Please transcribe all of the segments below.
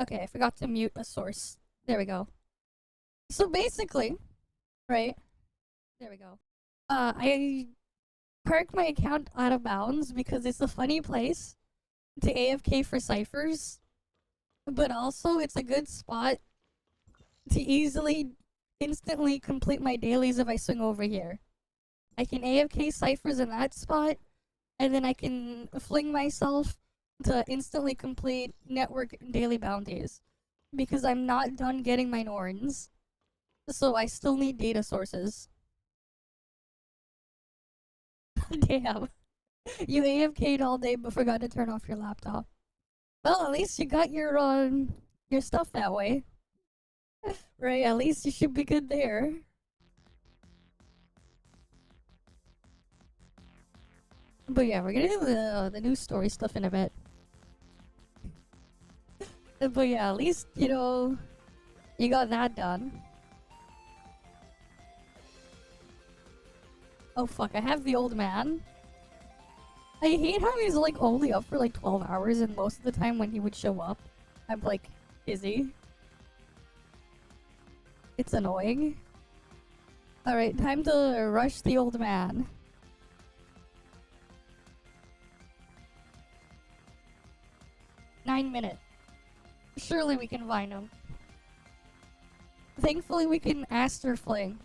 Okay, I forgot to mute a source. There we go. So basically, right? There we go. I parked my account out of bounds because it's a funny place to AFK for ciphers, but also it's a good spot to instantly complete my dailies if I swing over here. I can AFK ciphers in that spot, and then I can fling myself to instantly complete network daily bounties. Because I'm not done getting my Norns, so I still need data sources. Damn. You AFK'd all day but forgot to turn off your laptop. Well, at least you got your stuff that way. Right, at least you should be good there. But yeah, we're gonna do the news story stuff in a bit. But yeah, at least, you know, you got that done. Oh fuck, I have the old man. I hate how he's like only up for like 12 hours, and most of the time when he would show up, I'm like busy. It's annoying. Alright, time to rush the old man. $9 Surely we can find him. Thankfully we can Aster Fling.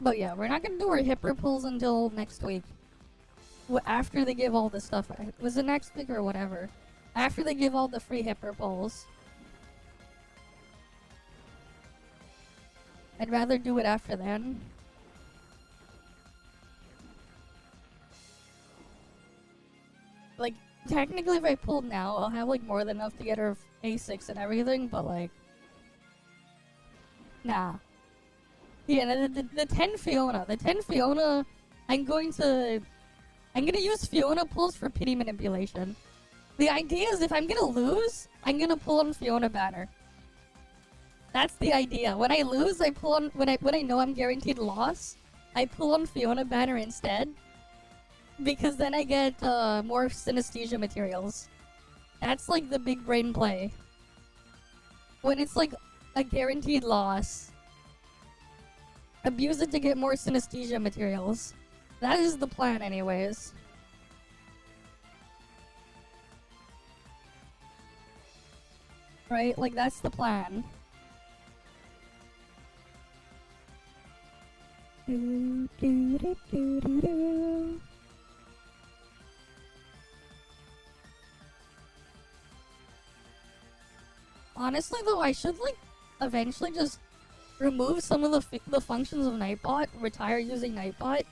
But yeah, we're not gonna do our hip ripples until next week. After they give all the stuff. Was it next week or whatever? After they give all the free hip ripples. I'd rather do it after then. Like, technically if I pulled now, I'll have like more than enough to get her A6 and everything, but like... Nah. Yeah, the 10 Fiona. The 10 Fiona, I'm gonna use Fiona pulls for pity manipulation. The idea is if I'm gonna lose, I'm gonna pull on Fiona banner. That's the idea. When I lose, I pull on when I know I'm guaranteed loss, I pull on Fiona banner instead. Because then I get more synesthesia materials. That's like the big brain play. When it's like a guaranteed loss, abuse it to get more synesthesia materials. That is the plan anyways. Right? Like that's the plan. Honestly though, I should like eventually just remove some of the functions of Nightbot, retire using Nightbot,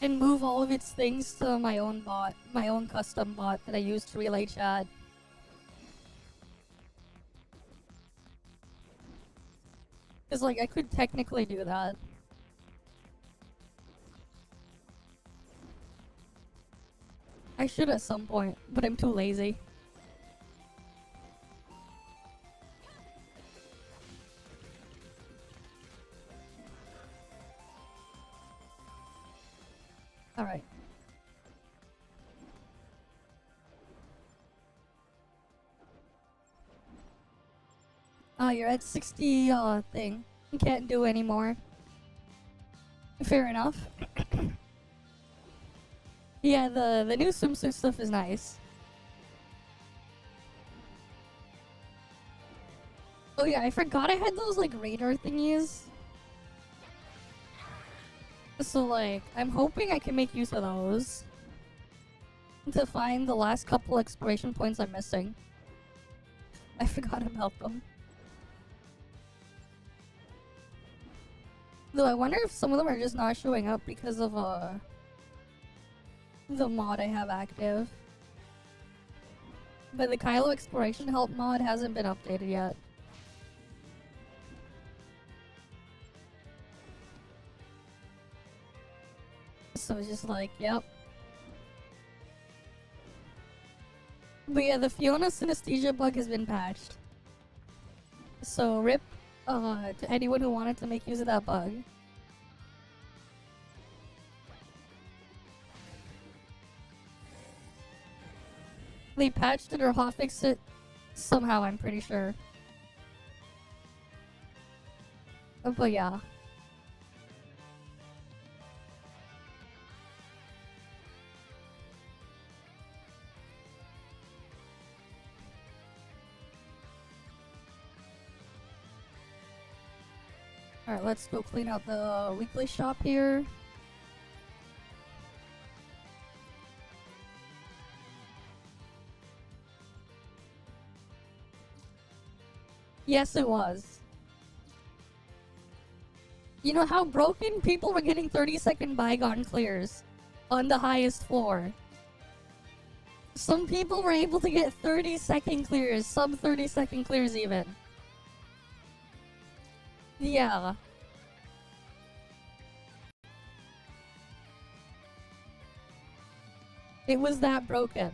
and move all of its things to my own bot, my own custom bot that I use to relay chat. Cause like I could technically do that. I should at some point, but I'm too lazy. Alright. Oh, you're at 60 thing. You can't do anymore. Fair enough. Yeah, the new swimsuit stuff is nice. Oh yeah, I forgot I had those like radar thingies. So like, I'm hoping I can make use of those to find the last couple exploration points I'm missing. I forgot about them. Though I wonder if some of them are just not showing up because of the mod I have active. But the Kylo Exploration Help mod hasn't been updated yet. So it's just like, yep. But yeah, the Fiona synesthesia bug has been patched. So rip to anyone who wanted to make use of that bug. They patched it or hotfixed it somehow, I'm pretty sure. But yeah. Alright, let's go clean out the weekly shop here. Yes, it was. You know how broken people were getting 30-second bygone clears on the highest floor? Some people were able to get 30-second clears, sub 30-second clears even. Yeah. It was that broken.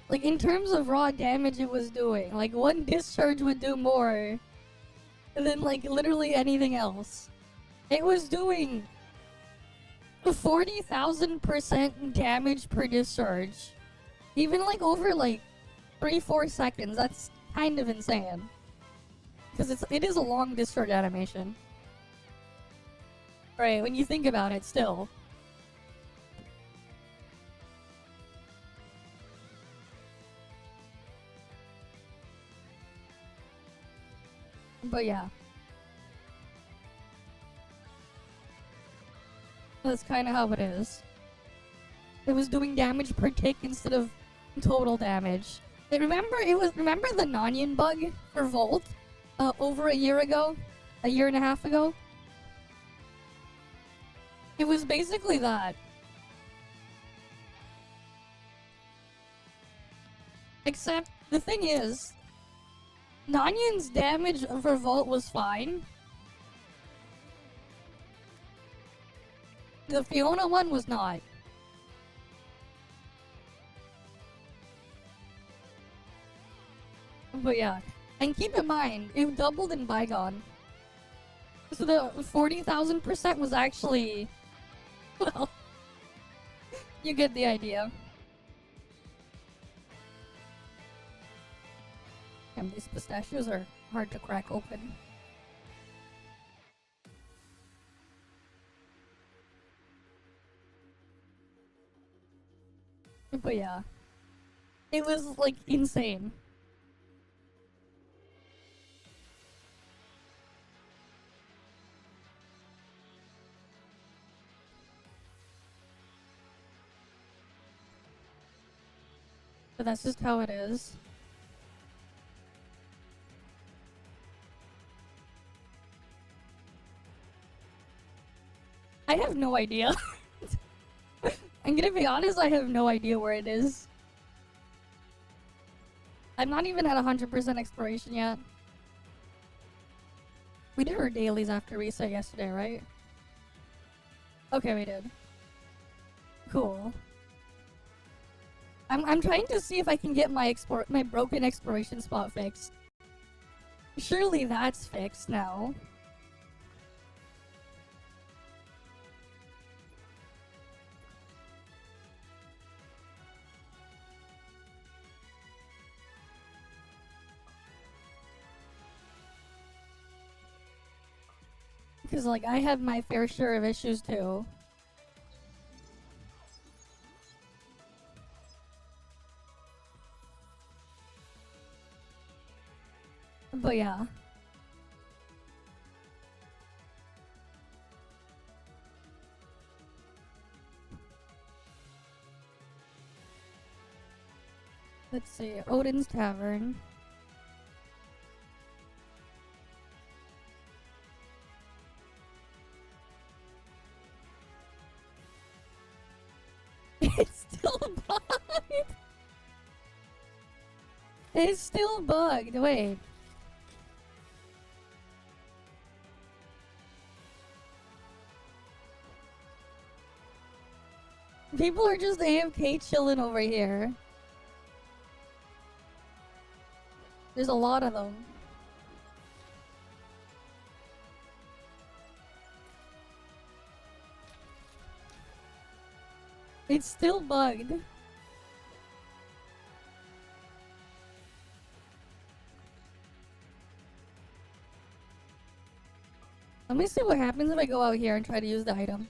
Like, in terms of raw damage it was doing, like, one discharge would do more than, like, literally anything else. It was doing 40,000% damage per discharge. Even, like, over, like, 3-4 seconds. That's kind of insane. Because it is a long discharge animation. Right, when you think about it, still. But yeah. That's kind of how it is. It was doing damage per tick instead of total damage. And remember the Nonion bug for Volt? Over a year ago? A year and a half ago? It was basically that. Except, the thing is, Nonion's damage for Volt was fine. The Fiona one was not. But yeah. And keep in mind, it doubled in Bygone. So the 40,000% was actually... Well... You get the idea. Damn, these pistachios are hard to crack open. But yeah. It was, like, insane. But that's just how it is. I have no idea. I'm gonna be honest, I have no idea where it is. I'm not even at 100% exploration yet. We did our dailies after reset yesterday, right? Okay, we did. Cool. I'm trying to see if I can get my broken exploration spot fixed. Surely that's fixed now. Because, like, I have my fair share of issues, too. But yeah. Let's see. Odin's Tavern. It's still bugged! It's still bugged, wait. People are just AFK chilling over here. There's a lot of them. It's still bugged. Let me see what happens if I go out here and try to use the item.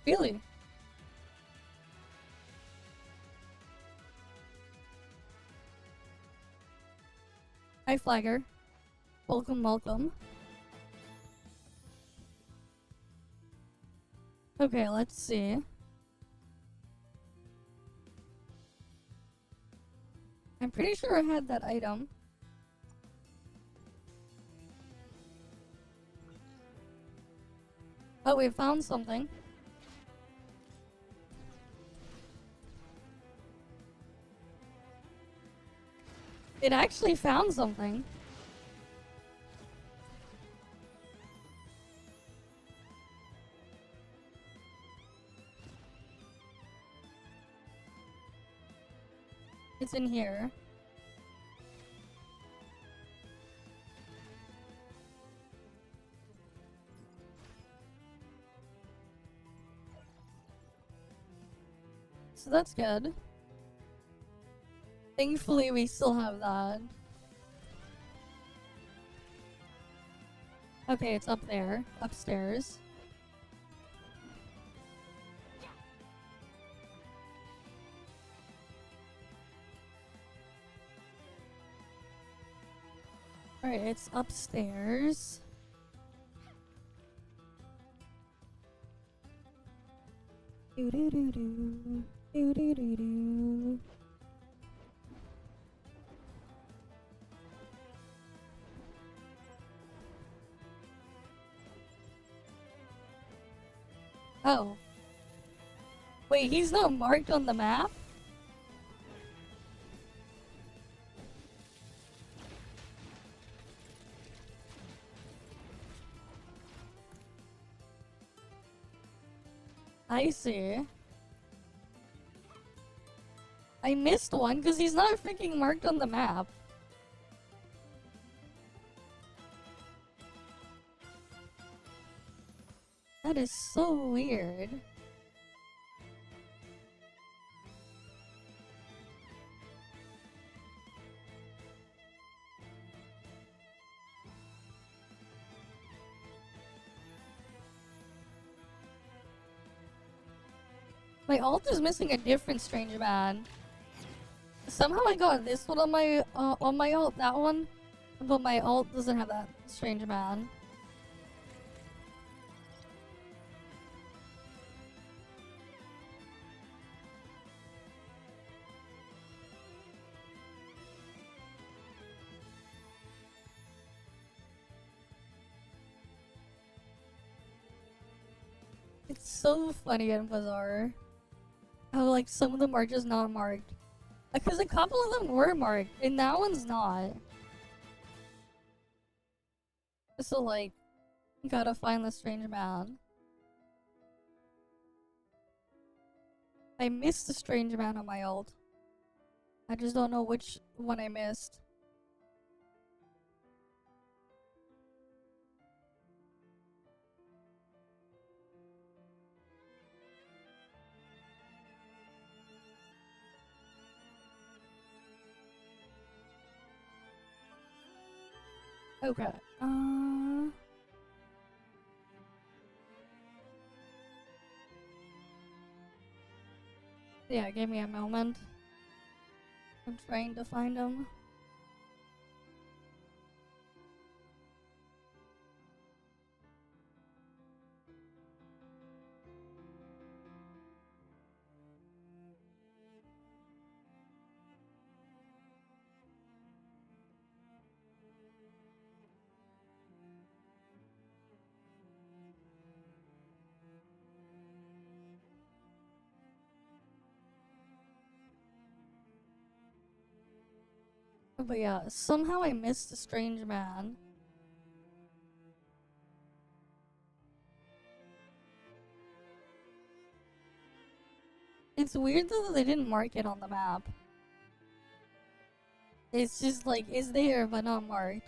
Really? Hi, Flagger. Welcome, welcome. Okay, let's see. I'm pretty sure I had that item. Oh, we found something. It actually found something. It's in here. So that's good. Thankfully, we still have that. Okay, it's up there. Upstairs. Alright, it's upstairs. Do do do do. Do do do do. Oh. Wait, he's not marked on the map? I see. I missed one because he's not freaking marked on the map. That is so weird. My alt is missing a different strange man. Somehow I got this one on my alt, that one, but my alt doesn't have that strange man. It's so funny and bizarre how like some of them are just not marked. Because a couple of them were marked and that one's not. So like, gotta find the strange man. I missed the strange man on my alt. I just don't know which one I missed. Okay. Yeah, give me a moment. I'm trying to find him. But yeah, somehow I missed a strange man. It's weird though that they didn't mark it on the map. It's just like, it's there but not marked.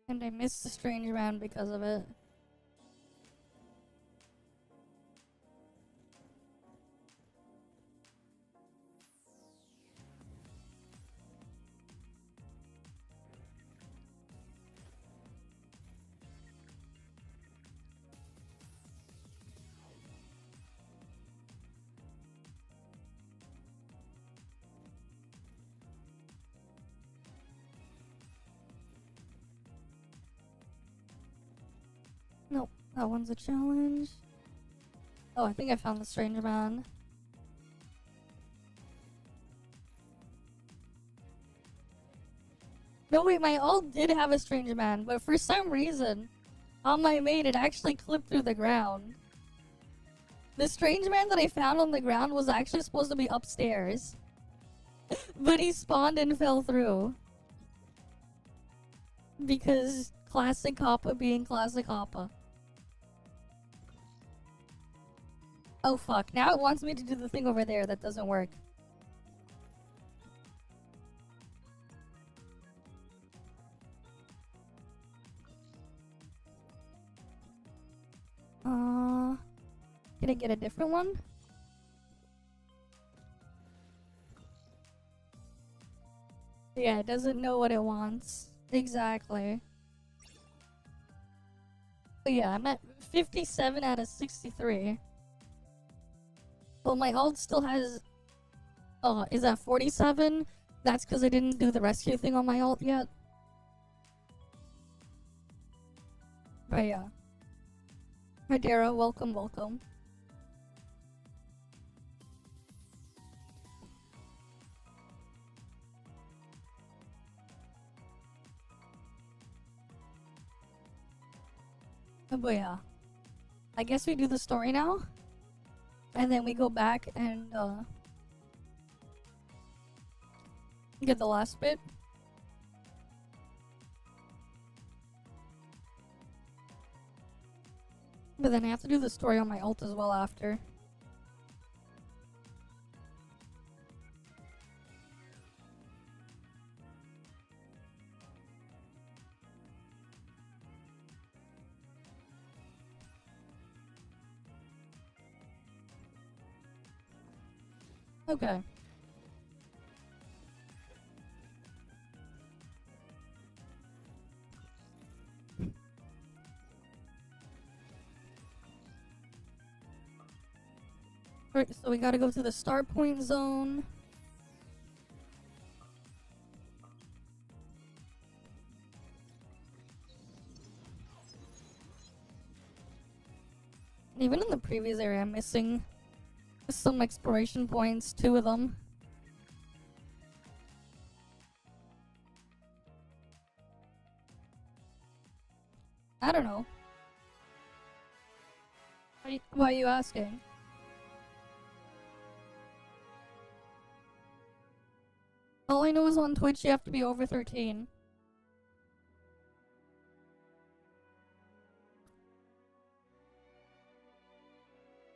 And I missed the strange round because of it. Nope, that one's a challenge. Oh, I think I found the strange man. No, wait, my ult did have a strange man, but for some reason, on my main, it actually clipped through the ground. The strange man that I found on the ground was actually supposed to be upstairs. But he spawned and fell through. Because classic Hoppa being classic Hoppa. Oh fuck, now it wants me to do the thing over there that doesn't work. Can I get a different one? Yeah, it doesn't know what it wants. Exactly. But yeah, I'm at 57 out of 63. Well, my ult still has... Oh, is that 47? That's because I didn't do the rescue thing on my ult yet. But yeah. Hi Dara, welcome, welcome. But yeah. I guess we do the story now. And then we go back and get the last bit. But then I have to do the story on my ult as well after. Okay. Alright, so we gotta go to the start point zone. Even in the previous area, I'm missing some exploration points, 2 of them. I don't know. Why are you asking? All I know is on Twitch you have to be over 13.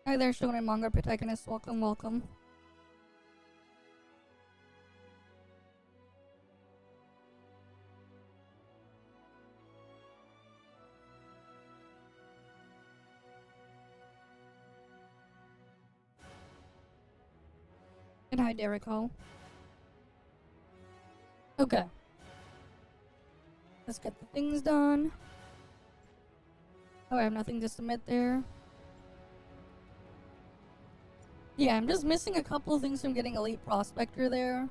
Hi there, Shonen Manga Protagonist. Welcome, welcome. And hi, Derico. Okay. Let's get the things done. Oh, I have nothing to submit there. Yeah, I'm just missing a couple of things from getting Elite Prospector there.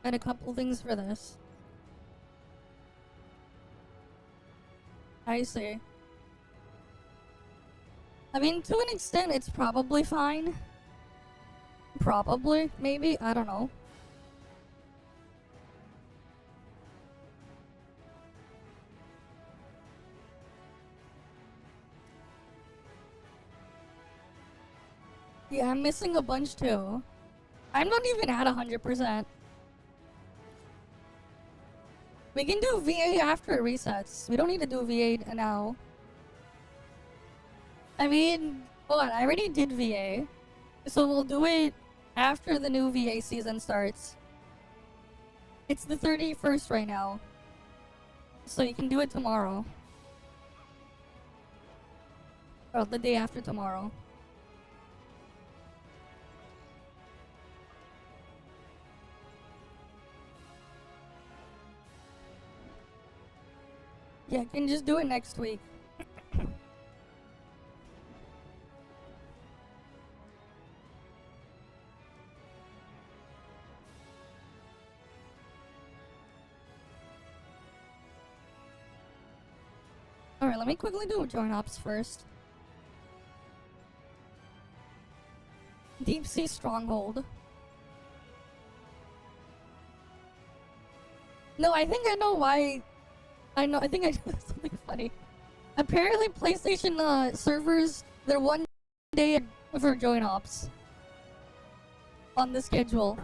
And a couple things for this. I see. I mean, to an extent, it's probably fine. Probably, maybe, I don't know. Yeah, I'm missing a bunch too. I'm not even at 100%. We can do VA after it resets. We don't need to do VA now. I mean, what? I already did VA. So we'll do it after the new VA season starts. It's the 31st right now. So you can do it tomorrow. Or the day after tomorrow. Yeah, I can just do it next week. Alright, let me quickly do join ops first. Deep Sea Stronghold. No, I think I know why. I think I know something funny. Apparently, PlayStation servers, they're one day for join ops on the schedule.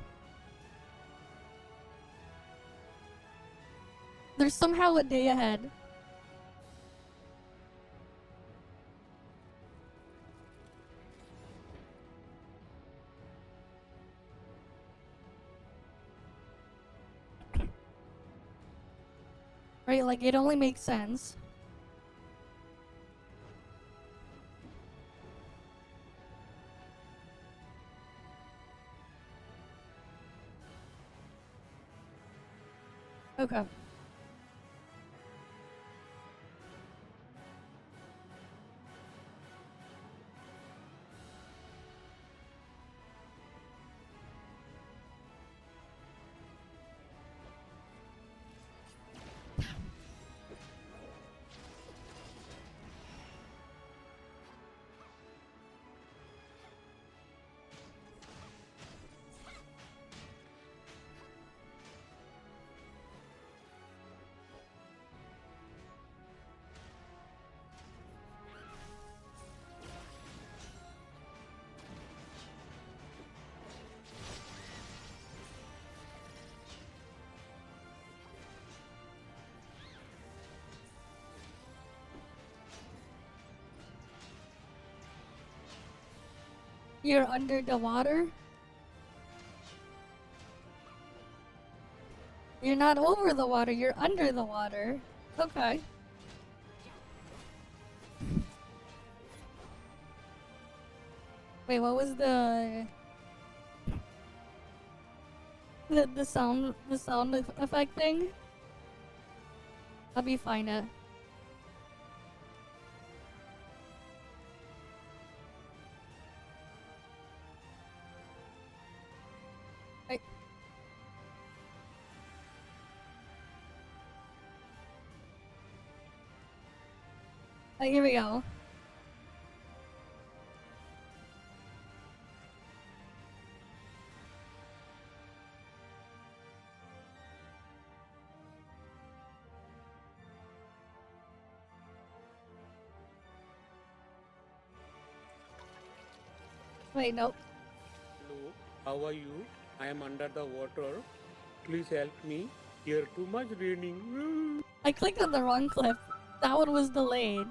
They're somehow a day ahead. Right, like it only makes sense. Okay. You're under the water? You're not over the water, you're under the water. Okay. Wait, what was the sound effect thing? Let me find it. Oh, here we go. Wait, nope. Hello, how are you? I am under the water. Please help me. Here too much raining. I clicked on the wrong clip. That one was delayed.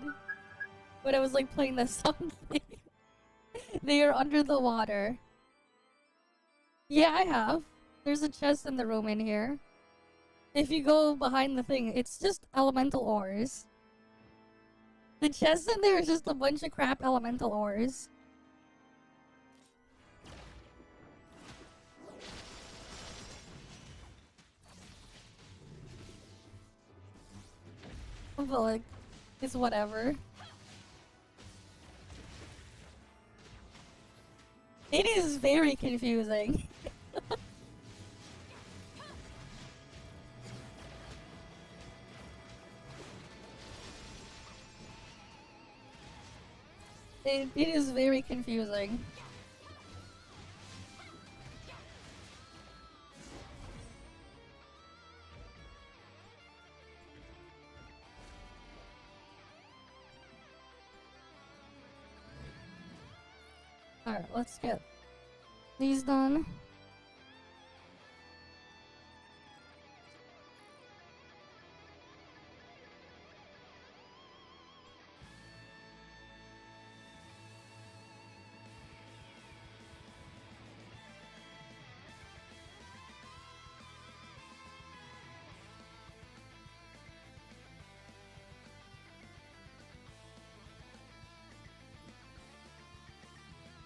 But I was like playing the sound thing. They are under the water. Yeah, I have. There's a chest in the room in here. If you go behind the thing, it's just elemental ores. The chest in there is just a bunch of crap elemental ores. But like, it's whatever. It is very confusing. it is very confusing. Alright, let's get these done.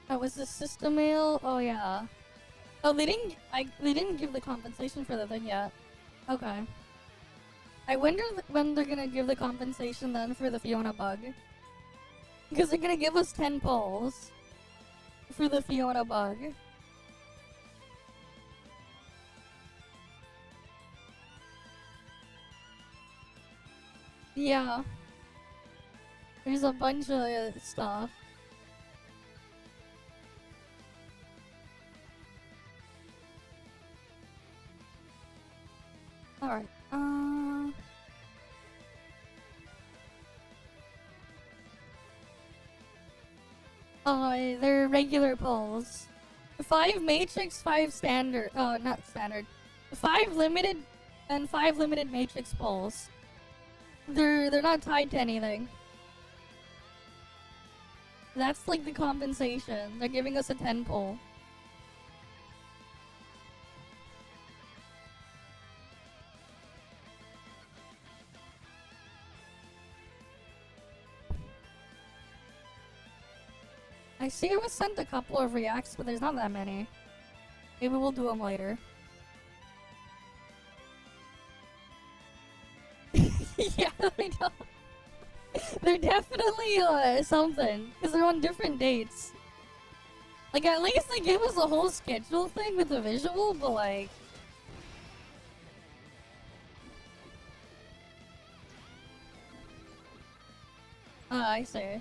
That was the system mail? Oh yeah. Oh, they didn't give the compensation for the thing yet. Okay. I wonder when they're gonna give the compensation then for the Fiona bug. Because they're gonna give us 10 polls for the Fiona bug. Yeah. There's a bunch of stuff. Alright, they're regular polls. 5 Matrix, 5 standard. Oh, not standard. 5 limited and 5 limited Matrix polls. They're not tied to anything. That's like the compensation. They're giving us a 10 poll. I see I was sent a couple of reacts, but there's not that many. Maybe we'll do them later. Yeah, I know. They're definitely something, because they're on different dates. Like, at least they gave us a whole schedule thing with the visual, but like... Ah, I see.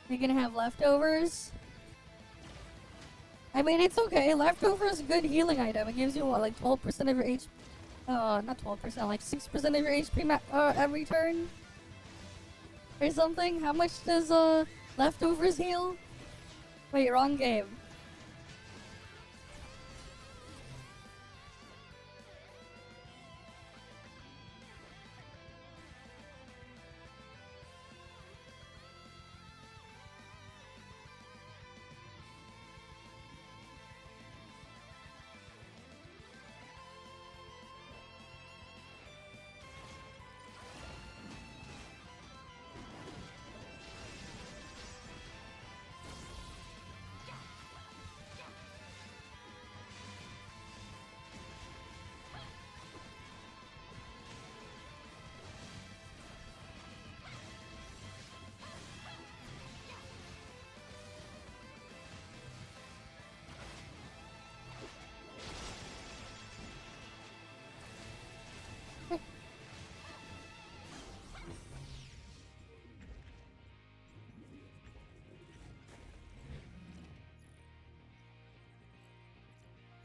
You're gonna have leftovers? I mean, it's okay. Leftovers is a good healing item. It gives you, what, like 12% of your HP? Not 12%, like 6% of your HP every turn? Or something? How much does, leftovers heal? Wait, wrong game.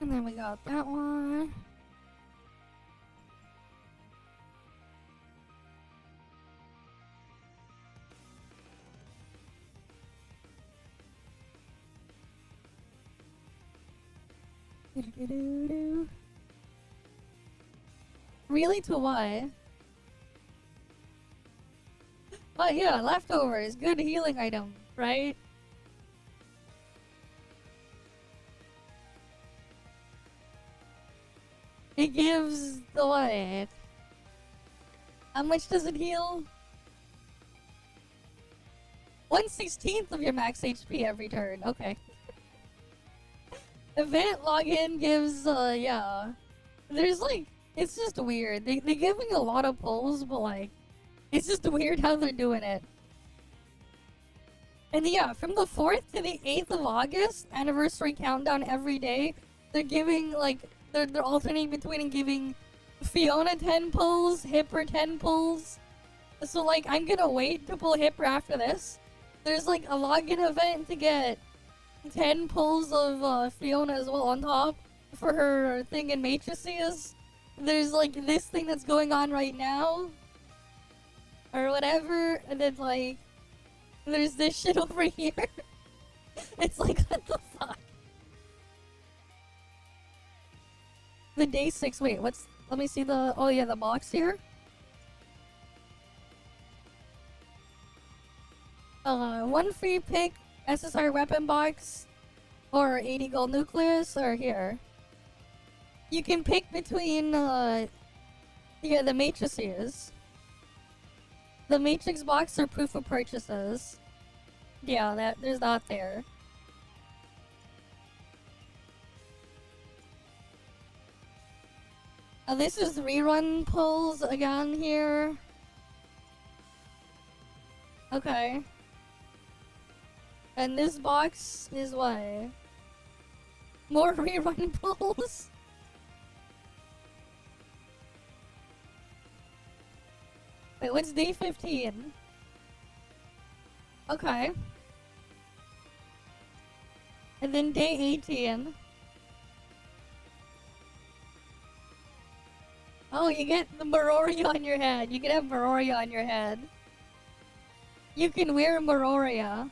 And then we got that one. Really, to what? But yeah, leftovers, good healing item, right? It gives the what? How much does it heal? 1/16 of your max HP every turn. Okay. Event login gives, yeah. There's like, It's just weird. They're giving a lot of pulls, but like, it's just weird how they're doing it. And yeah, from the 4th to the 8th of August, anniversary countdown every day, they're giving like, they're alternating between giving Fiona 10 pulls, Hipper 10 pulls. So like, I'm gonna wait to pull Hipper after this. There's like a login event to get 10 pulls of Fiona as well on top for her thing in Matrices. There's like this thing that's going on right now. Or whatever, and then like, there's this shit over here. It's like, what the fuck? The day 6, wait, what's, let me see the, oh yeah, the box here. 1 free pick, SSR weapon box, or 80 gold nucleus, or here. You can pick between, yeah, the matrices. The matrix box or proof of purchases. Yeah, there's that there. This is rerun pulls again here. Okay. And this box is what? More rerun pulls? Wait, what's day 15? Okay. And then day 18. Oh, you get the Meroria on your head. You can have Meroria on your head. You can wear Meroria.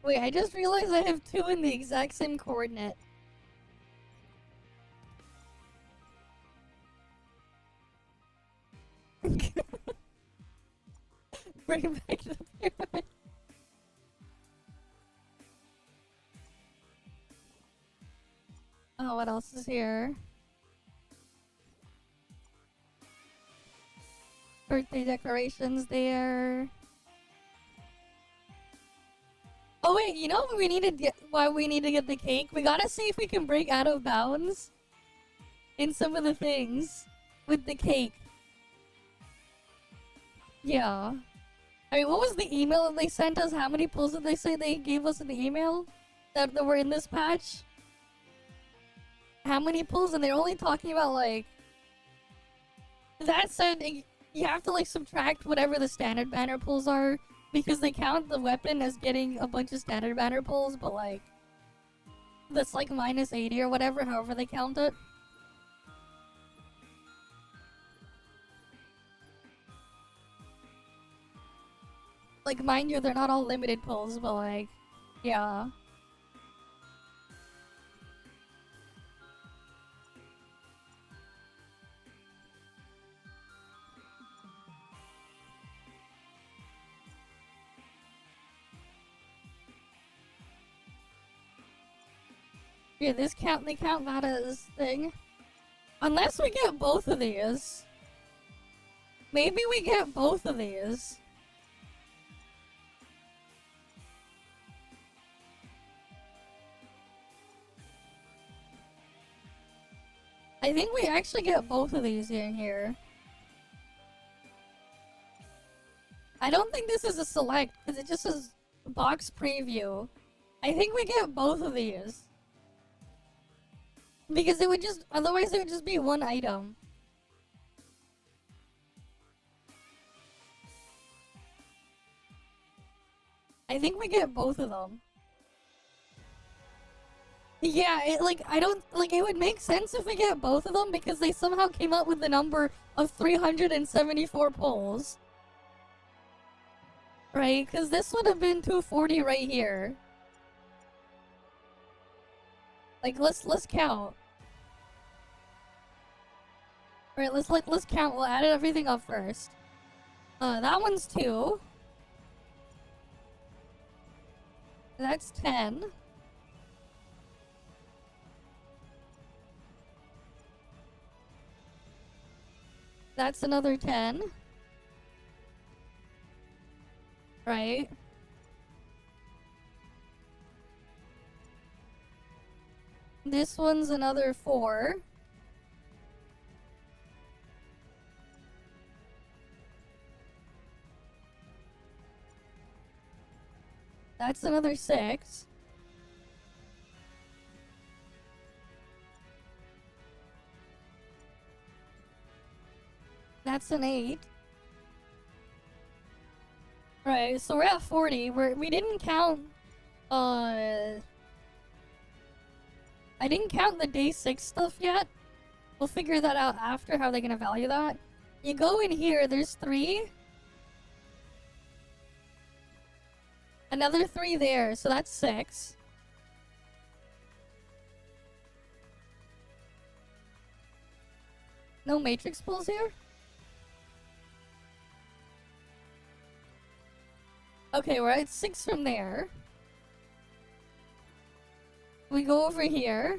Wait, I just realized I have 2 in the exact same coordinate. Bring it back to the pyramid. Oh, what else is here? Birthday decorations there. Oh wait, you know what we need to get? Why we need to get the cake? We gotta see if we can break out of bounds in some of the things with the cake. Yeah. I mean, what was the email that they sent us? How many pulls did they say they gave us in the email that were in this patch? How many pulls? And they're only talking about like. That said, you have to like subtract whatever the standard banner pulls are because they count the weapon as getting a bunch of standard banner pulls, but like that's like minus 80 or whatever, however they count it. Like, mind you, they're not all limited pulls, but like, yeah. Yeah, they count that as thing. Unless we get both of these. Maybe we get both of these. I think we actually get both of these in here. I don't think this is a select, because it just says box preview. I think we get both of these. Because it would just, otherwise it would just be one item. I think we get both of them. Yeah, it it would make sense if we get both of them because they somehow came up with the number of 374 pulls. Right? Because this would have been 240 right here. Like, let's count. Alright, let's count. We'll add everything up first. That one's 2. That's 10. That's another 10. Right? This one's another 4. That's another 6. That's an 8. Right, so we're at 40. We didn't count, I didn't count the day 6 stuff yet. We'll figure that out after, how they're gonna value that. You go in here, there's 3. Another 3 there, so that's 6. No matrix pulls here? Okay, we're at 6 from there. We go over here.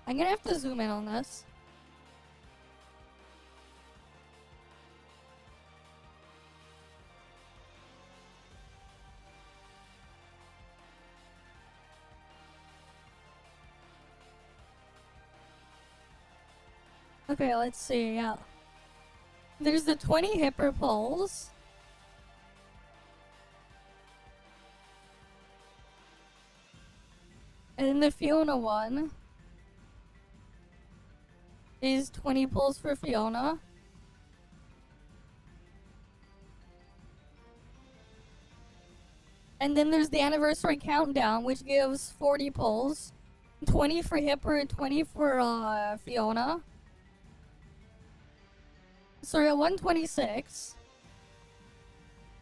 I'm gonna have to zoom in on this. Okay, let's see, yeah. There's the 20 hipper pulls. And then the Fiona one is 20 pulls for Fiona. And then there's the anniversary countdown, which gives 40 pulls. 20 for hipper, 20 for Fiona. So we're at 126.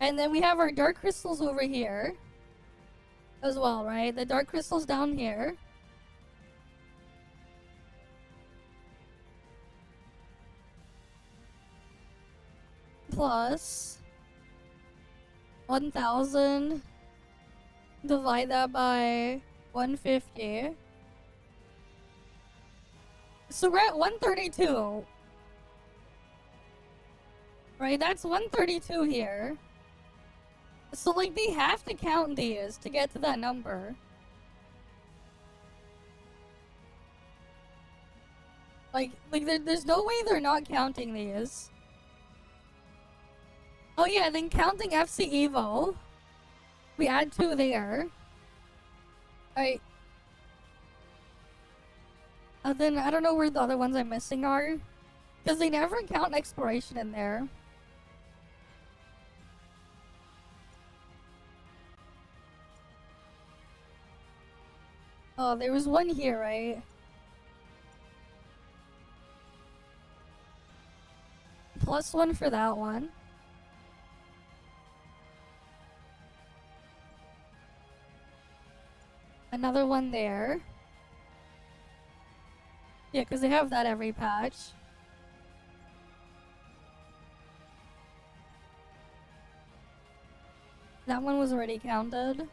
And then we have our dark crystals over here as well, right? The dark crystals down here. Plus 1,000. Divide that by 150. So we're at 132. Right, that's 132 here. So, like, they have to count these to get to that number. Like there's no way they're not counting these. Oh yeah, then counting FC Evo. We add 2 there. Alright. Then I don't know where the other ones I'm missing are. Because they never count exploration in there. Oh, there was one here, right? Plus 1 for that one. Another one there. Yeah, because they have that every patch. That one was already counted.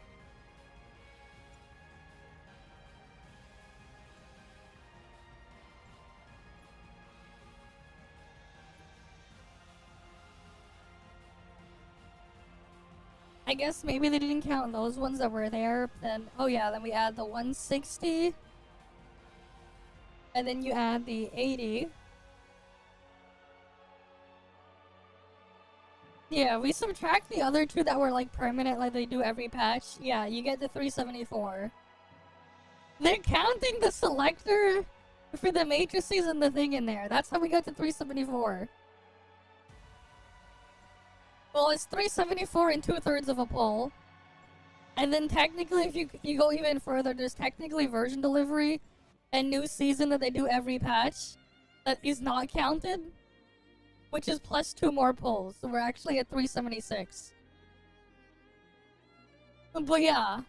I guess maybe they didn't count those ones that were there. Then, oh yeah, then we add the 160. And then you add the 80. Yeah, we subtract the other 2 that were like permanent, like they do every patch. Yeah, you get the 374. They're counting the selector for the matrices and the thing in there. That's how we got to 374. Well, it's 374 and 2/3 of a pull. And then technically, if you go even further, there's technically version delivery and new season that they do every patch that is not counted, which is plus 2 more pulls. So we're actually at 376. But yeah.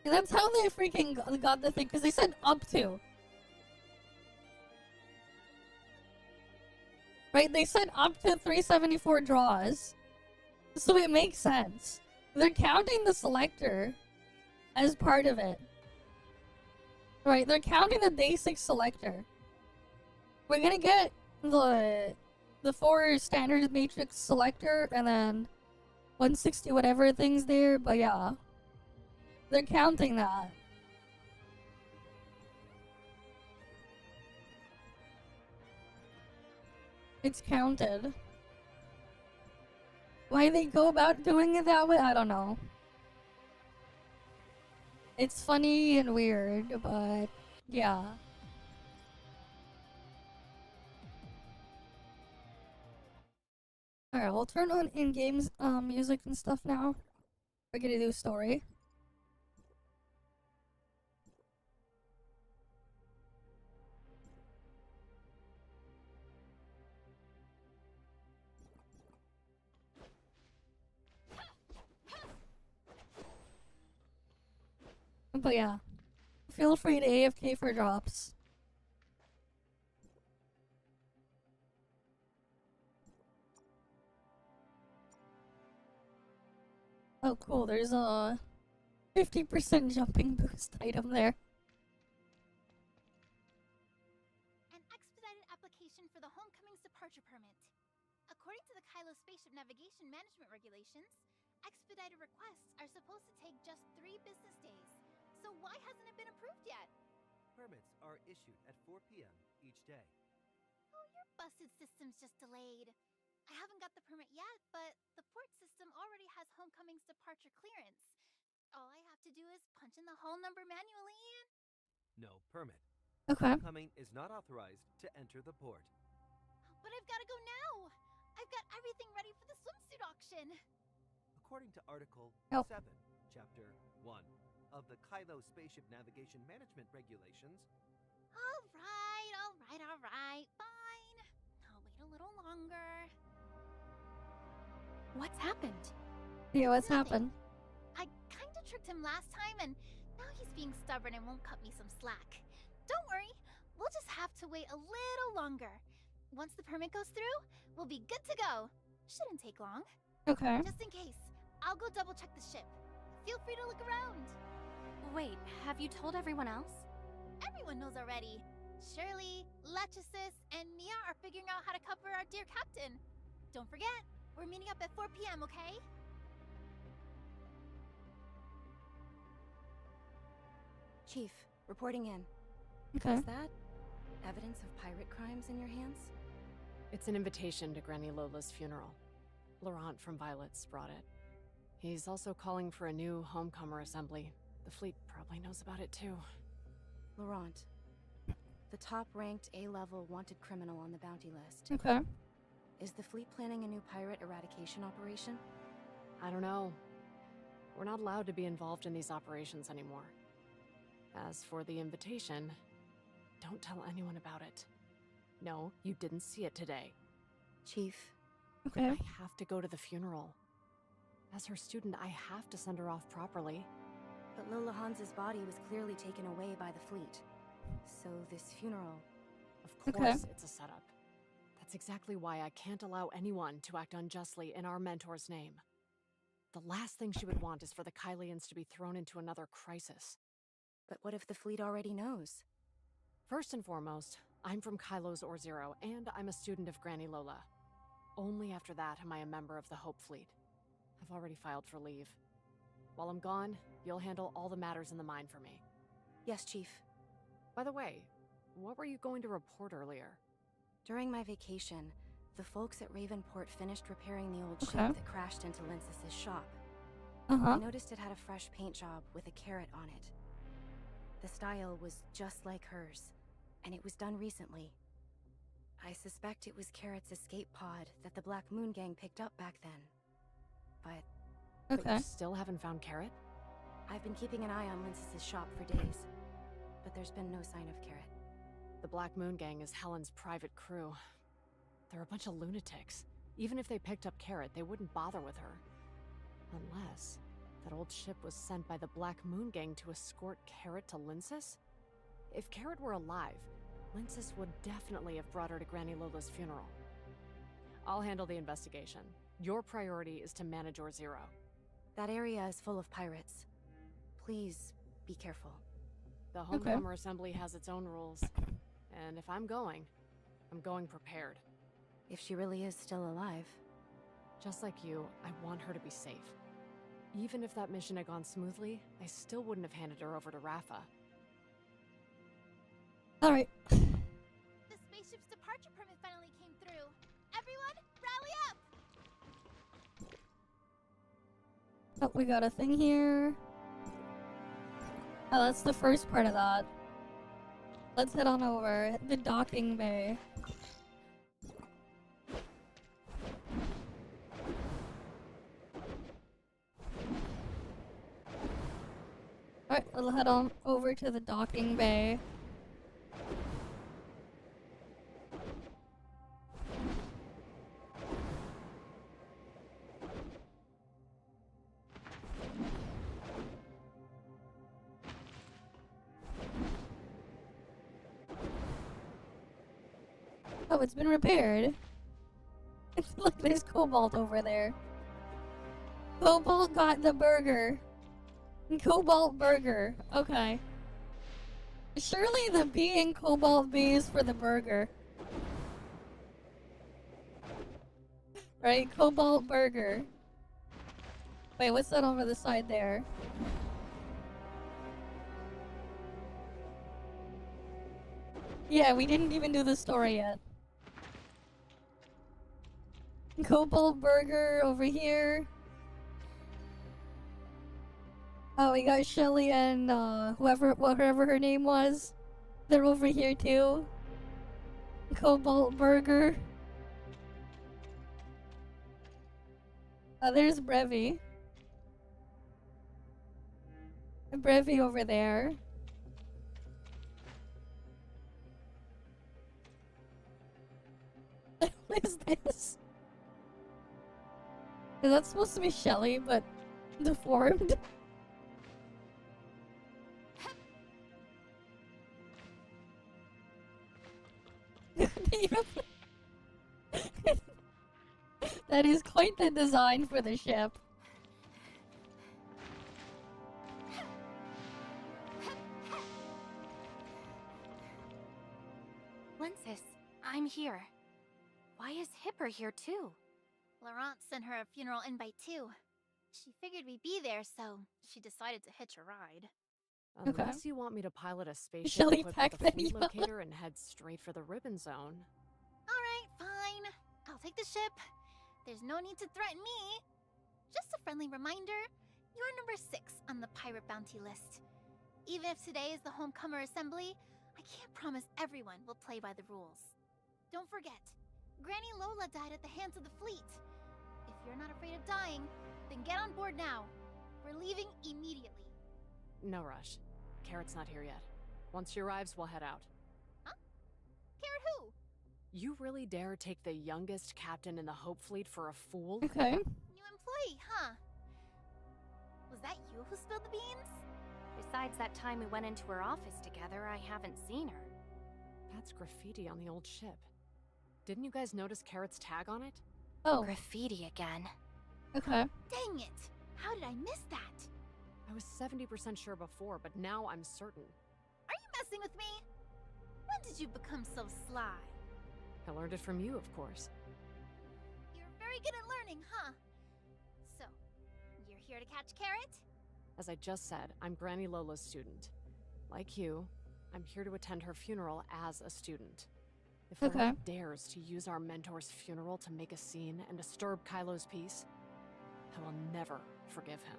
That's how they freaking got the thing, because they said up to. Right, they said up to 374 draws. So it makes sense. They're counting the selector as part of it. Right, they're counting the day 6 selector. We're gonna get the 4 standard matrix selector, and then 160 whatever things there, but yeah. They're counting that. It's counted. Why they go about doing it that way, I don't know. It's funny and weird, but yeah. Alright, we'll turn on in-games music and stuff now. We're gonna do story. But yeah, feel free to AFK for drops. Oh cool, there's a 50% jumping boost item there. An expedited application for the Homecoming's departure permit. According to the Kylo Spaceship Navigation Management Regulations, expedited requests are supposed to take just 3 business days. So why hasn't it been approved yet? Permits are issued at 4 p.m. each day. Oh, your busted system's just delayed. I haven't got the permit yet, but the port system already has Homecoming's departure clearance. All I have to do is punch in the hull number manually and... No permit. Okay. Homecoming is not authorized to enter the port. But I've got to go now! I've got everything ready for the swimsuit auction! According to Article Oh. 7, Chapter 1 of the Kylo Spaceship Navigation Management Regulations, Alright, fine. I'll wait a little longer. What's happened? Yeah, what's Nothing. happened? I kinda tricked him last time, and now he's being stubborn and won't cut me some slack. Don't worry, we'll just have to wait a little longer. Once the permit goes through, we'll be good to go. Shouldn't take long. Okay. Just in case, I'll go double check the ship. Feel free to look around. Wait, have you told everyone else? Everyone knows already. Shirley, Lechesis, and Mia are figuring out how to cover our dear captain. Don't forget, we're meeting up at 4 p.m., okay? Chief, reporting in. Okay. Is that evidence of pirate crimes in your hands? It's an invitation to Granny Lola's funeral. Laurent from Violet's brought it. He's also calling for a new homecomer assembly. The fleet probably knows about it too. Laurent, the top-ranked A-level wanted criminal on the bounty list. Okay. Is the fleet planning a new pirate eradication operation? I don't know. We're not allowed to be involved in these operations anymore. As for the invitation, don't tell anyone about it. No, you didn't see it today. Chief, Okay. I have to go to the funeral. As her student, I have to send her off properly. but Lola Hans's body was clearly taken away by the fleet. So this funeral... Of course, it's a setup. That's exactly why I can't allow anyone to act unjustly in our mentor's name. The last thing she would want is for the Kylians to be thrown into another crisis. But what if the fleet already knows? First and foremost, I'm from Kylo's Or-Zero, and I'm a student of Granny Lola. Only after that am I a member of the Hope Fleet. I've already filed for leave. While I'm gone, you'll handle all the matters in the mine for me. Yes, Chief. By the way, what were you going to report earlier? During my vacation, the folks at Ravenport finished repairing the old ship Okay. that crashed into Lincis's shop. Uh-huh. I noticed it had a fresh paint job with a carrot on it. The style was just like hers, and it was done recently. I suspect it was Carrot's escape pod that the Black Moon Gang picked up back then. But But Okay. you still haven't found Carrot? I've been keeping an eye on Lincis's shop for days, but there's been no sign of Carrot. The Black Moon Gang is Helen's private crew. They're a bunch of lunatics. Even if they picked up Carrot, they wouldn't bother with her. Unless that old ship was sent by the Black Moon Gang to escort Carrot to Lincis? If Carrot were alive, Lincis would definitely have brought her to Granny Lola's funeral. I'll handle the investigation. Your priority is to manage Or-Zero. That area is full of pirates. Please be careful. The Okay. Homecomer Assembly has its own rules. And if I'm going prepared. If she really is still alive. Just like you, I want her to be safe. Even if that mission had gone smoothly, I still wouldn't have handed her over to Rafa. Alright. The spaceship's departure permit finally came through. Everyone, rally up! Oh, we got a thing here. Oh, that's the first part of that. Let's head on over. The docking bay. Alright, we'll head on over to the docking bay. Oh, it's been repaired. Look, there's Cobalt over there. Cobalt got the burger. Cobalt burger. Okay. Surely the B in Cobalt B is for the burger. Right? Cobalt burger. Wait, what's that over the side there? Yeah, we didn't even do the story yet. Cobalt burger over here. Oh, we got Shelly and whatever her name was. They're over here too. Cobalt burger. Oh, there's Brevi. Brevi over there. What is this? Is that supposed to be Shelly, but deformed? That is quite the design for the ship. Lensis, I'm here. Why is Hipper here too? Laurent sent her a funeral invite too. She figured we'd be there, so she decided to hitch a ride. Okay. Unless you want me to pilot a spaceship Shelly equipped packed with a that fleet email. locator and head straight for the ribbon zone. Alright, fine. I'll take the ship. There's no need to threaten me. Just a friendly reminder, you're number 6 on the pirate bounty list. Even if today is the homecomer assembly, I can't promise everyone will play by the rules. Don't forget, Granny Lola died at the hands of the fleet. If you're not afraid of dying, then get on board now. We're leaving immediately. No rush. Carrot's not here yet. Once she arrives, we'll head out. Huh? Carrot who? You really dare take the youngest captain in the Hope Fleet for a fool? Okay. New employee, huh? Was that you who spilled the beans? Besides that time we went into her office together, I haven't seen her. That's graffiti on the old ship. Didn't you guys notice Carrot's tag on it? Oh, Graffiti again. okay. Dang it! How did I miss that? I was 70% sure before, but now I'm certain. Are you messing with me? When did you become so sly? I learned it from you, of course. You're very good at learning, huh? So, you're here to catch Carrot? As I just said, I'm Granny Lola's student. Like you, I'm here to attend her funeral as a student. If Okay. Laurent dares to use our mentor's funeral to make a scene and disturb Kylo's peace, I will never forgive him.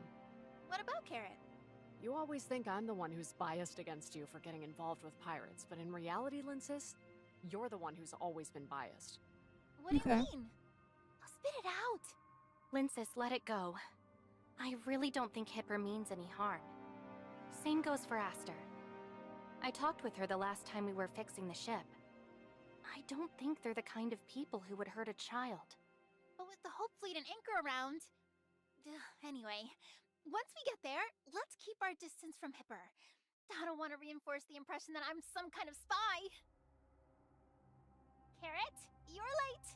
What about Carrot? You always think I'm the one who's biased against you for getting involved with pirates, but in reality, Linsis, you're the one who's always been biased. What do you Okay. mean? I'll spit it out. Linsis, let it go. I really don't think Hipper means any harm. Same goes for Aster. I talked with her the last time we were fixing the ship. I don't think they're the kind of people who would hurt a child. But with the Hope Fleet and Anchor around... Anyway, once we get there, let's keep our distance from Hipper. I don't want to reinforce the impression that I'm some kind of spy. Carrot, you're late.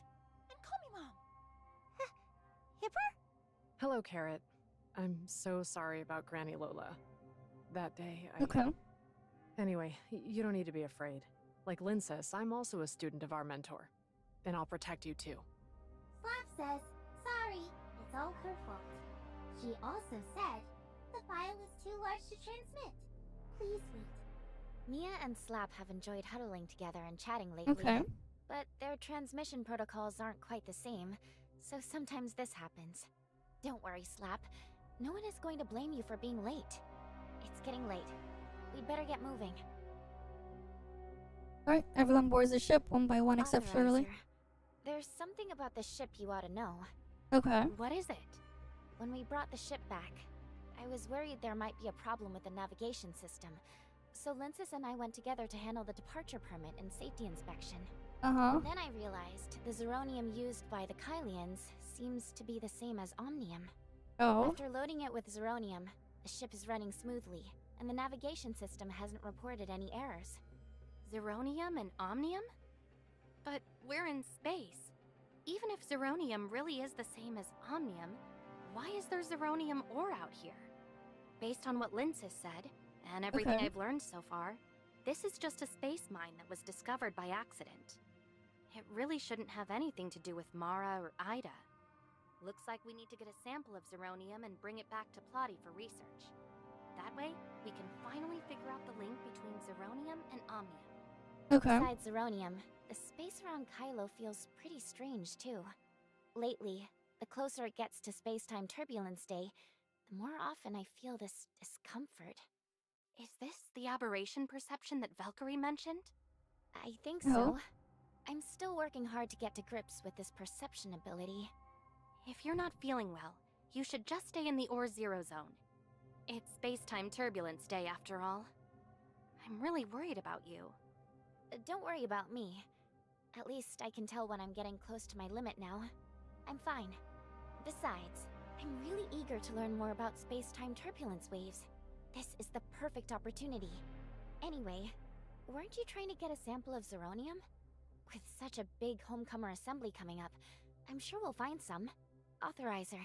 And call me Mom. Hipper? Hello, Carrot. I'm so sorry about Granny Lola. That day, I... Okay. Anyway, you don't need to be afraid. Like Lynn says, I'm also a student of our mentor. And I'll protect you too. Slav says, Sorry, it's all her fault. She also said the file is too large to transmit. Please wait. Mia and Slap have enjoyed huddling together and chatting lately. Okay. But their transmission protocols aren't quite the same, so sometimes this happens. Don't worry, Slap. No one is going to blame you for being late. It's getting late. We'd better get moving. Alright, everyone boards the ship one by one except Shirley. Authorizer, there's something about the ship you ought to know. Okay. What is it? When we brought the ship back, I was worried there might be a problem with the navigation system. So Linsis and I went together to handle the departure permit and safety inspection. Uh-huh. Then I realized the Zeronium used by the Kylians seems to be the same as Omnium. Oh. After loading it with Zeronium, the ship is running smoothly, and the navigation system hasn't reported any errors. Zeronium and Omnium? But we're in space. Even if Zeronium really is the same as Omnium, why is there Zeronium ore out here? Based on what Linsis said, and everything Okay. I've learned so far, this is just a space mine that was discovered by accident. It really shouldn't have anything to do with Mara or Ida. Looks like we need to get a sample of Zeronium and bring it back to Plotty for research. That way, we can finally figure out the link between Zeronium and Omnium. Okay. Besides Zeronium, the space around Kylo feels pretty strange too. Lately, the closer it gets to space-time turbulence day, the more often I feel this discomfort. Is this the aberration perception that Valkyrie mentioned? I think Oh. so. I'm still working hard to get to grips with this perception ability. If you're not feeling well, you should just stay in the Ore Zero Zone. It's space-time turbulence day after all. I'm really worried about you. Don't worry about me. At least I can tell when I'm getting close to my limit now. I'm fine. Besides, I'm really eager to learn more about space-time turbulence waves. This is the perfect opportunity. Anyway, weren't you trying to get a sample of Zeronium? With such a big homecomer assembly coming up, I'm sure we'll find some. Authorizer,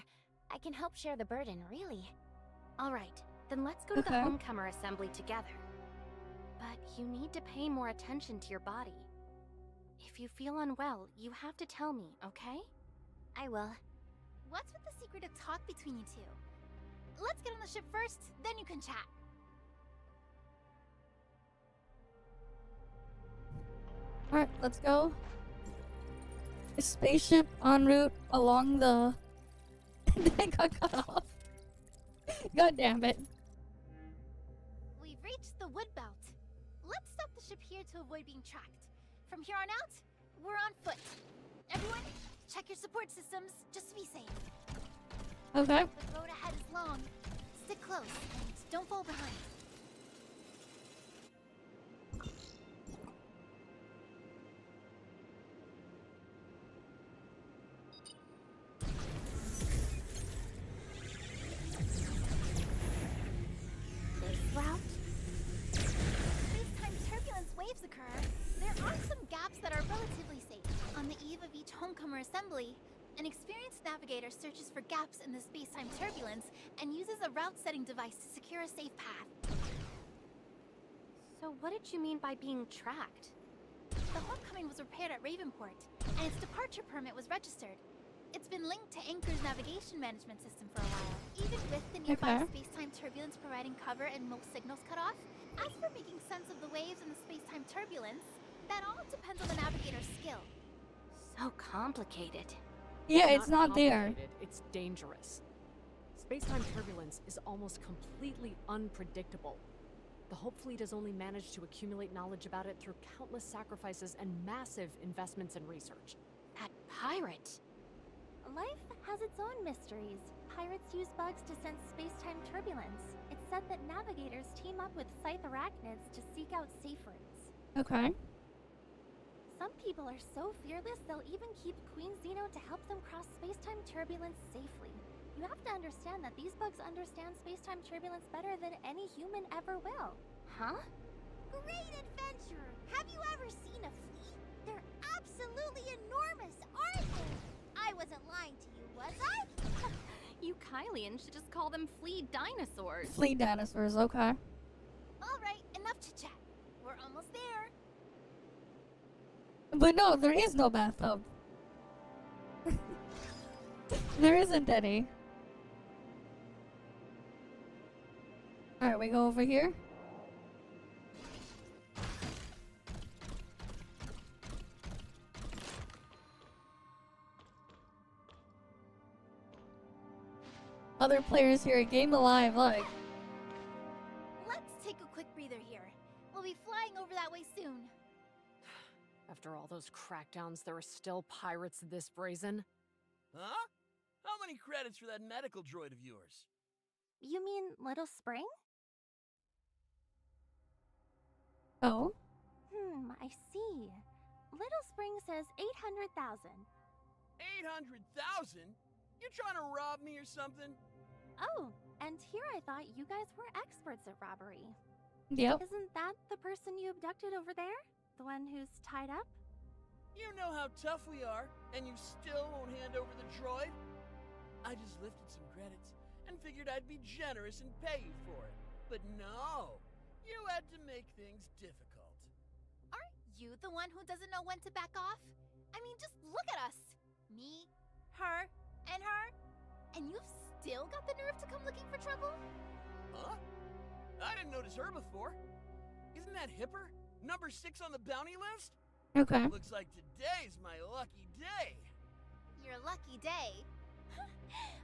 I can help share the burden, really. All right, then let's go to the Okay. Homecomer Assembly together. But you need to pay more attention to your body. If you feel unwell, you have to tell me, okay? I will. What's with the secretive talk between you two? Let's get on the ship first, then you can chat. Alright, let's go. A spaceship en route along the... I got cut off. God damn it. We've reached the wood belt. Let's stop the ship here to avoid being tracked. From here on out, we're on foot. Everyone, check your support systems just to be safe. Okay. The road ahead is long. Stick close and don't fall behind. This route? Space-time turbulence waves occur. There are some gaps that are relatively safe. On the eve of each homecomer assembly, an experienced navigator searches for gaps in the space-time turbulence and uses a route-setting device to secure a safe path. So what did you mean by being tracked? The homecoming was repaired at Ravenport, and its departure permit was registered. It's been linked to Anchor's navigation management system for a while. Even with the nearby Okay. space-time turbulence providing cover and most signals cut off, as for making sense of the waves and the space-time turbulence, that all depends on the navigator's skill. So complicated. Yeah, it's not there. complicated, it's dangerous. Space-time turbulence is almost completely unpredictable. The Hope Fleet has only managed to accumulate knowledge about it through countless sacrifices and massive investments in research. That pirate! Life has its own mysteries. Pirates use bugs to sense space-time turbulence. It's said that navigators team up with scythe arachnids to seek out safe routes. Okay. Some people are so fearless they'll even keep Queen Xeno to help them cross space-time turbulence safely. You have to understand that these bugs understand space-time turbulence better than any human ever will. Huh? Great adventure! Have you ever seen a fleet? They're absolutely enormous, aren't they? I wasn't lying to you, was I? You Kylians should just call them flea dinosaurs. Fleet dinosaurs, okay. Alright, enough chit-chat. We're almost there. But no, there is no bathtub. There isn't any. Alright, we go over here. Other players here, game alive, look. Let's take a quick breather here. We'll be flying over that way soon. After all those crackdowns, there are still pirates this brazen? Huh? How many credits for that medical droid of yours? You mean Little Spring? Oh? I see. Little Spring says 800,000. 800,000? You trying to rob me or something? Oh, and here I thought you guys were experts at robbery. Yep. Isn't that the person you abducted over there? The one who's tied up? You know how tough we are, and you still won't hand over the droid? I just lifted some credits and figured I'd be generous and pay you for it. But no, you had to make things difficult. Aren't you the one who doesn't know when to back off? I mean, just look at us. Me, her, and her. And you've still got the nerve to come looking for trouble? Huh? I didn't notice her before. Isn't that Hipper? Number 6 on the bounty list? Okay. Looks like today's my lucky day. Your lucky day?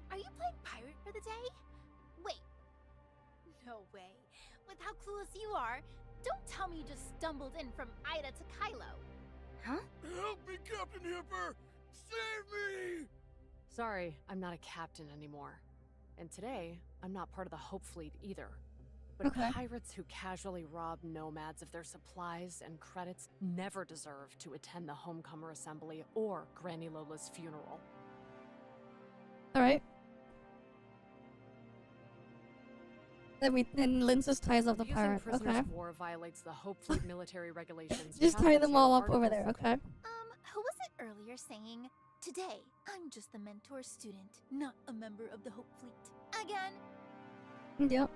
Are you playing pirate for the day? Wait. No way. With how clueless you are, don't tell me you just stumbled in from Ida to Kylo. Huh? Help me, Captain Hipper! Save me! Sorry, I'm not a captain anymore. And today, I'm not part of the Hope Fleet either. But Okay. pirates who casually rob nomads of their supplies and credits never deserve to attend the Homecomer Assembly or Granny Lola's funeral. Alright. Then Linces ties up the Using pirate. prisoners Okay. of war violates the Hope Fleet military regulations. Just tie them all up over there, okay? Who was it earlier saying, "Today, I'm just the mentor student, not a member of the Hope Fleet"? Again. Yep.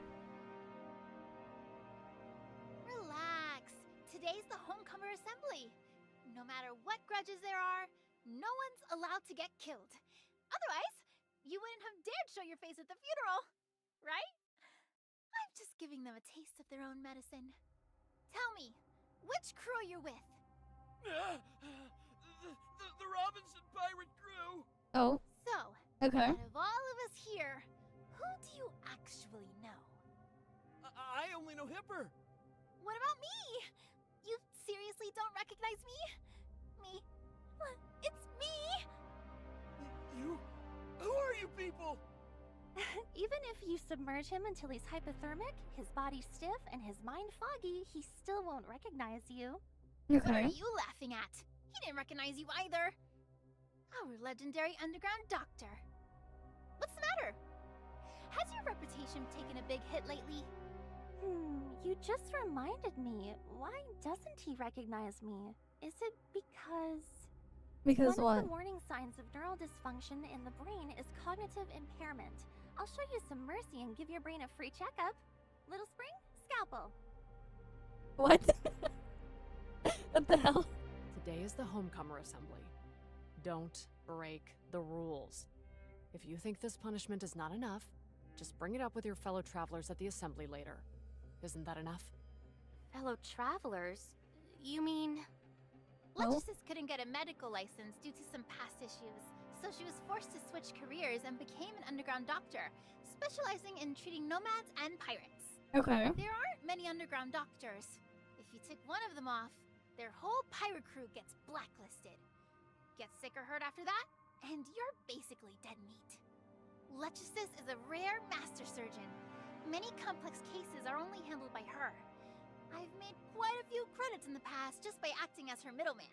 Relax. Today's the Homecomer Assembly. No matter what grudges there are, no one's allowed to get killed. Otherwise, you wouldn't have dared show your face at the funeral, right? I'm just giving them a taste of their own medicine. Tell me, which crew are you with? The Robinson pirate crew! Oh, So, okay. out of all of us here, who do you actually know? I only know Hipper. What about me? You seriously don't recognize me? Me? It's me! You? Who are you people? Even if you submerge him until he's hypothermic, his body stiff, and his mind foggy, he still won't recognize you. What are Okay. you laughing at? He didn't recognize you either. Our legendary underground doctor. What's the matter? Has your reputation taken a big hit lately? You just reminded me. Why doesn't he recognize me? Is it because... Because One what? of the warning signs of neural dysfunction in the brain is cognitive impairment. I'll show you some mercy and give your brain a free checkup. Little Spring, scalpel. What? What the hell? Today is the Homecomer Assembly. Don't break the rules. If you think this punishment is not enough, just bring it up with your fellow travelers at the assembly later. Isn't that enough? Fellow travelers? You mean... Legisis couldn't get a medical license due to some past issues, so she was forced to switch careers and became an underground doctor, specializing in treating nomads and pirates. Okay. There aren't many underground doctors. If you take one of them off, their whole pirate crew gets blacklisted. Get sick or hurt after that, and you're basically dead meat. Legisis is a rare master surgeon. Many complex cases are only handled by her. I've made quite a few credits in the past just by acting as her middleman.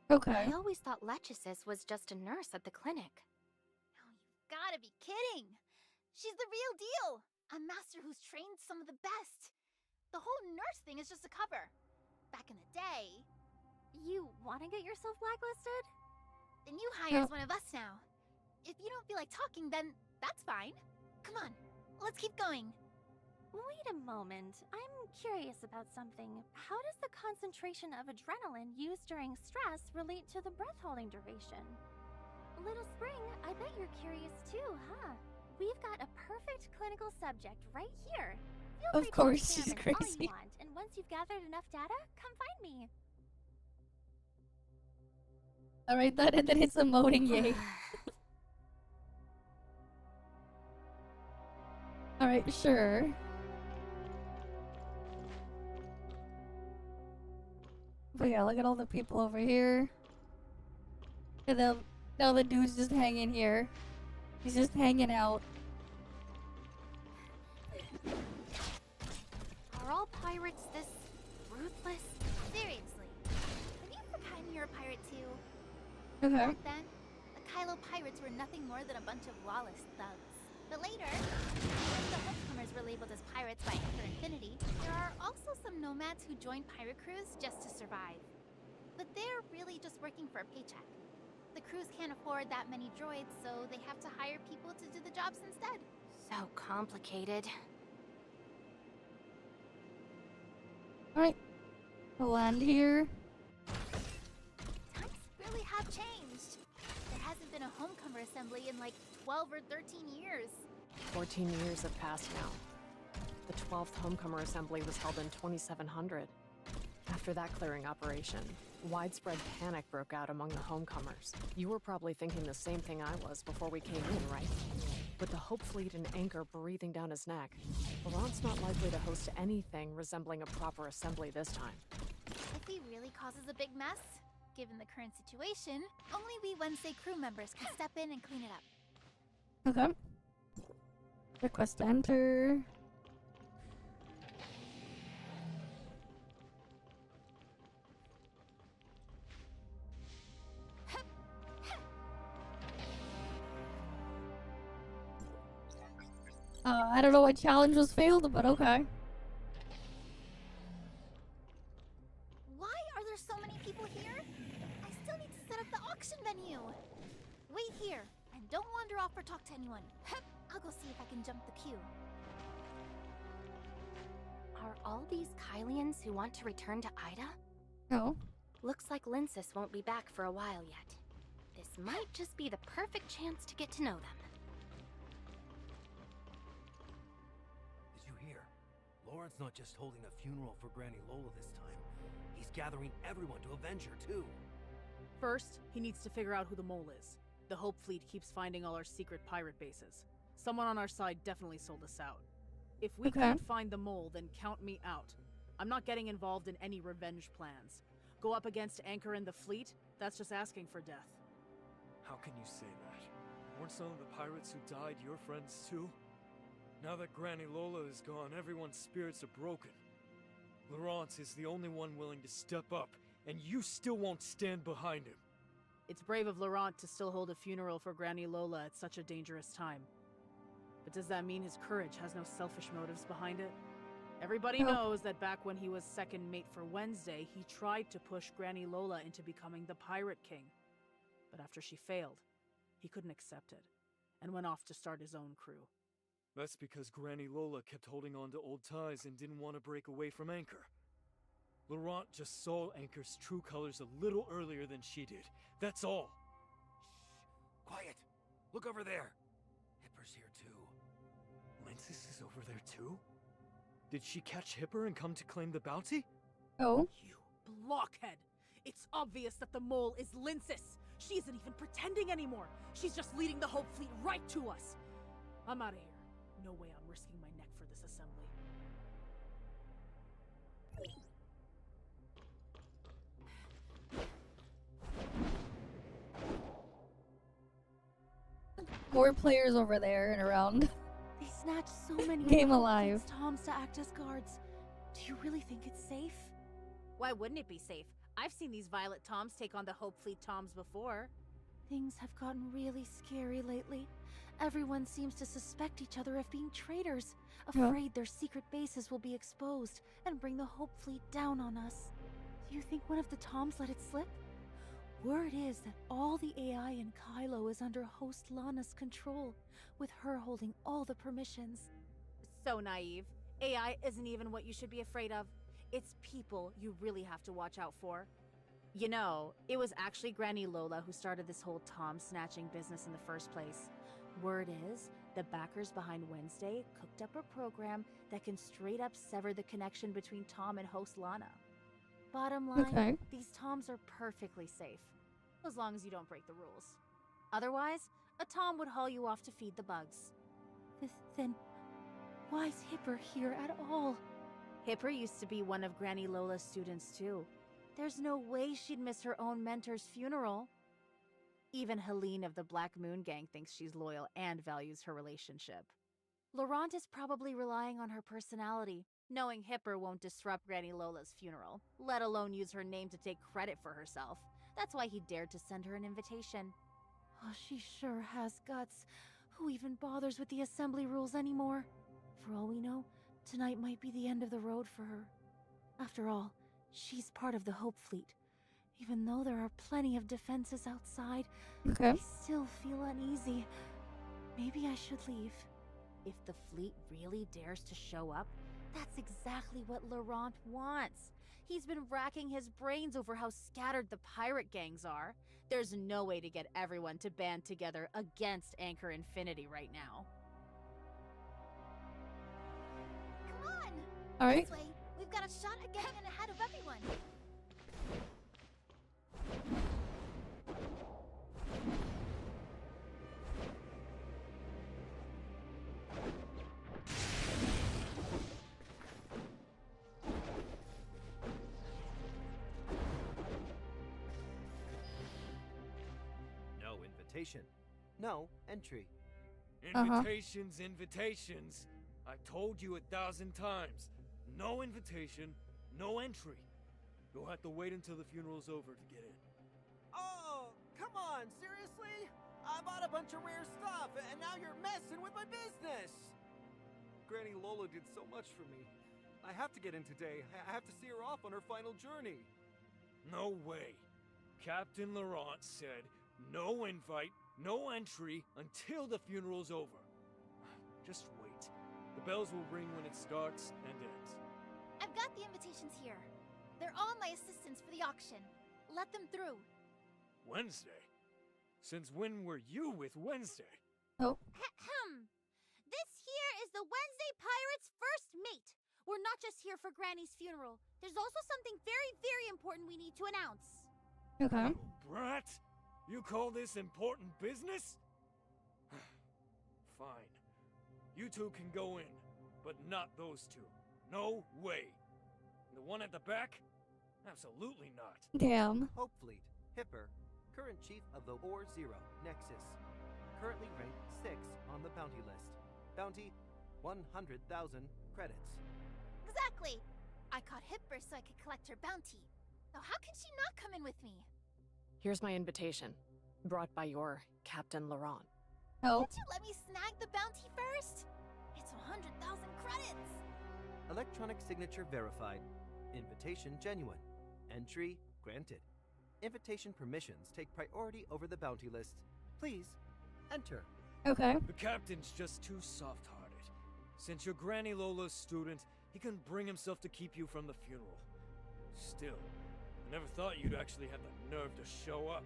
Okay. I always thought Lechisis was just a nurse at the clinic. Oh, you've gotta be kidding! She's the real deal! A master who's trained some of the best. The whole nurse thing is just a cover. Back in the day... You want to get yourself blacklisted? The new hire's one of us now. If you don't feel like talking, then that's fine. Come on, let's keep going. Wait a moment. I'm curious about something. How does the concentration of adrenaline used during stress relate to the breath-holding duration? Little Spring, I bet you're curious too, huh? We've got a perfect clinical subject right here. Feel Of free course, to she's experiment all crazy. you want, and once you've gathered enough data, come find me. Alright, that and then it's emoting yay. Alright, sure. But yeah, look at all the people over here. And then now the dude's just hanging here. He's just hanging out. Are all pirates this ruthless? Seriously. Have you forgotten you're a pirate too? Okay. Back then, the Kylo pirates were nothing more than a bunch of lawless thugs. But later, when the homecomers were labeled as pirates by Emperor Infinity, there are also some nomads who join pirate crews just to survive. But they're really just working for a paycheck. The crews can't afford that many droids, so they have to hire people to do the jobs instead. So complicated. Alright. We'll land here. Times really have changed. There hasn't been a homecomer assembly in like 12 or 13 years. 14 years have passed now. The 12th Homecomer Assembly was held in 2700. After that clearing operation, widespread panic broke out among the homecomers. You were probably thinking the same thing I was before we came in, right? With the Hope Fleet and Anchor breathing down his neck, Laurent's not likely to host anything resembling a proper assembly this time. If he really causes a big mess, given the current situation, only we Wednesday crew members can step in and clean it up. Okay. Request to enter. I don't know what challenge was failed, but okay. Why are there so many people here? I still need to set up the auction venue. Wait here, and don't wander off or talk to anyone. I'll go see if I can jump the queue. Are all these Kylians who want to return to Ida? No. Looks like Linsis won't be back for a while yet. This might just be the perfect chance to get to know them. Did you hear? Lauren's not just holding a funeral for Granny Lola this time. He's gathering everyone to avenge her, too. First, he needs to figure out who the mole is. The Hope Fleet keeps finding all our secret pirate bases. Someone on our side definitely sold us out. If we can't find the mole, then count me out. I'm not getting involved in any revenge plans. Go up against Anchor and the fleet? That's just asking for death. How can you say that? Weren't some of the pirates who died your friends too? Now that Granny Lola is gone, everyone's spirits are broken. Laurent is the only one willing to step up, and you still won't stand behind him. It's brave of Laurent to still hold a funeral for Granny Lola at such a dangerous time. But does that mean his courage has no selfish motives behind it? Everybody knows that back when he was second mate for Wednesday, he tried to push Granny Lola into becoming the Pirate King. But after she failed, he couldn't accept it, and went off to start his own crew. That's because Granny Lola kept holding on to old ties and didn't want to break away from Anchor. Laurent just saw Anchor's true colors a little earlier than she did. That's all. Shh! Quiet! Look over there! Hipper's here too. Linsis is over there too? Did she catch Hipper and come to claim the bounty? Oh. You blockhead! It's obvious that the mole is Linsis! She isn't even pretending anymore! She's just leading the Hope Fleet right to us! I'm out of here. No way I'm risking my neck for this assembly. More players over there and around. They snatched so many Game alive. Toms to act as guards. Do you really think it's safe? Why wouldn't it be safe? I've seen these Violet Toms take on the Hope Fleet Toms before. Things have gotten really scary lately. Everyone seems to suspect each other of being traitors, afraid their secret bases will be exposed and bring the Hope Fleet down on us. Do you think one of the Toms let it slip? Word is that all the AI in Kylo is under host Lana's control, with her holding all the permissions. So naive. AI isn't even what you should be afraid of. It's people you really have to watch out for. You know, it was actually Granny Lola who started this whole Tom snatching business in the first place. Word is, the backers behind Wednesday cooked up a program that can straight up sever the connection between Tom and host Lana. Bottom line, Okay. these Toms are perfectly safe, as long as you don't break the rules. Otherwise, a Tom would haul you off to feed the bugs. Then, why's Hipper here at all? Hipper used to be one of Granny Lola's students too. There's no way she'd miss her own mentor's funeral. Even Helene of the Black Moon Gang thinks she's loyal and values her relationship. Laurent is probably relying on her personality, knowing Hipper won't disrupt Granny Lola's funeral, let alone use her name to take credit for herself. That's why he dared to send her an invitation. Oh, she sure has guts. Who even bothers with the assembly rules anymore? For all we know, tonight might be the end of the road for her. After all, she's part of the Hope Fleet. Even though there are plenty of defenses outside, Okay. I still feel uneasy. Maybe I should leave. If the fleet really dares to show up, that's exactly what Laurent wants. He's been racking his brains over how scattered the pirate gangs are. There's no way to get everyone to band together against Anchor Infinity right now. Come on! All right. This way, we've got a shot at getting in ahead of everyone. No invitation. No entry. Invitations, invitations. I told you 1,000 times. No invitation, no entry. You'll have to wait until the funeral's over to get in. Oh, come on, seriously? I bought a bunch of rare stuff, and now you're messing with my business! Granny Lola did so much for me. I have to get in today. I have to see her off on her final journey. No way. Captain Laurent said no invite, no entry until the funeral's over. Just wait. The bells will ring when it starts and ends. I've got the invitations here. They're all my assistants for the auction. Let them through. Wednesday? Since when were you with Wednesday? Oh. Ahem. This here is the Wednesday Pirates' first mate. We're not just here for Granny's funeral. There's also something very, very important we need to announce. Okay. Little brat? You call this important business? Fine. You two can go in, but not those two. No way. The one at the back? Absolutely not. Damn. Hope Fleet, Hipper, current chief of the Or Zero Nexus. Currently ranked 6 on the bounty list. Bounty, 100,000 credits. Exactly! I caught Hipper so I could collect her bounty. Now how can she not come in with me? Here's my invitation, brought by your Captain Laurent. Oh. Can't you let me snag the bounty first? It's 100,000 credits! Electronic signature verified. Invitation genuine. Entry granted. Invitation permissions take priority over the bounty list. Please, enter. Okay. The captain's just too soft-hearted. Since you're Granny Lola's student, he can bring himself to keep you from the funeral. Still, I never thought you'd actually have the nerve to show up.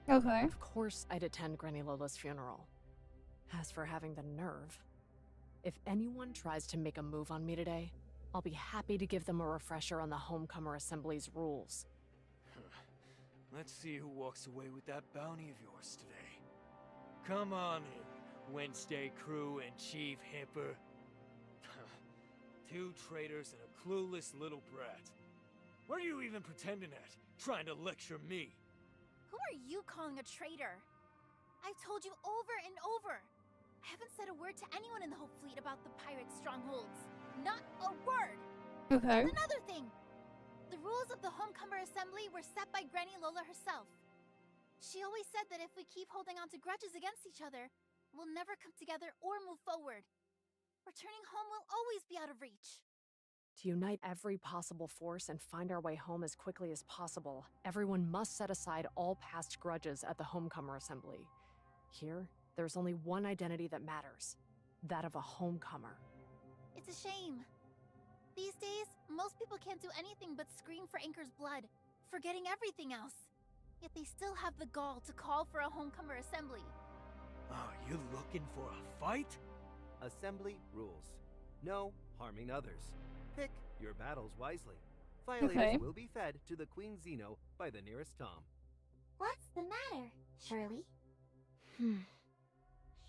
Okay. Of course I'd attend Granny Lola's funeral. As for having the nerve, if anyone tries to make a move on me today, I'll be happy to give them a refresher on the Homecomer Assembly's rules. Let's see who walks away with that bounty of yours today. Come on in, Wednesday crew and Chief Hipper. 2 traitors and a clueless little brat. What are you even pretending at? Trying to lecture me? Who are you calling a traitor? I've told you over and over. I haven't said a word to anyone in the Hope Fleet about the pirate strongholds. Not a word! Okay. Another thing! The rules of the Homecomer Assembly were set by Granny Lola herself. She always said that if we keep holding on to grudges against each other, we'll never come together or move forward. Returning home will always be out of reach. To unite every possible force and find our way home as quickly as possible, everyone must set aside all past grudges at the Homecomer Assembly. Here, there's only one identity that matters, that of a homecomer. It's a shame. These days, most people can't do anything but scream for Anchor's blood, forgetting everything else. Yet they still have the gall to call for a homecomer assembly. Oh, you looking for a fight? Assembly rules. No harming others. Pick your battles wisely. Violators Okay. will be fed to the Queen Xeno by the nearest Tom. What's the matter, Shirley?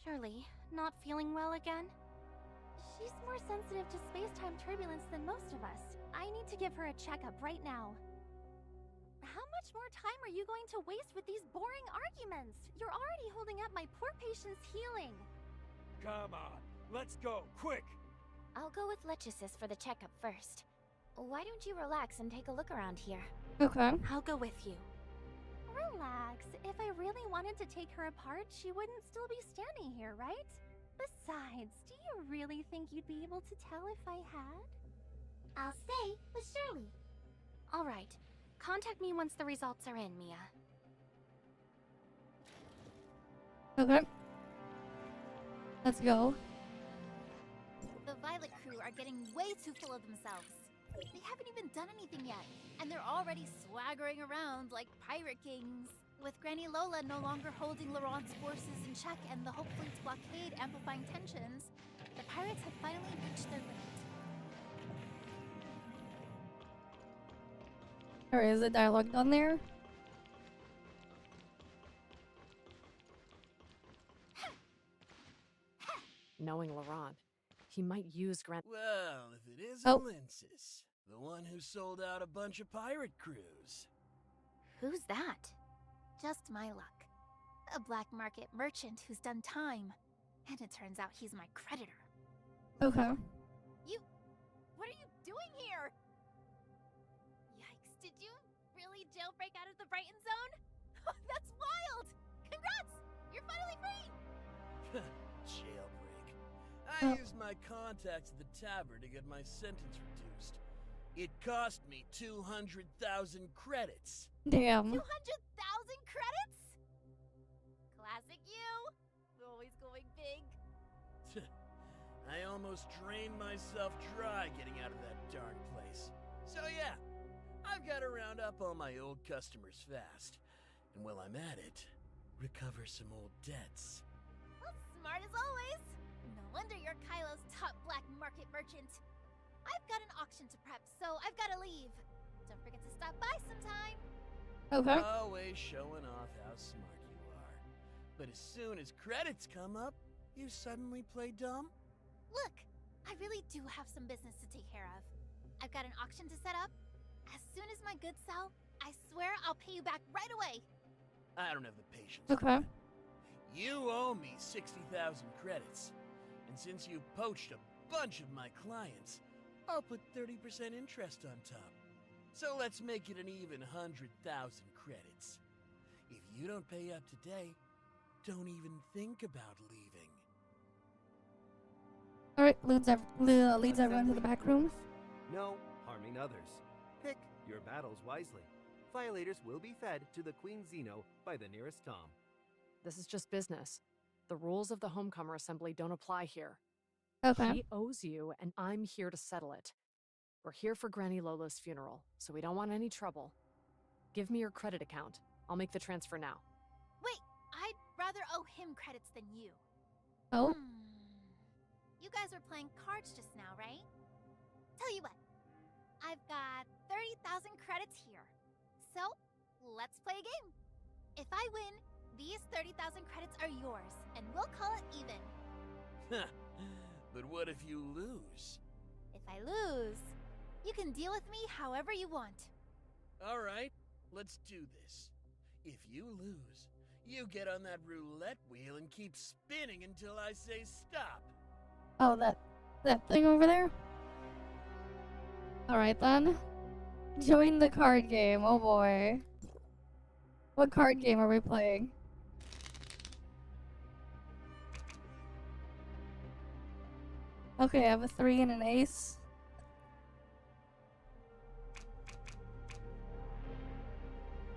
Shirley, not feeling well again? She's more sensitive to space-time turbulence than most of us. I need to give her a checkup right now. How much more time are you going to waste with these boring arguments? You're already holding up my poor patient's healing. Come on, let's go, quick! I'll go with Lechesis for the checkup first. Why don't you relax and take a look around here? Okay. I'll go with you. Relax. If I really wanted to take her apart, she wouldn't still be standing here, right? Besides, do you really think you'd be able to tell if I had? I'll stay with Shirley. All right. Contact me once the results are in, Mia. Okay. Let's go. The Violet crew are getting way too full of themselves. They haven't even done anything yet, and they're already swaggering around like pirate kings. With Granny Lola no longer holding Laurent's forces in check and the Hope Fleet's blockade amplifying tensions, the pirates have finally reached their limit. Or is the dialogue done there? Knowing Laurent, he might use Grant. Well, if it is Oh. Linsis, the one who sold out a bunch of pirate crews. Who's that? Just my luck. A black market merchant who's done time. And it turns out he's my creditor. Okay. What are you doing here? Yikes, did you really jailbreak out of the Brighton zone? That's wild! Congrats! You're finally free! Jailbreak. I used my contacts at the tavern to get my sentence reduced. It cost me 200,000 credits. Damn. 200,000 credits? Classic you! Always going big. I almost drained myself dry getting out of that darn place. So yeah, I've got to round up all my old customers fast. And while I'm at it, recover some old debts. Well, smart as always. No wonder you're Kylo's top black market merchant. I've got an auction to prep, so I've got to leave. Don't forget to stop by sometime. Okay. Always showing off how smart you are. But as soon as credits come up, you suddenly play dumb? Look, I really do have some business to take care of. I've got an auction to set up. As soon as my goods sell, I swear I'll pay you back right away. I don't have the patience. Okay. You owe me 60,000 credits. And since you poached a bunch of my clients, I'll put 30% interest on top. So let's make it an even 100,000 credits. If you don't pay up today, don't even think about leaving. Alright, leads everyone to the back room. No harming others. Pick your battles wisely. Violators will be fed to the Queen Xeno by the nearest Tom. This is just business. The rules of the Homecomer Assembly don't apply here. Okay. She owes you, and I'm here to settle it. We're here for Granny Lola's funeral, so we don't want any trouble. Give me your credit account. I'll make the transfer now. Wait, I'd rather owe him credits than you. Oh. You guys were playing cards just now, right? Tell you what, I've got 30,000 credits here. So, let's play a game. If I win, these 30,000 credits are yours, and we'll call it even. But what if you lose? If I lose, you can deal with me however you want. Alright, let's do this. If you lose, you get on that roulette wheel and keep spinning until I say stop. Oh, that thing over there? Alright then. Join the card game. Oh boy. What card game are we playing? Okay, I have a 3 and an ace.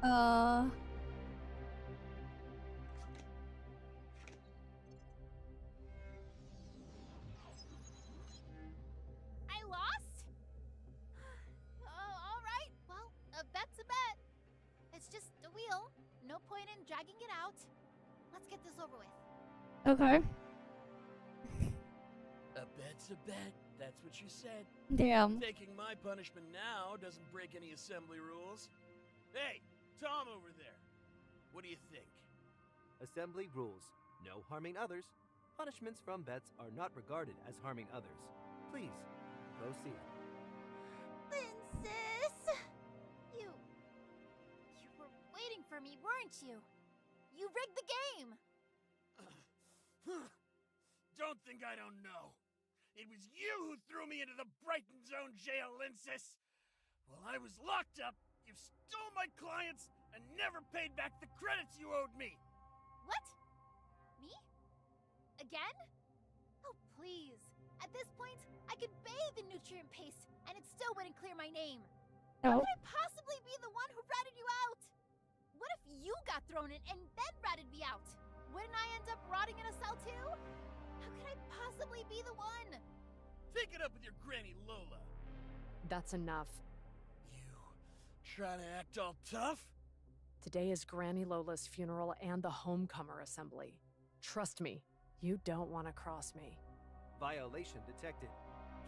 I lost? Oh, alright. Well, a bet's a bet. dragging it out. Let's get this over with. Okay. A bet's a bet. That's what you said. Damn. Taking my punishment now doesn't break any assembly rules. Hey, Tom over there. What do you think? Assembly rules. No harming others. Punishments from bets are not regarded as harming others. Please, proceed. Linsis! You were waiting for me, weren't you? You rigged the game! Don't think I don't know. It was you who threw me into the Brighton Zone jail, Linsis. While I was locked up, you stole my clients and never paid back the credits you owed me. What? Me? Again? Oh, please. At this point, I could bathe in nutrient paste, and it still wouldn't clear my name. How No. could I possibly be the one who ratted you out? What if you got thrown in and then ratted me out? Wouldn't I end up rotting in a cell too? How could I possibly be the one? Take it up with your Granny Lola. That's enough. You trying to act all tough? Today is Granny Lola's funeral and the Homecomer Assembly. Trust me, you don't want to cross me. Violation detected.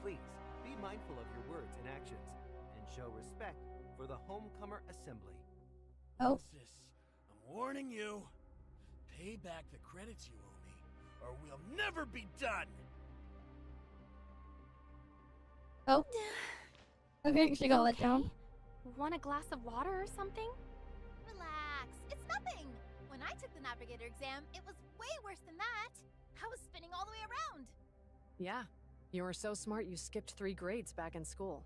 Please be mindful of your words and actions and show respect for the Homecomer Assembly. Oh. Sis, I'm warning you. Pay back the credits you owe me, or we'll never be done. Oh. Okay, she got let down. Want a glass of water or something? Relax, it's nothing. When I took the Navigator exam, it was way worse than that. I was spinning all the way around. Yeah, you were so smart you skipped 3 grades back in school.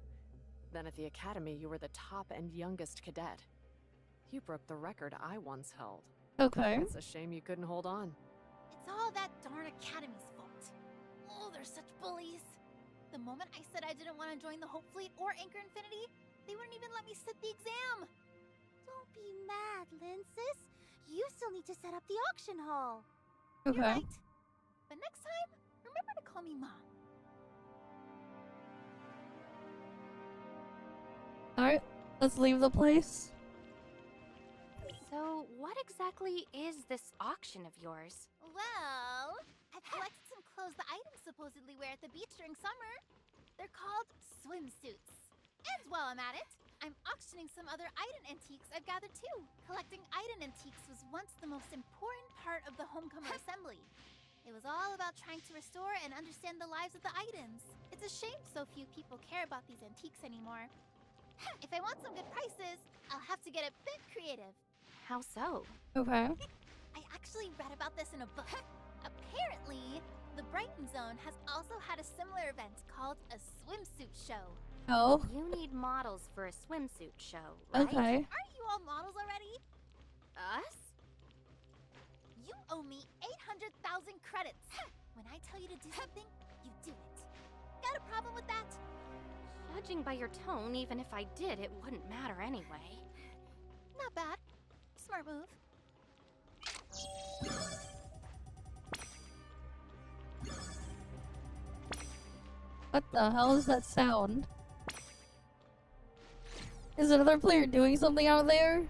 Then at the academy, you were the top and youngest cadet. You broke the record I once held. Okay. It's a shame you couldn't hold on. It's all that darn academy's fault. Oh, they're such bullies. The moment I said I didn't want to join the Hope Fleet or Anchor Infinity, they wouldn't even let me sit the exam. Don't be mad, Linsis. You still need to set up the auction hall. Okay. You're right. But next time, remember to call me Mom. Alright, let's leave the place. So, what exactly is this auction of yours? Well, I've collected some clothes the items supposedly wear at the beach during summer. They're called swimsuits. And while I'm at it, I'm auctioning some other Iden antiques I've gathered too. Collecting Iden antiques was once the most important part of the Homecomer Assembly. It was all about trying to restore and understand the lives of the Idens. It's a shame so few people care about these antiques anymore. If I want some good prices, I'll have to get a bit creative. How so? Okay. I actually read about this in a book. Apparently, the Brighton Zone has also had a similar event called a swimsuit show. Oh. You need models for a swimsuit show, right? Okay. Aren't you all models already? Us? You owe me 800,000 credits. When I tell you to do something, you do it. Got a problem with that? Judging by your tone, even if I did, it wouldn't matter anyway. Not bad. Smart move. What the hell is that sound? Is another player doing something out there?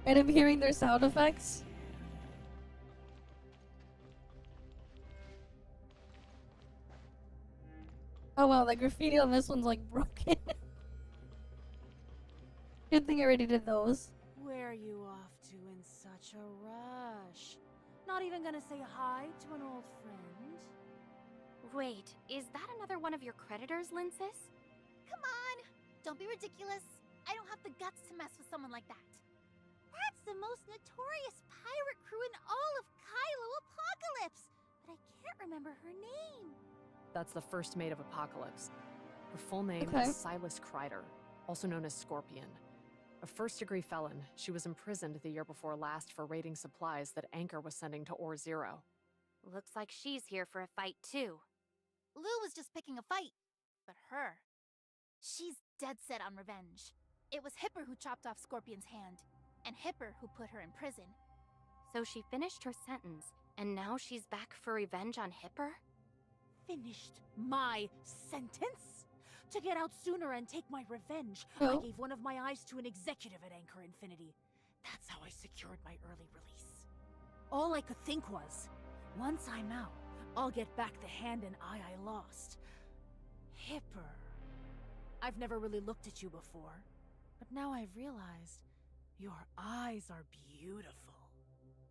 And I'm hearing their sound effects? Oh wow, the graffiti on this one's like broken. Good thing I already did those. Where are you off to in such a rush? Not even gonna say hi to an old friend? Wait, is that another one of your creditors, Linsis? Come on! Don't be ridiculous. I don't have the guts to mess with someone like that. That's the most notorious pirate crew in all of Kylo Apocalypse, but I can't remember her name. That's the first mate of Apocalypse. Her full name Okay. is Silas Kreider, also known as Scorpion. A first-degree felon, she was imprisoned the year before last for raiding supplies that Anchor was sending to Ore Zero. Looks like she's here for a fight, too. Lou was just picking a fight. But her, she's dead set on revenge. It was Hipper who chopped off Scorpion's hand, and Hipper who put her in prison. So she finished her sentence, and now she's back for revenge on Hipper? Finished my sentence? To get out sooner and take my revenge, Oh. I gave one of my eyes to an executive at Anchor Infinity. That's how I secured my early release. All I could think was, once I'm out, I'll get back the hand and eye I lost. Hipper. I've never really looked at you before, but now I've realized your eyes are beautiful.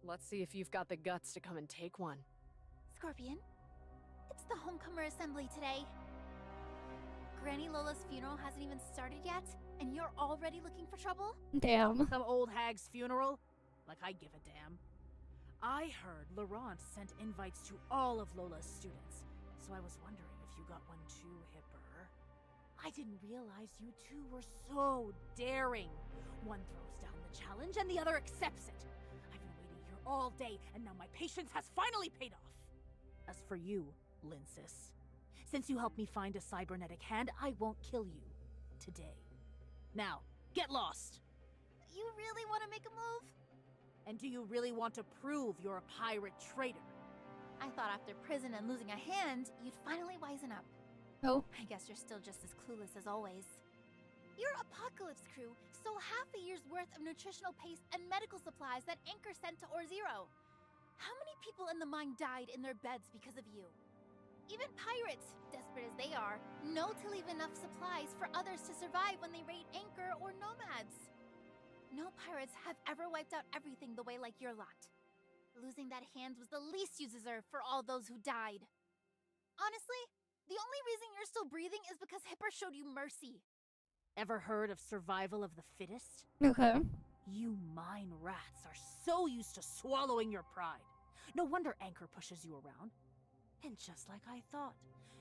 Let's see if you've got the guts to come and take one. Scorpion, it's the Homecomer Assembly today. Granny Lola's funeral hasn't even started yet, and you're already looking for trouble? Damn. Some old hag's funeral? Like I give a damn. I heard Laurent sent invites to all of Lola's students, so I was wondering if you got one too, Hipper. I didn't realize you two were so daring. One throws down the challenge and the other accepts it. I've been waiting here all day, and now my patience has finally paid off. As for you, Linsis, since you helped me find a cybernetic hand, I won't kill you today. Now, get lost! You really want to make a move? And do you really want to prove you're a pirate traitor? I thought after prison and losing a hand, you'd finally wisen up. Oh. I guess you're still just as clueless as always. You're Apocalypse Crew stole half a year's worth of nutritional paste and medical supplies that Anchor sent to Or-Zero. How many people in the mine died in their beds because of you? Even pirates, desperate as they are, know to leave enough supplies for others to survive when they raid Anchor or Nomads. No pirates have ever wiped out everything the way like your lot. Losing that hand was the least you deserve for all those who died. Honestly, the only reason you're still breathing is because Hipper showed you mercy. Ever heard of survival of the fittest? Okay. You mine rats are so used to swallowing your pride. No wonder Anchor pushes you around. And just like I thought,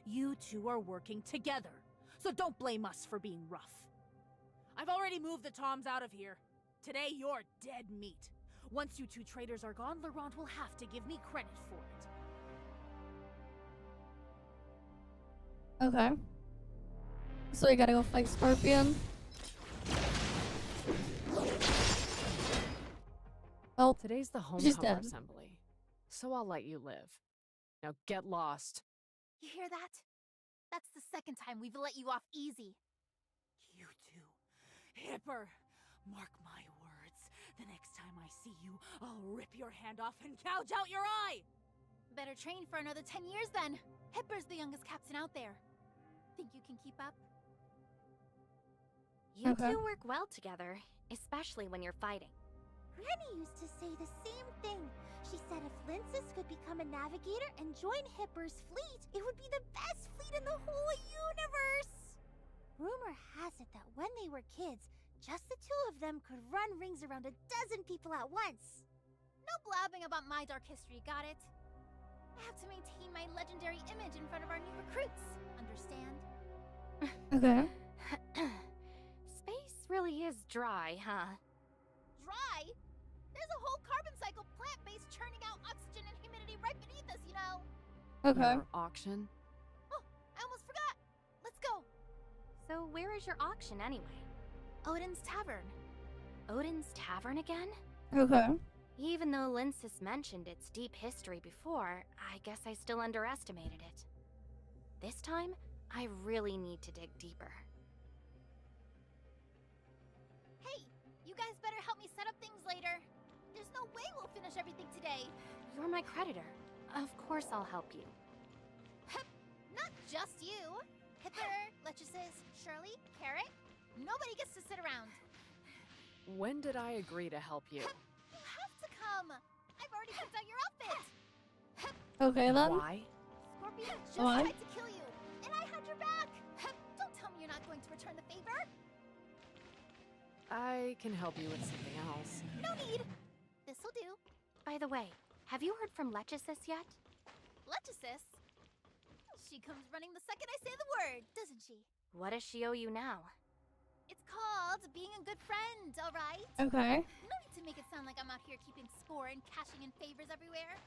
you two are working together. So don't blame us for being rough. I've already moved the Toms out of here. Today you're dead meat. Once you two traitors are gone, Laurent will have to give me credit for it. Okay. So we gotta go fight Scorpion. Oh, Today's the she's Homecomer dead. Assembly, so I'll let you live. Now get lost. You hear that? That's the second time we've let you off easy. You two. Hipper, mark my words. The next time I see you, I'll rip your hand off and gouge out your eye! Better train for another 10 years then. Hipper's the youngest captain out there. Think you can keep up? You Okay. two work well together, especially when you're fighting. Granny used to say the same thing. She said if Linsis could become a navigator and join Hipper's fleet, it would be the best fleet in the whole universe! Rumor has it that when they were kids, just the two of them could run rings around a dozen people at once. No blabbing about my dark history, got it? I have to maintain my legendary image in front of our new recruits, understand? Okay. Space really is dry, huh? Dry? There's a whole carbon cycle plant base churning out oxygen and humidity right beneath us, you know? Okay. Your auction? Oh, I almost forgot! Let's go! So where is your auction anyway? Odin's Tavern. Odin's Tavern again? Okay. Even though Linsis mentioned its deep history before, I guess I still underestimated it. This time, I really need to dig deeper. Hey, you guys better help me set up things later. There's no way we'll finish everything today. You're my creditor. Of course I'll help you. Not just you. Hipper, Lechuses, Shirley, Carrot. Nobody gets to sit around. When did I agree to help you? You have to come. I've already picked out your outfit. Okay then. Why? Scorpion just Why? tried to kill you, and I had your back. Don't tell me you're not going to return the favor. I can help you with something else. No need. This'll do. By the way, have you heard from Lechusis yet? Lechusis? She comes running the second I say the word, doesn't she? What does she owe you now? It's called being a good friend, all right? Okay. No need to make it sound like I'm out here keeping score and cashing in favors everywhere.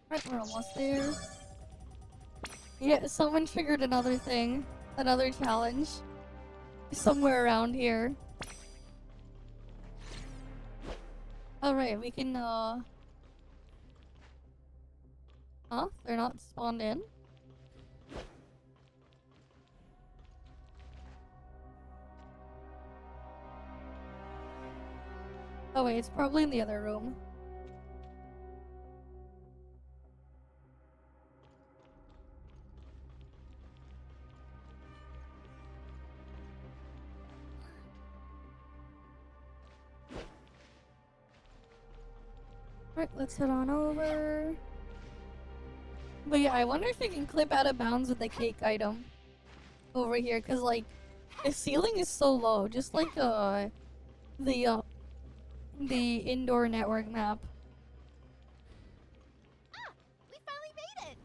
Right, we're almost there. Yeah, someone triggered another thing. Another challenge. Somewhere around here. Alright, we can, Huh? They're not spawned in? Oh wait, it's probably in the other room. Right, let's head on over. But yeah, I wonder if we can clip out of bounds with the cake item over here, cause like the ceiling is so low, just like the indoor network map. Ah, we finally made it.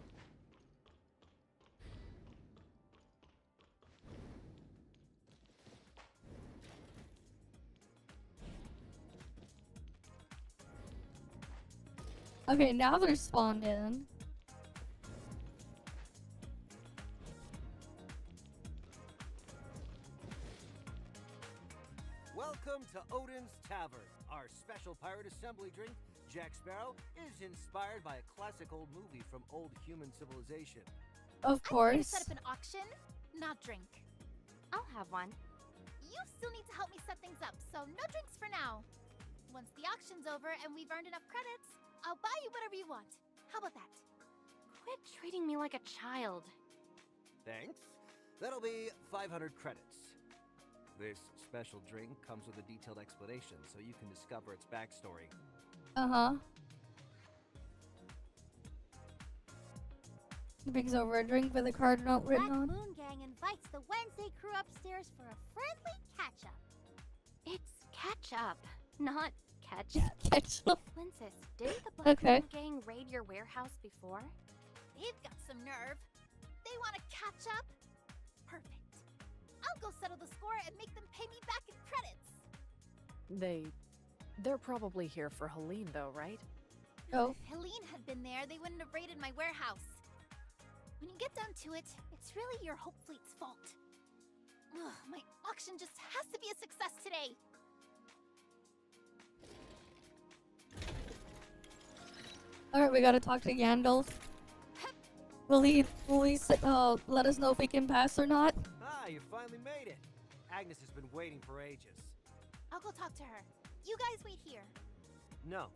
Okay, now they're spawned in. Welcome to Odin's Tavern. Our special pirate assembly drink, Jack Sparrow, is inspired by a classic old movie from old human civilization. Of I'm here to course. set up an auction, not drink. I'll have one. You still need to help me set things up, so no drinks for now. Once the auction's over and we've earned enough credits, I'll buy you whatever you want. How about that? Quit treating me like a child. Thanks. That'll be 500 credits. This special drink comes with a detailed explanation so you can discover its backstory. Uh-huh. Brings over a drink with a card note written Black on. Moon Gang invites the Wednesday crew upstairs for a friendly catch-up. It's catch up, not catch up. Ketchup. Princess, didn't the Black Okay. Moon Gang raid your warehouse before? They've got some nerve. They want to catch up? Perfect. I'll go settle the score and make them pay me back in credits. They're probably here for Helene though, right? Oh. If Helene had been there, they wouldn't have raided my warehouse. When you get down to it, it's really your Hope Fleet's fault. Ugh, my auction just has to be a success today. Alright, we gotta talk to Gandalf. Will he let us know if we can pass or not? Ah, you finally made it. Agnes has been waiting for ages. I'll go talk to her. You guys wait here. No,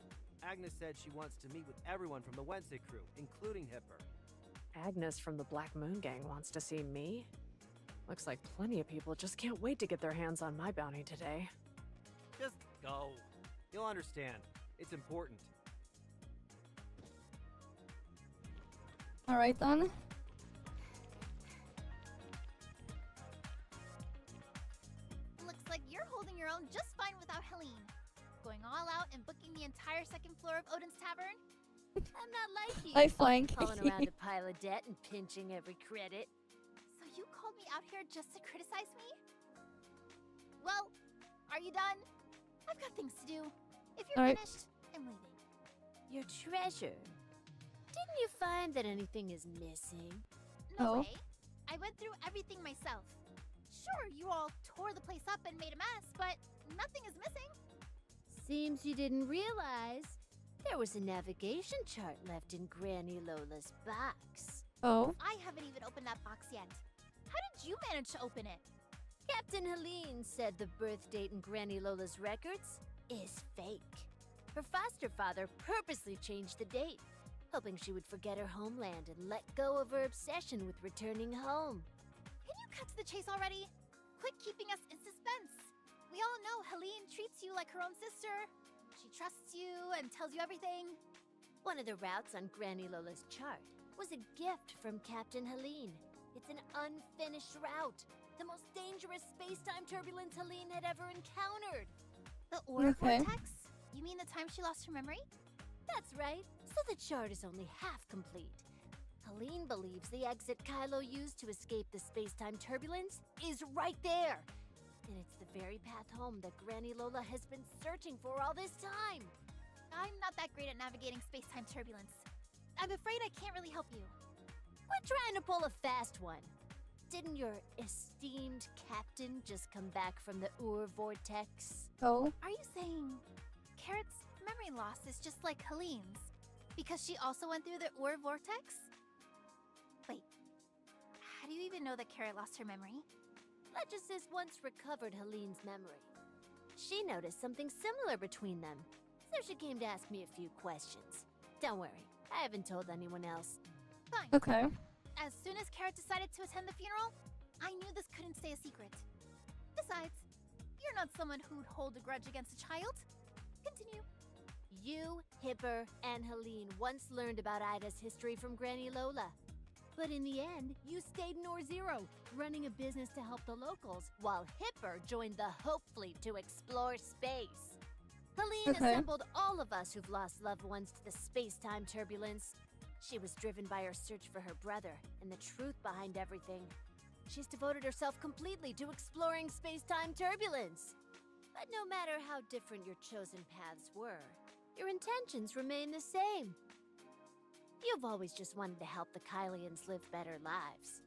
Agnes said she wants to meet with everyone from the Wednesday crew, including Hipper. Agnes from the Black Moon Gang wants to see me? Looks like plenty of people just can't wait to get their hands on my bounty today. Just go. You'll understand. It's important. Alright then. Looks like you're holding your own just fine without Helene. Going all out and booking the entire second floor of Odin's Tavern? I'm not like you. I flank. Calling around to pile of debt and pinching every credit. So you called me out here just to criticize me? Well, are you done? I've got things to do. If you're All right. finished, I'm leaving. Your treasure. Didn't you find that anything is missing? No Oh. way. I went through everything myself. Sure, you all tore the place up and made a mess, but nothing is missing. Seems you didn't realize there was a navigation chart left in Granny Lola's box. Oh. I haven't even opened that box yet. How did you manage to open it? Captain Helene said the birth date in Granny Lola's records is fake. Her foster father purposely changed the date, hoping she would forget her homeland and let go of her obsession with returning home. Can you cut to the chase already? Quit keeping us in suspense. We all know Helene treats you like her own sister. She trusts you and tells you everything. One of the routes on Granny Lola's chart was a gift from Captain Helene. It's an unfinished route, the most dangerous space-time turbulence Helene had ever encountered. The Aura Okay. Vortex? You mean the time she lost her memory? That's right, so the chart is only half complete. Helene believes the exit Kylo used to escape the space-time turbulence is right there. And it's the very path home that Granny Lola has been searching for all this time. I'm not that great at navigating space-time turbulence. I'm afraid I can't really help you. We're trying to pull a fast one. Didn't your esteemed captain just come back from the Ur Vortex? Oh. Are you saying Carrot's memory loss is just like Helene's? Because she also went through the Ur Vortex? Wait, how do you even know that Carrot lost her memory? Legisis once recovered Helene's memory. she noticed something similar between them, so she came to ask me a few questions. Don't worry, I haven't told anyone else. Fine. Okay. As soon as Carrot decided to attend the funeral, I knew this couldn't stay a secret. Besides, you're not someone who'd hold a grudge against a child. Continue. You, Hipper, and Helene once learned about Ida's history from Granny Lola. But in the end, you stayed in Or Zero, running a business to help the locals, while Hipper joined the Hope Fleet to explore space. Helene assembled all of us who've lost loved ones to the space-time turbulence. She was driven by her search for her brother and the truth behind everything. She's devoted herself completely to exploring space-time turbulence. But no matter how different your chosen paths were, your intentions remain the same. You've always just wanted to help the Kylians live better lives.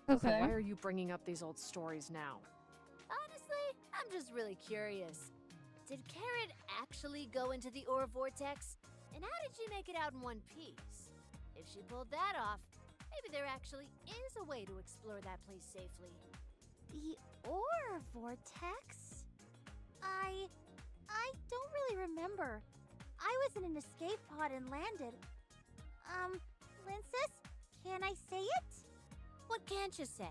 So why are you bringing up these old stories now? Honestly, I'm just really curious. Did Carrot actually go into the Ore Vortex? And how did she make it out in one piece? If she pulled that off, maybe there actually is a way to explore that place safely. The Ore Vortex? I don't really remember. I was in an escape pod and landed. Linces, can I say it? What can't you say?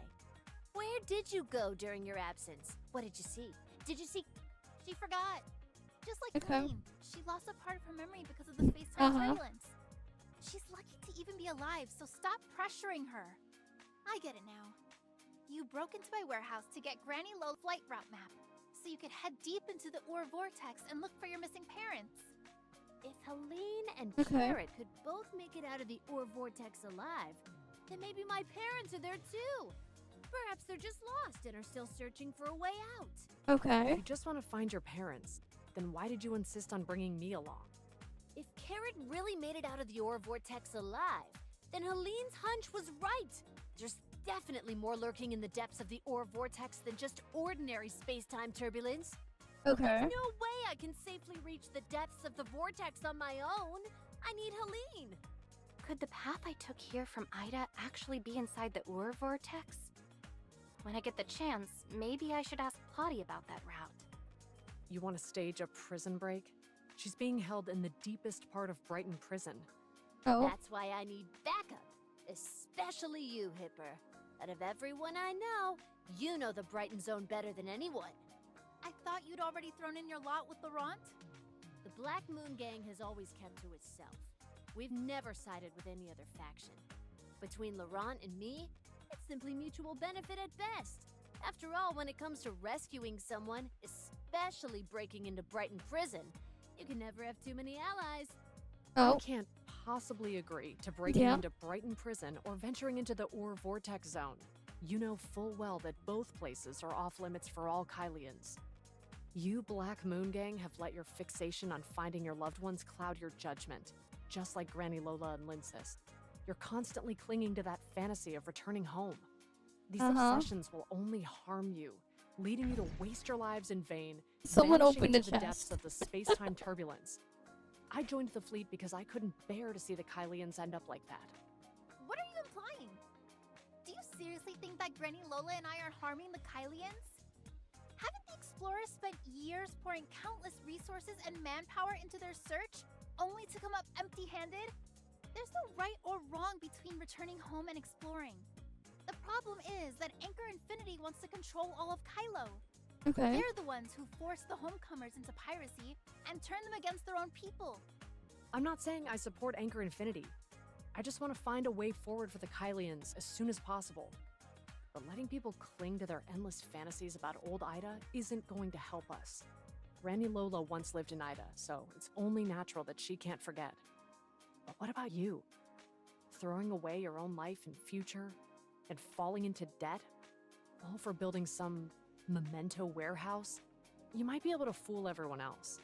Where did you go during your absence? What did you see? Did you see? She forgot. Just like Helene, she lost a part of her memory because of the space-time turbulence. She's lucky to even be alive, so stop pressuring her. I get it now. You broke into my warehouse to get Granny Lola's flight route map, so you could head deep into the Ore Vortex and look for your missing parents. If Helene and Carrot could both make it out of the Ore Vortex alive, then maybe my parents are there too. Perhaps they're just lost and are still searching for a way out. If you just want to find your parents, then why did you insist on bringing me along? If Carrot really made it out of the Ore Vortex alive, then Helene's hunch was right. There's definitely more lurking in the depths of the Ore Vortex than just ordinary space-time turbulence. There's no way I can safely reach the depths of the vortex on my own. I need Helene. Could the path I took here from Ida actually be inside the Ur Vortex? When I get the chance, maybe I should ask Plotty about that route. You want to stage a prison break? She's being held in the deepest part of Brighton Prison. That's why I need backup. Especially you, Hipper. Out of everyone I know, you know the Brighton Zone better than anyone. I thought you'd already thrown in your lot with Laurent? The Black Moon Gang has always kept to itself. We've never sided with any other faction. Between Laurent and me, it's simply mutual benefit at best. After all, when it comes to rescuing someone, especially breaking into Brighton Prison, you can never have too many allies. I can't possibly agree to breaking into Brighton Prison or venturing into the Ore Vortex Zone. You know full well that both places are off limits for all Kylians. You Black Moon Gang have let your fixation on finding your loved ones cloud your judgment, just like Granny Lola and Linces. You're constantly clinging to that fantasy of returning home. These obsessions will only harm you, leading you to waste your lives in vain, Someone vanishing opened into the the depths chest. of the space-time turbulence. I joined the fleet because I couldn't bear to see the Kylians end up like that. What are you implying? Do you seriously think that Granny Lola and I are harming the Kylians? Haven't the explorers spent years pouring countless resources and manpower into their search, only to come up empty-handed? There's no right or wrong between returning home and exploring. The problem is that Anchor Infinity wants to control all of Kylo. They're the ones who force the homecomers into piracy and turn them against their own people. I'm not saying I support Anchor Infinity. I just want to find a way forward for the Kylians as soon as possible. But letting people cling to their endless fantasies about old Ida isn't going to help us. Granny Lola once lived in Ida, so it's only natural that she can't forget. But what about you? Throwing away your own life and future, and falling into debt? All for building some memento warehouse? You might be able to fool everyone else.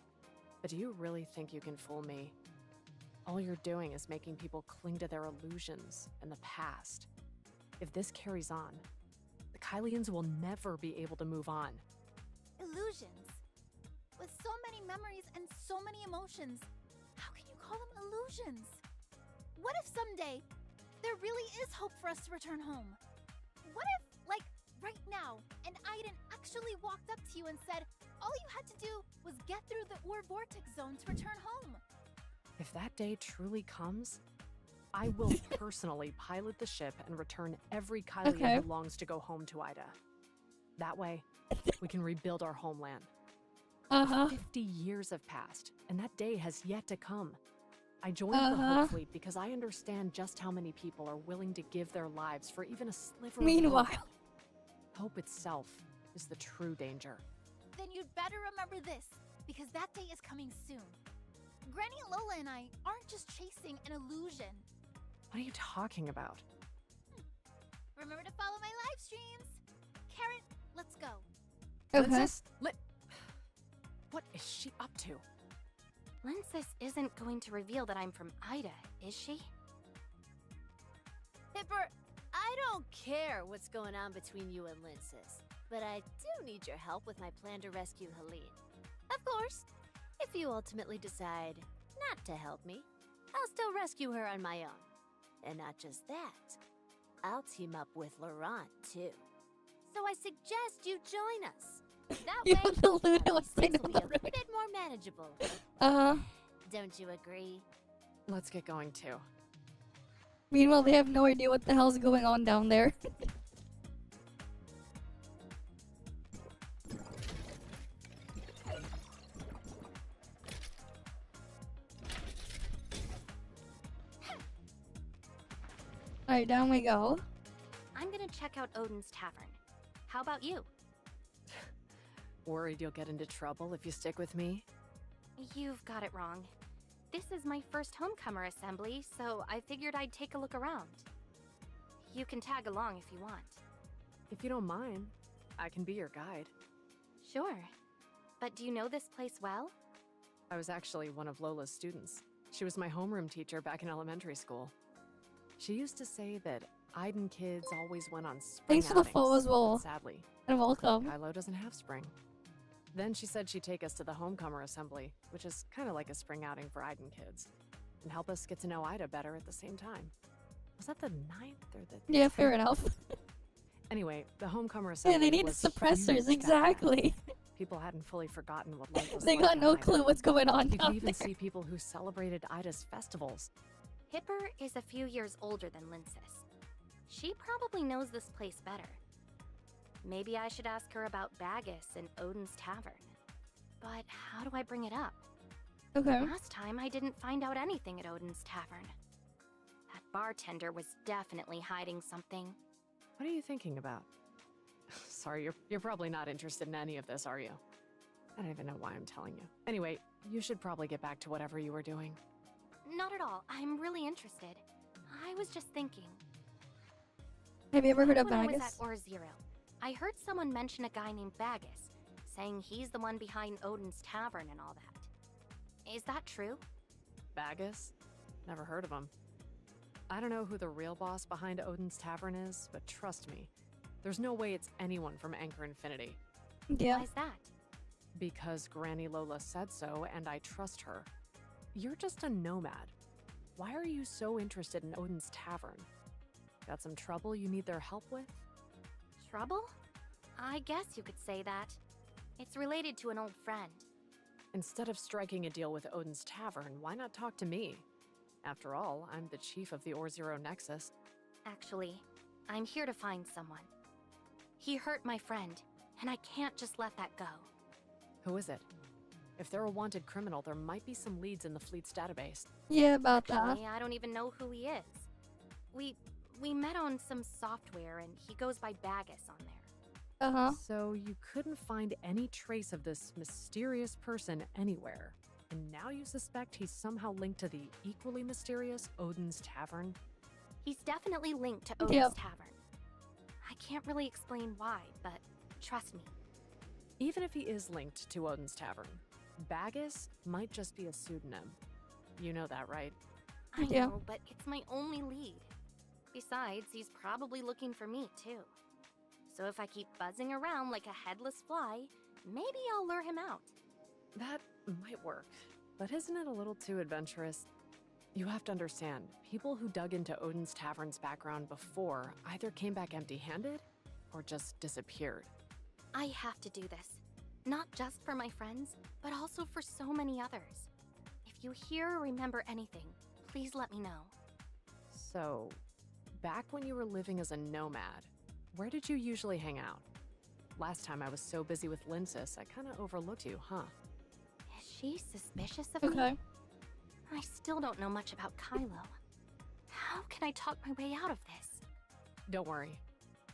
But do you really think you can fool me? All you're doing is making people cling to their illusions and the past. If this carries on, the Kylians will never be able to move on. Illusions. With so many memories and so many emotions, how can you call them illusions? What if someday there really is hope for us to return home? What if, like, right now, an Aiden actually walked up to you and said, All you had to do was get through the Ur Vortex zone to return home. If that day truly comes, I will personally pilot the ship and return every Kylian who longs to go home to Ida. That way, we can rebuild our homeland. 50 years have passed, and that day has yet to come. I joined the Hope Fleet because I understand just how many people are willing to give their lives for even a sliver Meanwhile, of hope. Hope itself is the true danger. Then you'd better remember this, because that day is coming soon. Granny Lola and I aren't just chasing an illusion. What are you talking about? Remember to follow my live streams. Carrot, let's go. Princess, what is she up to? Lindsys isn't going to reveal that I'm from Ida, is she? Hipper, I don't care what's going on between you and Lindsys, but I do need your help with my plan to rescue Helene. Of course, if you ultimately decide not to help me, I'll still rescue her on my own. And not just that, I'll team up with Laurent too. So I suggest you join us. That way, things will be a bit more manageable. Don't you agree? Let's get going too. Meanwhile, they have no idea what the hell's going on down there. Alright, down we go. I'm gonna check out Odin's Tavern. How about you? Worried you'll get into trouble if you stick with me? You've got it wrong. This is my first homecomer assembly, so I figured I'd take a look around. You can tag along if you want. If you don't mind, I can be your guide. Sure. But do you know this place well? I was actually one of Lola's students. She was my homeroom teacher back in elementary school. She used to say that Iden kids always went on spring Thanks for the outings, follow as well. but sadly, And welcome. Kylo doesn't have spring. Then she said she'd take us to the homecomer assembly, which is kind of like a spring outing for Iden kids, and help us get to know Ida better at the same time. Was that the 9th or the Yeah, 10th? fair enough. Anyway, the homecomer assembly Yeah, they need was suppressors, huge back exactly. then. People hadn't fully forgotten what life was They like got on no Ida. clue what's going on You down could even there. see people who celebrated Ida's festivals. Hipper is a few years older than Lindsys. She probably knows this place better. Maybe I should ask her about Bagus and Odin's Tavern. But how do I bring it up? Okay. Last time I didn't find out anything at Odin's Tavern. That bartender was definitely hiding something. What are you thinking about? Sorry, you're probably not interested in any of this, are you? I don't even know why I'm telling you. Anyway, you should probably get back to whatever you were doing. Not at all. I'm really interested. I was just thinking. Have you ever heard of When I was Bagus? at Or Zero, I heard someone mention a guy named Bagus, saying he's the one behind Odin's Tavern and all that. Is that true? Bagus? Never heard of him. I don't know who the real boss behind Odin's Tavern is, but trust me, there's no way it's anyone from Anchor Infinity. Yeah. Why's that? Because Granny Lola said so, and I trust her. You're just a nomad. Why are you so interested in Odin's Tavern? Got some trouble you need their help with? Trouble? I guess you could say that. It's related to an old friend. Instead of striking a deal with Odin's Tavern, why not talk to me? After all, I'm the chief of the Or Zero Nexus. Actually, I'm here to find someone. He hurt my friend, and I can't just let that go. Who is it? If they're a wanted criminal, there might be some leads in the fleet's database. Yeah, about that. Actually, I don't even know who he is. We met on some software, and he goes by Bagus on there. Uh-huh. So you couldn't find any trace of this mysterious person anywhere. And now you suspect he's somehow linked to the equally mysterious Odin's Tavern? He's definitely linked to Odin's Tavern. I can't really explain why, but trust me. Even if he is linked to Odin's Tavern, Bagus might just be a pseudonym. You know that, right? I know, but it's my only lead. Besides, he's probably looking for me, too. So if I keep buzzing around like a headless fly, maybe I'll lure him out. That might work, but isn't it a little too adventurous? You have to understand, people who dug into Odin's Tavern's background before either came back empty-handed or just disappeared. I have to do this. Not just for my friends, but also for so many others. If you hear or remember anything, please let me know. So, back when you were living as a nomad, where did you usually hang out? Last time I was so busy with Linsis, I kinda overlooked you, huh? Is she suspicious of me? Okay. I still don't know much about Kylo. How can I talk my way out of this? Don't worry.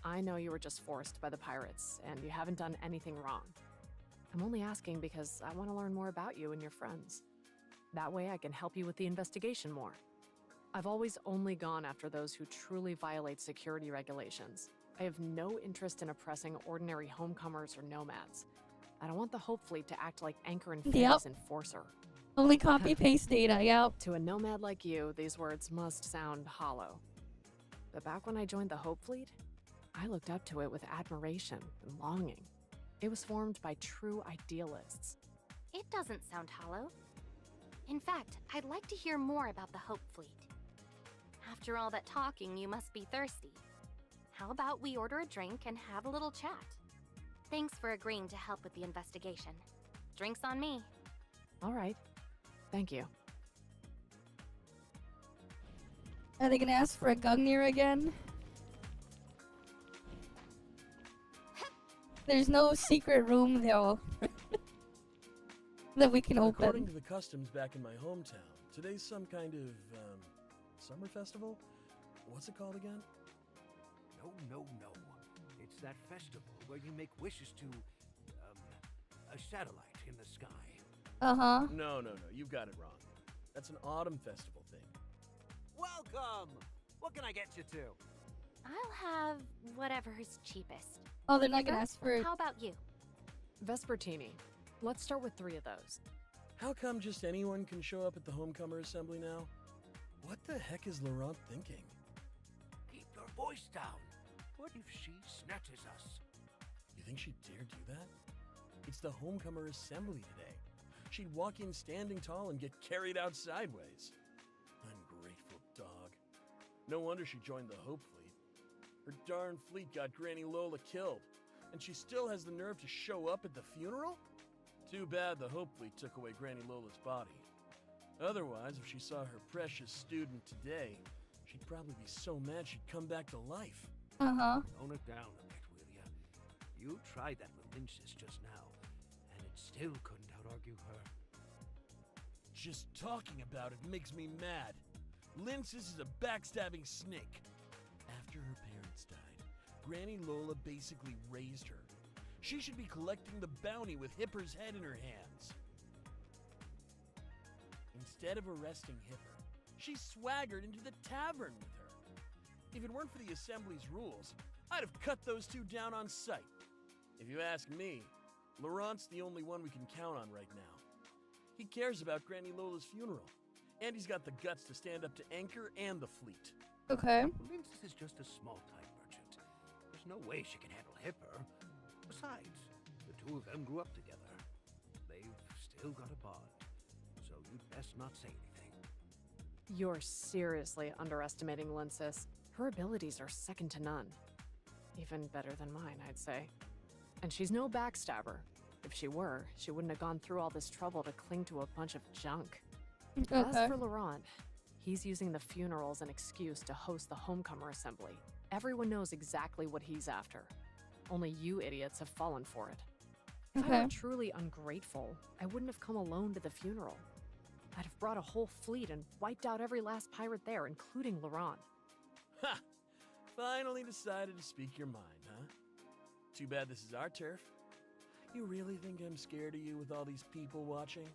I know you were just forced by the pirates, and you haven't done anything wrong. I'm only asking because I want to learn more about you and your friends. That way I can help you with the investigation more. I've always only gone after those who truly violate security regulations. I have no interest in oppressing ordinary homecomers or nomads. I don't want the Hope Fleet to act like Anchor and Fiana's enforcer. Only copy-paste data, yep. To a nomad like you, these words must sound hollow. But back when I joined the Hope Fleet, I looked up to it with admiration and longing. It was formed by true idealists. It doesn't sound hollow. In fact, I'd like to hear more about the Hope Fleet. After all that talking, you must be thirsty. How about we order a drink and have a little chat? Thanks for agreeing to help with the investigation. Drinks on me. All right. Thank you. Are they gonna ask for a Gungnir again? There's no secret room though that we can open. According to the customs back in my hometown, today's some kind of summer festival. What's it called again? No. It's that festival where you make wishes to a satellite in the sky. Uh-huh. No. You've got it wrong. That's an autumn festival thing. Welcome! What can I get you to? I'll have whatever's cheapest. Oh, they're not gonna ask for... How about you? Vespertini. Let's start with 3 of those. How come just anyone can show up at the Homecomer Assembly now? What the heck is Laurent thinking? Keep your voice down. What if she snatches us? You think she'd dare do that? It's the Homecomer Assembly today. She'd walk in standing tall and get carried out sideways. Ungrateful dog. No wonder she joined the Hope Fleet. Her darn fleet got Granny Lola killed, and she still has the nerve to show up at the funeral? Too bad the Hope Fleet took away Granny Lola's body. Otherwise, if she saw her precious student today, she'd probably be so mad she'd come back to life. Uh-huh. Tone it down a bit, will ya? You tried that with Linsis just now, and it still couldn't out-argue her. Just talking about it makes me mad. Linsis is a backstabbing snake. After her parents died, Granny Lola basically raised her. She should be collecting the bounty with Hipper's head in her hands. Instead of arresting Hipper, she swaggered into the tavern with her. If it weren't for the Assembly's rules, I'd have cut those two down on sight. If you ask me, Laurent's the only one we can count on right now. He cares about Granny Lola's funeral, and he's got the guts to stand up to Anchor and the fleet. Okay. Linsis is just a small-time merchant. There's no way she can handle Hipper. Besides, the two of them grew up together. They've still got a bond, so you'd best not say anything. You're seriously underestimating Linsis. Her abilities are second to none. Even better than mine, I'd say. And she's no backstabber. If she were, she wouldn't have gone through all this trouble to cling to a bunch of junk. As for Laurent, he's using the funeral as an excuse to host the Homecomer Assembly. Everyone knows exactly what he's after. Only you idiots have fallen for it. If I were truly ungrateful, I wouldn't have come alone to the funeral. I'd have brought a whole fleet and wiped out every last pirate there, including Laurent. Ha! Finally decided to speak your mind, huh? Too bad this is our turf. You really think I'm scared of you with all these people watching?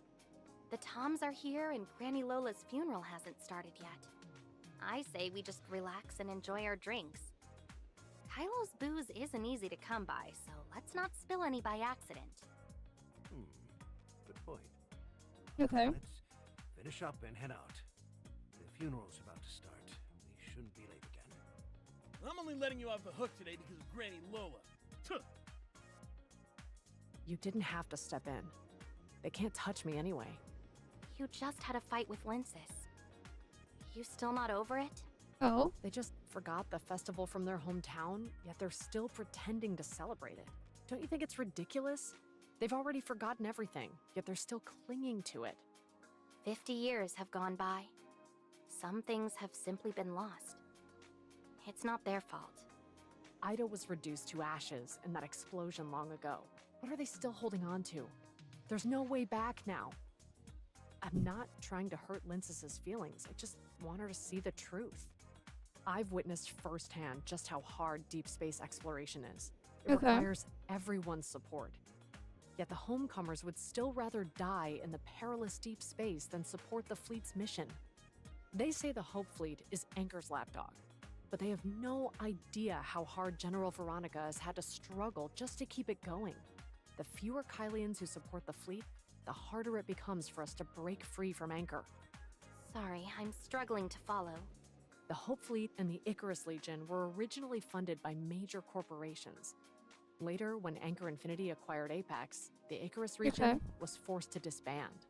The Toms are here and Granny Lola's funeral hasn't started yet. I say we just relax and enjoy our drinks. Kylo's booze isn't easy to come by, so let's not spill any by accident. Good point. Okay. Let's finish up and head out. The funeral's about to start. We shouldn't be late again. I'm only letting you off the hook today because of Granny Lola. Tuh. You didn't have to step in. They can't touch me anyway. You just had a fight with Linsis. You still not over it? Oh? They just forgot the festival from their hometown, yet they're still pretending to celebrate it. Don't you think it's ridiculous? They've already forgotten everything, yet they're still clinging to it. 50 years have gone by. Some things have simply been lost. It's not their fault. Ida was reduced to ashes in that explosion long ago. What are they still holding on to? There's no way back now. I'm not trying to hurt Linces's feelings. I just want her to see the truth. I've witnessed firsthand just how hard deep space exploration is. It requires everyone's support. Yet the homecomers would still rather die in the perilous deep space than support the fleet's mission. They say the Hope Fleet is Anchor's lapdog, but they have no idea how hard General Veronica has had to struggle just to keep it going. The fewer Kylians who support the fleet, the harder it becomes for us to break free from Anchor. Sorry, I'm struggling to follow. The Hope Fleet and the Icarus Legion were originally funded by major corporations. Later, when Anchor Infinity acquired Apex, the Icarus region was forced to disband.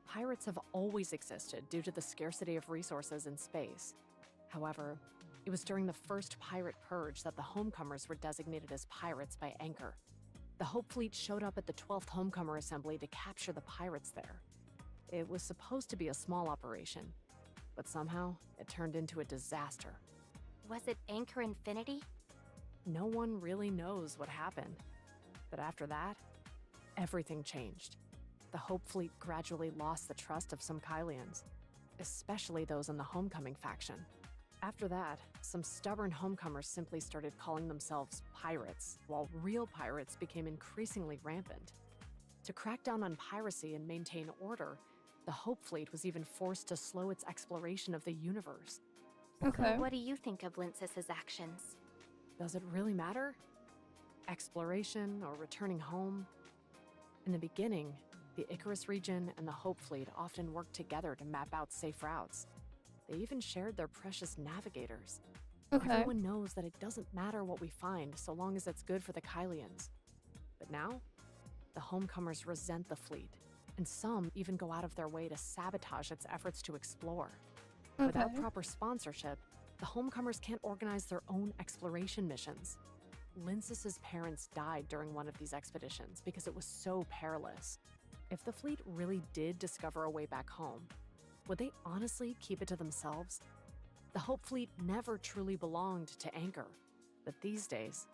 Pirates have always existed due to the scarcity of resources in space. However, it was during the first pirate purge that the homecomers were designated as pirates by Anchor. The Hope Fleet showed up at the 12th Homecomer Assembly to capture the pirates there. It was supposed to be a small operation, but somehow it turned into a disaster. Was it Anchor Infinity? No one really knows what happened. But after that, everything changed. The Hope Fleet gradually lost the trust of some Kylians, especially those in the Homecoming faction. After that, some stubborn homecomers simply started calling themselves pirates, while real pirates became increasingly rampant. To crack down on piracy and maintain order, the Hope Fleet was even forced to slow its exploration of the universe. So what do you think of Linces's actions? Does it really matter? Exploration or returning home? In the beginning, the Icarus region and the Hope Fleet often worked together to map out safe routes. They even shared their precious navigators. Everyone knows that it doesn't matter what we find so long as it's good for the Kylians. But now, the homecomers resent the fleet, and some even go out of their way to sabotage its efforts to explore. Without proper sponsorship, the homecomers can't organize their own exploration missions. Linces's parents died during one of these expeditions because it was so perilous. If the fleet really did discover a way back home, would they honestly keep it to themselves? The Hope Fleet never truly belonged to Anchor, but these days,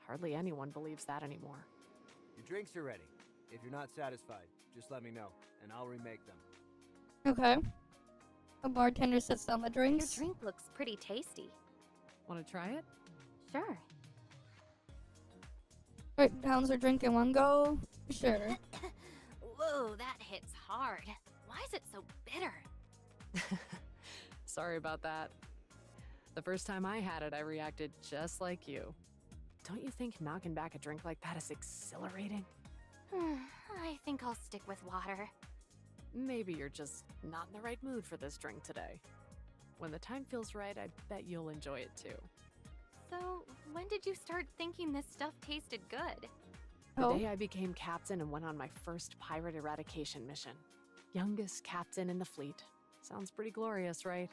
hardly anyone believes that anymore. Your drinks are ready. If you're not satisfied, just let me know, and I'll remake them. Okay. The bartender sets down the drinks. Your drink looks pretty tasty. Want to try it? Sure. Right, downs her drink in one go? Sure. Whoa, that hits hard. Why is it so bitter? Sorry about that. The first time I had it, I reacted just like you. Don't you think knocking back a drink like that is exhilarating? I think I'll stick with water. Maybe you're just not in the right mood for this drink today. When the time feels right, I bet you'll enjoy it too. So, when did you start thinking this stuff tasted good? The day I became captain and went on my first pirate eradication mission. Youngest captain in the fleet. Sounds pretty glorious, right?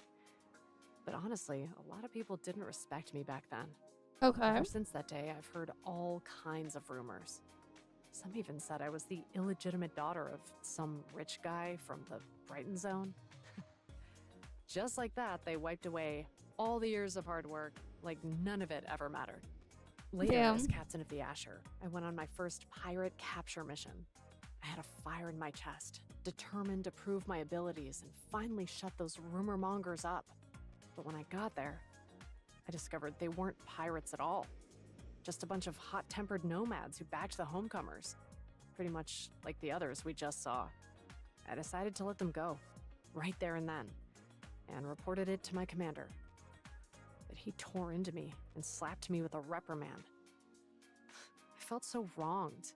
But honestly, a lot of people didn't respect me back then. Ever since that day, I've heard all kinds of rumors. Some even said I was the illegitimate daughter of some rich guy from the Brighton Zone. Just like that, they wiped away all the years of hard work, like none of it ever mattered. Later, as captain of the Asher, I went on my first pirate capture mission. I had a fire in my chest, determined to prove my abilities and finally shut those rumor mongers up. But when I got there, I discovered they weren't pirates at all. Just a bunch of hot-tempered nomads who backed the homecomers. Pretty much like the others we just saw. I decided to let them go, right there and then, and reported it to my commander. But he tore into me and slapped me with a reprimand. I felt so wronged.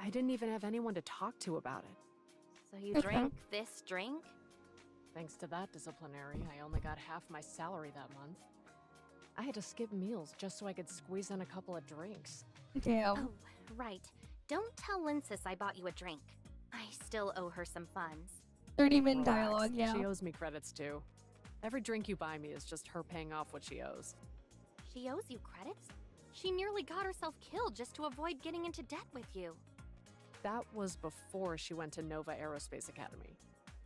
I didn't even have anyone to talk to about it. So you drank this drink? Thanks to that disciplinary, I only got half my salary that month. I had to skip meals just so I could squeeze in a couple of drinks. Damn. Oh, right. Don't tell Linces I bought you a drink. I still owe her some funds. 30-minute dialogue, yeah. She owes me credits too. Every drink you buy me is just her paying off what she owes. She owes you credits? She nearly got herself killed just to avoid getting into debt with you. That was before she went to Nova Aerospace Academy.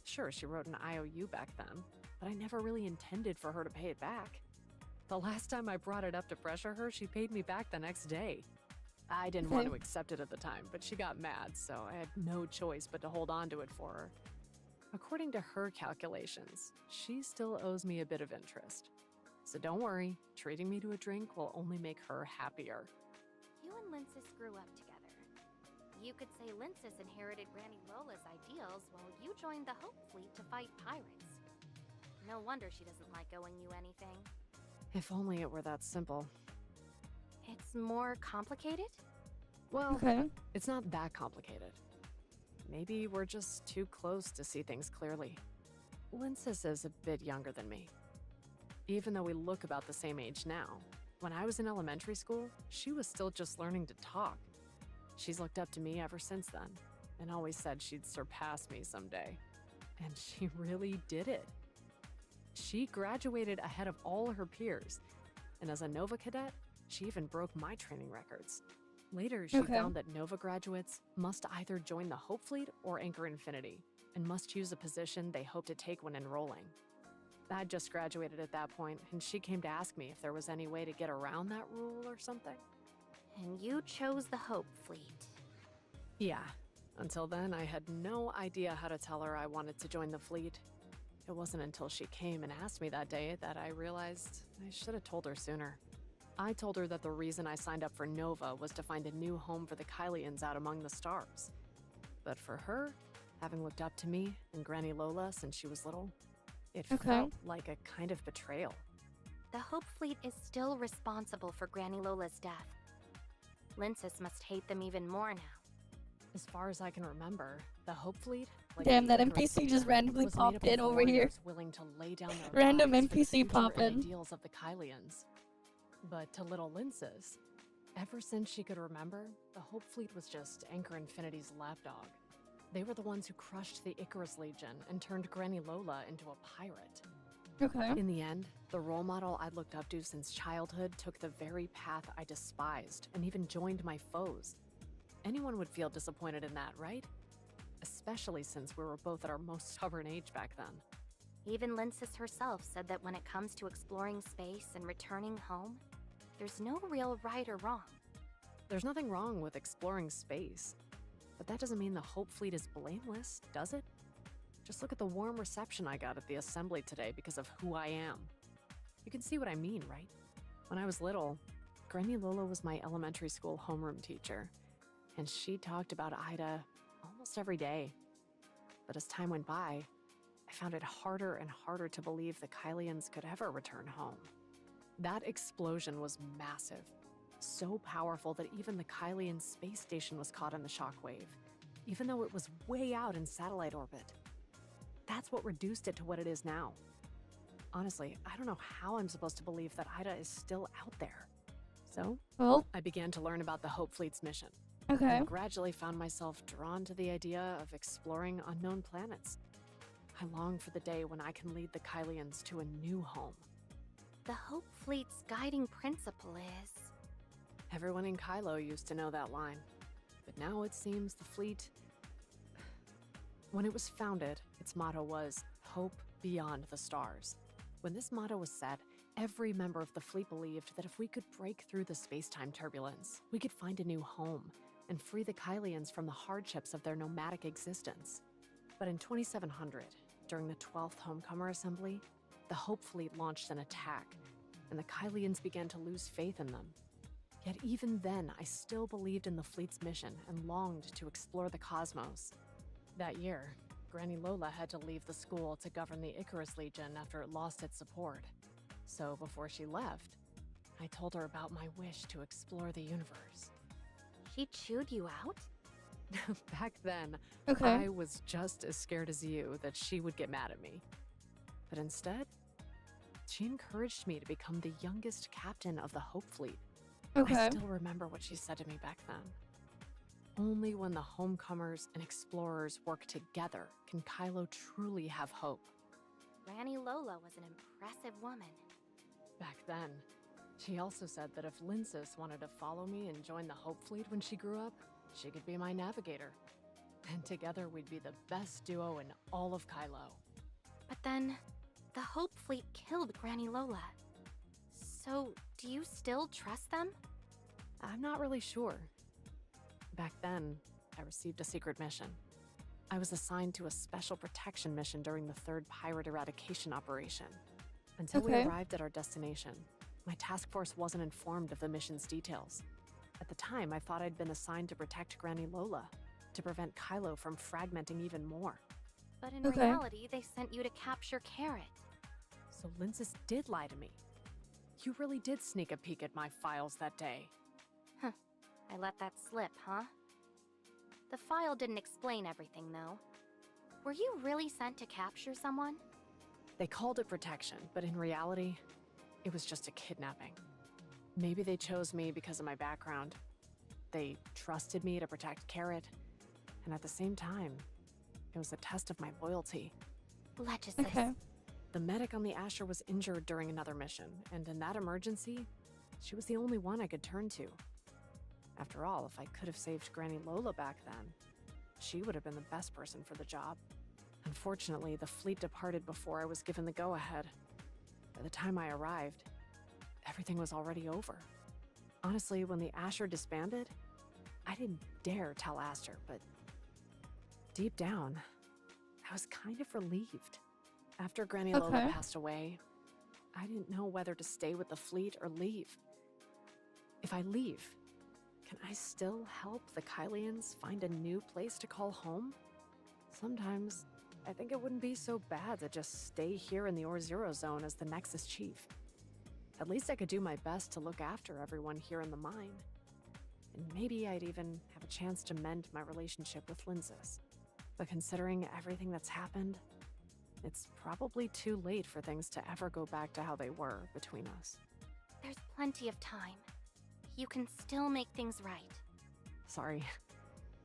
Sure, she wrote an IOU back then, but I never really intended for her to pay it back. The last time I brought it up to pressure her, she paid me back the next day. I didn't want to accept it at the time, but she got mad, so I had no choice but to hold on to it for her. According to her calculations, she still owes me a bit of interest. So don't worry, treating me to a drink will only make her happier. You and Linsis grew up together. You could say Linsis inherited Granny Lola's ideals while you joined the Hope Fleet to fight pirates. No wonder she doesn't like owing you anything. If only it were that simple. It's more complicated? Well, it's not that complicated. Maybe we're just too close to see things clearly. Linsis is a bit younger than me. Even though we look about the same age now, when I was in elementary school, she was still just learning to talk. She's looked up to me ever since then, and always said she'd surpass me someday. And she really did it. She graduated ahead of all her peers, and as a Nova cadet, she even broke my training records. Later, she found that Nova graduates must either join the Hope Fleet or Anchor Infinity, and must choose a position they hope to take when enrolling. I'd just graduated at that point, and she came to ask me if there was any way to get around that rule or something. And you chose the Hope Fleet. Yeah. Until then, I had no idea how to tell her I wanted to join the fleet. It wasn't until she came and asked me that day that I realized I should have told her sooner. I told her that the reason I signed up for Nova was to find a new home for the Kylians out among the stars. But for her, having looked up to me and Granny Lola since she was little, it felt like a kind of betrayal. The Hope Fleet is still responsible for Granny Lola's death. Linsis must hate them even more now. As far as I can remember, the Hope Fleet, like Damn, that NPC just randomly popped in over here. Willing to lay down their Random lives for the NPC future pop and in. ideals of the Kylians. But to little Linsis, ever since she could remember, the Hope Fleet was just Anchor Infinity's lapdog. They were the ones who crushed the Icarus Legion and turned Granny Lola into a pirate. In the end, the role model I'd looked up to since childhood took the very path I despised and even joined my foes. Anyone would feel disappointed in that, right? Especially since we were both at our most stubborn age back then. Even Linsis herself said that when it comes to exploring space and returning home, there's no real right or wrong. There's nothing wrong with exploring space, but that doesn't mean the Hope Fleet is blameless, does it? Just look at the warm reception I got at the assembly today because of who I am. You can see what I mean, right? When I was little, Granny Lola was my elementary school homeroom teacher, and she talked about Ida almost every day. But as time went by, I found it harder and harder to believe the Kylians could ever return home. That explosion was massive, so powerful that even the Kylian space station was caught in the shockwave, even though it was way out in satellite orbit. That's what reduced it to what it is now. Honestly, I don't know how I'm supposed to believe that Ida is still out there. So, I began to learn about the Hope Fleet's mission. And gradually found myself drawn to the idea of exploring unknown planets. I long for the day when I can lead the Kylians to a new home. The Hope Fleet's guiding principle is... Everyone in Kylo used to know that line. But now it seems the fleet... When it was founded, its motto was, Hope Beyond the Stars. When this motto was set, every member of the fleet believed that if we could break through the space-time turbulence, we could find a new home and free the Kylians from the hardships of their nomadic existence. But in 2700, during the 12th Homecomer Assembly, the Hope Fleet launched an attack, and the Kylians began to lose faith in them. Yet even then, I still believed in the fleet's mission and longed to explore the cosmos. That year, Granny Lola had to leave the school to govern the Icarus Legion after it lost its support. So before she left, I told her about my wish to explore the universe. She chewed you out? Back then, I was just as scared as you that she would get mad at me. But instead, she encouraged me to become the youngest captain of the Hope Fleet. I still remember what she said to me back then. Only when the homecomers and explorers work together can Kylo truly have hope. Granny Lola was an impressive woman. Back then, She also said that if Linsis wanted to follow me and join the Hope Fleet when she grew up, she could be my navigator. And together we'd be the best duo in all of Kylo. But then, the Hope Fleet killed Granny Lola. So, do you still trust them? I'm not really sure. Back then, I received a secret mission. I was assigned to a special protection mission during the third pirate eradication operation. Until we arrived at our destination, my task force wasn't informed of the mission's details. At the time, I thought I'd been assigned to protect Granny Lola, to prevent Kylo from fragmenting even more. But in reality, they sent you to capture Carrot. So Linsis did lie to me. You really did sneak a peek at my files that day. Huh. I let that slip, huh? The file didn't explain everything, though. Were you really sent to capture someone? They called it protection, but in reality, it was just a kidnapping. Maybe they chose me because of my background. They trusted me to protect Carrot, and at the same time, it was a test of my loyalty. Legislatus. The medic on the Asher was injured during another mission, and in that emergency, she was the only one I could turn to. After all, if I could have saved Granny Lola back then, she would have been the best person for the job. Unfortunately, the fleet departed before I was given the go-ahead. By the time I arrived, everything was already over. Honestly, when the Asher disbanded, I didn't dare tell Aster, but deep down, I was kind of relieved. After Granny Lola passed away, I didn't know whether to stay with the fleet or leave. If I leave, can I still help the Kylians find a new place to call home? Sometimes, I think it wouldn't be so bad to just stay here in the Or-Zero zone as the Nexus Chief. At least I could do my best to look after everyone here in the mine. And maybe I'd even have a chance to mend my relationship with Linsis. But considering everything that's happened, it's probably too late for things to ever go back to how they were between us. There's plenty of time. You can still make things right. Sorry.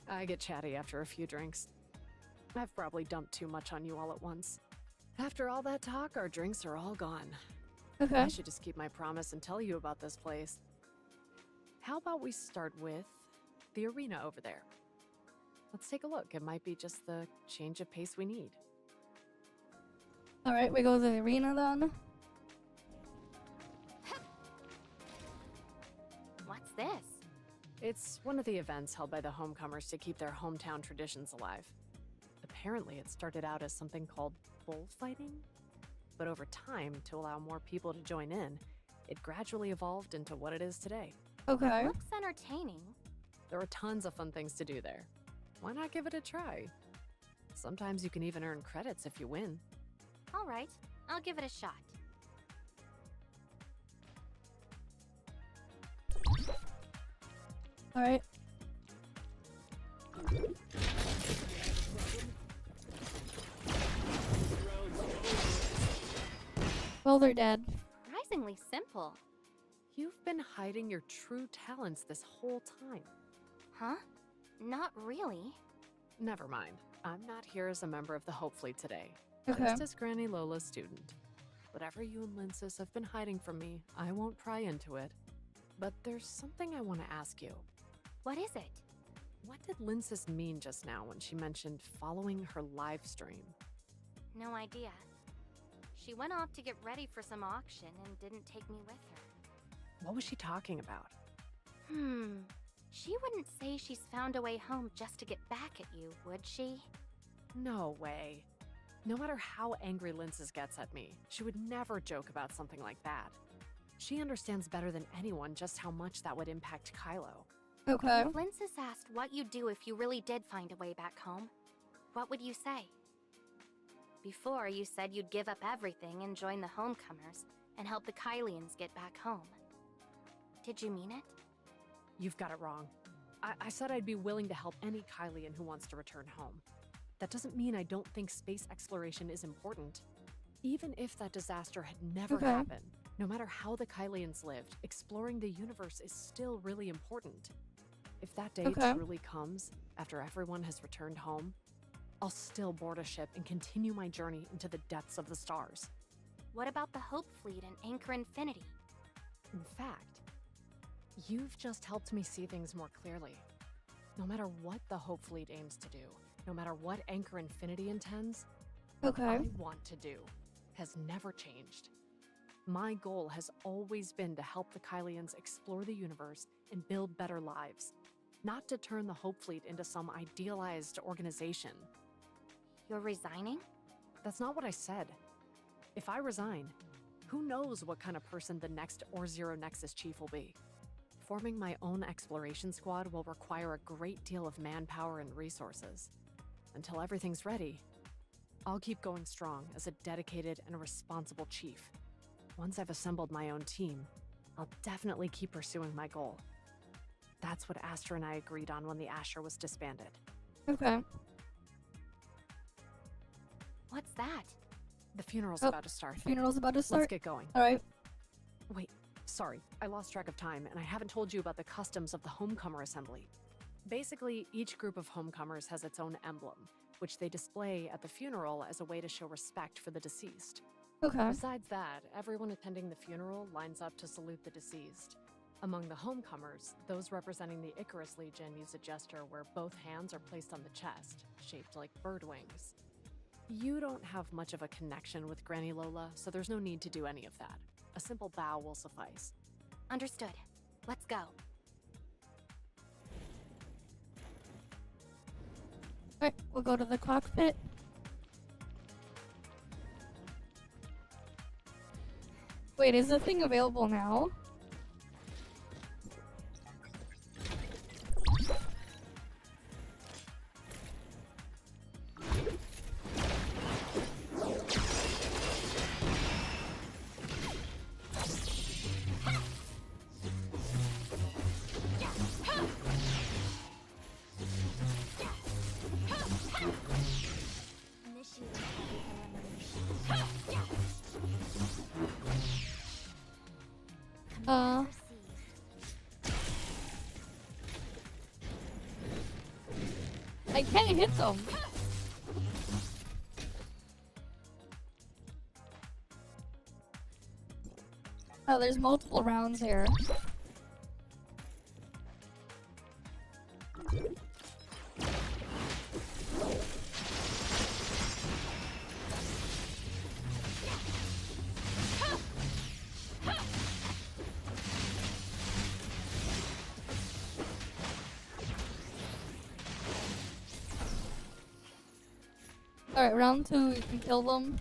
I get chatty after a few drinks. I've probably dumped too much on you all at once. After all that talk, our drinks are all gone. I should just keep my promise and tell you about this place. How about we start with the arena over there? Let's take a look. It might be just the change of pace we need. Alright, we go to the arena then. What's this? It's one of the events held by the homecomers to keep their hometown traditions alive. Apparently, it started out as something called bullfighting, but over time, to allow more people to join in, it gradually evolved into what it is today. Looks entertaining. There are tons of fun things to do there. Why not give it a try? Sometimes you can even earn credits if you win. All right, I'll give it a shot. Alright. Well, they're dead. Surprisingly simple. You've been hiding your true talents this whole time. Huh? Not really. Never mind. I'm not here as a member of the Hope Fleet today. Okay. Just as Granny Lola's student. Whatever you and Linsis have been hiding from me, I won't pry into it. But there's something I want to ask you. What is it? What did Linsis mean just now when she mentioned following her live stream? No idea. She went off to get ready for some auction and didn't take me with her. What was she talking about? She wouldn't say she's found a way home just to get back at you, would she? No way. No matter how angry Linsis gets at me, she would never joke about something like that. She understands better than anyone just how much that would impact Kylo. Okay. If Linsis asked what you'd do if you really did find a way back home, what would you say? Before, you said you'd give up everything and join the homecomers and help the Kylians get back home. Did you mean it? You've got it wrong. I said I'd be willing to help any Kylian who wants to return home. That doesn't mean I don't think space exploration is important. Even if that disaster had never happened, no matter how the Kylians lived, exploring the universe is still really important. If that day truly comes, after everyone has returned home, I'll still board a ship and continue my journey into the depths of the stars. What about the Hope Fleet and Anchor Infinity? In fact, you've just helped me see things more clearly. No matter what the Hope Fleet aims to do, no matter what Anchor Infinity intends, what I want to do has never changed. My goal has always been to help the Kylians explore the universe and build better lives, not to turn the Hope Fleet into some idealized organization. You're resigning? That's not what I said. If I resign, who knows what kind of person the next Zero Nexus chief will be? Forming my own exploration squad will require a great deal of manpower and resources. Until everything's ready, I'll keep going strong as a dedicated and responsible chief. Once I've assembled my own team, I'll definitely keep pursuing my goal. That's what Astra and I agreed on when the Asher was disbanded. Okay. What's that? The funeral's about to start. Funeral's about to start? Let's get going. Alright. Wait, sorry. I lost track of time, and I haven't told you about the customs of the Homecomer Assembly. Basically, each group of homecomers has its own emblem, which they display at the funeral as a way to show respect for the deceased. Okay. Besides that, everyone attending the funeral lines up to salute the deceased. Among the homecomers, those representing the Icarus Legion use a gesture where both hands are placed on the chest, shaped like bird wings. You don't have much of a connection with Granny Lola, so there's no need to do any of that. A simple bow will suffice. Understood. Let's go. Alright, we'll go to the cockpit. Wait, is the thing available now? I can't hit them. Oh, there's multiple rounds here. Alright, round 2, you can kill them.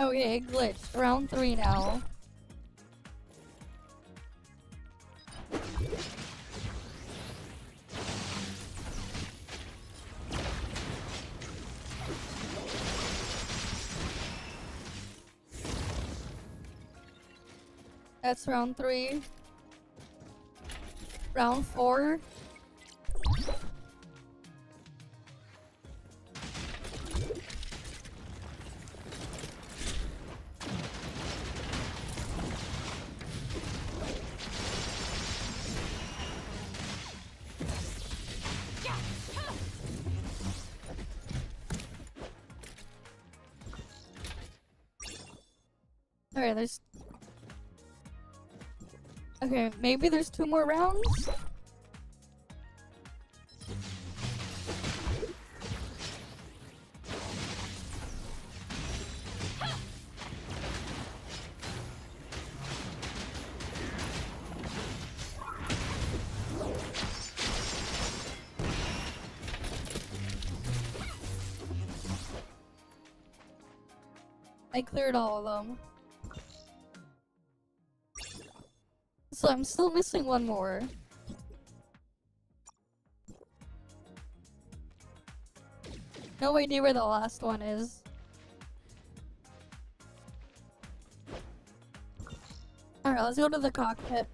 Okay, it glitched. Round 3 now. That's round 3. Round 4. Alright, there's... Okay, maybe there's 2 more rounds? I cleared all of them. So I'm still missing one more. No idea where the last one is. Alright, let's go to the cockpit.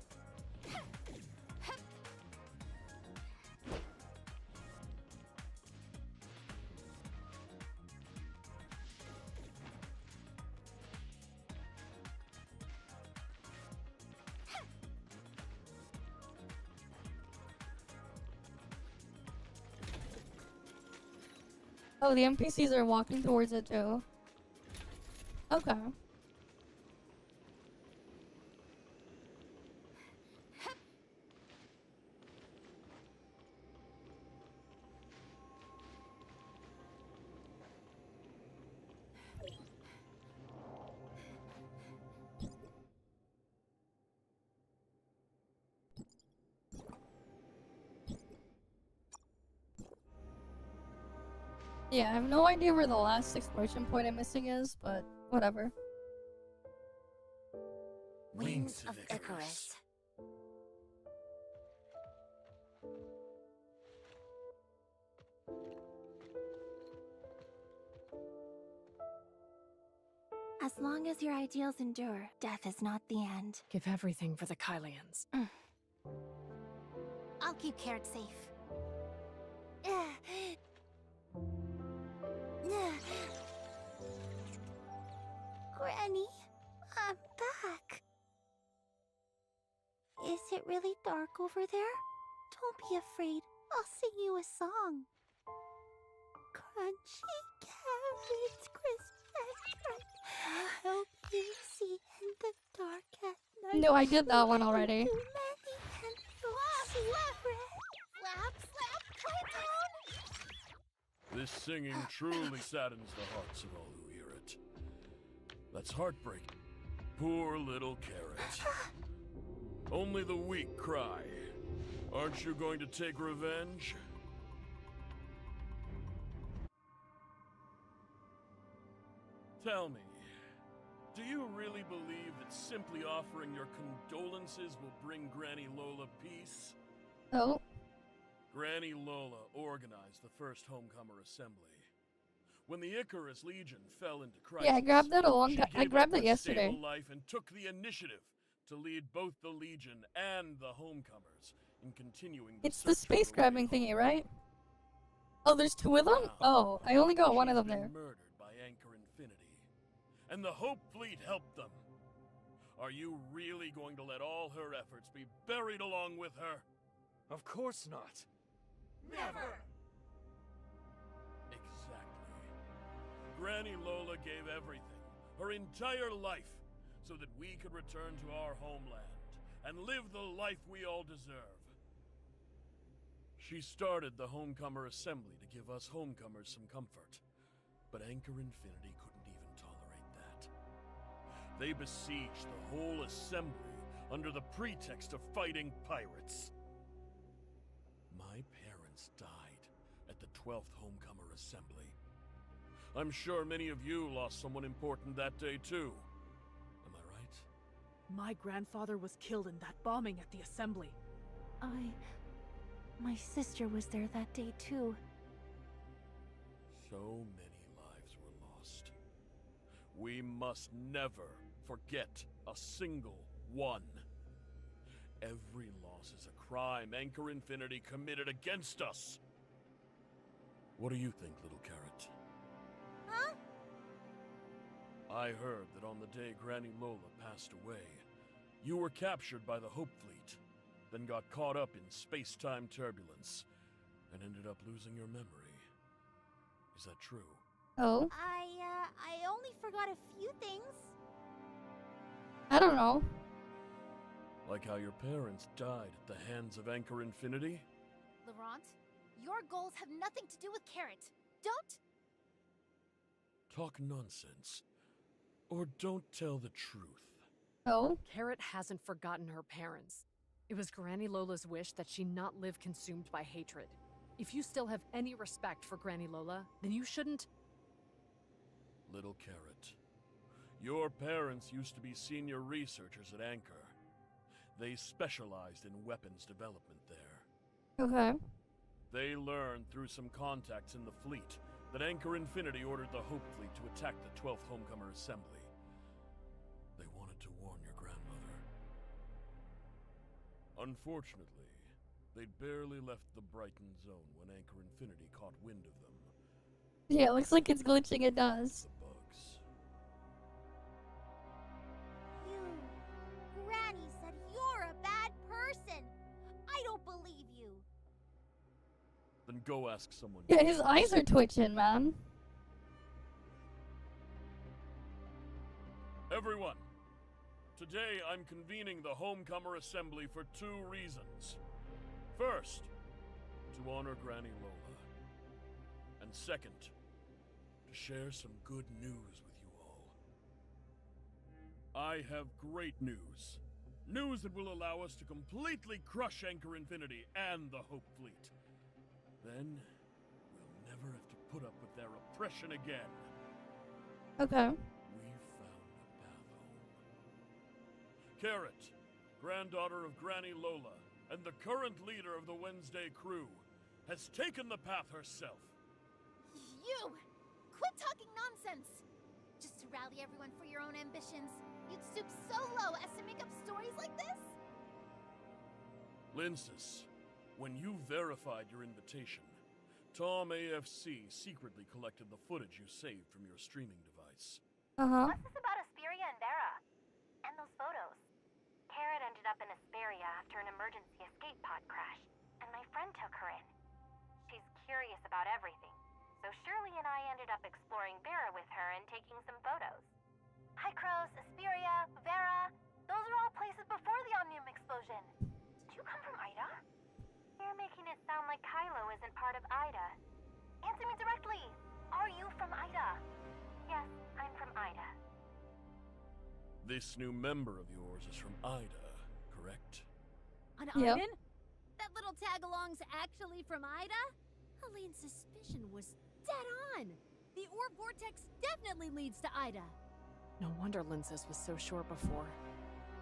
Oh, the NPCs are walking towards it too. Okay. Yeah, I have no idea where the last explosion point I'm missing is, but whatever. Wings of Icarus. As long as your ideals endure, death is not the end. Give everything for the Kylians. I'll keep Carrot safe. Granny, I'm back. Is it really dark over there? Don't be afraid. I'll sing you a song. Crunchy carrots, crisp and bright. Help you see in the dark at night. No, I did that one already. Too many and you'll see red. Slap, slap, play down! This singing truly saddens the hearts of all who hear it. That's heartbreaking. Poor little Carrot. Only the weak cry. Aren't you going to take revenge? Tell me, do you really believe that simply offering your condolences will bring Granny Lola peace? Oh. Granny Lola organized the first Homecomer Assembly. When the Icarus Legion fell into crisis, Yeah, I grabbed that a long time. I grabbed it yesterday. Stable life and took the initiative to lead both the Legion and the Homecomers in continuing. It's the space grabbing thingy, right? Oh, there's two of them? Oh, I only got one of them there. Murdered by Anchor Infinity, and the Hope Fleet helped them. Are you really going to let all her efforts be buried along with her? Of course not. Never! Exactly. Granny Lola gave everything, her entire life, so that we could return to our homeland and live the life we all deserve. She started the Homecomer Assembly to give us Homecomers some comfort, but Anchor Infinity couldn't even tolerate that. They besieged the whole assembly under the pretext of fighting pirates. My parents died at the 12th Homecomer Assembly. I'm sure many of you lost someone important that day too. Am I right? My grandfather was killed in that bombing at the assembly. My sister was there that day too. So many lives were lost. We must never forget a single one. Every loss is a crime Anchor Infinity committed against us. What do you think, little Carrot? Huh? I heard that on the day Granny Lola passed away, you were captured by the Hope Fleet, then got caught up in space-time turbulence, and ended up losing your memory. Is that true? Oh? I only forgot a few things. I don't know. Like how your parents died at the hands of Anchor Infinity? Laurent, your goals have nothing to do with Carrot. Don't... Talk nonsense. Or don't tell the truth. Oh? Carrot hasn't forgotten her parents. It was Granny Lola's wish that she not live consumed by hatred. If you still have any respect for Granny Lola, then you shouldn't... Little Carrot, your parents used to be senior researchers at Anchor. They specialized in weapons development there. Okay. They learned through some contacts in the fleet that Anchor Infinity ordered the Hope Fleet to attack the 12th Homecomer Assembly. They wanted to warn your grandmother. Unfortunately, they'd barely left the Brighton zone when Anchor Infinity caught wind of them. Yeah, it looks like it's glitching. It does. The bugs. Granny said you're a bad person. I don't believe you. Then go ask someone. Yeah, his eyes are twitching, man. Everyone, today I'm convening the Homecomer Assembly for 2 reasons. First, to honor Granny Lola. And second, to share some good news with you all. I have great news. News that will allow us to completely crush Anchor Infinity and the Hope Fleet. Then, we'll never have to put up with their oppression again. Okay. We found a path home. Carrot, granddaughter of Granny Lola, and the current leader of the Wednesday crew, has taken the path herself. You! Quit talking nonsense! Just to rally everyone for your own ambitions, you'd stoop so low as to make up stories like this? Linces, when you verified your invitation, Tom AFC secretly collected the footage you saved from your streaming device. Uh-huh. What's this about Asperia and Vera? And those photos? Carrot ended up in Asperia after an emergency escape pod crash, and my friend took her in. She's curious about everything, so Shirley and I ended up exploring Vera with her and taking some photos. Hykros, Asperia, Vera, those are all places before the Omnium explosion. Did you come from Ida? You're making it sound like Kylo isn't part of Ida. Answer me directly! Are you from Ida? Yes, I'm from Ida. This new member of yours is from Ida, correct? An Yep. Iden? That little tag-along's actually from Ida? Helene's suspicion was dead on. The orb vortex definitely leads to Ida. No wonder Linces was so sure before.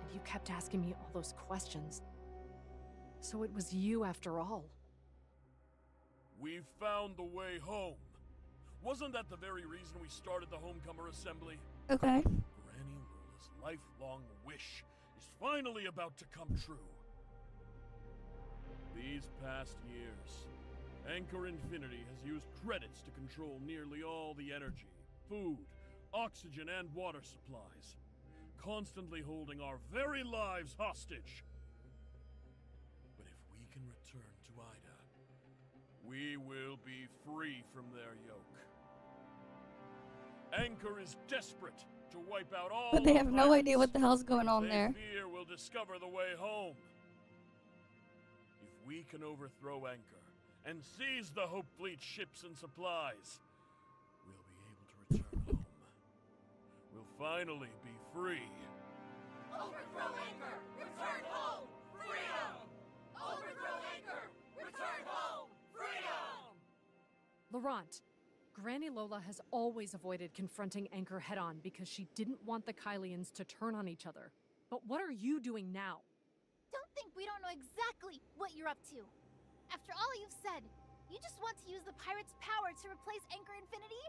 And you kept asking me all those questions. So it was you after all. We found the way home. Wasn't that the very reason we started the Homecomer Assembly? Okay. Granny Lola's lifelong wish is finally about to come true. These past years, Anchor Infinity has used credits to control nearly all the energy, food, oxygen, and water supplies, constantly holding our very lives hostage. But if we can return to Ida, we will be free from their yoke. Anchor is desperate to wipe out all. But they have no pirates. idea what the hell's going on They there. fear we'll discover the way home. If we can overthrow Anchor and seize the Hope Fleet ships and supplies, we'll be able to return home. We'll finally be free. Overthrow Anchor! Return home! Freedom! Overthrow Anchor! Return home! Freedom! Laurent, Granny Lola has always avoided confronting Anchor head-on because she didn't want the Kylians to turn on each other. But what are you doing now? Don't think we don't know exactly what you're up to. After all you've said, you just want to use the pirates' power to replace Anchor Infinity?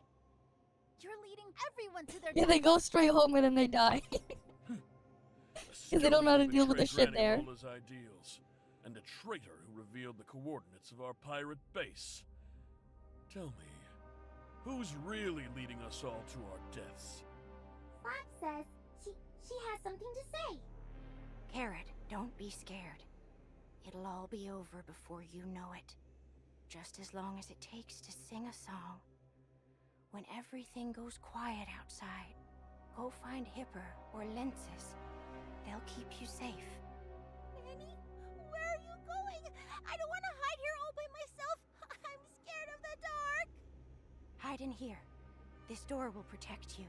You're leading everyone to their Yeah, they go straight home and then they die. Because they don't know how to deal with the shit there. Granny Lola's ideals, and a traitor who revealed the coordinates of our pirate base. Tell me, who's really leading us all to our deaths? Slap says she has something to say. Carrot, don't be scared. It'll all be over before you know it. Just as long as it takes to sing a song. When everything goes quiet outside, go find Hipper or Linces. They'll keep you safe. Annie, where are you going? I don't want to hide here all by myself. I'm scared of the dark. Hide in here. This door will protect you.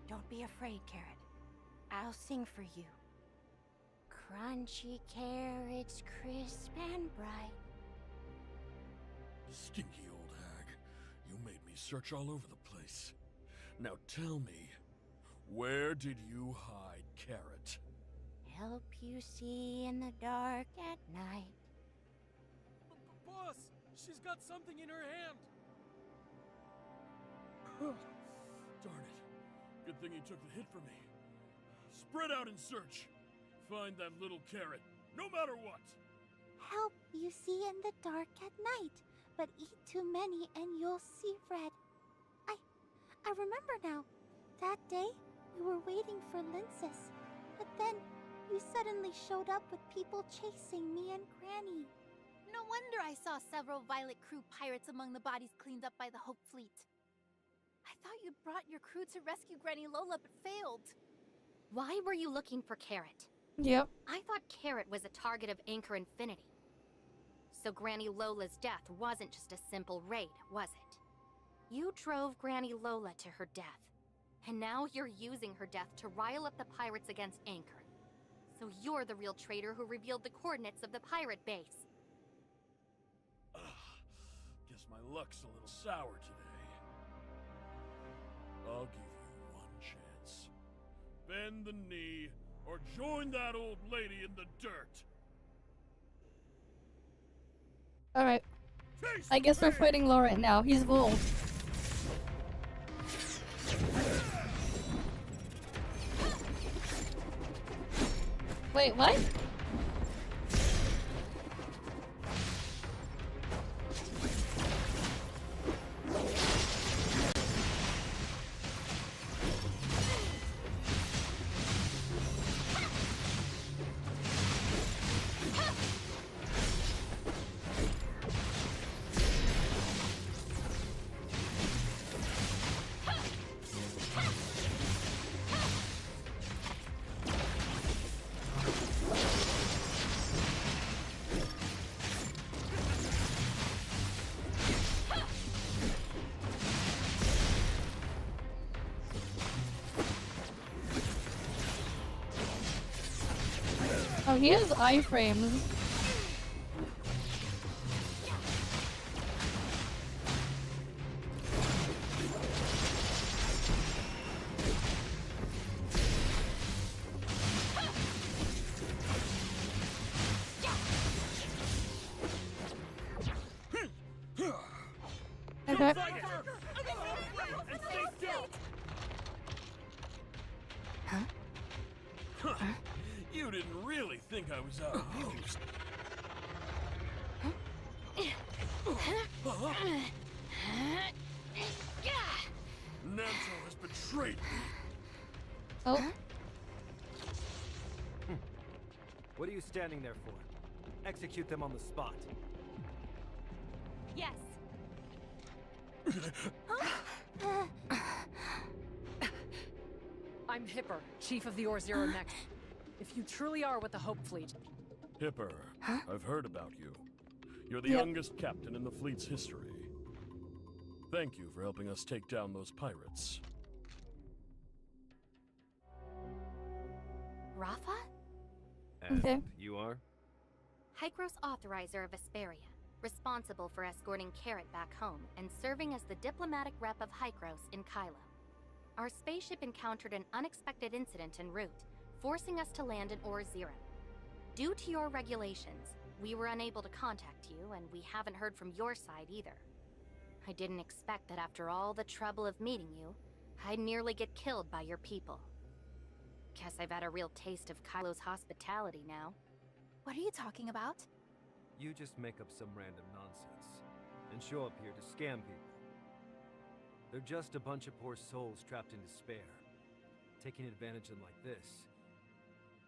Don't be afraid, Carrot. I'll sing for you. Crunchy carrots, crisp and bright. Stinky old hag, you made me search all over the place. Now tell me, where did you hide Carrot? Help you see in the dark at night. Boss, she's got something in her hand. Darn it. Good thing he took the hit for me. Spread out and search. Find that little carrot, no matter what. Help you see in the dark at night, but eat too many and you'll see red. I remember now. That day, we were waiting for Linces, but then you suddenly showed up with people chasing me and Granny. No wonder I saw several Violet Crew pirates among the bodies cleaned up by the Hope Fleet. I thought you'd brought your crew to rescue Granny Lola, but failed. Why were you looking for Carrot? Yep. I thought Carrot was a target of Anchor Infinity. So Granny Lola's death wasn't just a simple raid, was it? You drove Granny Lola to her death. And now you're using her death to rile up the pirates against Anchor. So you're the real traitor who revealed the coordinates of the pirate base. Guess my luck's a little sour today. I'll give you one chance. Bend the knee, or join that old lady in the dirt. Alright. I guess we're fighting Laurent now. He's bold. Wait, what? Oh, he has iframes. Okay. You didn't really think I was out of use. Nanto has betrayed me. Oh. What are you standing there for? Execute them on the spot. Yes. I'm Hipper, Chief of the Zero Next. If you truly are with the Hope Fleet... Hipper, I've heard about you. You're the youngest captain in the fleet's history. Thank you for helping us take down those pirates. Rafa? And you are? Hykros Authorizer of Vesperia, responsible for escorting Carrot back home and serving as the diplomatic rep of Hykros in Kylo. Our spaceship encountered an unexpected incident en route, forcing us to land in Ore Zero. Due to your regulations, we were unable to contact you, and we haven't heard from your side either. I didn't expect that after all the trouble of meeting you, I'd nearly get killed by your people. Guess I've had a real taste of Kylo's hospitality now. What are you talking about? You just make up some random nonsense and show up here to scam people. They're just a bunch of poor souls trapped in despair. Taking advantage of them like this.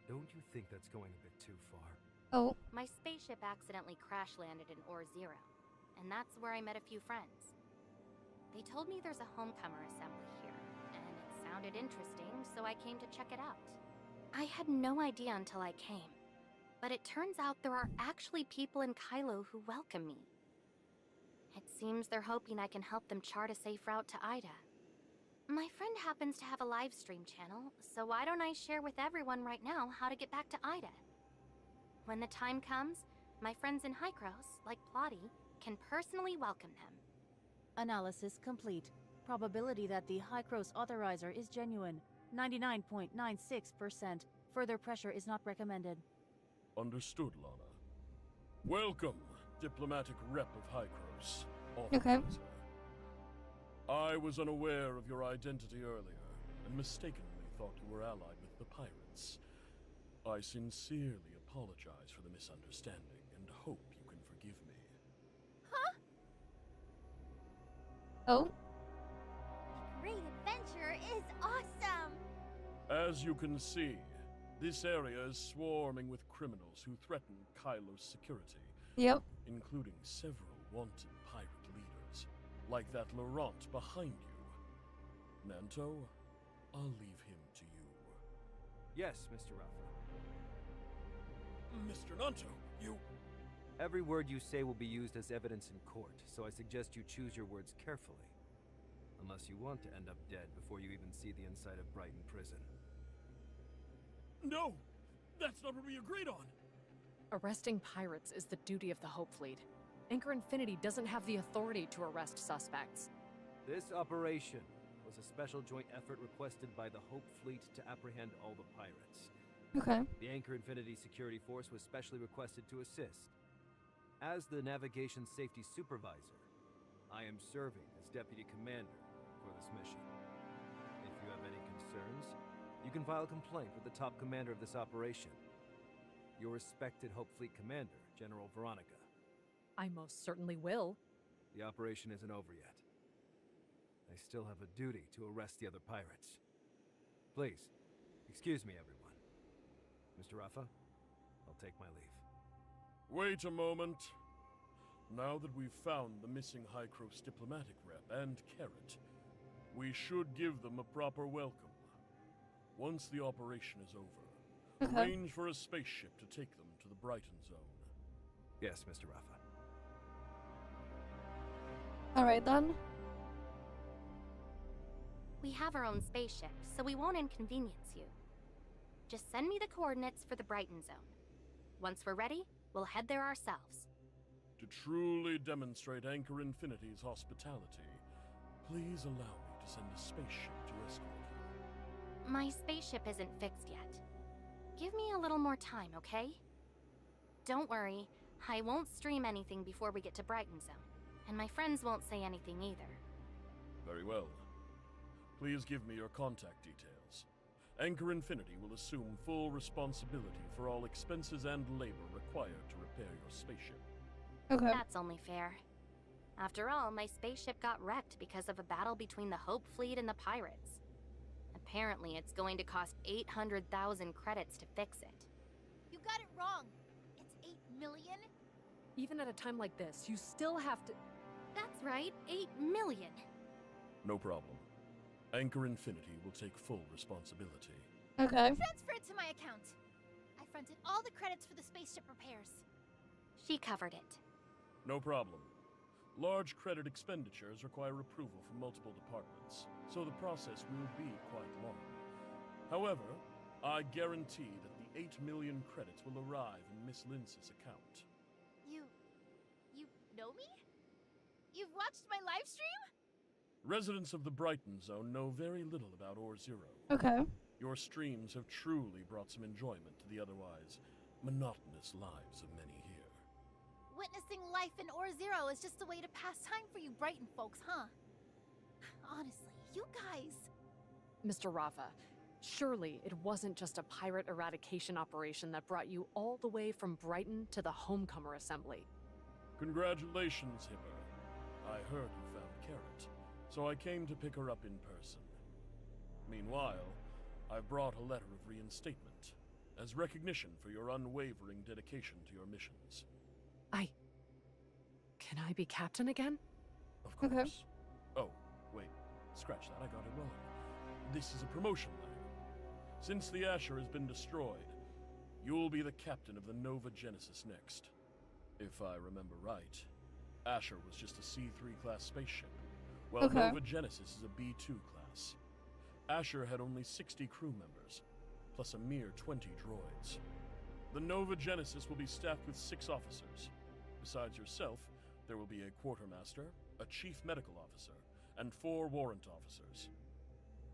Don't you think that's going a bit too far? Oh. My spaceship accidentally crash-landed in Ore Zero, and that's where I met a few friends. They told me there's a homecomer assembly here, and it sounded interesting, so I came to check it out. I had no idea until I came, but it turns out there are actually people in Kylo who welcome me. It seems they're hoping I can help them chart a safe route to Ida. My friend happens to have a live stream channel, so why don't I share with everyone right now how to get back to Ida? When the time comes, my friends in Hykros, like Plotty, can personally welcome them. Analysis complete. Probability that the Hykros Authorizer is genuine, 99.96%. Further pressure is not recommended. Understood, Lana. Welcome, diplomatic rep of Hykros. Okay. I was unaware of your identity earlier, and mistakenly thought you were allied with the pirates. I sincerely apologize for the misunderstanding, and hope you can forgive me. Huh? Oh? Great adventure is awesome! As you can see, this area is swarming with criminals who threaten Kylo's security. Yep. Including several wanted pirate leaders, like that Laurent behind you. Nanto, I'll leave him to you. Yes, Mr. Rafa. Mr. Nanto, you... Every word you say will be used as evidence in court, so I suggest you choose your words carefully. Unless you want to end up dead before you even see the inside of Brighton Prison. No! That's not what we agreed on! Arresting pirates is the duty of the Hope Fleet. Anchor Infinity doesn't have the authority to arrest suspects. This operation was a special joint effort requested by the Hope Fleet to apprehend all the pirates. Okay. The Anchor Infinity Security Force was specially requested to assist. As the Navigation Safety Supervisor, I am serving as Deputy Commander for this mission. If you have any concerns, you can file a complaint with the top commander of this operation. Your respected Hope Fleet Commander, General Veronica. I most certainly will. The operation isn't over yet. I still have a duty to arrest the other pirates. Please, excuse me, everyone. Mr. Rafa, I'll take my leave. Wait a moment. Now that we've found the missing High-Cross diplomatic rep and Carrot, we should give them a proper welcome. Once the operation is over, arrange for a spaceship to take them to the Brighton Zone. Yes, Mr. Rafa. Alright then. We have our own spaceship, so we won't inconvenience you. Just send me the coordinates for the Brighton Zone. Once we're ready, we'll head there ourselves. To truly demonstrate Anchor Infinity's hospitality, please allow me to send a spaceship to escort you. My spaceship isn't fixed yet. Give me a little more time, okay? Don't worry, I won't stream anything before we get to Brighton Zone, and my friends won't say anything either. Very well. Please give me your contact details. Anchor Infinity will assume full responsibility for all expenses and labor required to repair your spaceship. Okay. That's only fair. After all, my spaceship got wrecked because of a battle between the Hope Fleet and the pirates. Apparently, it's going to cost 800,000 credits to fix it. You got it wrong. It's 8 million? Even at a time like this, you still have to... That's right, 8 million. No problem. Anchor Infinity will take full responsibility. Okay. Transfer it to my account. I fronted all the credits for the spaceship repairs. She covered it. No problem. Large credit expenditures require approval from multiple departments, so the process will be quite long. However, I guarantee that the 8 million credits will arrive in Miss Lince's account. You know me? You've watched my live stream? Residents of the Brighton Zone know very little about Ore Zero. Okay. Your streams have truly brought some enjoyment to the otherwise monotonous lives of many here. Witnessing life in Ore Zero is just a way to pass time for you Brighton folks, huh? Honestly, you guys... Mr. Rafa, surely it wasn't just a pirate eradication operation that brought you all the way from Brighton to the Homecomer Assembly. Congratulations, Hipper. I heard you found Carrot, so I came to pick her up in person. Meanwhile, I've brought a letter of reinstatement, as recognition for your unwavering dedication to your missions. Can I be captain again? Of course. Oh, wait. Scratch that, I got it wrong. This is a promotion letter. Since the Asher has been destroyed, you'll be the captain of the Nova Genesis next. If I remember right, Asher was just a C3 class spaceship, while Nova Genesis is a B2 class. Asher had only 60 crew members, plus a mere 20 droids. The Nova Genesis will be staffed with 6 officers. Besides yourself, there will be a quartermaster, a chief medical officer, and 4 warrant officers.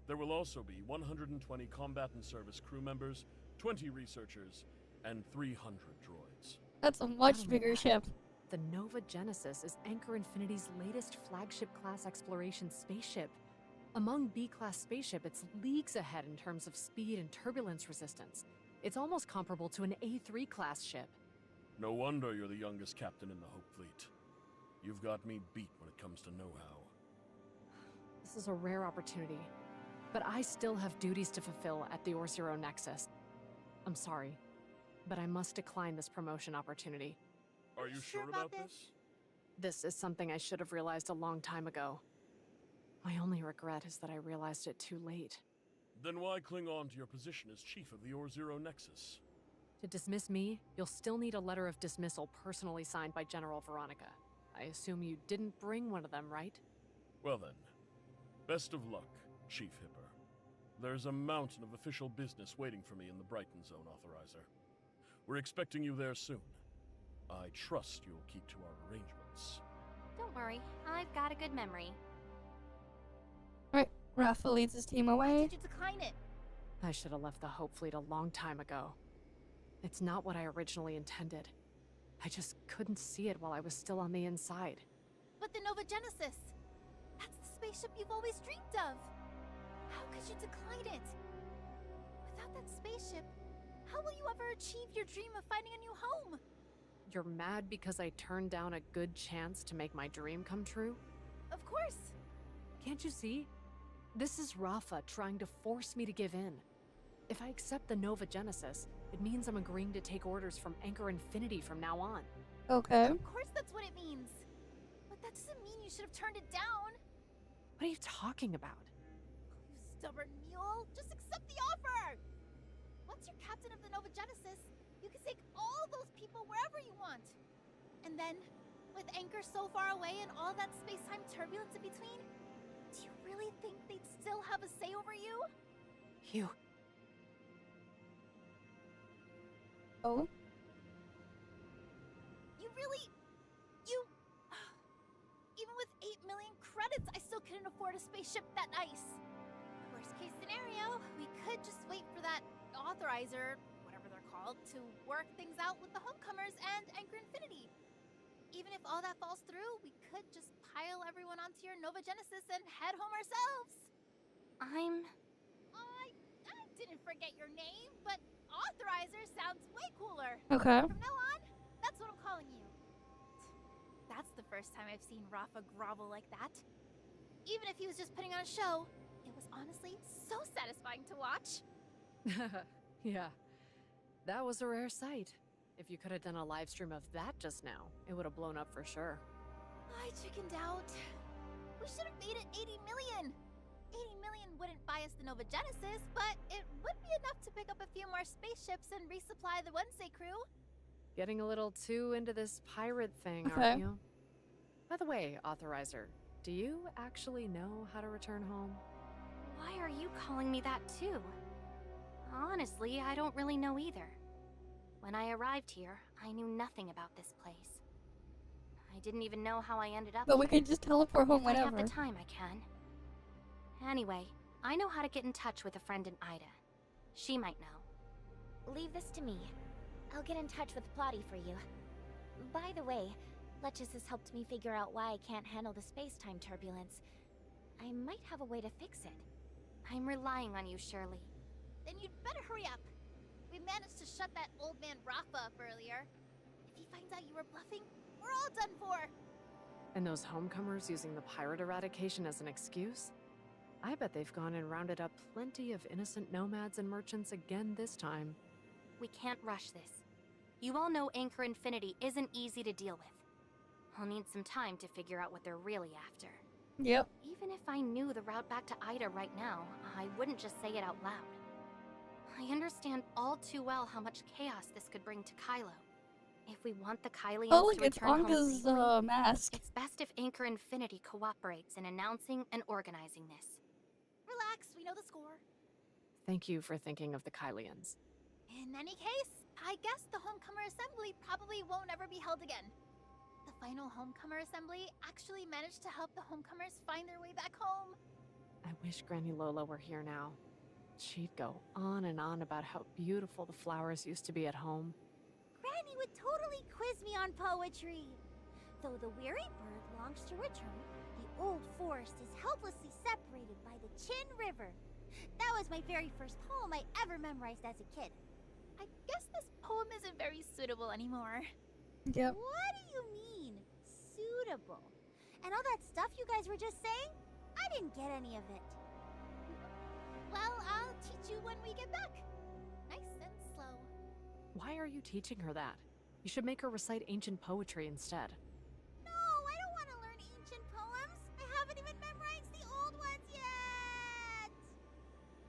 There will also be 120 combatant service crew members, 20 researchers, and 300 droids. That's a much bigger ship. The Nova Genesis is Anchor Infinity's latest flagship-class exploration spaceship. Among B-class spaceship, it's leagues ahead in terms of speed and turbulence resistance. It's almost comparable to an A3 class ship. No wonder you're the youngest captain in the Hope Fleet. You've got me beat when it comes to know-how. This is a rare opportunity, but I still have duties to fulfill at the Zero Nexus. I'm sorry, but I must decline this promotion opportunity. Are you sure about this? This is something I should have realized a long time ago. My only regret is that I realized it too late. Then why cling on to your position as chief of the Zero Nexus? To dismiss me, you'll still need a letter of dismissal personally signed by General Veronica. I assume you didn't bring one of them, right? Well then, best of luck, Chief Hipper. There's a mountain of official business waiting for me in the Brighton Zone, Authorizer. We're expecting you there soon. I trust you'll keep to our arrangements. Don't worry, I've got a good memory. Alright, Rafa leads his team away. Did you decline it? I should have left the Hope Fleet a long time ago. It's not what I originally intended. I just couldn't see it while I was still on the inside. But the Nova Genesis! That's the spaceship you've always dreamed of! How could you decline it? Without that spaceship, how will you ever achieve your dream of finding a new home? You're mad because I turned down a good chance to make my dream come true? Of course! Can't you see? This is Rafa trying to force me to give in. If I accept the Nova Genesis, it means I'm agreeing to take orders from Anchor Infinity from now on. Okay. Of course that's what it means. But that doesn't mean you should have turned it down. What are you talking about? You stubborn mule! Just accept the offer! Once you're captain of the Nova Genesis, you can take all those people wherever you want. And then, with Anchor so far away and all that space-time turbulence in between, do you really think they'd still have a say over you? You... Oh? You really... You... Even with 8 million credits, I still couldn't afford a spaceship that nice. Worst case scenario, we could just wait for that authorizer, whatever they're called, to work things out with the homecomers and Anchor Infinity. Even if all that falls through, we could just pile everyone onto your Nova Genesis and head home ourselves. I didn't forget your name, but authorizer sounds way cooler. Okay. From now on, that's what I'm calling you. That's the first time I've seen Rafa grovel like that. Even if he was just putting on a show, it was honestly so satisfying to watch. Yeah. That was a rare sight. If you could have done a live stream of that just now, it would have blown up for sure. I chickened out. We should have made it 80 million. 80 million wouldn't buy us the Nova Genesis, but it would be enough to pick up a few more spaceships and resupply the Wednesday crew. Getting a little too into this pirate thing, Okay. aren't you? By the way, Authorizer, do you actually know how to return home? Why are you calling me that too? Honestly, I don't really know either. When I arrived here, I knew nothing about this place. I didn't even know how I ended up But we here. could just teleport home If I whenever. have the time, I can. Anyway, I know how to get in touch with a friend in Ida. She might know. Leave this to me. I'll get in touch with Plotty for you. By the way, Letchus has helped me figure out why I can't handle the space-time turbulence. I might have a way to fix it. I'm relying on you, Shirley. Then you'd better hurry up. We managed to shut that old man Rafa up earlier. If he finds out you were bluffing, we're all done for. And those homecomers using the pirate eradication as an excuse? I bet they've gone and rounded up plenty of innocent nomads and merchants again this time. We can't rush this. You all know Anchor Infinity isn't easy to deal with. I'll need some time to figure out what they're really after. Yep. Even if I knew the route back to Ida right now, I wouldn't just say it out loud. I understand all too well how much chaos this could bring to Kylo. If we want the Kylians Oh, look, to it's return home Anga's safely, mask. it's best if Anchor Infinity cooperates in announcing and organizing this. Relax, we know the score. Thank you for thinking of the Kylians. In any case, I guess the Homecomer Assembly probably won't ever be held again. The final Homecomer Assembly actually managed to help the Homecomers find their way back home. I wish Granny Lola were here now. She'd go on and on about how beautiful the flowers used to be at home. Granny would totally quiz me on poetry. Though the weary bird longs to return, the old forest is helplessly separated by the Chin River. That was my very first poem I ever memorized as a kid. I guess this poem isn't very suitable anymore. Yep. What do you mean, suitable? And all that stuff you guys were just saying? I didn't get any of it. Well, I'll teach you when we get back. Nice and slow. Why are you teaching her that? You should make her recite ancient poetry instead. No, I don't want to learn ancient poems. I haven't even memorized the old ones yet.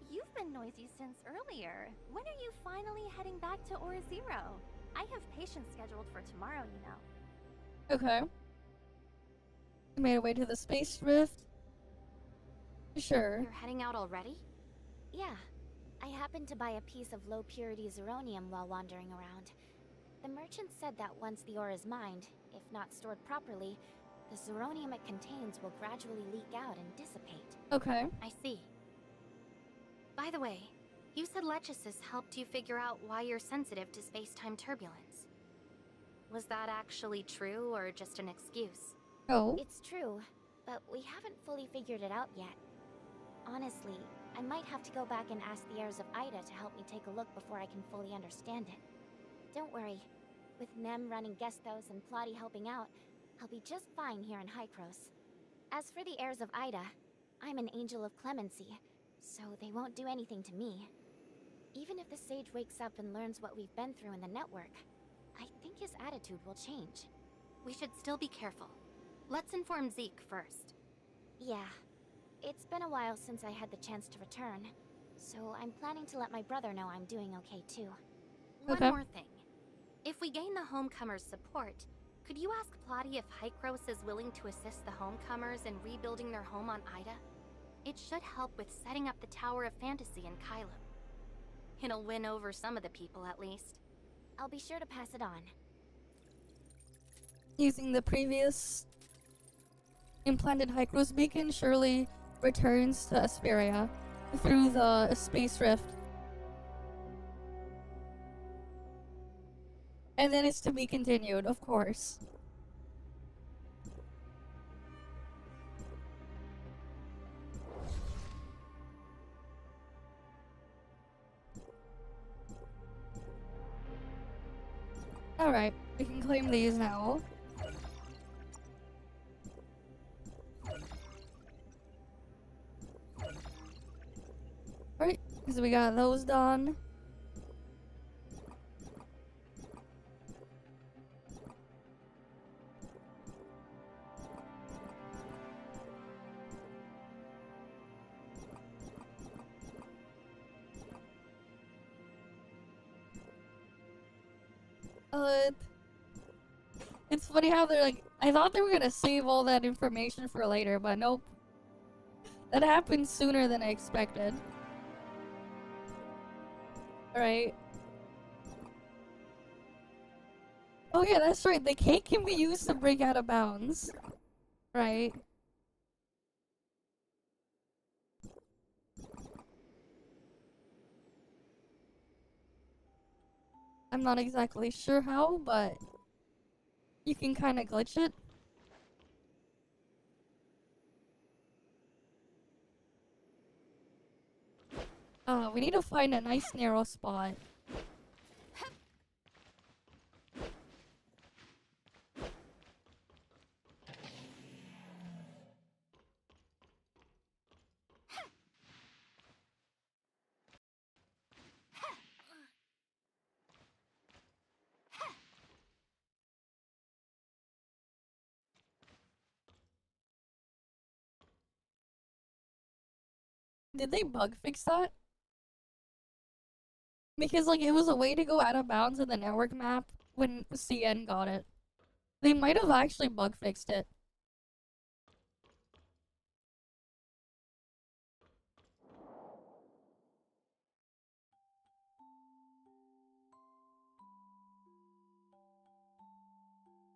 You've been noisy since earlier. When are you finally heading back to Ore Zero? I have patients scheduled for tomorrow, you know. Okay. You made our way to the space rift. Sure. You're heading out already? Yeah. I happened to buy a piece of low-purity zirconium while wandering around. The merchant said that once the ore is mined, if not stored properly, the zirconium it contains will gradually leak out and dissipate. Okay. I see. By the way, you said Lechesis helped you figure out why you're sensitive to space-time turbulence. Was that actually true or just an excuse? Oh. It's true, but we haven't fully figured it out yet. Honestly, I might have to go back and ask the heirs of Ida to help me take a look before I can fully understand it. Don't worry. With Nem running Gestos and Plotty helping out, I'll be just fine here in Hykros. As for the heirs of Ida, I'm an angel of clemency, so they won't do anything to me. Even if the sage wakes up and learns what we've been through in the network, I think his attitude will change. We should still be careful. Let's inform Zeke first. Yeah. It's been a while since I had the chance to return, so I'm planning to let my brother know I'm doing okay too. One more thing. If we gain the homecomers' support, could you ask Plotty if Hykros is willing to assist the homecomers in rebuilding their home on Ida? It should help with setting up the Tower of Fantasy in Kylo. It'll win over some of the people, at least. I'll be sure to pass it on. Using the previous implanted Hykros beacon surely returns to Asperia through the space rift. And then it's to be continued, of course. Alright, we can claim these now. Alright, so we got those done. It's funny how they're like, I thought they were gonna save all that information for later, but nope. That happened sooner than I expected. Alright. Oh yeah, that's right, the cake can be used to break out of bounds. Right. I'm not exactly sure how, but you can kind of glitch it. We need to find a nice narrow spot. Did they bug fix that? Because, like, it was a way to go out of bounds in the network map when CN got it. They might have actually bug fixed it.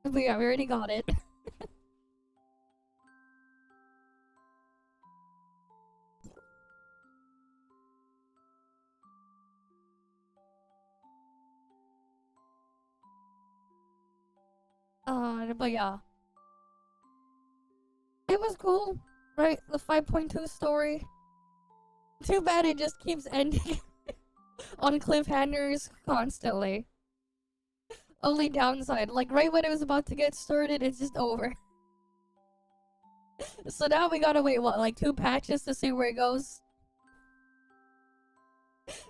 But yeah, we already got it. But yeah. It was cool, right? The 5.2 story. Too bad it just keeps ending on cliffhangers constantly. Only downside, like right when it was about to get started, it's just over. So now we gotta wait, what, like 2 patches to see where it goes?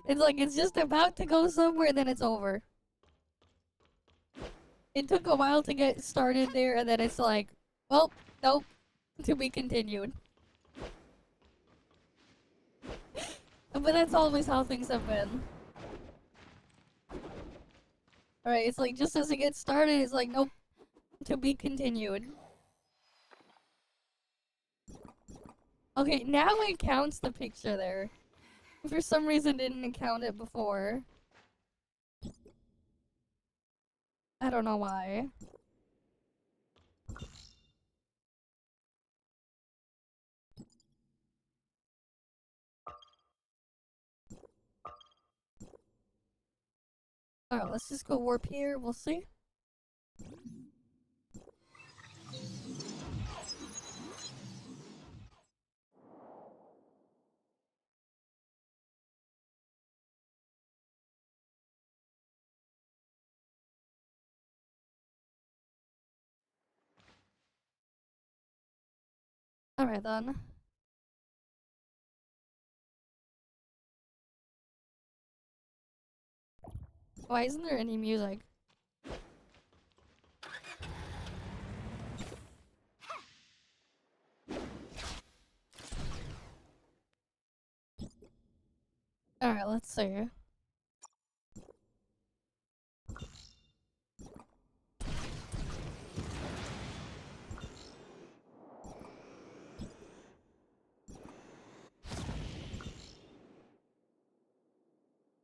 It's like it's just about to go somewhere, then it's over. It took a while to get started there, and then it's like, well, nope, to be continued. But that's always how things have been. Alright, it's like just as it gets started, it's like, nope, to be continued. Okay, now it counts the picture there. For some reason didn't count it before. I don't know why. Alright, let's just go warp here, we'll see. Alright then. Why isn't there any music? Alright, let's see.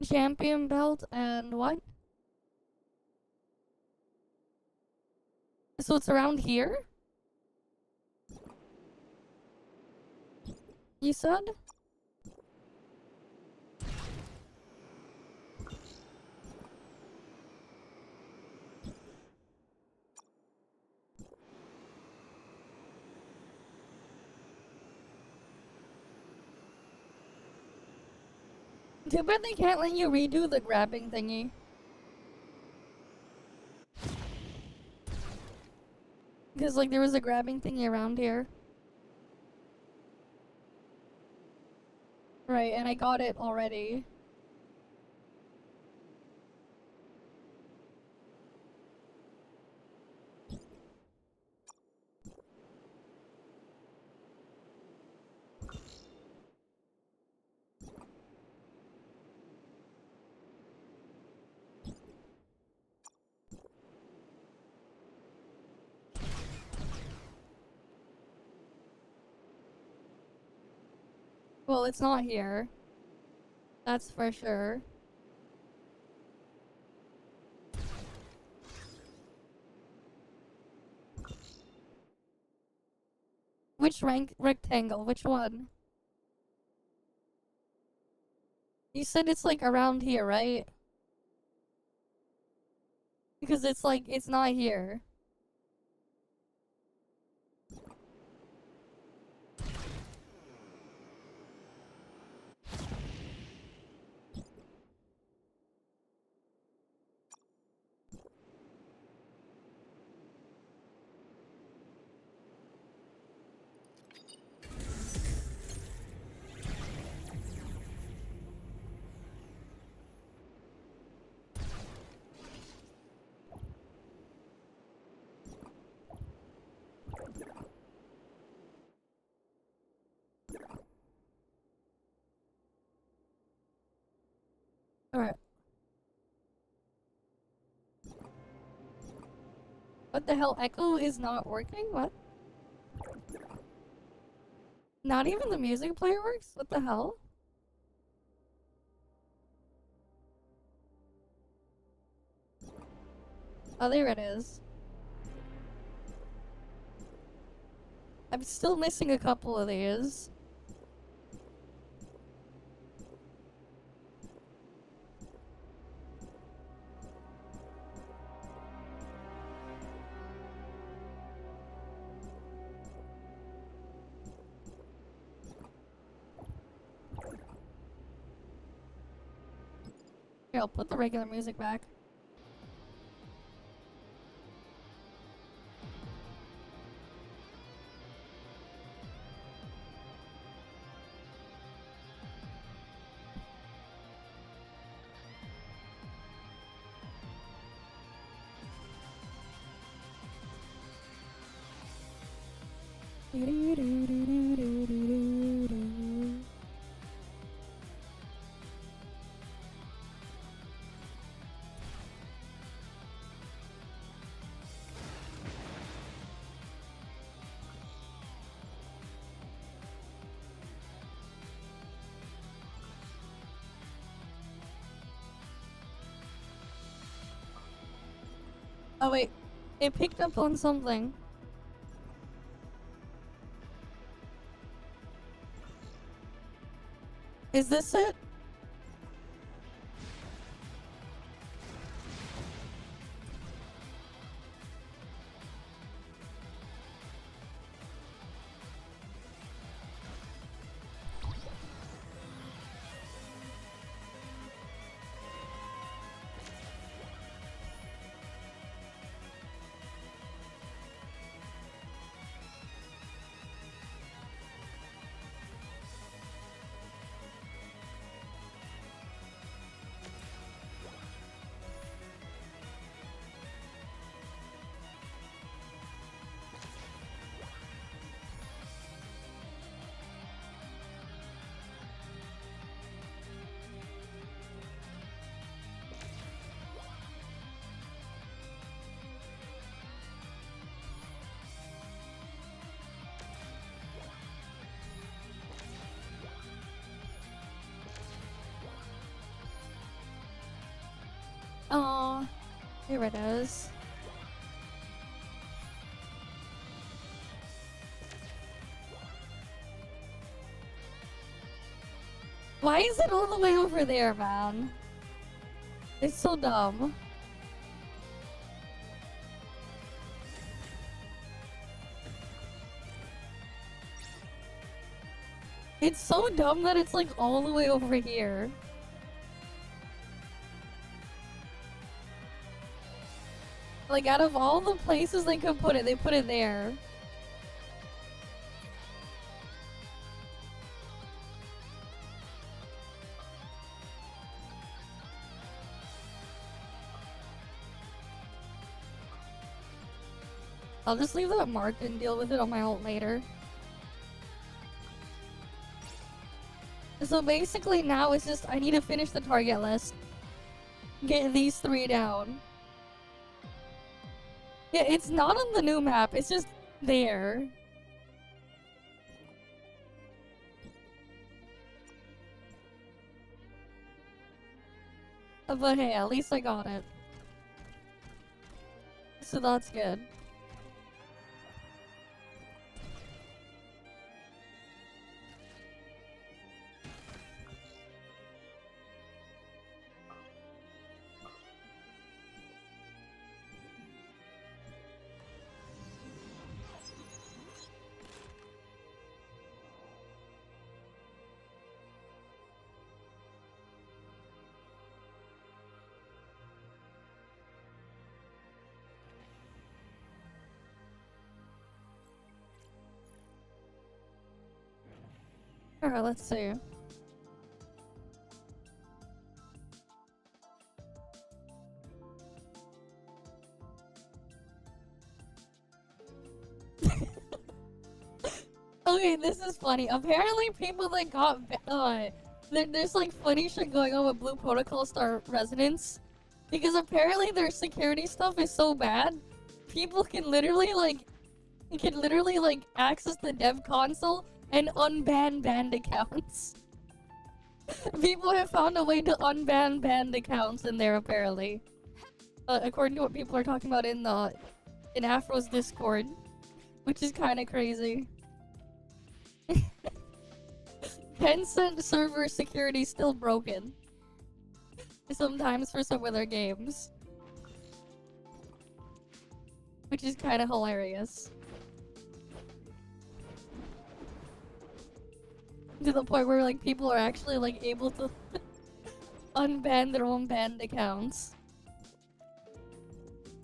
Champion belt and what? So it's around here? You said? Too bad they can't let you redo the grabbing thingy. Because, like, there was a grabbing thingy around here. Right, and I got it already. Well, it's not here. That's for sure. Which rectangle? Which one? You said it's like around here, right? Because it's like, it's not here. Alright. What the hell? Echo is not working? What? Not even the music player works? What the hell? Oh, there it is. I'm still missing a couple of these. Here, I'll put the regular music back. Oh wait, it picked up on something. Is this it? Oh, here it is. Why is it all the way over there, man? It's so dumb. It's so dumb that it's like all the way over here. Like, out of all the places they could put it, they put it there. I'll just leave that marked and deal with it on my ult later. So basically now it's just, I need to finish the target list. Get these 3 down. Yeah, it's not on the new map, it's just there. But hey, at least I got it. So that's good. Alright, let's see. Okay, this is funny. Apparently people that got there's like funny shit going on with Blue Protocol Star residents. Because apparently their security stuff is so bad, people can literally access the dev console and unban banned accounts. People have found a way to unban banned accounts in there apparently. According to what people are talking about in Afro's Discord, which is kind of crazy. Tencent server security still broken. Sometimes for some of their games. Which is kind of hilarious. To the point where like people are actually like able to unban their own banned accounts.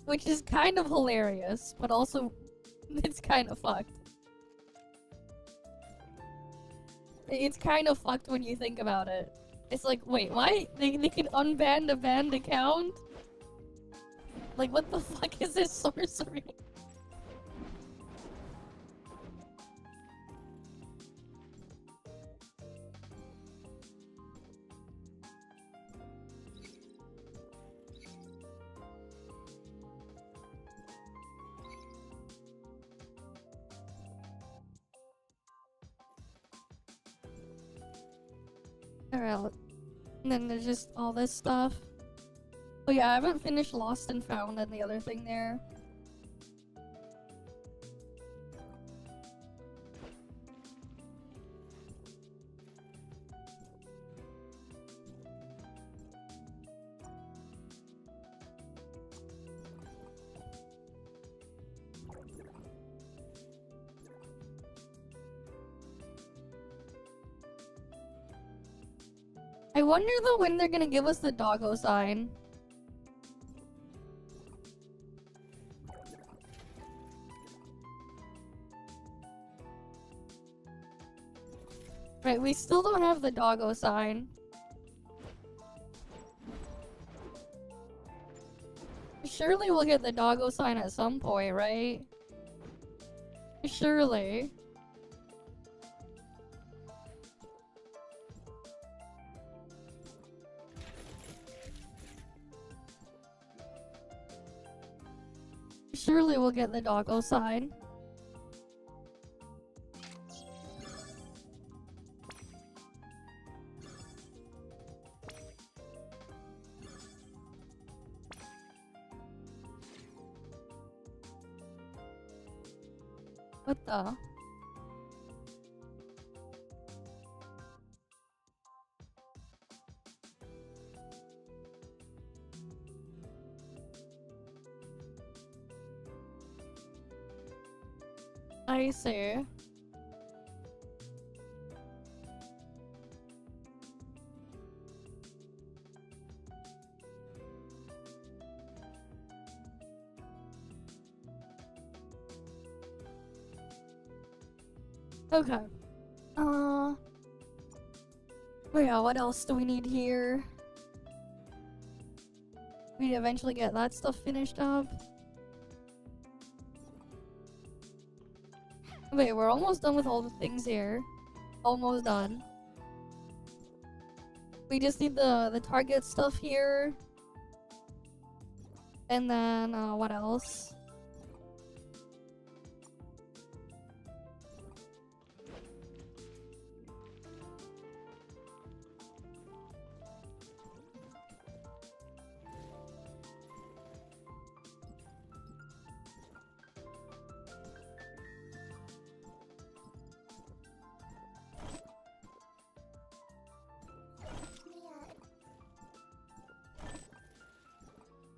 Which is kind of hilarious, but also it's kind of fucked. It's kind of fucked when you think about it. It's like, wait, why? They can unban a banned account? Like, what the fuck is this sorcery? Alright, and then there's just all this stuff. Oh yeah, I haven't finished Lost and Found and the other thing there. I wonder though when they're gonna give us the doggo sign. Right, we still don't have the doggo sign. Surely we'll get the doggo sign at some point, right? Surely. Surely we'll get the doggo sign. What the? I see. Okay. Oh yeah, what else do we need here? We need to eventually get that stuff finished up. Wait, we're almost done with all the things here. Almost done. We just need the target stuff here. And then, what else?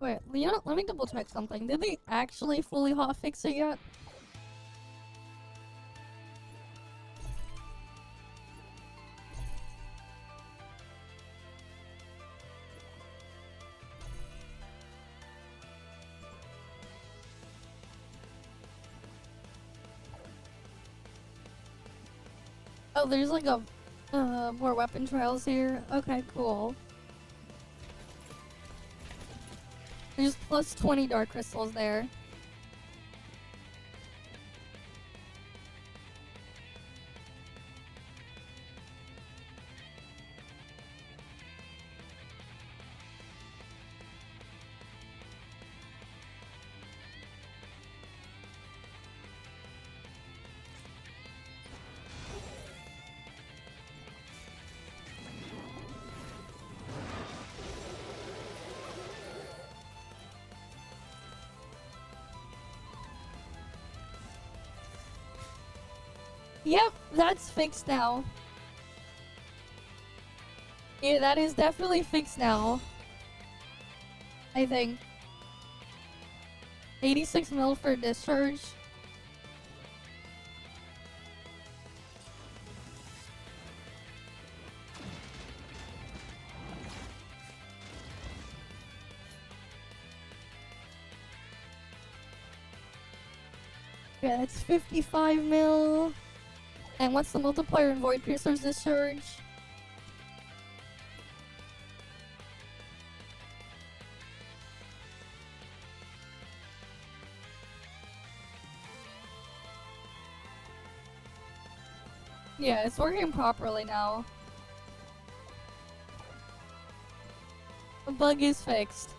Wait, Leon, let me double check something. Did they actually fully hotfix it yet? Oh, there's like a more weapon trials here. Okay, cool. There's plus 20 dark crystals there. Yep, that's fixed now. Yeah, that is definitely fixed now. I think. 86 mil for discharge. Okay, that's 55 mil. And what's the multiplier in Void Piercer's Discharge? Yeah, it's working properly now. The bug is fixed.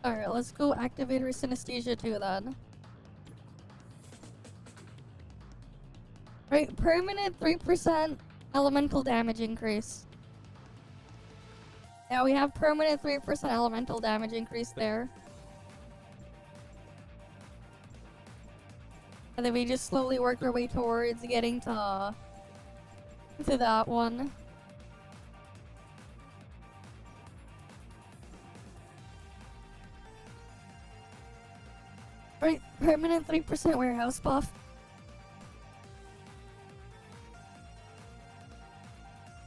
Alright, let's go activate our synesthesia too then. Right, permanent 3% elemental damage increase. Yeah, we have permanent 3% elemental damage increase there. And then we just slowly work our way towards getting to that one. Right, permanent 3% warehouse buff.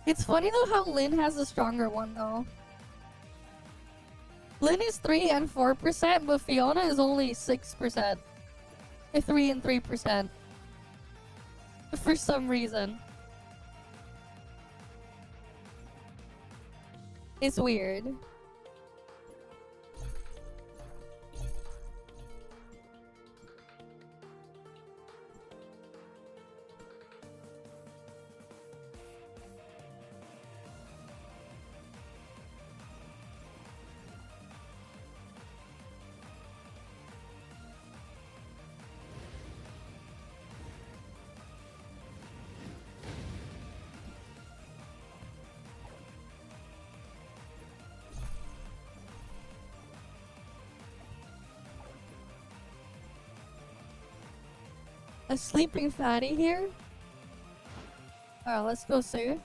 It's funny though how Lynn has a stronger one though. Lynn is 3 and 4%, but Fiona is only 6%. 3 and 3%. For some reason. It's weird. A sleeping fatty here? Alright, let's go see.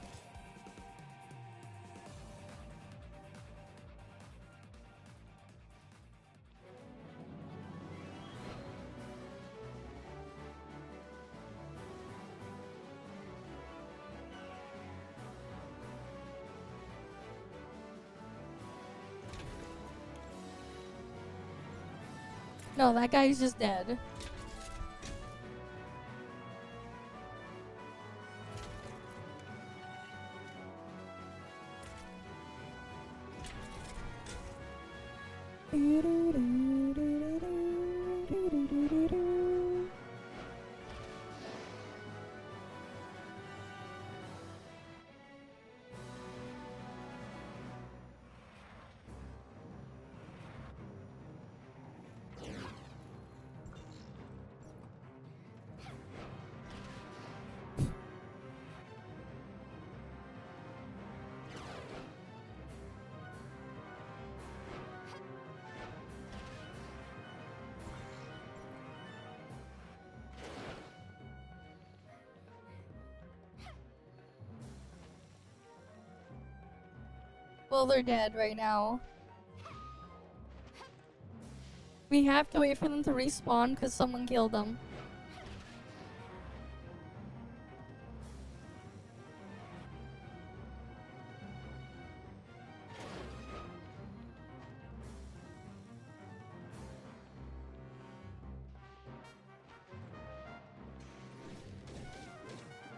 No, that guy's just dead. Well, they're dead right now. We have to wait for them to respawn because someone killed them.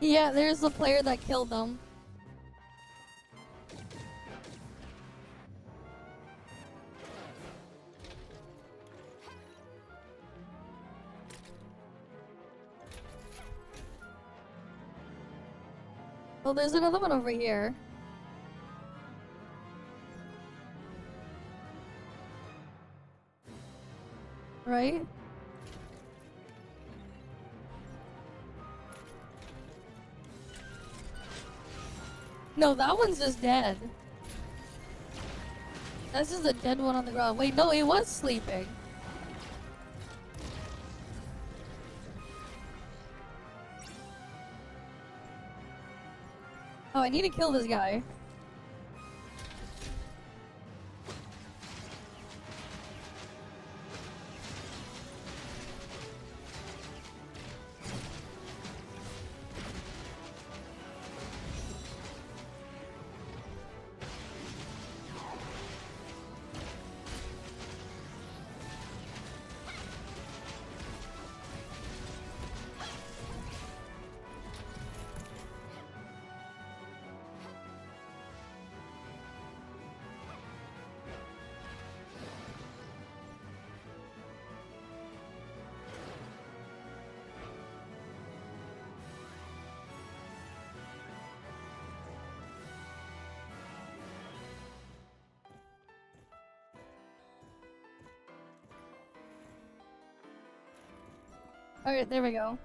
Yeah, there's the player that killed them. Well, there's another one over here. Right? No, that one's just dead. That's just a dead one on the ground. Wait, no, he was sleeping. Oh, I need to kill this guy. Alright, there we go.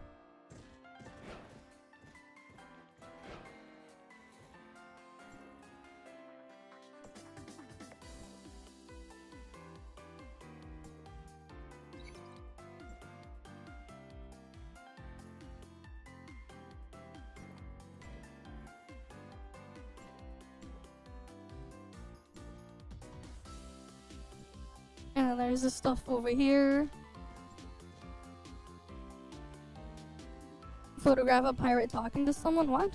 And there's the stuff over here. Photograph a pirate talking to someone? What?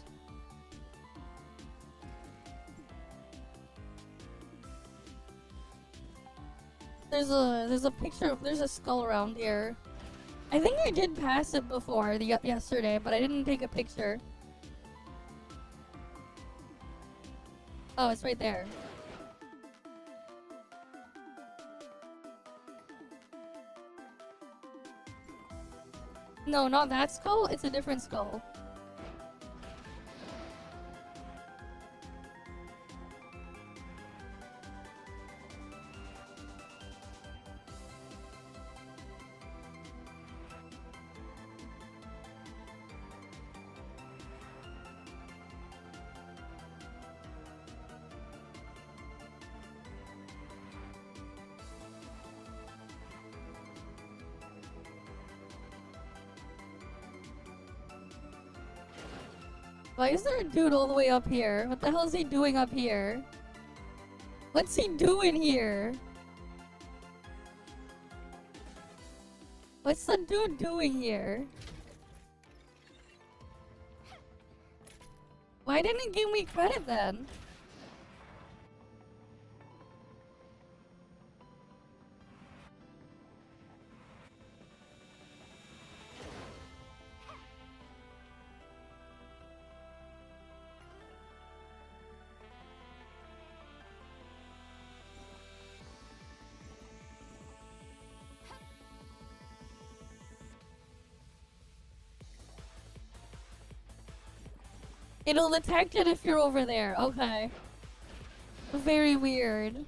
There's a picture. There's a skull around here. I think I did pass it before yesterday, but I didn't take a picture. Oh, it's right there. No, not that skull. It's a different skull. Why is there a dude all the way up here? What the hell is he doing up here? What's he doing here? What's the dude doing here? Why didn't it give me credit then? It'll detect it if you're over there. Okay. Very weird.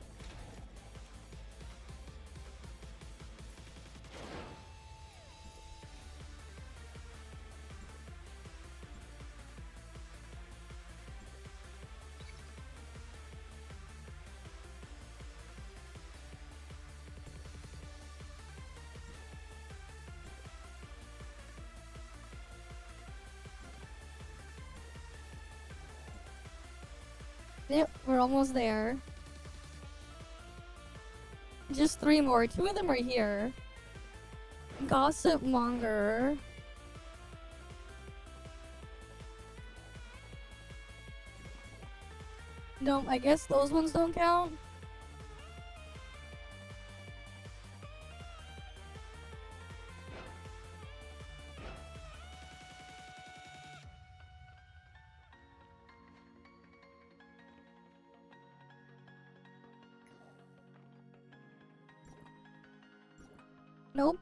Yep, we're almost there. Just 3 more. 2 of them are here. Gossip monger. No, I guess those ones don't count. Nope.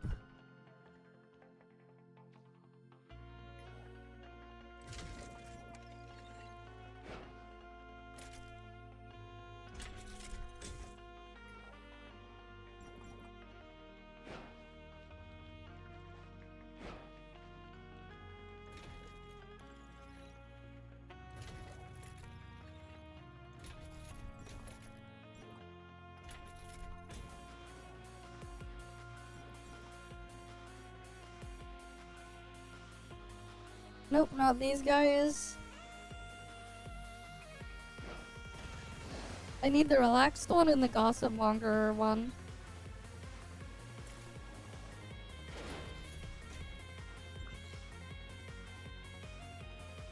Nope, not these guys. I need the relaxed one and the gossip monger one.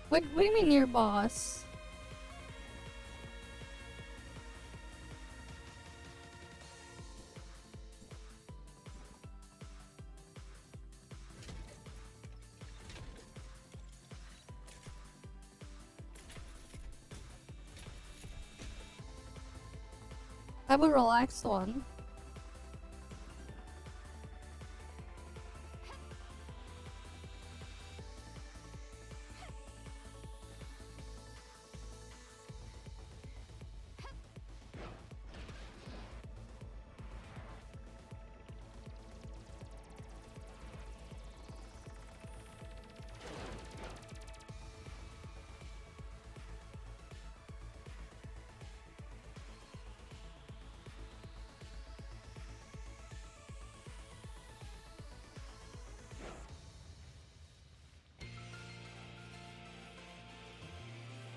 What do you mean your boss? I have a relaxed one.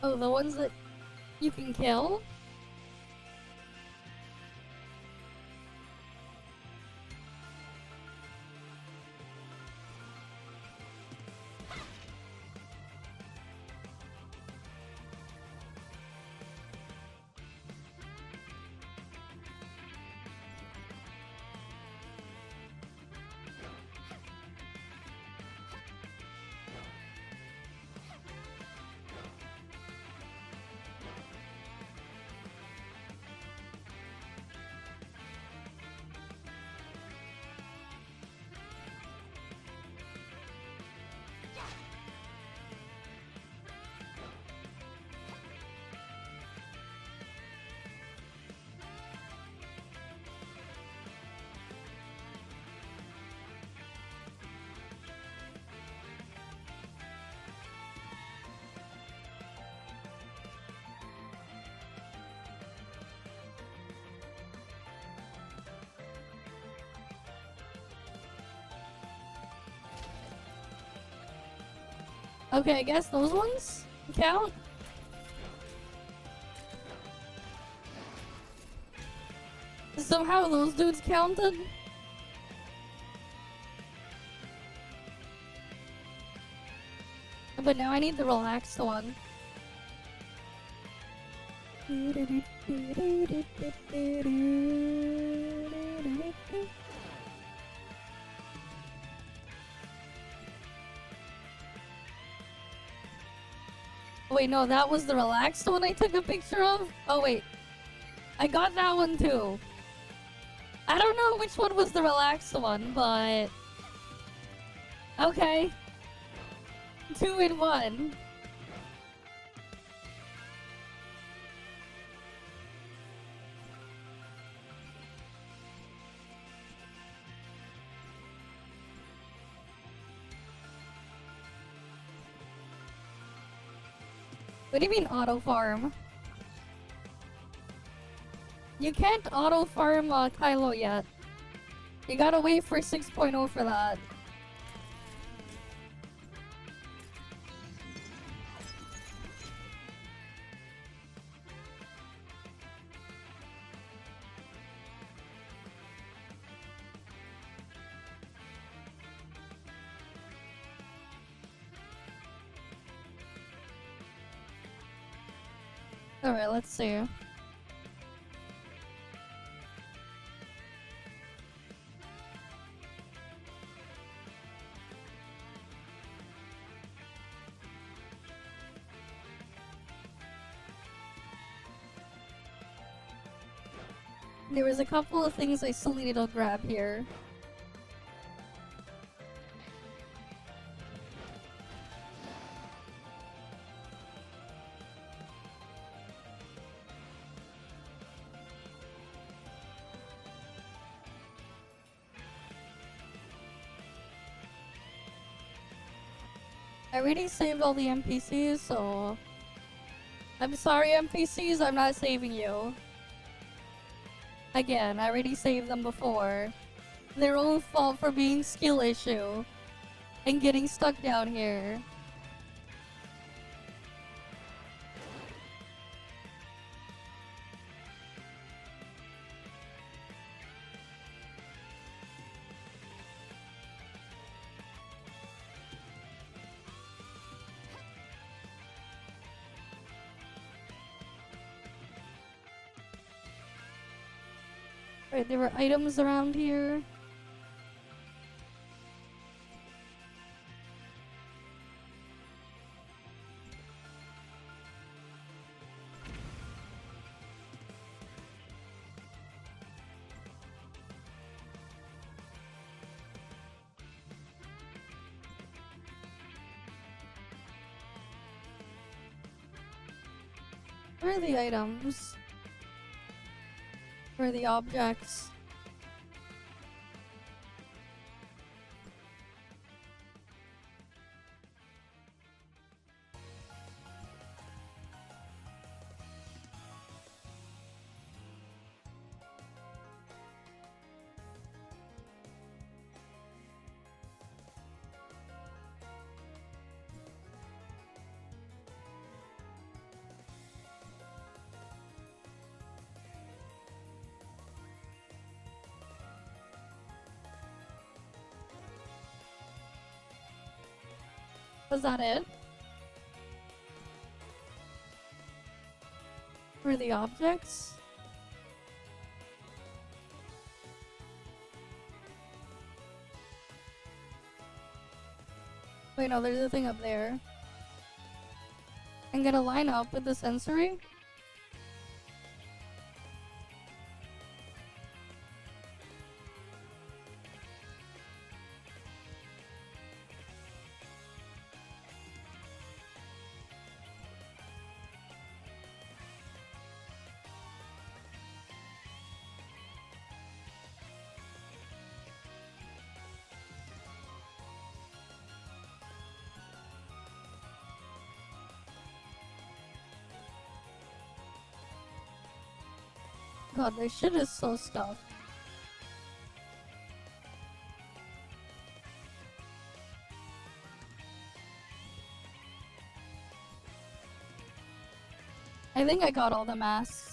Oh, the ones that you can kill? Okay, I guess those ones count? Somehow those dudes counted? But now I need the relaxed one. Wait, no, that was the relaxed one I took a picture of? Oh, wait. I got that one too. I don't know which one was the relaxed one, but... Okay. 2 in 1. What do you mean auto farm? You can't auto farm Kylo yet. You gotta wait for 6.0 for that. Alright, let's see. There was a couple of things I still needed to grab here. I already saved all the NPCs, so... I'm sorry, NPCs, I'm not saving you. Again, I already saved them before. Their own fault for being skill issue. And getting stuck down here. Right, there were items around here. Where are the items? Where are the objects? Was that it? For the objects? Wait, no, there's a thing up there. I'm gonna line up with the sensory. God, this shit is so stuffed. I think I got all the masks.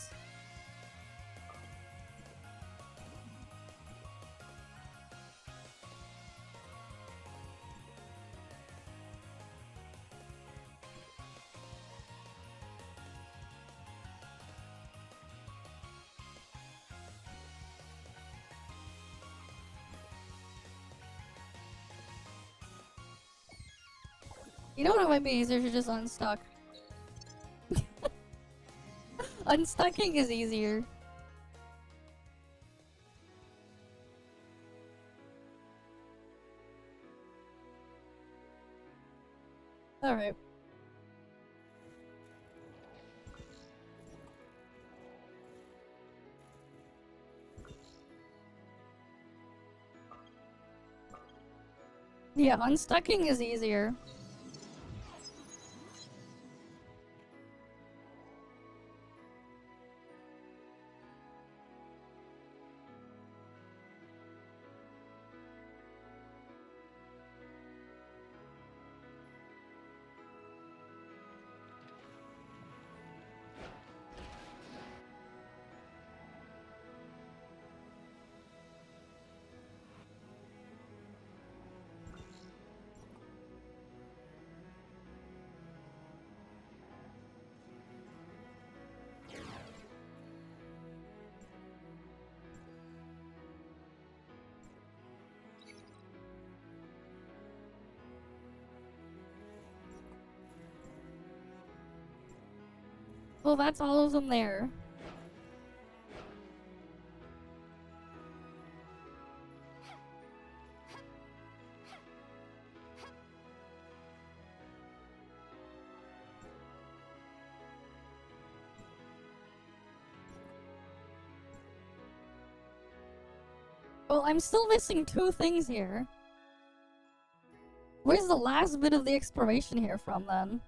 You know what, it might be easier to just unstuck. Unstucking is easier. Alright. Yeah, unstucking is easier. Well, that's all of them there. Well, I'm still missing two things here. Where's the last bit of the exploration here from, then?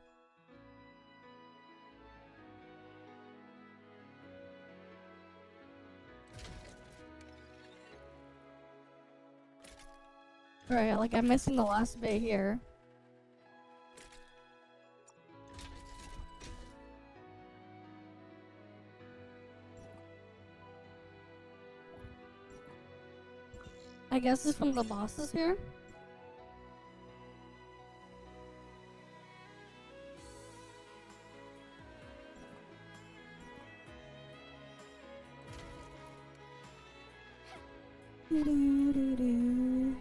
Right, like I'm missing the last bit here. I guess it's from the bosses here. Do-do-do-do.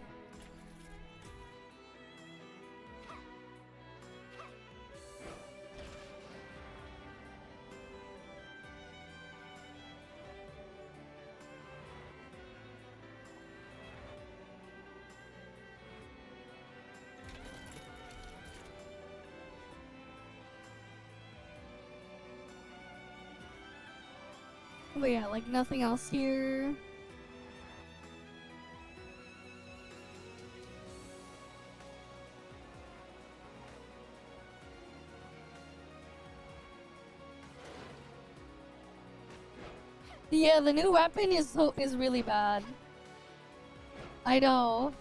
But yeah, like nothing else here. Yeah, the new weapon is really bad. I know.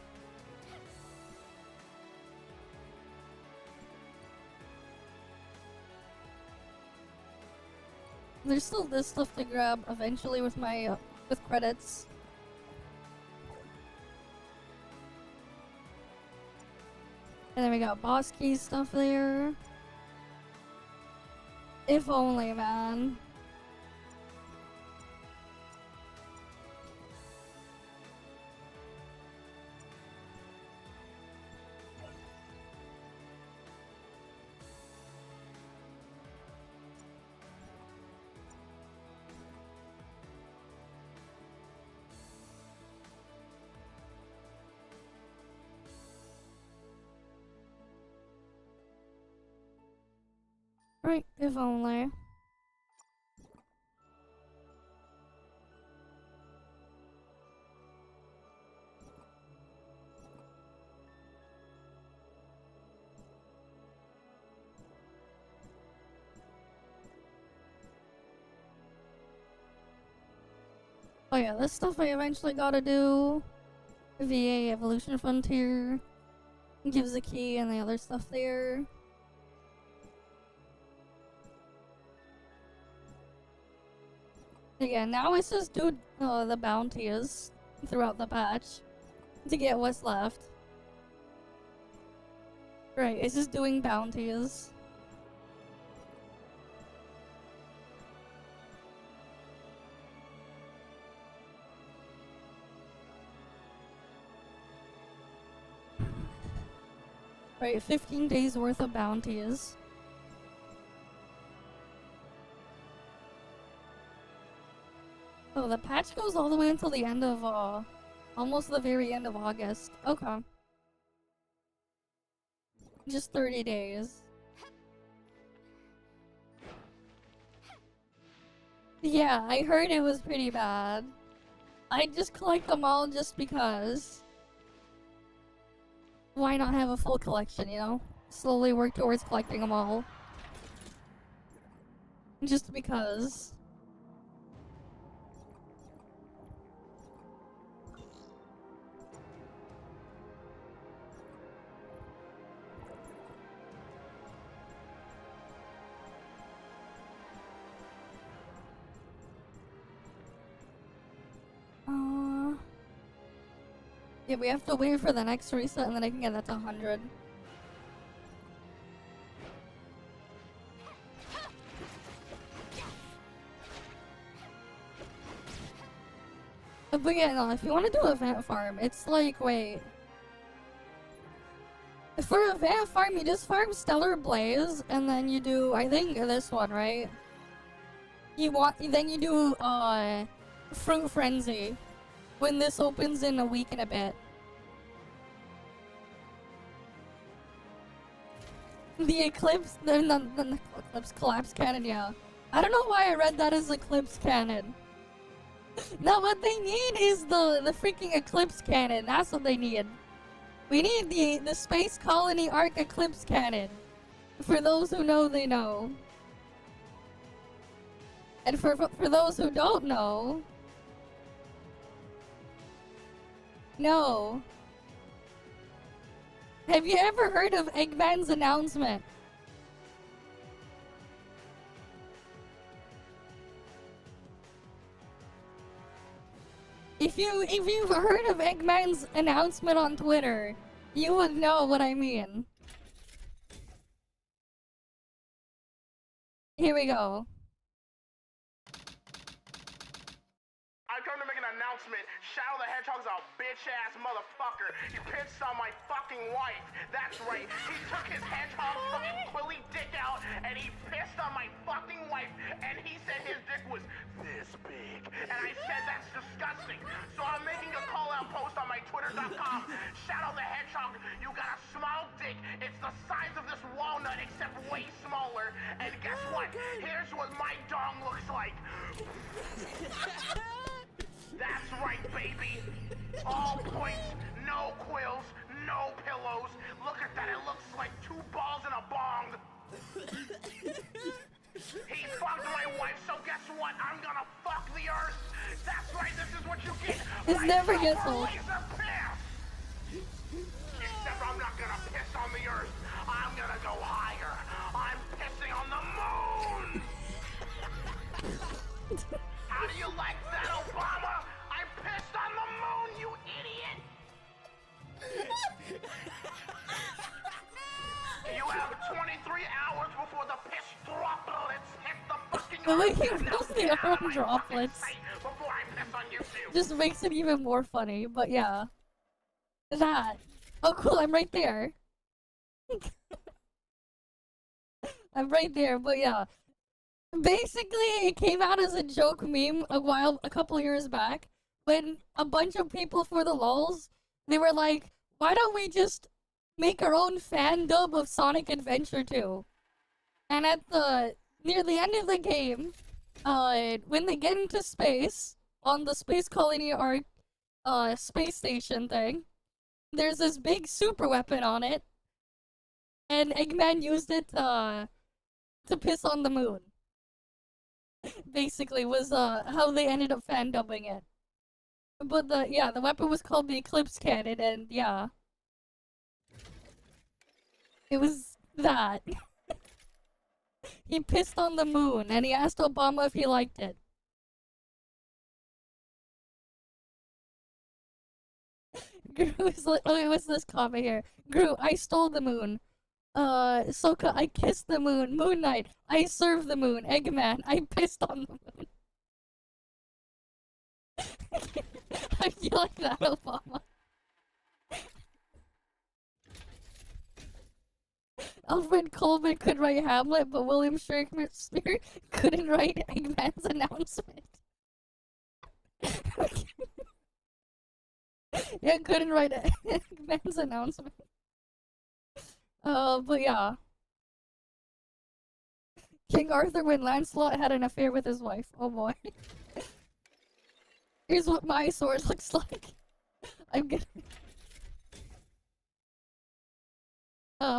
There's still this stuff to grab eventually with my with credits. And then we got boss key stuff there. If only, man. Right, if only. Oh yeah, this stuff I eventually gotta do. VA Evolution Frontier gives a key and the other stuff there. Yeah, now it's just do the bounties throughout the patch to get what's left. Right, it's just doing bounties. Right, 15 days worth of bounties. Oh, the patch goes all the way until the end of, almost the very end of August. Okay. Just 30 days. Yeah, I heard it was pretty bad. I just collect them all just because. Why not have a full collection, you know? Slowly work towards collecting them all. Just because. Yeah, we have to wait for the next reset and then I can get that to 100. But yeah, no, if you want to do a Vant farm, it's like, wait. For a Vant farm, you just farm Stellar Blaze, and then you do, I think, this one, right? Then you do, Fruit Frenzy, when this opens in a week and a bit. The Eclipse, the Eclipse Collapse Cannon, yeah. I don't know why I read that as Eclipse Cannon. No, what they need is the freaking Eclipse Cannon. That's what they need. We need the Space Colony Arc Eclipse Cannon. For those who know, they know. And for those who don't know... No. Have you ever heard of Eggman's announcement? If you've heard of Eggman's announcement on Twitter, you would know what I mean. Here we go. I can to make an announcement. Shadow the Hedgehog's a bitch-ass motherfucker. He pissed on my fucking wife. That's right. He took his hedgehog fucking quilly dick out and he pissed on my fucking wife and he said his dick was this big. And I said that's disgusting. So I'm making a call-out post on my twitter.com. Shadow the Hedgehog, you got a small dick. It's the size of this walnut except way smaller. And guess what? Here's what my dong looks like. That's right, baby. All points, no quills, no pillows. Look at that, it looks like 2 balls in a bong. He fucked my wife, so guess what? I'm gonna fuck the earth. That's right, this is what you get. This never gets old. Except I'm not gonna piss on the earth. I'm gonna go higher. I'm pissing on the moon. How do you like that, Obama? I pissed on the moon, you idiot! You have 23 hours before the piss droplets hit the fucking The way he earth. rolls the arm droplets Before I piss on you too. just makes it even more funny, but yeah. That. Oh cool, I'm right there. I'm right there, but yeah. Basically, it came out as a joke meme a couple years back when a bunch of people for the lulz, they were like, why don't we just make our own fan dub of Sonic Adventure 2? And near the end of the game, when they get into space, on the Space Colony Arc, space station thing, there's this big super weapon on it, and Eggman used it to piss on the moon. Basically, was how they ended up fan dubbing it. But the weapon was called the Eclipse Cannon, and yeah. It was that. He pissed on the moon, and he asked Obama if he liked it. Gru's like, okay, what's this comment here? Gru, I stole the moon. Soka, I kissed the moon. Moon Knight, I served the moon. Eggman, I pissed on the moon. I feel like that, Obama. Alfred Coleman could write Hamlet, but William Shakespeare couldn't write Eggman's announcement. Yeah, couldn't write Eggman's announcement. But yeah. King Arthur when Lancelot had an affair with his wife. Oh boy. Here's what my sword looks like. I'm gonna...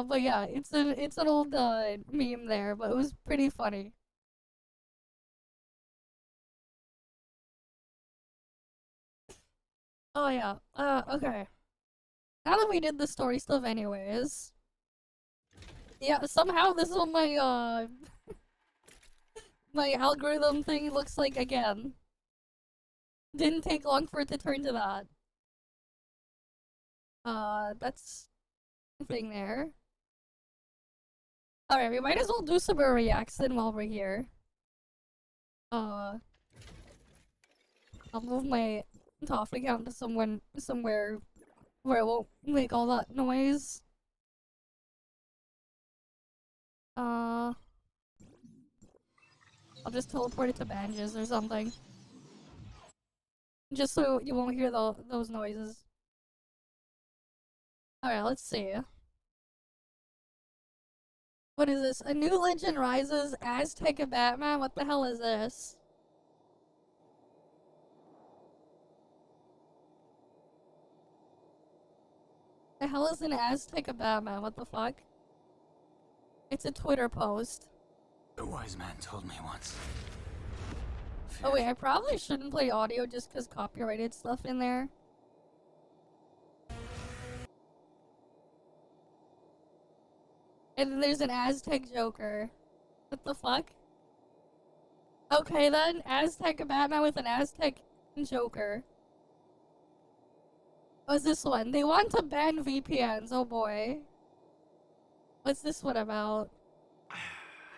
but yeah, it's an old meme there, but it was pretty funny. Oh yeah. Okay. Now that we did the story stuff anyways. Yeah, somehow this is what my my algorithm thing looks like again. Didn't take long for it to turn to that. That's the thing there. Alright, we might as well do some reacts then while we're here. I'll move my ToF account to somewhere where it won't make all that noise. I'll just teleport it to Banges or something. Just so you won't hear those noises. Alright, let's see. What is this? A new legend rises, Aztec and Batman? What the hell is this? The hell is an Aztec and Batman? What the fuck? It's a Twitter post. A wise man told me once. Oh wait, I probably shouldn't play audio just because copyrighted stuff in there. And then there's an Aztec Joker. What the fuck? Okay then, Aztec Batman with an Aztec Joker. What's this one? They want to ban VPNs, oh boy. What's this one about?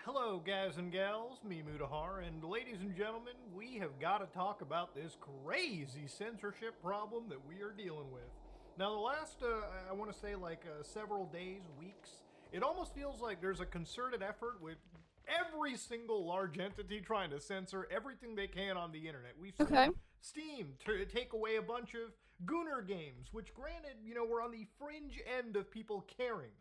hello guys and gals, me Mutahar, and ladies and gentlemen, we have got to talk about this crazy censorship problem that we are dealing with. Now the last, I want to say like several days, weeks, it almost feels like there's a concerted effort with every single large entity trying to censor everything they can on the internet. We've seen Steam to take away a bunch of Gooner games, which granted, you know, we're on the fringe end of people caring.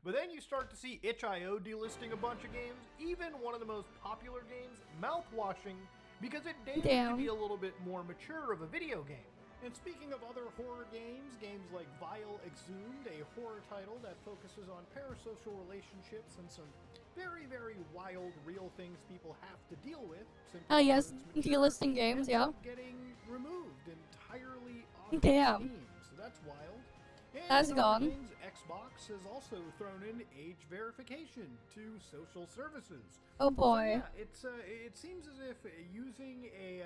But then you start to see itch.io delisting a bunch of games, even one of the most popular games, mouthwashing, because it deigns to be a little bit more mature of a video game. And speaking of other horror games, games like Vile Exhumed, a horror title that focuses on parasocial relationships and some very, very wild, real things people have to deal with. Oh yes, delisting games, yeah. Getting removed entirely off Damn. Steam, so that's wild. And That's gone. Things, Xbox has also thrown in age verification to social services. Oh boy. So, yeah, it seems as if using a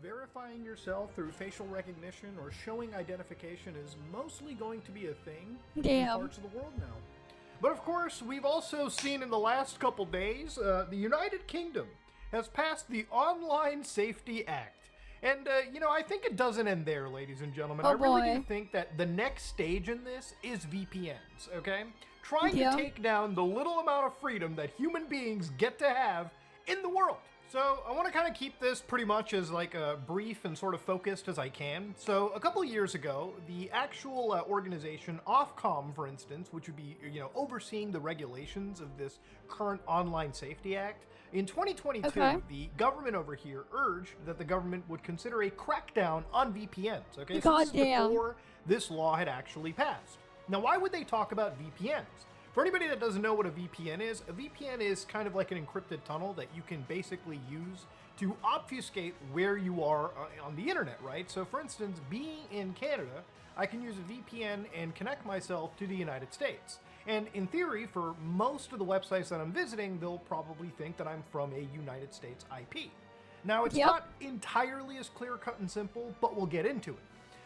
verifying yourself through facial recognition or showing identification is mostly going to be a thing in parts of the world now. But of course, we've also seen in the last couple days, the United Kingdom has passed the Online Safety Act. And, you know, I think it doesn't end there, ladies and gentlemen. I really do think that the next stage in this is VPNs, okay? Trying to take down the little amount of freedom that human beings get to have in the world. So I want to kind of keep this pretty much as like brief and sort of focused as I can. So a couple of years ago, the actual organization Ofcom, for instance, which would be, you know, overseeing the regulations of this current Online Safety Act, in 2022, the government over here urged that the government would consider a crackdown on VPNs. Okay, so this is before this law had actually passed. Now, why would they talk about VPNs? For anybody that doesn't know what a VPN is kind of like an encrypted tunnel that you can basically use to obfuscate where you are on the internet, right? So for instance, being in Canada, I can use a VPN and connect myself to the United States. And in theory, for most of the websites that I'm visiting, they'll probably think that I'm from a United States IP. Now, it's not entirely as clear-cut and simple, but we'll get into it.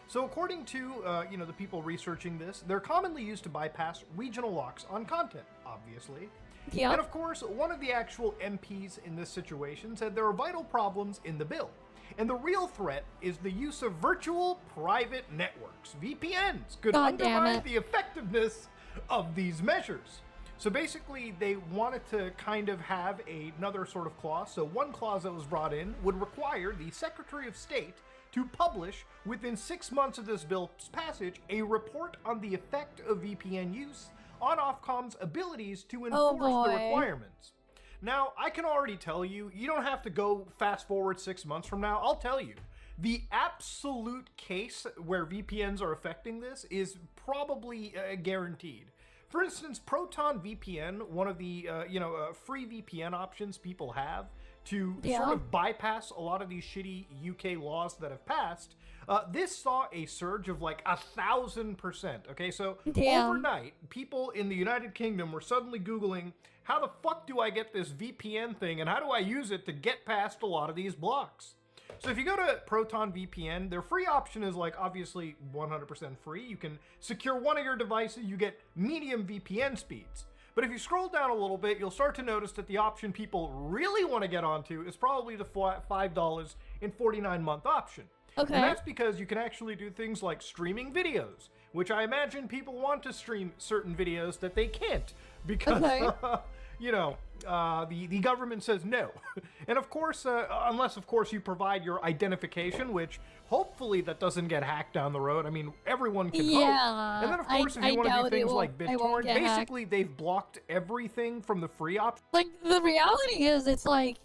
So according to, you know, the people researching this, they're commonly used to bypass regional locks on content, obviously. And of course, one of the actual MPs in this situation said there are vital problems in the bill. And the real threat is the use of virtual private networks. VPNs could undermine the effectiveness of these measures. So basically, they wanted to kind of have another sort of clause. So one clause that was brought in would require the Secretary of State to publish, within 6 months of this bill's passage, a report on the effect of VPN use on Ofcom's abilities to enforce the requirements. Now, I can already tell you, you don't have to go fast forward 6 months from now. I'll tell you, the absolute case where VPNs are affecting this is probably guaranteed. For instance, Proton VPN, one of the free VPN options people have to sort of bypass a lot of these shitty UK laws that have passed, this saw a surge of like 1,000%. Okay, so overnight, people in the United Kingdom were suddenly Googling, how the fuck do I get this VPN thing and how do I use it to get past a lot of these blocks? So if you go to Proton VPN, their free option is like obviously 100% free. You can secure one of your devices, you get medium VPN speeds. But if you scroll down a little bit, you'll start to notice that the option people really want to get onto is probably the $5.49 month option. And that's because you can actually do things like streaming videos, which I imagine people want to stream certain videos that they can't because, you know, the government says no. And of course, unless of course you provide your identification, which hopefully that doesn't get hacked down the road. I mean, everyone can hope. And then of course, if you want to do things like BitTorrent, basically they've blocked everything from the free option. Like, the reality is, it's like,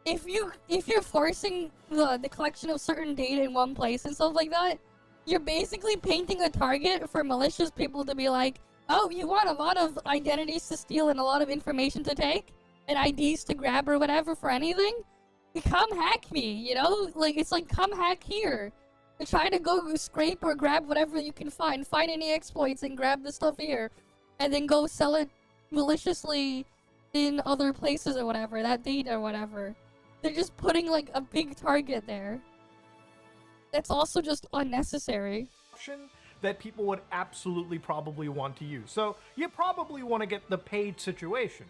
if you're forcing the collection of certain data in one place and stuff like that, you're basically painting a target for malicious people to be like, oh, you want a lot of identities to steal and a lot of information to take? And IDs to grab or whatever for anything? Come hack me, you know? Like, it's like, come hack here. And try to go scrape or grab whatever you can find any exploits and grab the stuff here. And then go sell it maliciously in other places or whatever, that data or whatever. They're just putting, like, a big target there. That's also just unnecessary. That people would absolutely probably want to use. So you probably want to get the paid situation.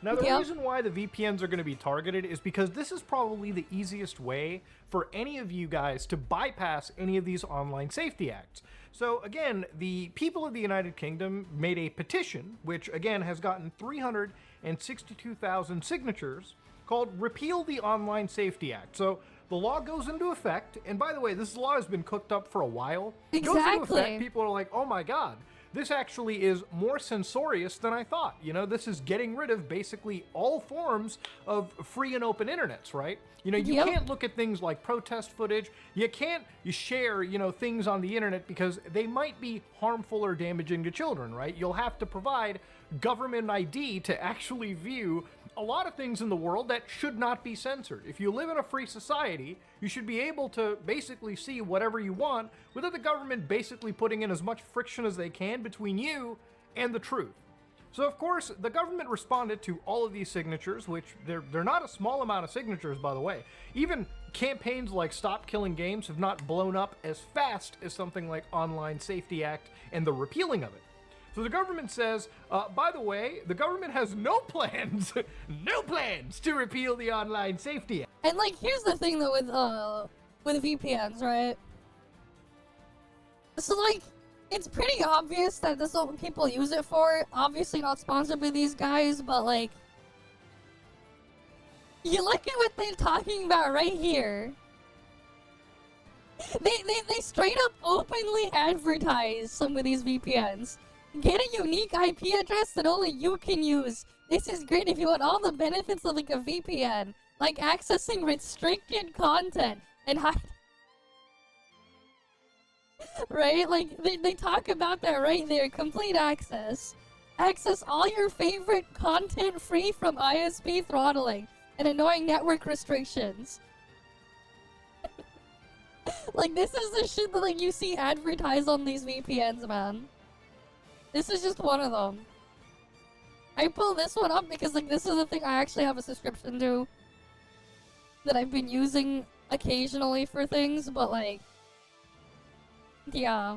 Now, the reason why the VPNs are going to be targeted is because this is probably the easiest way for any of you guys to bypass any of these online safety acts. So again, the people of the United Kingdom made a petition, which again has gotten 362,000 signatures, called Repeal the Online Safety Act. So the law goes into effect, and by the way, this law has been cooked up for a while. It goes into effect, people are like, oh my god, this actually is more censorious than I thought. You know, this is getting rid of basically all forms of free and open internets, right? You know, you can't look at things like protest footage. You can't share, you know, things on the internet because they might be harmful or damaging to children, right? You'll have to provide government ID to actually view a lot of things in the world that should not be censored. If you live in a free society, you should be able to basically see whatever you want without the government basically putting in as much friction as they can between you and the truth. So of course, the government responded to all of these signatures, which they're not a small amount of signatures, by the way. Even campaigns like Stop Killing Games have not blown up as fast as something like Online Safety Act and the repealing of it. So the government says, by the way, the government has no plans, no plans to repeal the Online Safety Act. And like, here's the thing though with VPNs, right? So like, it's pretty obvious that this is what people use it for. Obviously not sponsored by these guys, but like, you look at what they're talking about right here. They straight up openly advertise some of these VPNs. Get a unique IP address that only you can use. This is great if you want all the benefits of like a VPN, like accessing restricted content and hide. Right? Like they talk about that right there. Complete access. Access all your favorite content free from ISP throttling and annoying network restrictions. Like this is the shit that like you see advertised on these VPNs, man. This is just one of them. I pulled this one up because like this is the thing I actually have a subscription to that I've been using occasionally for things, but like, yeah.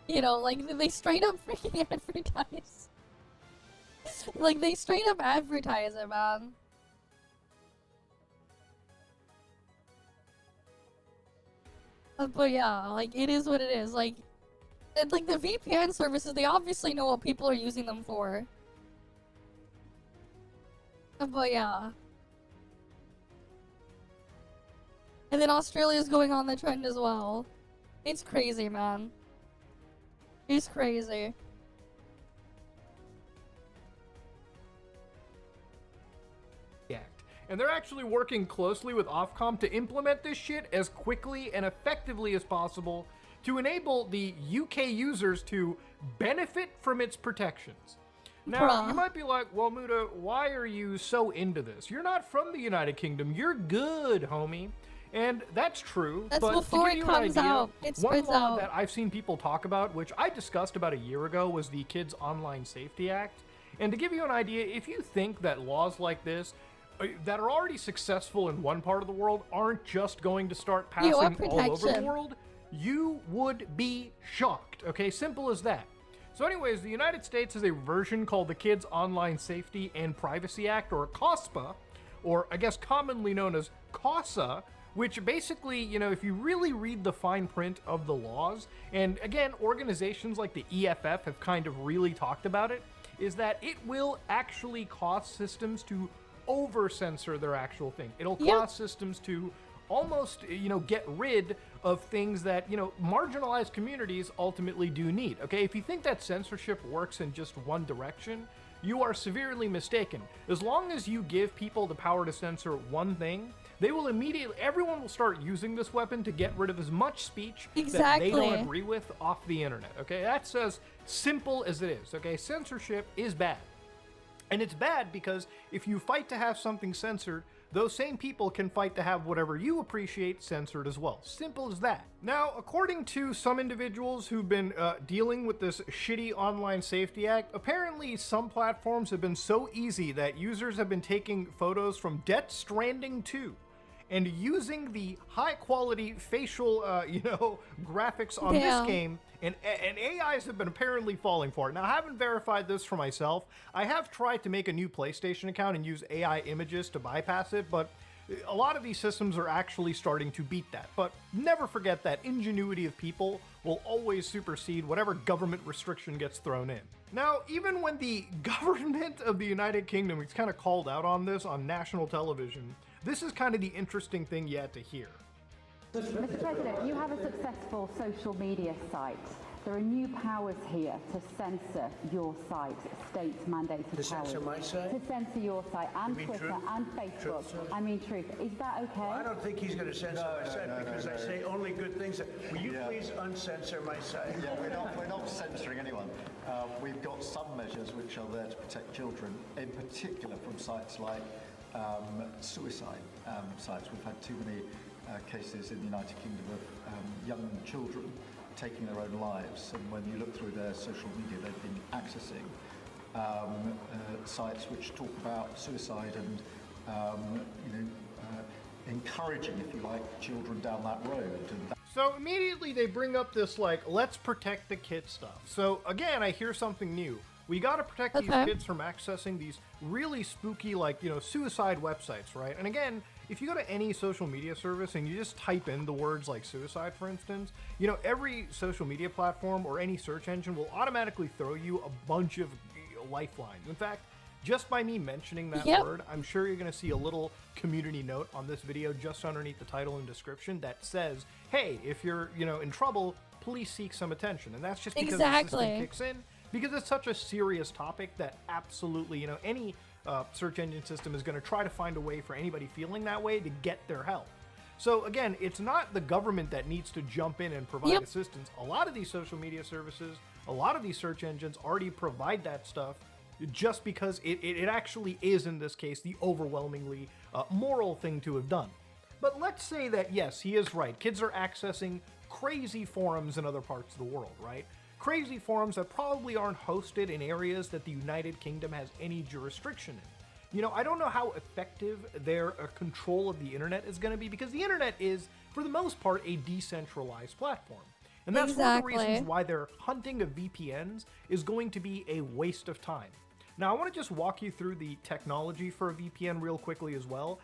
You know, like they straight up freaking advertise. Like they straight up advertise it, man. But yeah, like, it is what it is. Like the VPN services, they obviously know what people are using them for. But yeah. And then Australia's going on the trend as well. It's crazy, man. It's crazy. And they're actually working closely with Ofcom to implement this shit as quickly and effectively as possible to enable the UK users to benefit from its protections. Now, you might be like, well, Muda, why are you so into this? You're not from the United Kingdom. You're good, homie. And that's true. That's but before to give it you an comes idea, out. It one spreads law out. that I've seen people talk about, which I discussed about a year ago, was the Kids Online Safety Act. And to give you an idea, if you think that laws like this that are already successful in one part of the world aren't just going to start passing all over the world, you would be shocked, okay? Simple as that. So anyways, the United States has a version called the Kids Online Safety and Privacy Act, or COSPA, or I guess commonly known as COSA, which basically, you know, if you really read the fine print of the laws, and again, organizations like the EFF have kind of really talked about it, is that it will actually cause systems to over-censor their actual thing. It'll cause systems to almost, you know, get rid of things that, you know, marginalized communities ultimately do need. Okay, if you think that censorship works in just one direction, you are severely mistaken. As long as you give people the power to censor one thing, they will immediately, everyone will start using this weapon to get rid of as much speech that they don't agree with off the internet. Okay, that's as simple as it is. Okay, censorship is bad. And it's bad because if you fight to have something censored, those same people can fight to have whatever you appreciate censored as well. Simple as that. Now, according to some individuals who've been dealing with this shitty Online Safety Act, apparently some platforms have been so easy that users have been taking photos from Death Stranding 2 and using the high-quality facial, graphics on this game, and AIs have been apparently falling for it. Now, I haven't verified this for myself. I have tried to make a new PlayStation account and use AI images to bypass it, but a lot of these systems are actually starting to beat that. But never forget that ingenuity of people will always supersede whatever government restriction gets thrown in. Now, even when the government of the United Kingdom is kind of called out on this on national television, this is kind of the interesting thing yet to hear. Mr. President, you have a successful social media site. There are new powers here to censor your site, state-mandated powers. To censor my site? To censor your site and Twitter Truth? and Facebook. Truth? I mean Truth. Is that okay? Well, I don't think he's going to censor my site because I say only good things. Will you please uncensor my site? Yeah, we're not censoring anyone. We've got some measures which are there to protect children, in particular from sites like suicide sites. We've had too many cases in the United Kingdom of young children taking their own lives, and when you look through their social media, they've been accessing sites which talk about suicide and encouraging, if you like, children down that road. So immediately they bring up this, like, let's protect the kid stuff. So again, I hear something new. We gotta protect these kids from accessing these really spooky, like, suicide websites, right? And again, if you go to any social media service and you just type in the words like suicide, for instance, every social media platform or any search engine will automatically throw you a bunch of lifelines. In fact, just by me mentioning that word, I'm sure you're going to see a little community note on this video just underneath the title and description that says, hey, if you're, in trouble, please seek some attention. And that's just because the system kicks in, because it's such a serious topic that absolutely, any search engine system is going to try to find a way for anybody feeling that way to get their help. So again, it's not the government that needs to jump in and provide assistance. A lot of these social media services, a lot of these search engines already provide that stuff just because it actually is, in this case, the overwhelmingly moral thing to have done. But let's say that, yes, he is right. Kids are accessing crazy forums in other parts of the world, right? Crazy forums that probably aren't hosted in areas that the United Kingdom has any jurisdiction in. I don't know how effective their control of the internet is going to be, because the internet is, for the most part, a decentralized platform. And that's one of the reasons why their hunting of VPNs is going to be a waste of time. Now, I want to just walk you through the technology for a VPN real quickly as well.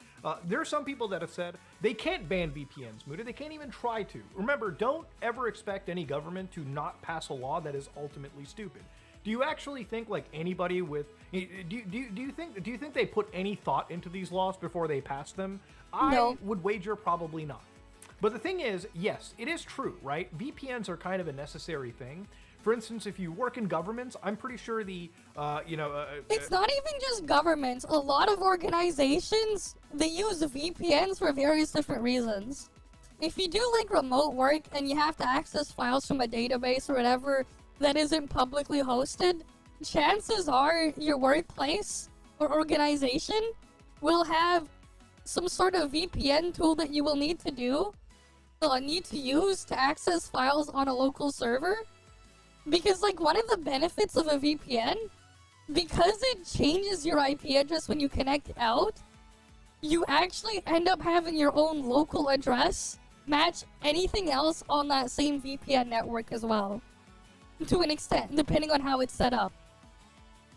There are some people that have said they can't ban VPNs, Muda. They can't even try to. Remember, don't ever expect any government to not pass a law that is ultimately stupid. Do you actually think, like, anybody with... Do you think they put any thought into these laws before they pass them? I would wager probably not. But the thing is, yes, it is true, right? VPNs are kind of a necessary thing. For instance, if you work in governments, I'm pretty sure the, it's not even just governments. A lot of organizations, they use VPNs for various different reasons. If you do, like, remote work and you have to access files from a database or whatever that isn't publicly hosted, chances are your workplace or organization will have some sort of VPN tool that you will need to use to access files on a local server. Because, like, one of the benefits of a VPN, because it changes your IP address when you connect out, you actually end up having your own local address match anything else on that same VPN network as well. To an extent, depending on how it's set up.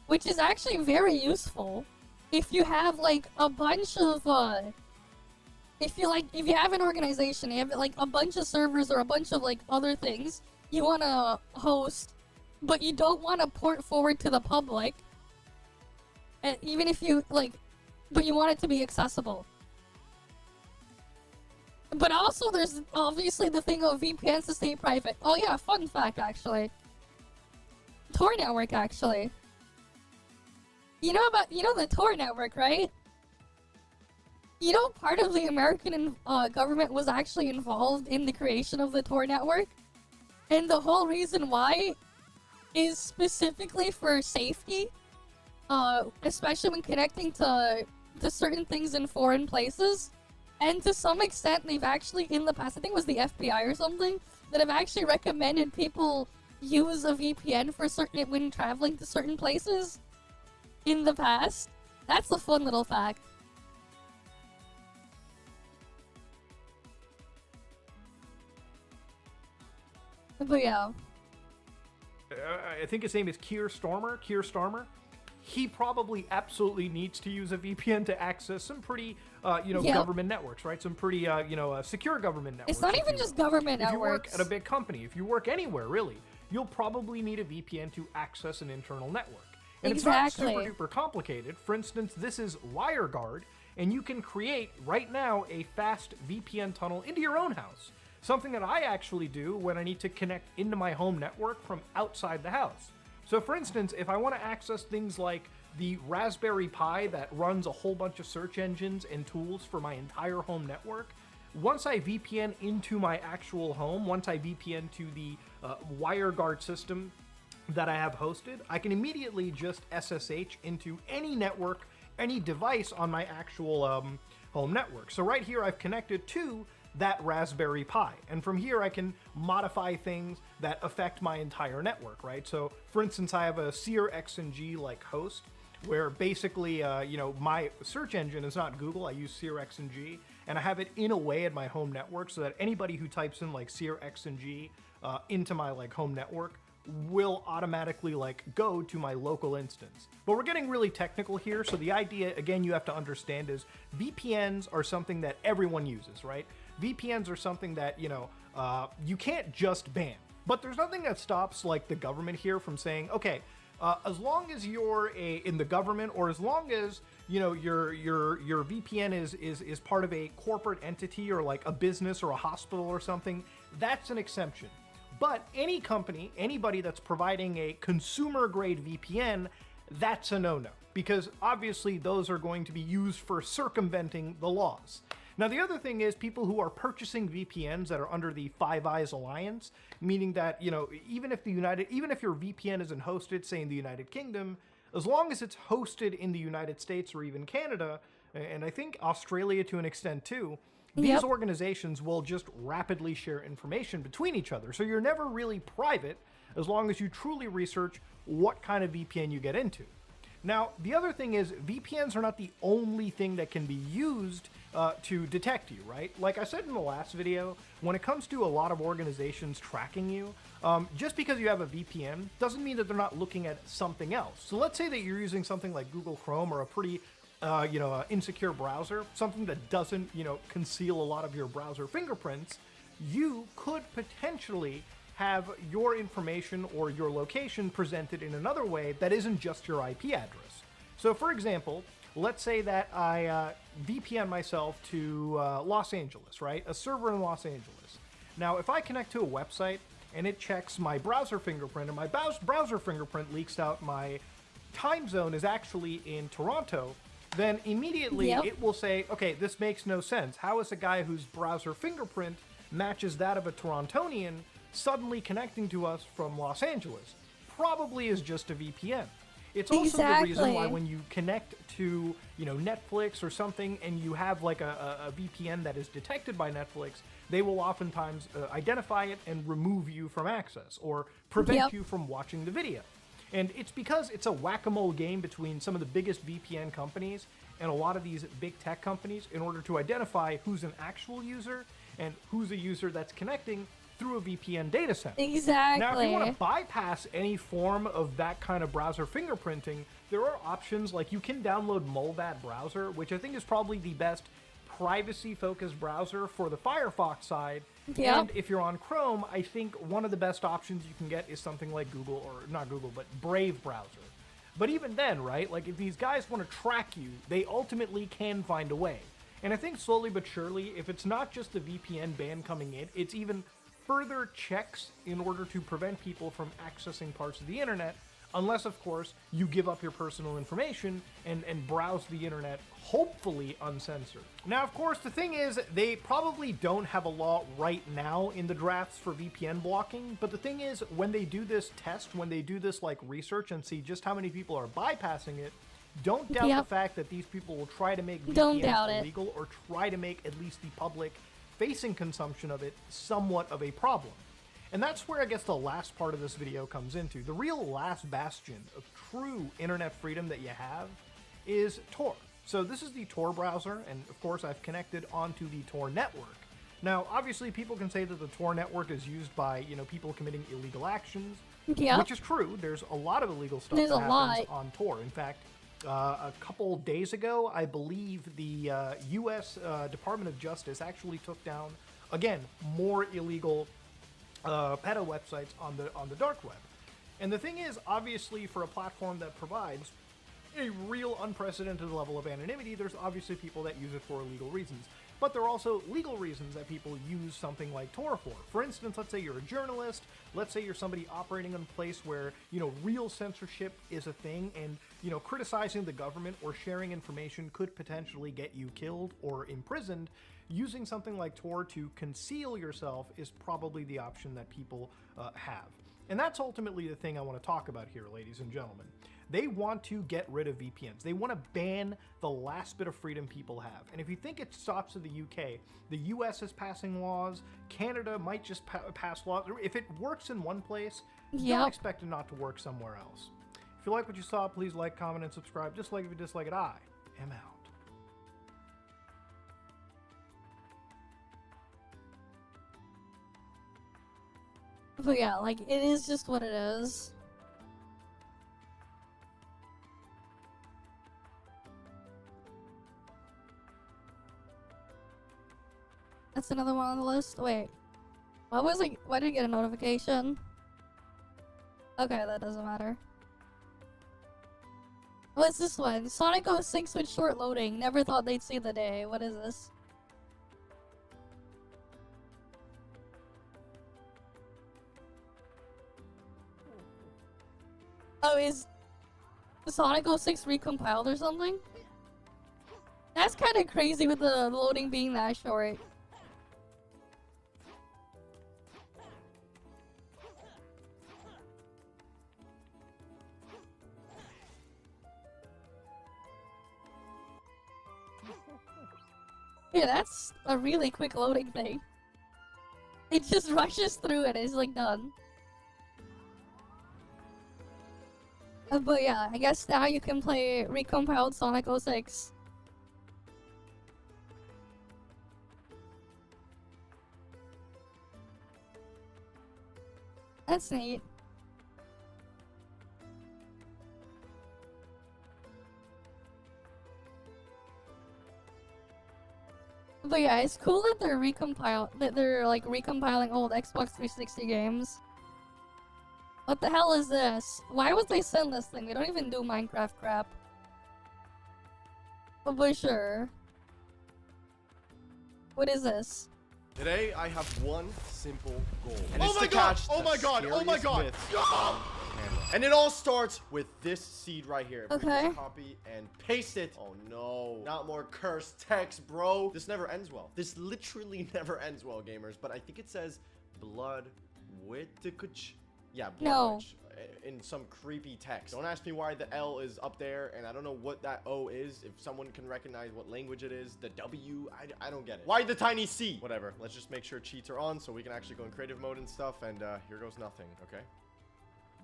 Which is actually very useful if you have, like, a bunch of, if you have an organization, you have, like, a bunch of servers or a bunch of, like, other things you want to host, but you don't want to port forward to the public, and even if you, like, but you want it to be accessible. But also, there's obviously the thing of VPNs to stay private. Oh yeah, fun fact, actually. Tor network, actually. You know the Tor network, right? You know, part of the American government was actually involved in the creation of the Tor network? And the whole reason why is specifically for safety, especially when connecting to certain things in foreign places. And to some extent, they've actually, in the past, I think it was the FBI or something, that have actually recommended people use a VPN for when traveling to certain places in the past. That's a fun little fact. But yeah. I think his name is Keir Starmer. He probably absolutely needs to use a VPN to access some pretty, government networks, right? Some pretty, secure government networks. It's not even just government networks. If networks. you work at a big company, if you work anywhere, really, you'll probably need a VPN to access an internal network. And Exactly. it's not super duper complicated. For instance, this is WireGuard, and you can create right now a fast VPN tunnel into your own house. Something that I actually do when I need to connect into my home network from outside the house. So for instance, if I want to access things like the Raspberry Pi that runs a whole bunch of search engines and tools for my entire home network, once I VPN into my actual home, once I VPN to the WireGuard system that I have hosted, I can immediately just SSH into any network, any device on my actual home network. So right here I've connected to that Raspberry Pi, and from here I can modify things that affect my entire network, right? So for instance, I have a SeerXNG like host where basically my search engine is not Google, I use SeerXNG, and I have it in a way at my home network so that anybody who types in like SeerXNG into my like home network will automatically like go to my local instance. But we're getting really technical here, so the idea, again, you have to understand is VPNs are something that everyone uses, right? VPNs are something that, you can't just ban. But there's nothing that stops like the government here from saying, okay, as long as you're in the government, or as long as your VPN is part of a corporate entity or like a business or a hospital or something, that's an exception. But any company, anybody that's providing a consumer grade VPN, that's a no-no, because obviously those are going to be used for circumventing the laws. Now, the other thing is people who are purchasing VPNs that are under the Five Eyes Alliance, meaning that, even if your VPN isn't hosted, say in the United Kingdom, as long as it's hosted in the United States or even Canada, and I think Australia to an extent too, these organizations will just rapidly share information between each other. So you're never really private as long as you truly research what kind of VPN you get into. Now, the other thing is VPNs are not the only thing that can be used to detect you, right? Like I said in the last video, when it comes to a lot of organizations tracking you, just because you have a VPN doesn't mean that they're not looking at something else. So let's say that you're using something like Google Chrome or a pretty insecure browser, something that doesn't, conceal a lot of your browser fingerprints, you could potentially have your information or your location presented in another way that isn't just your IP address. So for example, let's say that I VPN myself to Los Angeles, right? A server in Los Angeles. Now, if I connect to a website and it checks my browser fingerprint, and my browser fingerprint leaks out my time zone is actually in Toronto, then immediately it will say, okay, this makes no sense. How is a guy whose browser fingerprint matches that of a Torontonian suddenly connecting to us from Los Angeles? Probably is just a VPN. It's also the reason why when you connect to, Netflix or something, and you have like a VPN that is detected by Netflix, they will oftentimes identify it and remove you from access or prevent you from watching the video. And it's because it's a whack-a-mole game between some of the biggest VPN companies and a lot of these big tech companies in order to identify who's an actual user and who's a user that's connecting through a VPN data center. Exactly. Now, if you want to bypass any form of that kind of browser fingerprinting, there are options like you can download Molvat browser, which I think is probably the best privacy-focused browser for the Firefox side. And if you're on Chrome, I think one of the best options you can get is something like Google, or not Google, but Brave browser. But even then, right, like if these guys want to track you, they ultimately can find a way. And I think slowly but surely, if it's not just the VPN ban coming in, it's even further checks in order to prevent people from accessing parts of the internet, unless, of course, you give up your personal information and browse the internet, hopefully uncensored. Now, of course, the thing is, they probably don't have a law right now in the drafts for VPN blocking, but the thing is, when they do this test, when they do this like research and see just how many people are bypassing it, don't doubt the fact that these people will try to make VPNs illegal or try to make at least the public facing consumption of it somewhat of a problem. And that's where I guess the last part of this video comes into. The real last bastion of true internet freedom that you have is Tor. So this is the Tor browser, and of course I've connected onto the Tor network. Now, obviously, people can say that the Tor network is used by, you know, people committing illegal actions, Yeah. which is true. There's a lot of illegal stuff There's that a happens lot. on Tor. In fact, a couple days ago, I believe the U.S. Department of Justice actually took down, again, more illegal pedo websites on the dark web. And the thing is, obviously, for a platform that provides a real unprecedented level of anonymity, there's obviously people that use it for illegal reasons. But there are also legal reasons that people use something like Tor for. For instance, let's say you're a journalist, let's say you're somebody operating in a place where, you know, real censorship is a thing, and, you know, criticizing the government or sharing information could potentially get you killed or imprisoned. Using something like Tor to conceal yourself is probably the option that people have. And that's ultimately the thing I want to talk about here, ladies and gentlemen. They want to get rid of VPNs. They want to ban the last bit of freedom people have. And if you think it stops in the UK, the US is passing laws, Canada might just pass laws. If it works in one place, don't expect it not to work somewhere else. If you like what you saw, please like, comment, and subscribe. Dislike if you dislike it. I am out. But yeah, like, it is just what it is. That's another one on the list. Wait. Why did I get a notification? Okay, that doesn't matter. What's this one? Sonic 06 with short loading. Never thought they'd see the day. What is this? Oh, is Sonic 06 recompiled or something? That's kind of crazy with the loading being that short. Yeah, that's a really quick loading thing. It just rushes through and it's like done. But yeah, I guess now you can play recompiled Sonic 06. That's neat. But yeah, it's cool that they're recompiling old Xbox 360 games. What the hell is this? Why would they send this thing? They don't even do Minecraft crap. But sure. What is this? Today I have one simple goal. And Oh it's my to god! catch Oh the my god! Oh my scariest god! myths on camera. And it all starts with this seed right here. If we Okay. just copy and paste it. Oh no. Not more cursed text, bro. This never ends well. This literally never ends well, gamers. But I think it says blood witch. Yeah, blood No. witch. In some creepy text. Don't ask me why the L is up there, and I don't know what that O is. If someone can recognize what language it is, the W, I don't get it. Why the tiny C? Whatever. Let's just make sure cheats are on so we can actually go in creative mode and stuff, and here goes nothing, okay?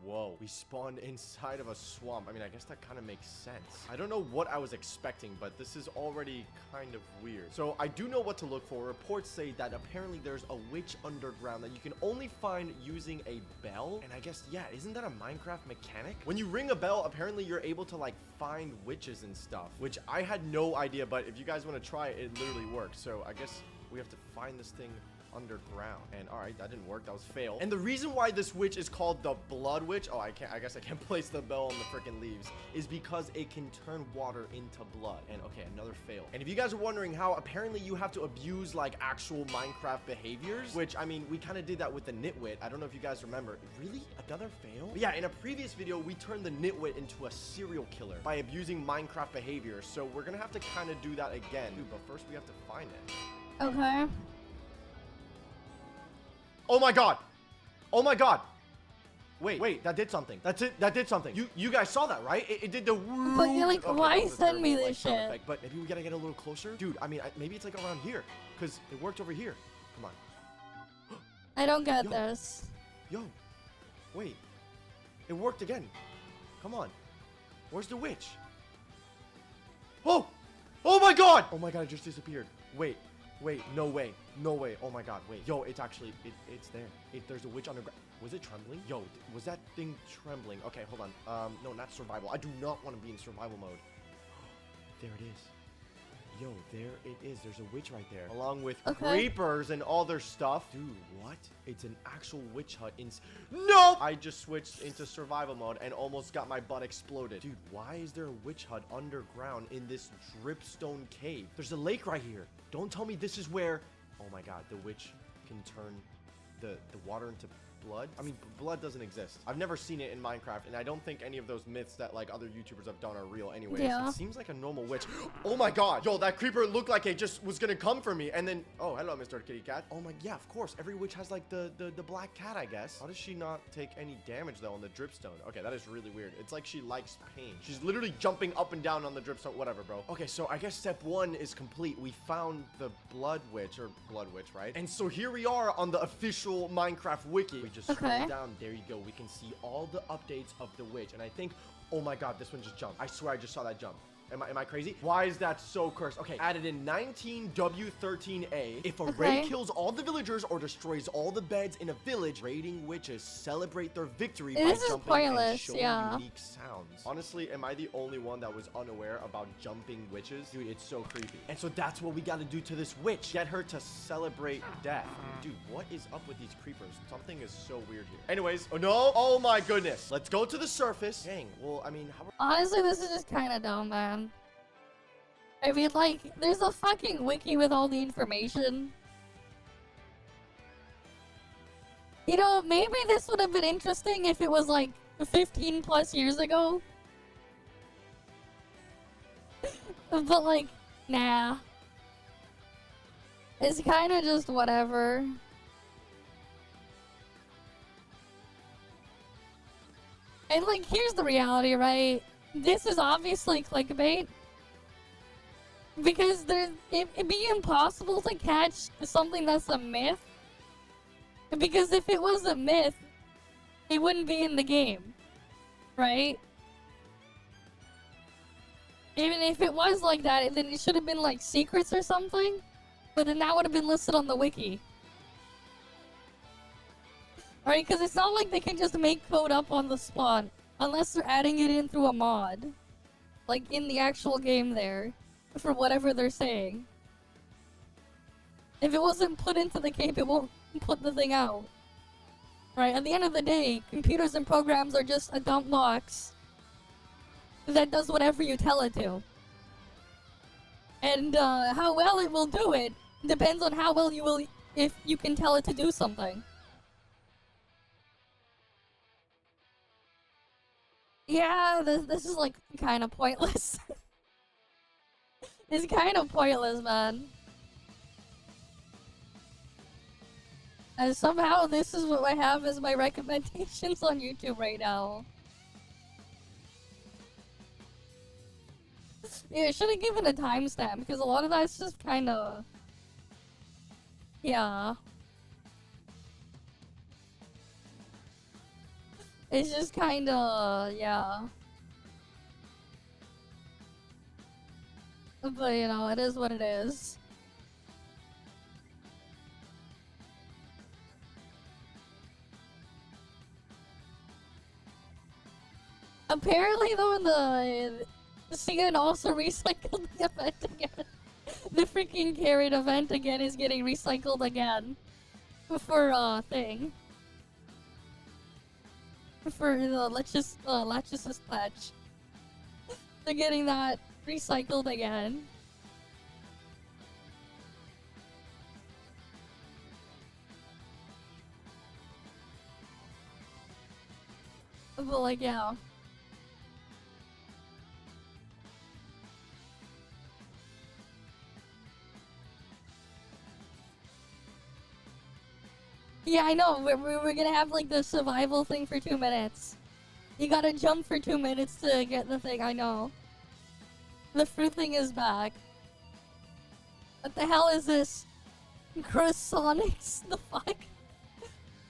Whoa, we spawned inside of a swamp. I mean, I guess that kind of makes sense. I don't know what I was expecting, but this is already kind of weird. So I do know what to look for. Reports say that apparently there's a witch underground that you can only find using a bell. And I guess, yeah, isn't that a Minecraft mechanic? When you ring a bell, apparently you're able to like find witches and stuff, which I had no idea, but if you guys want to try it, it literally works. So I guess we have to find this thing underground. And all right, that didn't work. That was fail. And the reason why this witch is called the blood witch, oh, I guess I can't place the bell on the freaking leaves, is because it can turn water into blood. And okay, another fail. And if you guys are wondering how, apparently you have to abuse like actual Minecraft behaviors, which I mean, we kind of did that with the nitwit. I don't know if you guys remember. Really? Another fail? But yeah, in a previous video, we turned the nitwit into a serial killer by abusing Minecraft behaviors. So we're gonna have to kind of do that again. Dude, but first we have to find it. Okay. Oh my god! Oh my god! Wait, that did something. That's it. That did something. You guys saw that, right? It did the woo. But you're like, Okay, why that was a send me terrible, this sound shit? effect, but maybe we gotta get a little closer. Dude, I mean, maybe it's like around here. Because it worked over here. Come on. I don't get this. Yo. Wait. It worked again. Come on. Where's the witch? Oh! Oh my god! Oh my god, it just disappeared. Wait. Wait, no way. No way. Oh my god, wait. Yo, it's actually, it's there. There's a witch underground. Was it trembling? Yo, was that thing trembling? Okay, hold on. No, not survival. I do not want to be in survival mode. There it is. Yo, there it is. There's a witch right there. Along with creepers and all their stuff. Dude, what? It's an actual witch hut in... No! I just switched into survival mode and almost got my butt exploded. Dude, why is there a witch hut underground in this dripstone cave? There's a lake right here. Don't tell me this is where... Oh my god, the witch can turn the water into blood? I mean, blood doesn't exist. I've never seen it in Minecraft, and I don't think any of those myths that like other YouTubers have done are real anyways. Yeah. It seems like a normal witch. Oh my god. Yo, that creeper looked like it just was gonna come for me, and then... Oh, hello, Mr. Kitty Cat. Oh my... Yeah, of course. Every witch has like the black cat, I guess. How does she not take any damage, though, on the dripstone? Okay, that is really weird. It's like she likes pain. She's literally jumping up and down on the dripstone. Whatever, bro. Okay, so I guess step 1 is complete. We found the blood witch, right? And so here we are on the official Minecraft wiki. We just scroll down. There you go. We can see all the updates of the witch. And I think, oh my god, this one just jumped. I swear I just saw that jump. Am I crazy? Why is that so cursed? Okay, added in 19W13A. If a raid kills all the villagers or destroys all the beds in a village, raiding witches celebrate their victory by jumping and showing unique sounds. Honestly, am I the only one that was unaware about jumping witches? Dude, it's so creepy. And so that's what we gotta do to this witch. Get her to celebrate death. Dude, what is up with these creepers? Something is so weird here. Anyways, oh no, oh my goodness. Let's go to the surface. Dang, well, I mean, how... Honestly, this is just kind of dumb, man. I mean, like, there's a fucking wiki with all the information. You know, maybe this would have been interesting if it was, like, 15 plus years ago. But, like, nah. It's kind of just whatever. And, like, here's the reality, right? This is obviously clickbait. Because it'd be impossible to catch something that's a myth. Because if it was a myth, it wouldn't be in the game. Right? Even if it was like that, then it should have been like secrets or something. But then that would have been listed on the wiki. Right? Because it's not like they can just make code up on the spot. Unless they're adding it in through a mod. Like in the actual game there. For whatever they're saying. If it wasn't put into the game, it won't put the thing out. Right? At the end of the day, computers and programs are just a dumb box that does whatever you tell it to. And how well it will do it depends on how well you will, if you can tell it to do something. Yeah, this is like kind of pointless. It's kind of pointless, man. And somehow this is what I have as my recommendations on YouTube right now. Yeah, I should have given a timestamp because a lot of that's just kind of... Yeah. It's just kind of... Yeah. But, you know, it is what it is. Apparently, though, the CN also recycled the event again. The freaking carrot event again is getting recycled again. For, thing. For the Latches patch. They're getting that recycled again. But like, yeah. Yeah, I know. We're gonna have like the survival thing for 2 minutes. You gotta jump for 2 minutes to get the thing, I know. The fruit thing is back. What the hell is this? Croissonics? The fuck?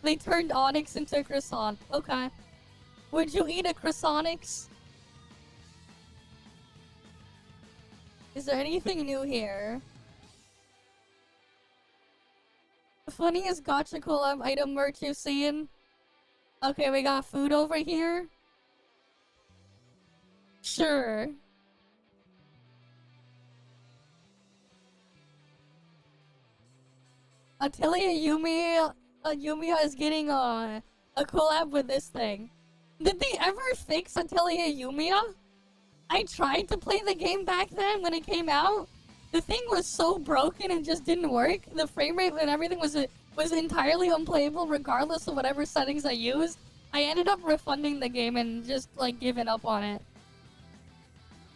They turned Onyx into a croissant. Okay. Would you eat a croissonics? Is there anything new here? Funniest gacha collab item merch you've seen? Okay, we got food over here. Sure. Atelier Yumiya is getting a collab with this thing. Did they ever fix Atelier Yumiya? I tried to play the game back then when it came out. The thing was so broken and just didn't work. The frame rate and everything was entirely unplayable regardless of whatever settings I used. I ended up refunding the game and just like giving up on it.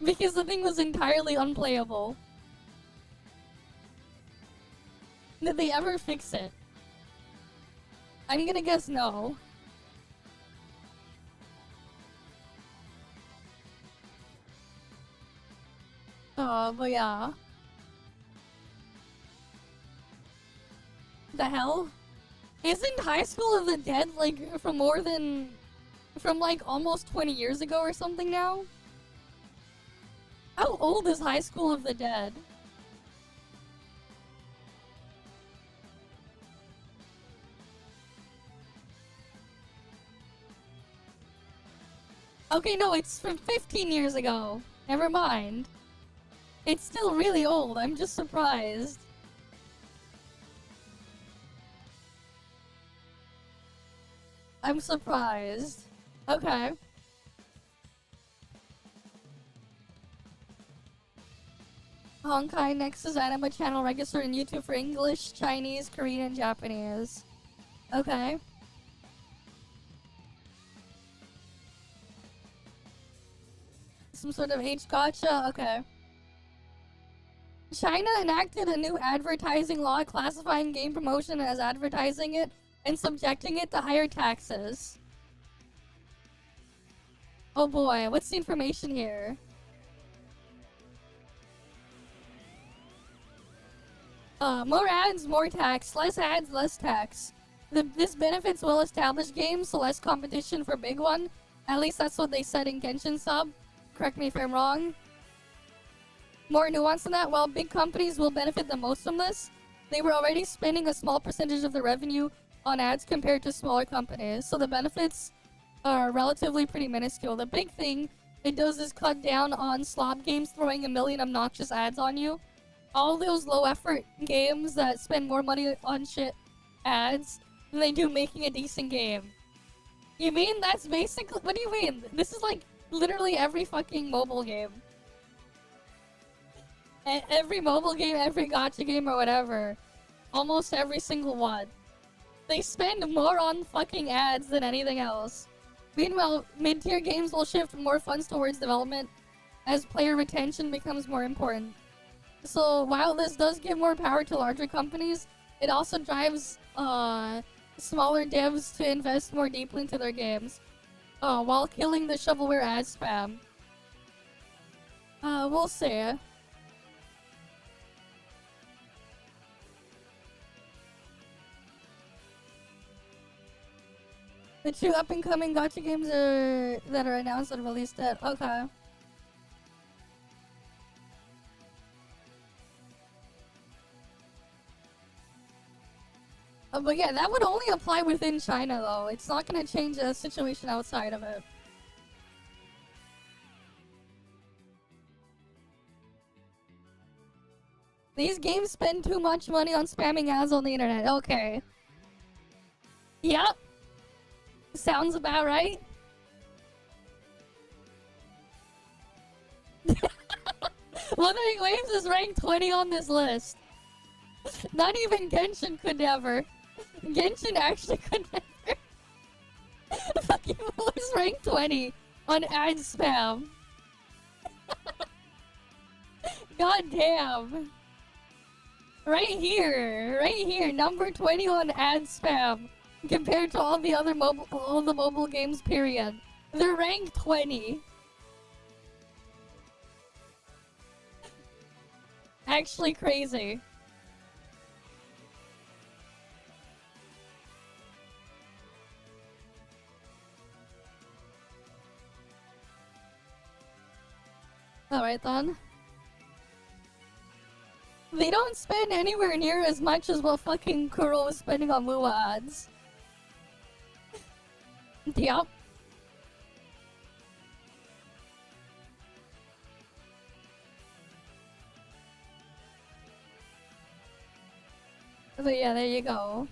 Because the thing was entirely unplayable. Did they ever fix it? I'm gonna guess no. But yeah. The hell? Isn't High School of the Dead like from like almost 20 years ago or something now? How old is High School of the Dead? Okay, no, it's from 15 years ago. Never mind. It's still really old. I'm just surprised. I'm surprised. Okay. Honkai Nexus anime channel registered in YouTube for English, Chinese, Korean, and Japanese. Okay. Some sort of H gotcha? Okay. China enacted a new advertising law classifying game promotion as advertising it and subjecting it to higher taxes. Oh boy, what's the information here? More ads, more tax. Less ads, less tax. This benefits well-established games, so less competition for big one. At least that's what they said in Genshin Sub. Correct me if I'm wrong. More nuance than that, while big companies will benefit the most from this, they were already spending a small percentage of the revenue on ads compared to smaller companies, so the benefits are relatively pretty minuscule. The big thing it does is cut down on slob games throwing a million obnoxious ads on you. All those low-effort games that spend more money on shit ads than they do making a decent game. You mean that's basically... What do you mean? This is like literally every fucking mobile game. Every mobile game, every gacha game or whatever. Almost every single one. They spend more on fucking ads than anything else. Meanwhile, mid-tier games will shift more funds towards development as player retention becomes more important. So while this does give more power to larger companies, it also drives smaller devs to invest more deeply into their games, while killing the shovelware ad spam. We'll see. The two up-and-coming gacha games that are announced and released at... Okay. But yeah, that would only apply within China, though. It's not gonna change the situation outside of it. These games spend too much money on spamming ads on the internet. Okay. Yep. Sounds about right. Wuthering Waves is ranked 20 on this list. Not even Genshin could ever. Genshin actually could never. Fucking was ranked 20 on ad spam. God damn. Right here, number 20 on ad spam compared to all the mobile games, period. They're ranked 20. Actually crazy. Alright then. They don't spend anywhere near as much as what fucking Kuro was spending on Lua ads. Yep. But yeah, there you go.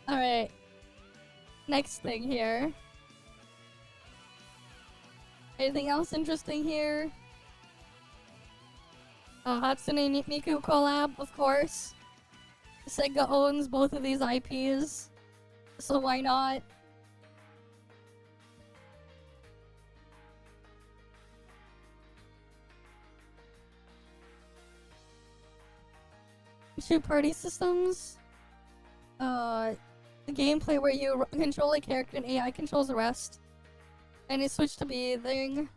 Alright. Next thing here. Anything else interesting here? Hatsune Miku collab, of course. Sega owns both of these IPs, so why not? Two party systems. The gameplay where you control a character and AI controls the rest. And it switched to be a thing.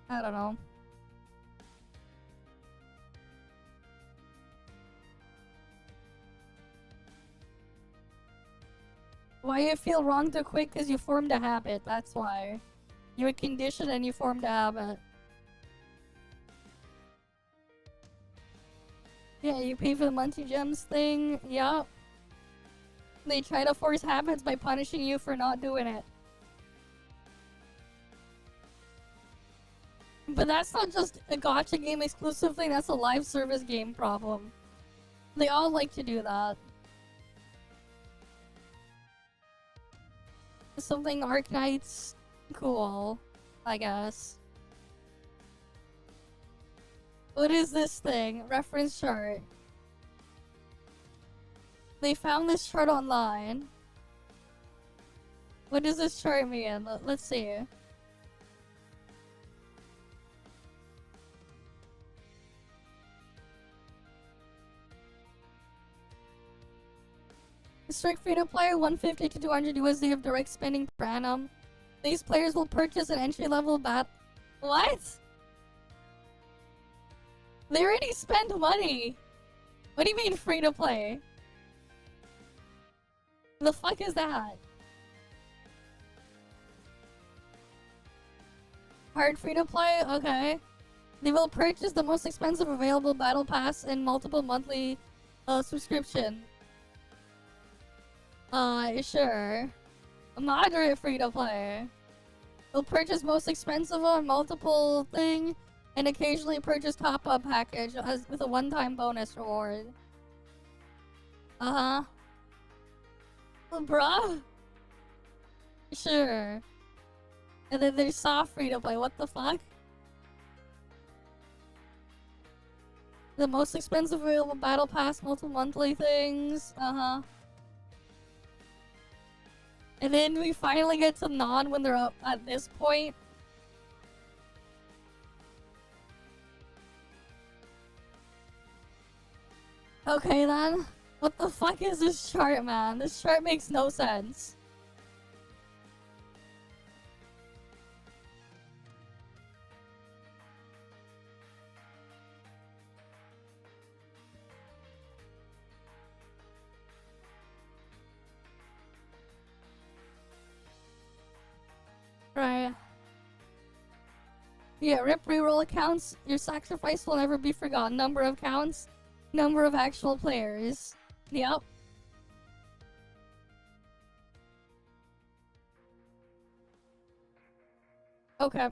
I don't know. Why you feel wrong to quit? Because you formed a habit, that's why. You were conditioned and you formed a habit. Yeah, you pay for the monthly gems thing, yup. They try to force habits by punishing you for not doing it. But that's not just a gacha game exclusive thing, that's a live service game problem. They all like to do that. Something Arknights, cool, I guess. What is this thing? Reference chart. They found this chart online. What does this chart mean? Let's see. Strict free-to-play, 150 to 200 USD of direct spending per annum. These players will purchase an entry-level bat. What? They already spent money. What do you mean free-to-play? The fuck is that? Hard free-to-play? Okay. They will purchase the most expensive available battle pass and multiple monthly subscription. Sure. Moderate free-to-play. They'll purchase most expensive one, multiple thing, and occasionally purchase top-up package with a one-time bonus reward. Uh-huh. Bruh? Sure. And then there's soft free-to-play, what the fuck? The most expensive available battle pass, multiple monthly things, uh-huh. And then we finally get to non when they're up at this point. Okay then. What the fuck is this chart, man? This chart makes no sense. Right. Yeah, rip reroll accounts. Your sacrifice will never be forgotten. Number of counts, number of actual players. Yep. Okay.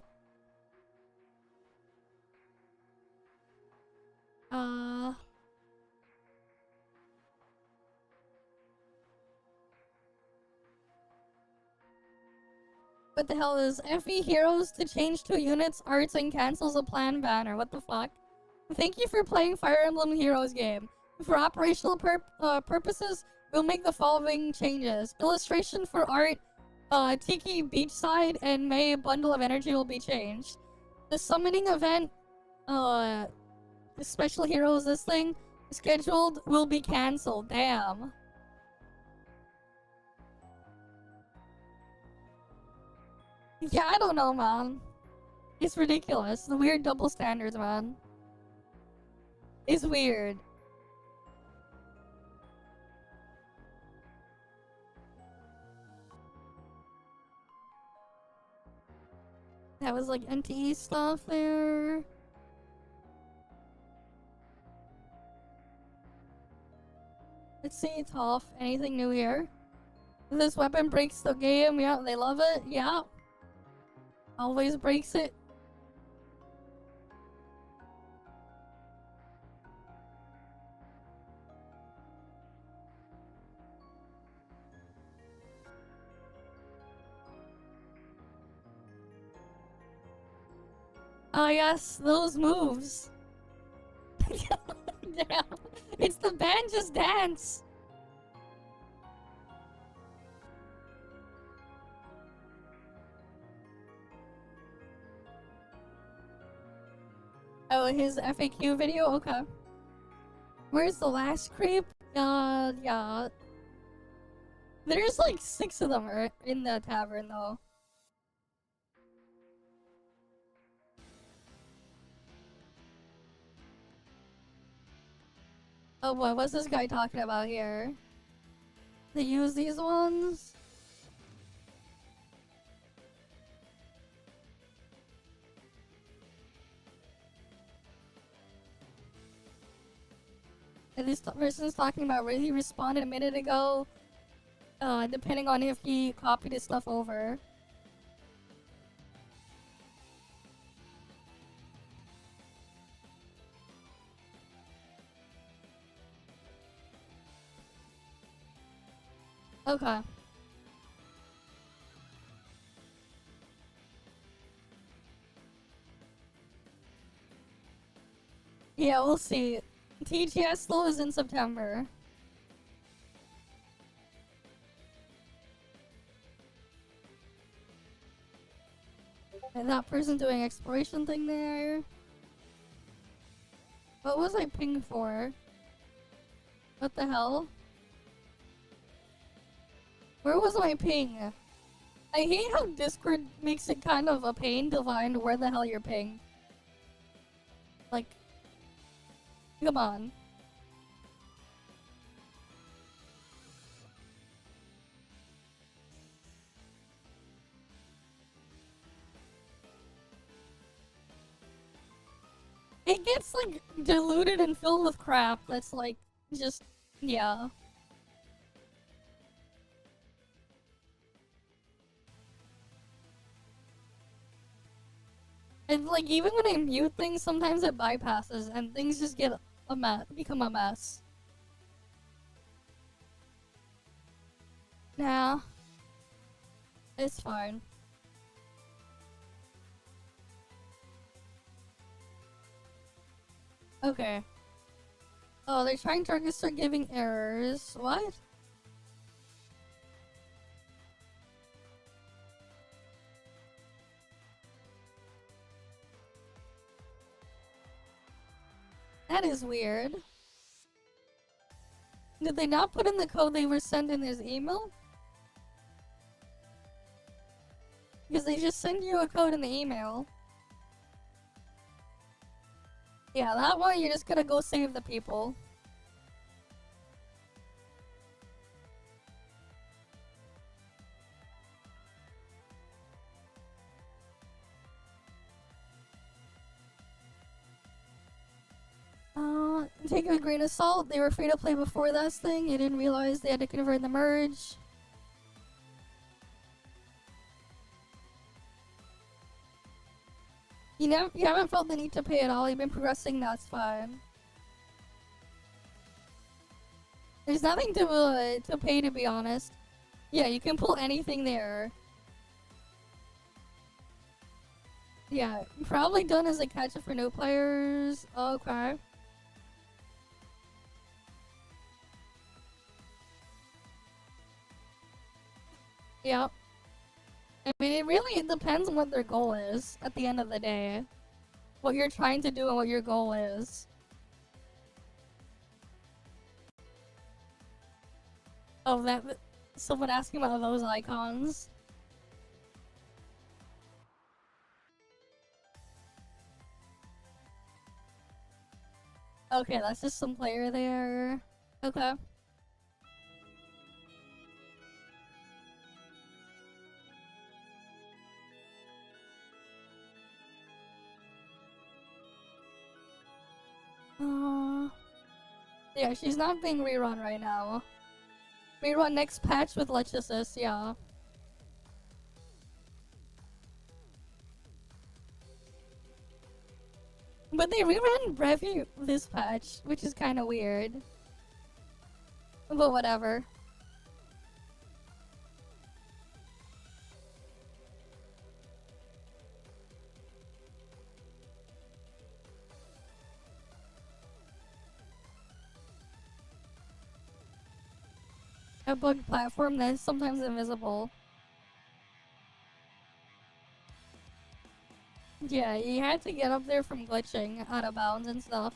What the hell is FE Heroes to change to units, arts, and cancels a plan banner? What the fuck? Thank you for playing Fire Emblem Heroes game. For operational purposes, we'll make the following changes. Illustration for art, Tiki Beachside, and May Bundle of Energy will be changed. The summoning event, the Special Heroes, this thing, scheduled, will be cancelled. Damn. Yeah, I don't know, man. It's ridiculous. The weird double standards, man. It's weird. That was like NTE stuff there. Let's see, ToF. Anything new here? This weapon breaks the game. Yeah, they love it. Yeah. Always breaks it. Oh yes, those moves. Damn. It's the band just dance. Oh, his FAQ video? Okay. Where's the last creep? Yeah. There's like 6 of them in the tavern though. Oh, what was this guy talking about here? They use these ones? And this person's talking about where he responded a minute ago. Depending on if he copied his stuff over. Okay. Yeah, we'll see. TGS though is in September. And that person doing exploration thing there. What was I pinged for? What the hell? Where was my ping? I hate how Discord makes it kind of a pain to find where the hell you're pinged. Like, come on. It gets like diluted and filled with crap that's like just yeah. And like even when I mute things, sometimes it bypasses and things just get become a mess. Nah. It's fine. Okay. Oh, they're trying to register giving errors. What? That is weird. Did they not put in the code they were sent in his email? Because they just send you a code in the email. Yeah, that one you're just gonna go save the people. Take it with a grain of salt. They were free to play before this thing. You didn't realize they had to convert the merge. You haven't felt the need to pay at all. You've been progressing. That's fine. There's nothing to pay, to be honest. Yeah, you can pull anything there. Yeah, probably done as a catch-up for new players. Okay. Yep. I mean, it depends on what their goal is at the end of the day. What you're trying to do and what your goal is. Oh, someone asking about those icons. Okay, that's just some player there. Okay. Yeah, she's not being rerun right now. Rerun next patch with Let's Assist, yeah. But they rerun Brevi this patch, which is kind of weird. But whatever. A bug platform that is sometimes invisible. Yeah, you had to get up there from glitching out of bounds and stuff.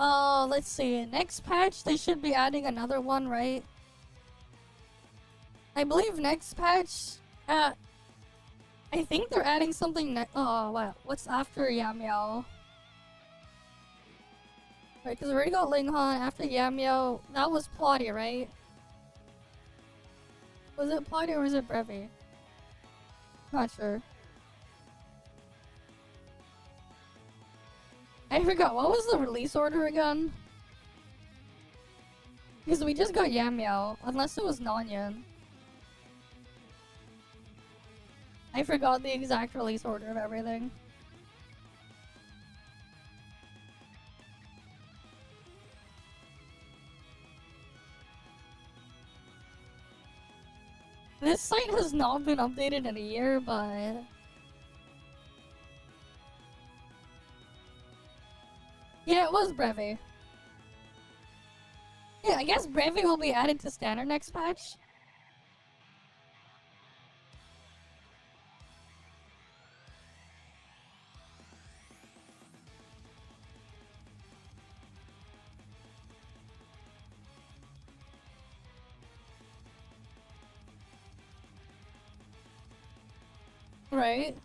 Oh, let's see. Next patch, they should be adding another one, right? I believe next patch, I think they're adding something oh, wow. What's after Yamyao? Right, because we already got Linghan after Yamyao. That was Plotty, right? Was it Plotty or was it Brevi? Not sure. I forgot, what was the release order again? Because we just got Yamyao, unless it was Nonyan. I forgot the exact release order of everything. This site has not been updated in a year, but... yeah, it was Brevi. Yeah, I guess Brevi will be added to standard next patch. Right?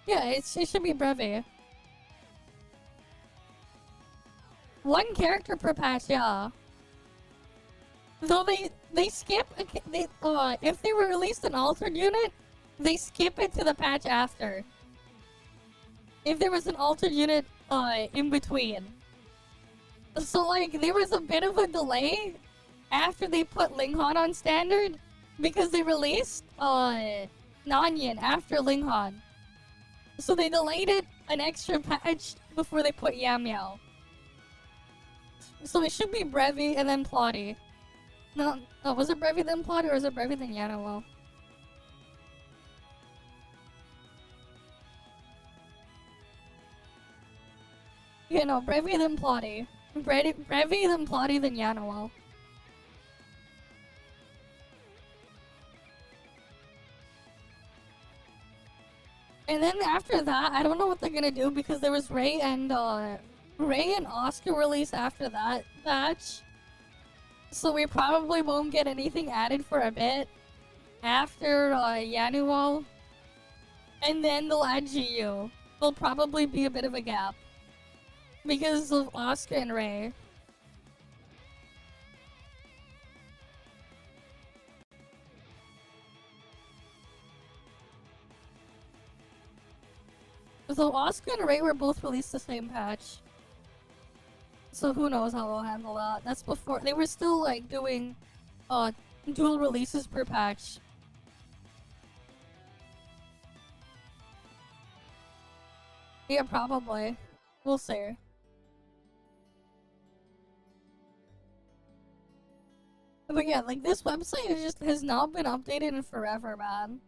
Yeah, it should be Brevi. One character per patch, yeah. Though they skip, if they were released an altered unit, they skip it to the patch after. If there was an altered unit, in between. So, like, there was a bit of a delay after they put Linghan on standard, because they released, Nonyan after Linghan. So they delayed it an extra patch before they put Yamyao. So it should be Brevi and then Plotty. No, was it Brevi then Plotty or was it Brevi then Yanowell? Yeah, no, Brevi then Plotty. Brevi then Plotty then Yanowell. And then after that, I don't know what they're gonna do because there was Ray and Oscar release after that batch. So we probably won't get anything added for a bit after Yanuo. And then they'll add GU. There'll probably be a bit of a gap because of Oscar and Ray. So Oscar and Ray were both released the same patch. So who knows how they'll handle that. That's before they were still like doing dual releases per patch. Yeah, probably. We'll see. But yeah, like this website has not been updated in forever, man.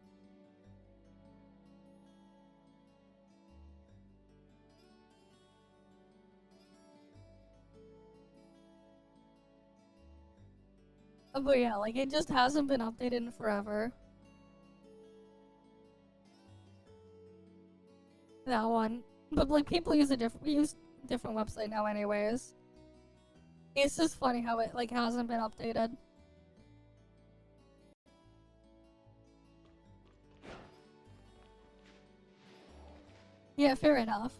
But yeah, like it just hasn't been updated in forever. That one. But like people use a different website now anyways. It's just funny how it like hasn't been updated. Yeah, fair enough.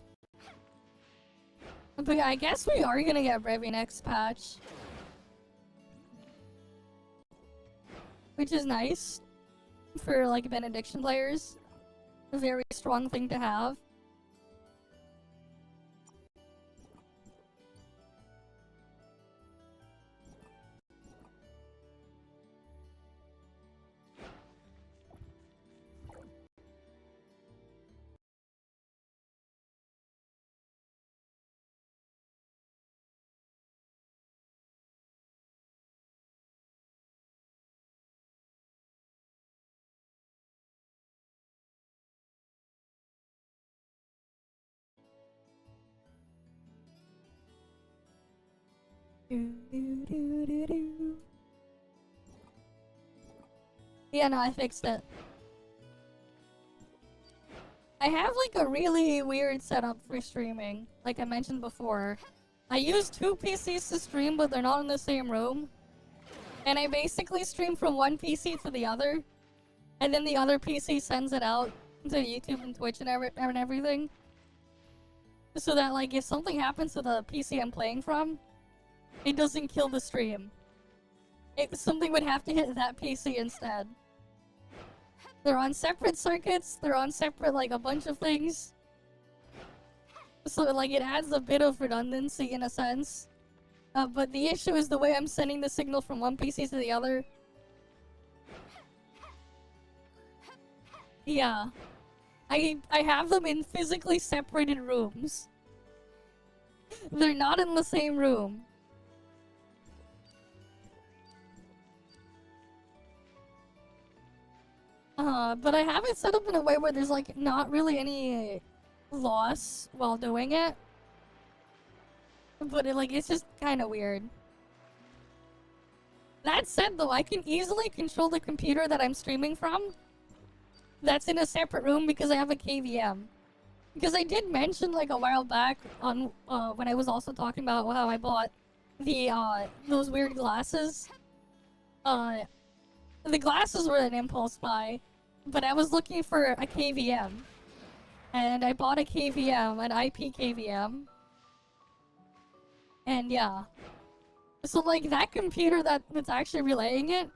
But yeah, I guess we are gonna get Brevi next patch. which is nice for like benediction players. A very strong thing to have. Yeah, no, I fixed it. I have like a really weird setup for streaming, like I mentioned before. I use 2 PCs to stream, but they're not in the same room. And I basically stream from one PC to the other. And then the other PC sends it out to YouTube and Twitch and everything. So that like if something happens to the PC I'm playing from, it doesn't kill the stream. Something would have to hit that PC instead. They're on separate circuits, they're on separate like a bunch of things. So like it adds a bit of redundancy in a sense. But the issue is the way I'm sending the signal from one PC to the other. Yeah. I have them in physically separated rooms. They're not in the same room. But I have it set up in a way where there's like not really any loss while doing it. But it's just kind of weird. That said though, I can easily control the computer that I'm streaming from. That's in a separate room because I have a KVM. Because I did mention like a while back on when I was also talking about how I bought the those weird glasses. The glasses were an impulse buy, but I was looking for a KVM. And I bought a KVM, an IP KVM. And yeah. So like that computer that's actually relaying it,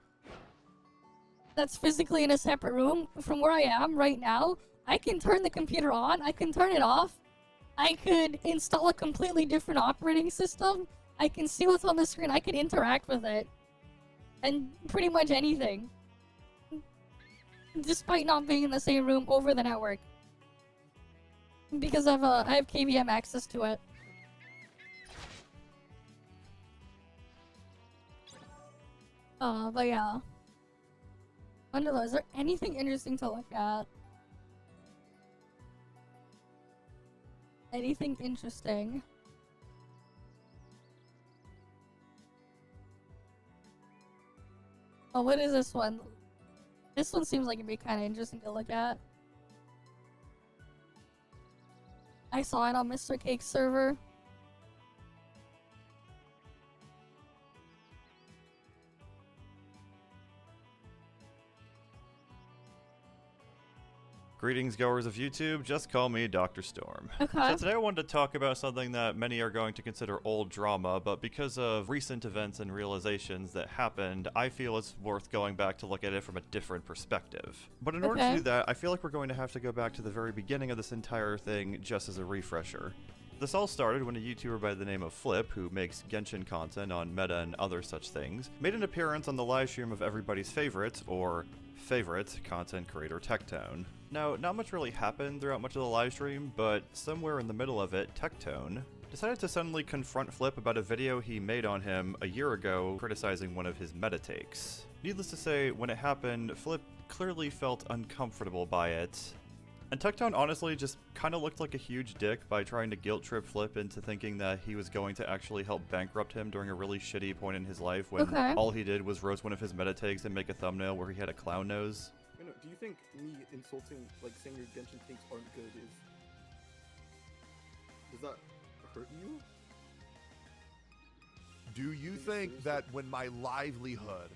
that's physically in a separate room from where I am right now, I can turn the computer on, I can turn it off, I could install a completely different operating system, I can see what's on the screen, I can interact with it. And pretty much anything. Despite not being in the same room over the network. Because I have KVM access to it. But yeah. Wonder, is there anything interesting to look at? Anything interesting? Oh, what is this one? This one seems like it'd be kind of interesting to look at. I saw it on Mr. Cake's server. Greetings, goers of YouTube. Just call me Dr. Storm. Okay. So today I wanted to talk about something that many are going to consider old drama, but because of recent events and realizations that happened, I feel it's worth going back to look at it from a different perspective. But in order to do that, I feel like we're going to have to go back to the very beginning of this entire thing just as a refresher. This all started when a YouTuber by the name of Flip, who makes Genshin content on Meta and other such things, made an appearance on the livestream of everybody's favorite, or favorite, content creator Tectone. Now, not much really happened throughout much of the livestream, but somewhere in the middle of it, Tectone decided to suddenly confront Flip about a video he made on him a year ago criticizing one of his meta takes. Needless to say, when it happened, Flip clearly felt uncomfortable by it. And Tectone honestly just kind of looked like a huge dick by trying to guilt trip Flip into thinking that he was going to actually help bankrupt him during a really shitty point in his life when all he did was roast one of his meta takes and make a thumbnail where he had a clown nose. Do you think me insulting, like saying your Genshin takes aren't good does that hurt you? Do you think that when my livelihood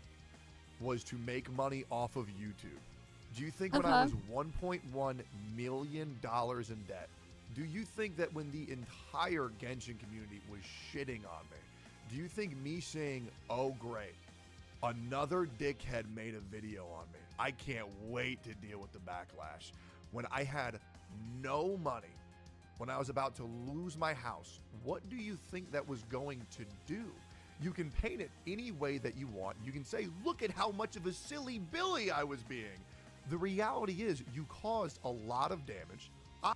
was to make money off of YouTube, do you think when I was $1.1 million in debt, do you think that when the entire Genshin community was shitting on me, do you think me saying, oh great, Another dickhead made a video on me. I can't wait to deal with the backlash. When I had no money, when I was about to lose my house, what do you think that was going to do? You can paint it any way that you want. You can say, look at how much of a silly Billy I was being. The reality is you caused a lot of damage.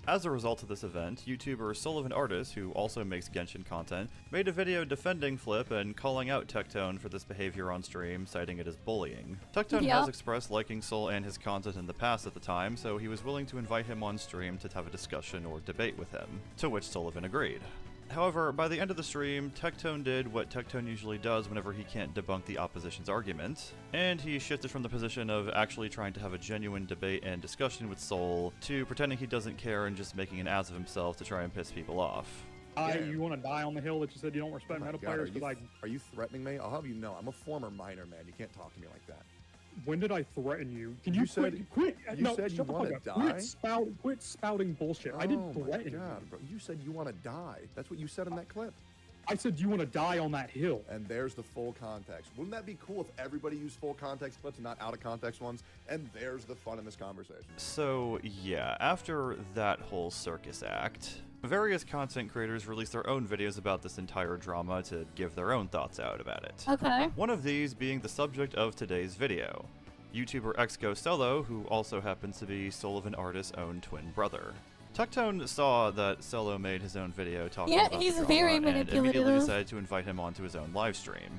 As a result of this event, YouTuber Sullivan Artis, who also makes Genshin content, made a video defending Flip and calling out Tectone for this behavior on stream, citing it as bullying. Tectone has expressed liking Sol and his content in the past at the time, so he was willing to invite him on stream to have a discussion or debate with him, to which Sullivan agreed. However, by the end of the stream, Tectone did what Tectone usually does whenever he can't debunk the opposition's argument, and he shifted from the position of actually trying to have a genuine debate and discussion with Sol to pretending he doesn't care and just making an ass of himself to try and piss people off. You want to die on the hill that you said you don't respect meta players? Are you threatening me? I'll have you know, I'm a former minor, man. You can't talk to me like that. When did I threaten you? Can You you said- quit? you No, said you shut the fuck wanna up. die? Quit spouting bullshit. I didn't threaten you. Bro. You said you want to die. That's what you said in that clip. I said you want to die on that hill. And there's the full context. Wouldn't that be cool if everybody used full context clips and not out of context ones? And there's the fun in this conversation. So yeah, after that whole circus act, various content creators released their own videos about this entire drama to give their own thoughts out about it. Okay. One of these being the subject of today's video. YouTuber XGoCello, who also happens to be Sullivan Artis' own twin brother. Tectone saw that Cello made his own video talking about he's the very drama and immediately manipulative. decided to invite him onto his own live stream.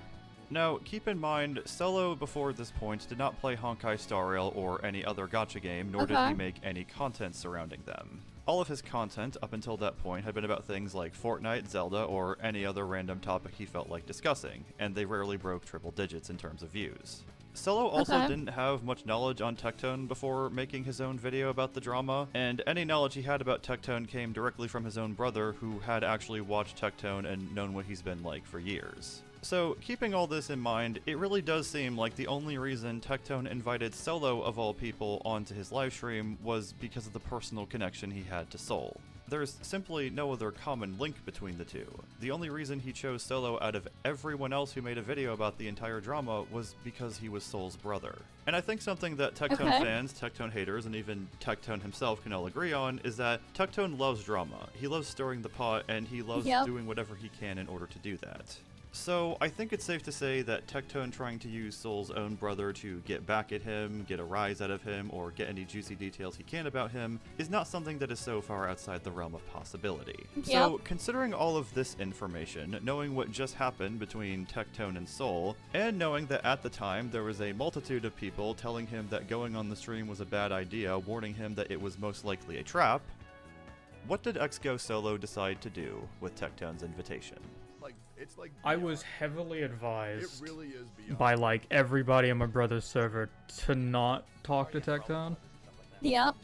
Now, keep in mind, Cello before this point did not play Honkai Star Rail or any other gacha game, nor did he make any content surrounding them. All of his content up until that point had been about things like Fortnite, Zelda, or any other random topic he felt like discussing, and they rarely broke triple digits in terms of views. Cello also didn't have much knowledge on Tectone before making his own video about the drama, and any knowledge he had about Tectone came directly from his own brother, who had actually watched Tectone and known what he's been like for years. So, keeping all this in mind, it really does seem like the only reason Tectone invited Cello, of all people, onto his livestream was because of the personal connection he had to Sol. There's simply no other common link between the two. The only reason he chose Cello out of everyone else who made a video about the entire drama was because he was Sol's brother. And I think something that Tectone fans, Tectone haters, and even Tectone himself can all agree on is that Tectone loves drama. He loves stirring the pot, and he loves doing whatever he can in order to do that. So, I think it's safe to say that Tectone trying to use Sol's own brother to get back at him, get a rise out of him, or get any juicy details he can about him is not something that is so far outside the realm of possibility. So, considering all of this information, knowing what just happened between Tectone and Sol, and knowing that at the time there was a multitude of people telling him that going on the stream was a bad idea, warning him that it was most likely a trap, what did XGoCello decide to do with Tectone's invitation? I was heavily advised It really is beyond. by like everybody on my brother's server to not talk to Tectone. Yep.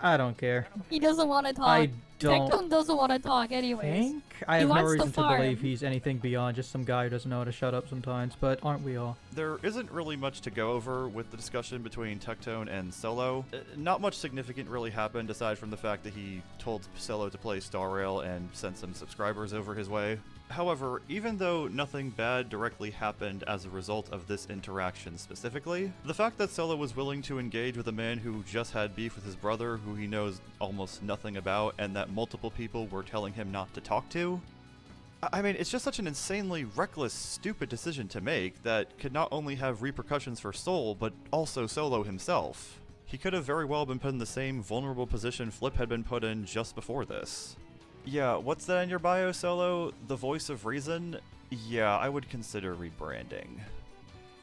I don't care. He doesn't want to talk. I don't Tectone doesn't want to talk anyways. I He have no wants reason to to farm. believe he's anything beyond just some guy who doesn't know how to shut up sometimes, but aren't we all? There isn't really much to go over with the discussion between Tectone and Cello. Not much significant really happened aside from the fact that he told Cello to play Star Rail and sent some subscribers over his way. However, even though nothing bad directly happened as a result of this interaction specifically, the fact that Cello was willing to engage with a man who just had beef with his brother, who he knows almost nothing about, and that multiple people were telling him not to talk to, I mean, it's just such an insanely reckless, stupid decision to make that could not only have repercussions for Sol, but also Solo himself. He could have very well been put in the same vulnerable position Flip had been put in just before this. Yeah, what's that in your bio, Solo? The voice of reason? Yeah, I would consider rebranding.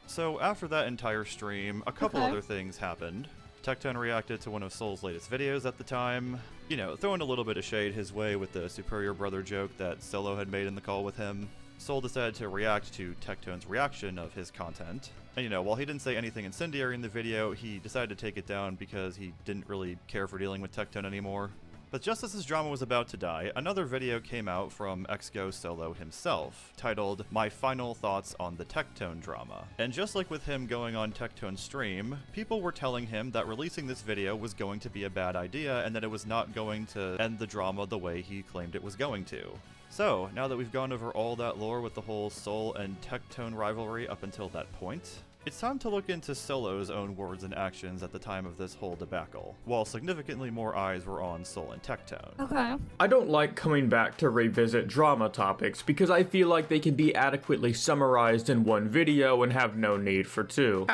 So after that entire stream, a couple other things happened. Tectone reacted to one of Sol's latest videos at the time, you know, throwing a little bit of shade his way with the superior brother joke that Solo had made in the call with him. Sol decided to react to Tectone's reaction of his content. And you know, while he didn't say anything incendiary in the video, he decided to take it down because he didn't really care for dealing with Tectone anymore. But just as his drama was about to die, another video came out from XGoCello himself, titled My Final Thoughts on the Tectone Drama. And just like with him going on Tectone's stream, people were telling him that releasing this video was going to be a bad idea and that it was not going to end the drama the way he claimed it was going to. So, now that we've gone over all that lore with the whole Sol and Tectone rivalry up until that point, it's time to look into Solo's own words and actions at the time of this whole debacle, while significantly more eyes were on Sol and Tectone. Okay. I don't like coming back to revisit drama topics because I feel like they can be adequately summarized in one video and have no need for two.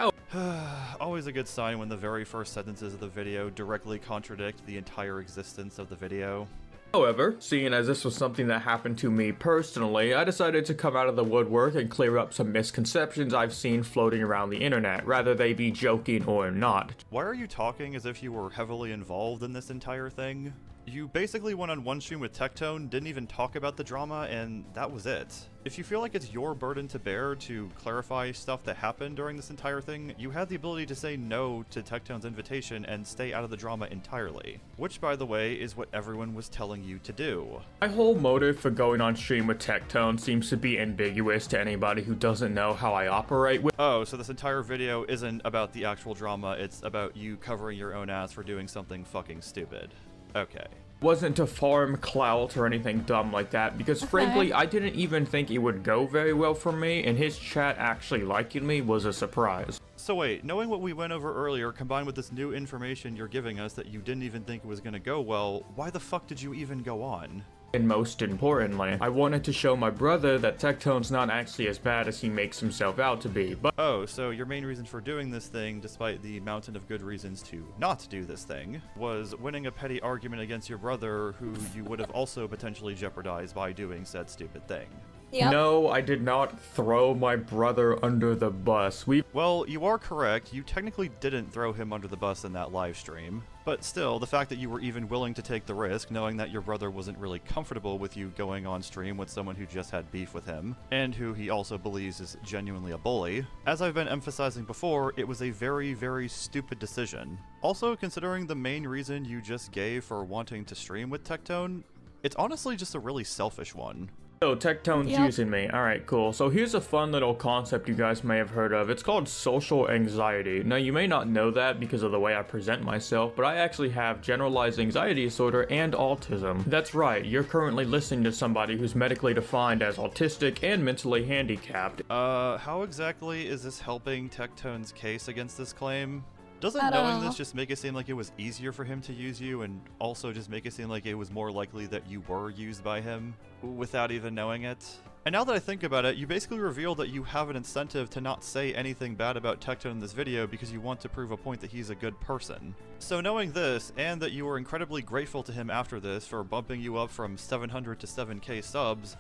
Always a good sign when the very first sentences of the video directly contradict the entire existence of the video. However, seeing as this was something that happened to me personally, I decided to come out of the woodwork and clear up some misconceptions I've seen floating around the internet, whether they be joking or not. Why are you talking as if you were heavily involved in this entire thing? You basically went on one stream with Tectone, didn't even talk about the drama, and that was it. If you feel like it's your burden to bear to clarify stuff that happened during this entire thing, you had the ability to say no to Tectone's invitation and stay out of the drama entirely. Which, by the way, is what everyone was telling you to do. My whole motive for going on stream with Tectone seems to be ambiguous to anybody who doesn't know how I operate with— Oh, so this entire video isn't about the actual drama, it's about you covering your own ass for doing something fucking stupid. Okay. Wasn't to farm clout or anything dumb like that, because frankly, I didn't even think it would go very well for me, and his chat actually liking me was a surprise. So wait, knowing what we went over earlier, combined with this new information you're giving us that you didn't even think was gonna go well, why the fuck did you even go on? And most importantly, I wanted to show my brother that Tectone's not actually as bad as he makes himself out to be, but— Oh, so your main reason for doing this thing, despite the mountain of good reasons to not do this thing, was winning a petty argument against your brother, who you would have also potentially jeopardized by doing said stupid thing. Yep. No, I did not throw my brother under the bus. Well, you are correct. You technically didn't throw him under the bus in that live stream. But still, the fact that you were even willing to take the risk, knowing that your brother wasn't really comfortable with you going on stream with someone who just had beef with him, and who he also believes is genuinely a bully, as I've been emphasizing before, it was a very, very stupid decision. Also, considering the main reason you just gave for wanting to stream with Tectone, it's honestly just a really selfish one. So, Tectone's using me. Alright, cool. So here's a fun little concept you guys may have heard of. It's called social anxiety. Now, you may not know that because of the way I present myself, but I actually have generalized anxiety disorder and autism. That's right, you're currently listening to somebody who's medically defined as autistic and mentally handicapped. How exactly is this helping Tectone's case against this claim? Doesn't knowing this just make it seem like it was easier for him to use you, and also just make it seem like it was more likely that you were used by him without even knowing it? And now that I think about it, you basically reveal that you have an incentive to not say anything bad about Tectone in this video because you want to prove a point that he's a good person. So knowing this, and that you were incredibly grateful to him after this for bumping you up from 700 to 7k subs,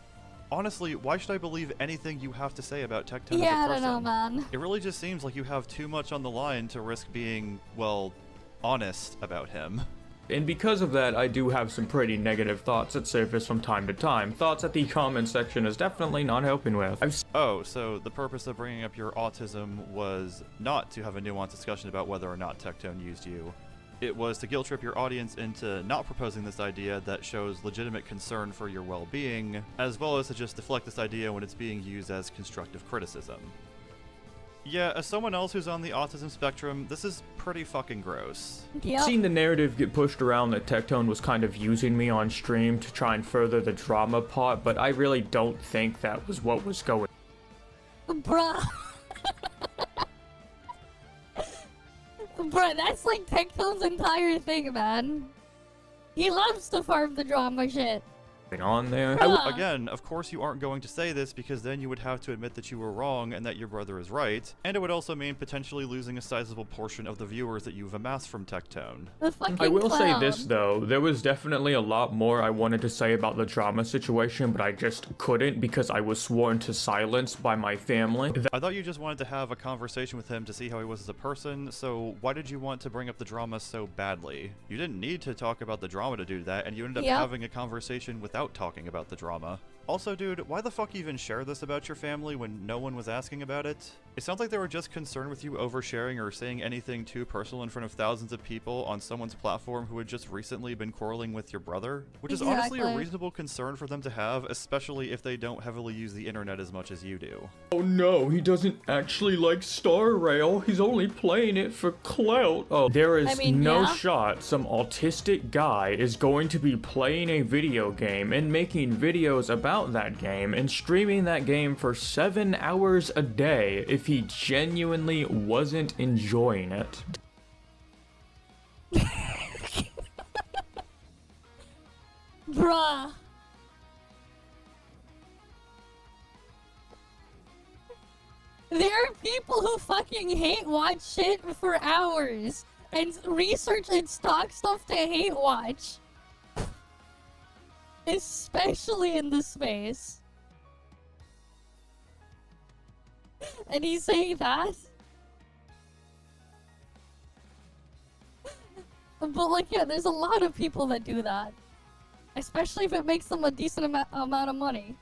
honestly, why should I believe anything you have to say about Tectone as a person? Yeah, I don't know, man. It really just seems like you have too much on the line to risk being, well, honest about him. And because of that, I do have some pretty negative thoughts that surface from time to time. Thoughts that the comment section is definitely not helping with. Oh, so the purpose of bringing up your autism was not to have a nuanced discussion about whether or not Tectone used you. It was to guilt trip your audience into not proposing this idea that shows legitimate concern for your well-being, as well as to just deflect this idea when it's being used as constructive criticism. Yeah, as someone else who's on the autism spectrum, this is pretty fucking gross. Yep. Seen the narrative get pushed around that Tectone was kind of using me on stream to try and further the drama part, but I really don't think that was what was going on. Bruh. Bruh, that's like Tectone's entire thing, man. He loves to farm the drama shit. On there. Again, of course you aren't going to say this because then you would have to admit that you were wrong and that your brother is right, and it would also mean potentially losing a sizable portion of the viewers that you've amassed from Tectone. I will say this though, there was definitely a lot more I wanted to say about the drama situation, but I just couldn't because I was sworn to silence by my family. I thought you just wanted to have a conversation with him to see how he was as a person, so why did you want to bring up the drama so badly? You didn't need to talk about the drama to do that, and you ended up having a conversation without talking about the drama. Also, dude, why the fuck even share this about your family when no one was asking about it? It sounds like they were just concerned with you oversharing or saying anything too personal in front of thousands of people on someone's platform who had just recently been quarreling with your brother, which is honestly a reasonable concern for them to have, especially if they don't heavily use the internet as much as you do. Oh no, he doesn't actually like Star Rail. He's only playing it for clout. Oh, there is no shot some autistic guy is going to be playing a video game and making videos about that game and streaming that game for 7 hours a day if he genuinely wasn't enjoying it. Bruh. There are people who fucking hate watch shit for hours and research and stock stuff to hate watch. Especially in this space. And he's saying that? But like, yeah, there's a lot of people that do that. Especially if it makes them a decent amount of money.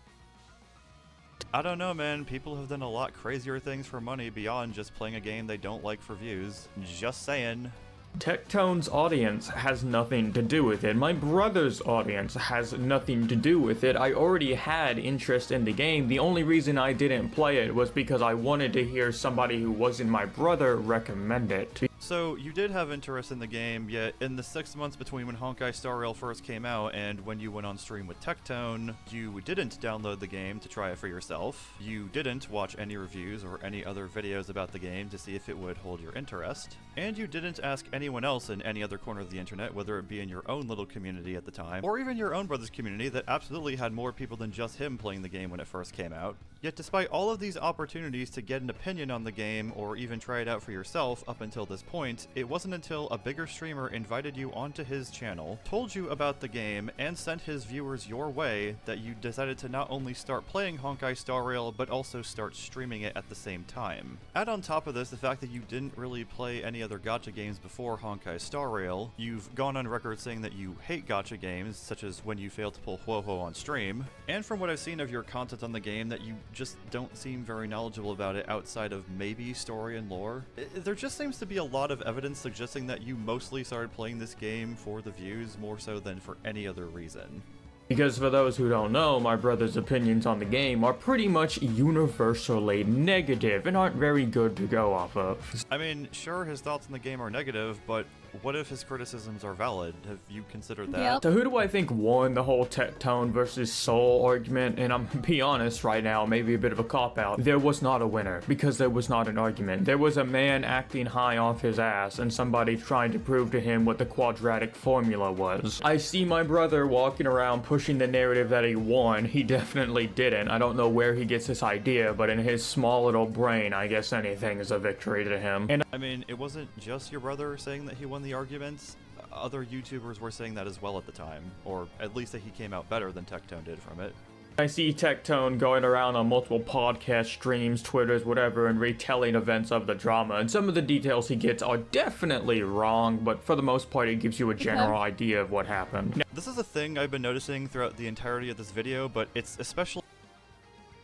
I don't know, man. People have done a lot crazier things for money beyond just playing a game they don't like for views. Just saying. Tectone's audience has nothing to do with it. My brother's audience has nothing to do with it. I already had interest in the game. The only reason I didn't play it was because I wanted to hear somebody who wasn't my brother recommend it. So, you did have interest in the game, yet in the 6 months between when Honkai Star Rail first came out and when you went on stream with Tectone, you didn't download the game to try it for yourself, you didn't watch any reviews or any other videos about the game to see if it would hold your interest, and you didn't ask anyone else in any other corner of the internet, whether it be in your own little community at the time, or even your own brother's community that absolutely had more people than just him playing the game when it first came out. Yet despite all of these opportunities to get an opinion on the game or even try it out for yourself up until this point, it wasn't until a bigger streamer invited you onto his channel, told you about the game, and sent his viewers your way that you decided to not only start playing Honkai Star Rail, but also start streaming it at the same time. Add on top of this the fact that you didn't really play any other gacha games before Honkai Star Rail, you've gone on record saying that you hate gacha games, such as when you failed to pull Huohuo on stream, and from what I've seen of your content on the game that you just don't seem very knowledgeable about it outside of maybe story and lore. There just seems to be a lot of evidence suggesting that you mostly started playing this game for the views more so than for any other reason. Because for those who don't know, my brother's opinions on the game are pretty much universally negative and aren't very good to go off of. I mean, sure, his thoughts on the game are negative, but what if his criticisms are valid? Have you considered that? Yep. So who do I think won the whole Tectone versus Soul argument? And I'm gonna be honest right now, maybe a bit of a cop-out. There was not a winner, because there was not an argument. There was a man acting high off his ass, and somebody trying to prove to him what the quadratic formula was. I see my brother walking around pushing the narrative that he won. He definitely didn't. I don't know where he gets this idea, but in his small little brain, I guess anything is a victory to him. And I mean, it wasn't just your brother saying that he won the arguments. Other YouTubers were saying that as well at the time, or at least that he came out better than Tectone did from it. I see Tectone going around on multiple podcast streams, Twitters, whatever, and retelling events of the drama, and some of the details he gets are definitely wrong, but for the most part it gives you a general idea of what happened. Now, this is a thing I've been noticing throughout the entirety of this video, but it's especially...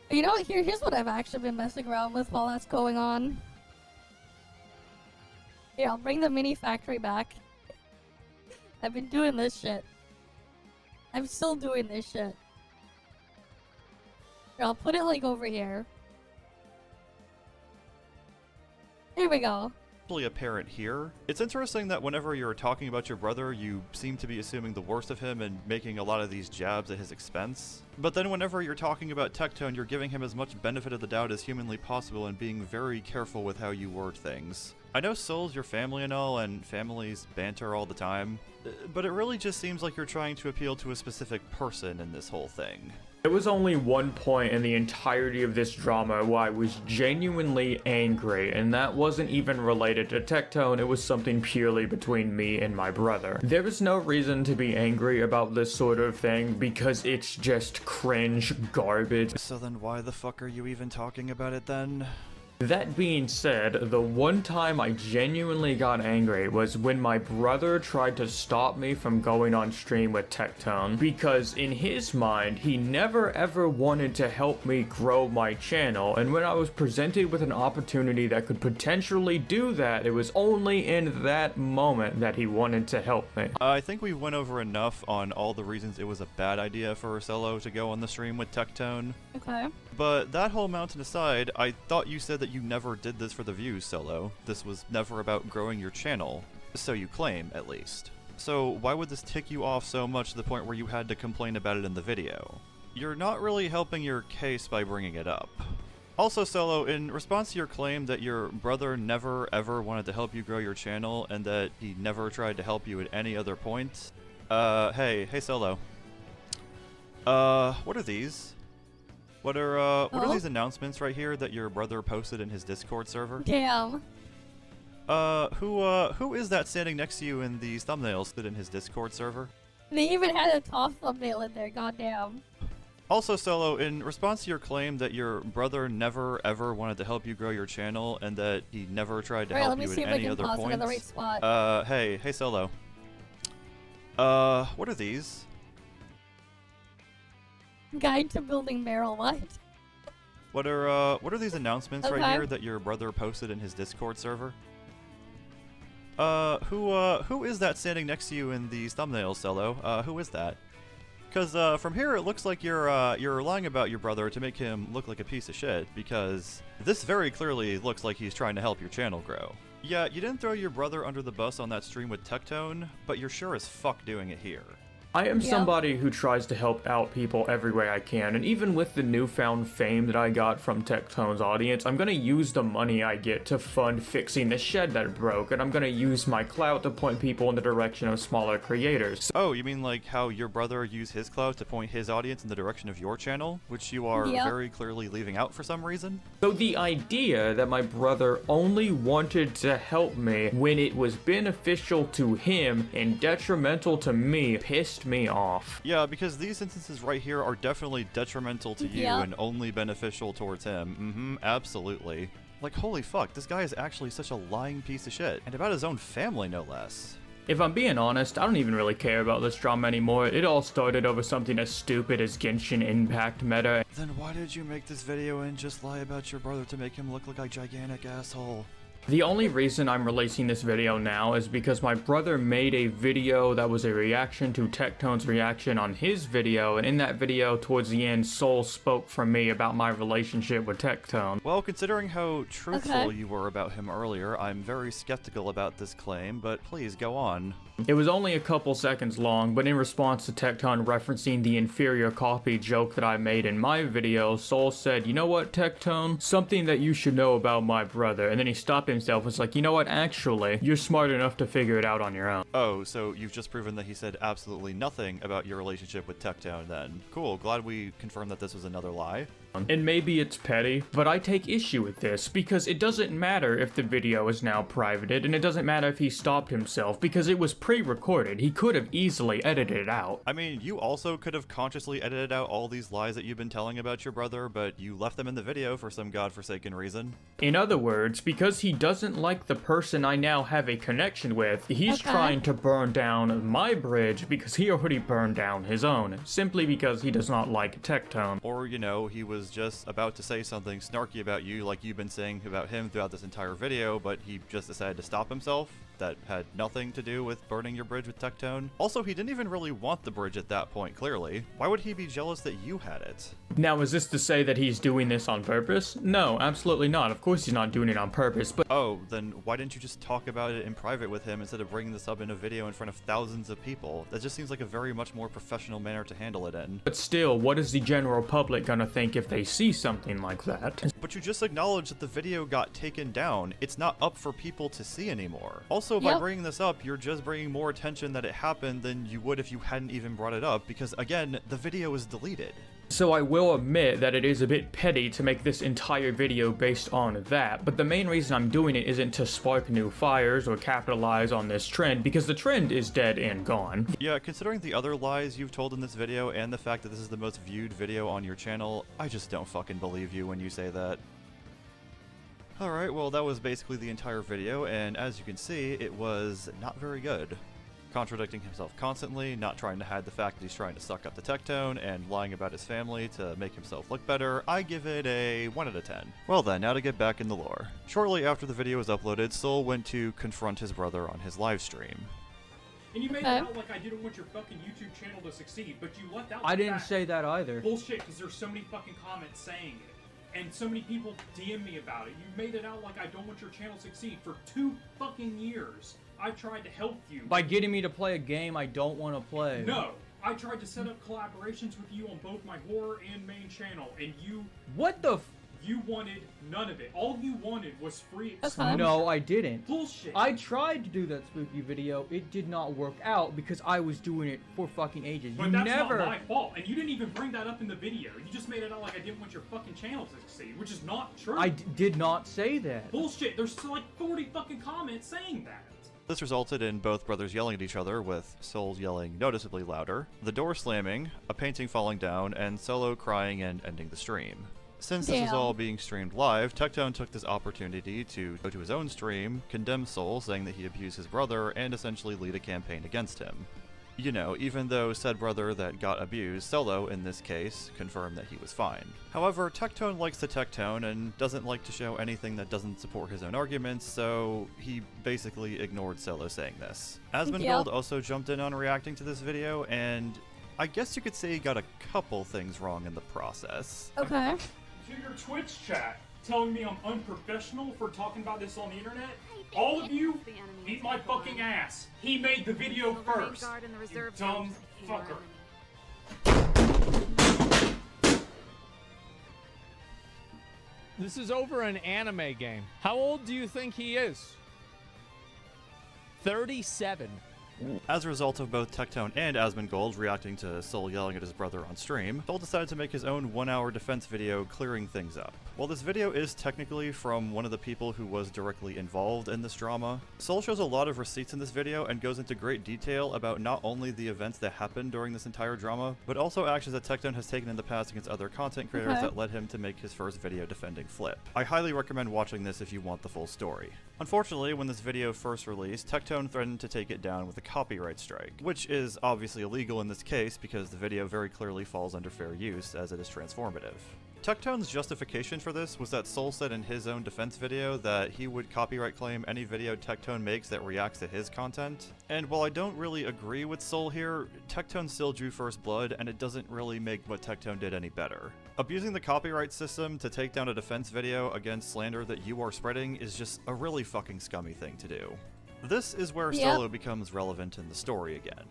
You know, here's what I've actually been messing around with while that's going on. Here, I'll bring the mini factory back. I've been doing this shit. I'm still doing this shit. Here, I'll put it like over here. Here we go. Apparent here. It's interesting that whenever you're talking about your brother, you seem to be assuming the worst of him and making a lot of these jabs at his expense. But then whenever you're talking about Tectone, you're giving him as much benefit of the doubt as humanly possible and being very careful with how you word things. I know Soul's your family and all, and families banter all the time, but it really just seems like you're trying to appeal to a specific person in this whole thing. There was only one point in the entirety of this drama where I was genuinely angry, and that wasn't even related to Tectone, it was something purely between me and my brother. There is no reason to be angry about this sort of thing because it's just cringe garbage. So then why the fuck are you even talking about it then? That being said, the one time I genuinely got angry was when my brother tried to stop me from going on stream with Tectone, because in his mind, he never ever wanted to help me grow my channel, and when I was presented with an opportunity that could potentially do that, it was only in that moment that he wanted to help me. I think we went over enough on all the reasons it was a bad idea for Ursello to go on the stream with Tectone. Okay. But that whole mountain aside, I thought you said that you never did this for the views, Solo. This was never about growing your channel. So you claim, at least. So why would this tick you off so much to the point where you had to complain about it in the video? You're not really helping your case by bringing it up. Also, Solo, in response to your claim that your brother never ever wanted to help you grow your channel and that he never tried to help you at any other point, hey Solo. What are these? What are these announcements right here that your brother posted in his Discord server? Damn. Who is that standing next to you in these thumbnails that in his Discord server? They even had a ToF thumbnail in there, goddamn. Also, Solo, in response to your claim that your brother never ever wanted to help you grow your channel and that he never tried to help you at any other point. Hey Solo. What are these? Guide to building barrel what? What are these announcements right here that your brother posted in his Discord server? Who is that standing next to you in these thumbnails, Solo? Who is that? Because from here it looks like you're lying about your brother to make him look like a piece of shit, because this very clearly looks like he's trying to help your channel grow. Yeah, you didn't throw your brother under the bus on that stream with Tectone, but you're sure as fuck doing it here. I am somebody who tries to help out people every way I can, and even with the newfound fame that I got from Tectone's audience, I'm gonna use the money I get to fund fixing the shed that broke, and I'm gonna use my clout to point people in the direction of smaller creators. Oh, you mean like how your brother used his clout to point his audience in the direction of your channel, which you are very clearly leaving out for some reason? So the idea that my brother only wanted to help me when it was beneficial to him and detrimental to me pissed me off. Yeah, because these instances right here are definitely detrimental to you and only beneficial towards him. Absolutely. Like, holy fuck, this guy is actually such a lying piece of shit. And about his own family, no less. If I'm being honest, I don't even really care about this drama anymore. It all started over something as stupid as Genshin Impact meta. Then why did you make this video and just lie about your brother to make him look like a gigantic asshole? The only reason I'm releasing this video now is because my brother made a video that was a reaction to Tectone's reaction on his video, and in that video, towards the end, Soul spoke for me about my relationship with Tectone. Well, considering how truthful you were about him earlier, I'm very skeptical about this claim, but please go on. It was only a couple seconds long, but in response to Tectone referencing the inferior copy joke that I made in my video, Soul said, "You know what, Tectone? Something that you should know about my brother." And then he stopped himself and was like, "You know what, actually, you're smart enough to figure it out on your own." Oh, so you've just proven that he said absolutely nothing about your relationship with Tectone then. Cool, glad we confirmed that this was another lie. And maybe it's petty, but I take issue with this because it doesn't matter if the video is now privated, and it doesn't matter if he stopped himself because it was pre-recorded. He could have easily edited it out. I mean, you also could have consciously edited out all these lies that you've been telling about your brother, but you left them in the video for some godforsaken reason. In other words, because he doesn't like the person I now have a connection with, he's trying to burn down my bridge because he already burned down his own, simply because he does not like Tectone. Or, you know, he was just about to say something snarky about you like you've been saying about him throughout this entire video, but he just decided to stop himself. That had nothing to do with burning your bridge with Tectone. Also, he didn't even really want the bridge at that point, clearly. Why would he be jealous that you had it? Now, is this to say that he's doing this on purpose? No, absolutely not. Of course he's not doing it on purpose, but— Oh, then why didn't you just talk about it in private with him instead of bringing this up in a video in front of thousands of people? That just seems like a very much more professional manner to handle it in. But still, what is the general public gonna think if they see something like that? But you just acknowledged that the video got taken down. It's not up for people to see anymore. Also, by bringing this up, you're just bringing more attention that it happened than you would if you hadn't even brought it up, because again, the video is deleted. So I will admit that it is a bit petty to make this entire video based on that, but the main reason I'm doing it isn't to spark new fires or capitalize on this trend, because the trend is dead and gone. Yeah, considering the other lies you've told in this video and the fact that this is the most viewed video on your channel, I just don't fucking believe you when you say that. Alright, well that was basically the entire video, and as you can see, it was not very good. Contradicting himself constantly, not trying to hide the fact that he's trying to suck up the Tectone, and lying about his family to make himself look better, I give it a 1 out of 10. Well then, now to get back in the lore. Shortly after the video was uploaded, Soul went to confront his brother on his live stream. And you made it out like I didn't want your fucking YouTube channel to succeed, but you left out I didn't say that either. Bullshit, because there's so many fucking comments saying it. And so many people DM me about it. You made it out like I don't want your channel to succeed. For 2 fucking years, I tried to help you. By getting me to play a game I don't want to play. No. I tried to set up collaborations with you on both my horror and main channel, and you... What the f... You wanted none of it. All you wanted was free exposure. No, I didn't. Bullshit. I tried to do that spooky video. It did not work out because I was doing it for fucking ages. But that's not my fault, and you didn't even bring that up in the video. You just made it out like I didn't want your fucking channel to succeed, which is not true. I did not say that. Bullshit. There's like 40 fucking comments saying that. This resulted in both brothers yelling at each other, with Soul yelling noticeably louder, the door slamming, a painting falling down, and Solo crying and ending the stream. Since this was all being streamed live, Tectone took this opportunity to go to his own stream, condemn Soul, saying that he abused his brother, and essentially lead a campaign against him. You know, even though said brother that got abused, Solo, in this case, confirmed that he was fine. However, Tectone likes to Tectone and doesn't like to show anything that doesn't support his own arguments, so he basically ignored Solo saying this. EnVtuber also jumped in on reacting to this video, and I guess you could say he got a couple things wrong in the process. Okay. To your Twitch chat telling me I'm unprofessional for talking about this on the internet? All of you, eat my fucking ass. He made the video first, you dumb fucker. This is over an anime game. How old do you think he is? 37. As a result of both Tectone and EnVtuber reacting to Soul yelling at his brother on stream, Soul decided to make his own 1-hour defense video clearing things up. While this video is technically from one of the people who was directly involved in this drama, Soul shows a lot of receipts in this video and goes into great detail about not only the events that happened during this entire drama, but also actions that Tectone has taken in the past against other content creators that led him to make his first video defending Flip. I highly recommend watching this if you want the full story. Unfortunately, when this video first released, Tectone threatened to take it down with a copyright strike, which is obviously illegal in this case because the video very clearly falls under fair use as it is transformative. Tectone's justification for this was that Soul said in his own defense video that he would copyright claim any video Tectone makes that reacts to his content. And while I don't really agree with Soul here, Tectone still drew first blood, and it doesn't really make what Tectone did any better. Abusing the copyright system to take down a defense video against slander that you are spreading is just a really fucking scummy thing to do. This is where Solo becomes relevant in the story again.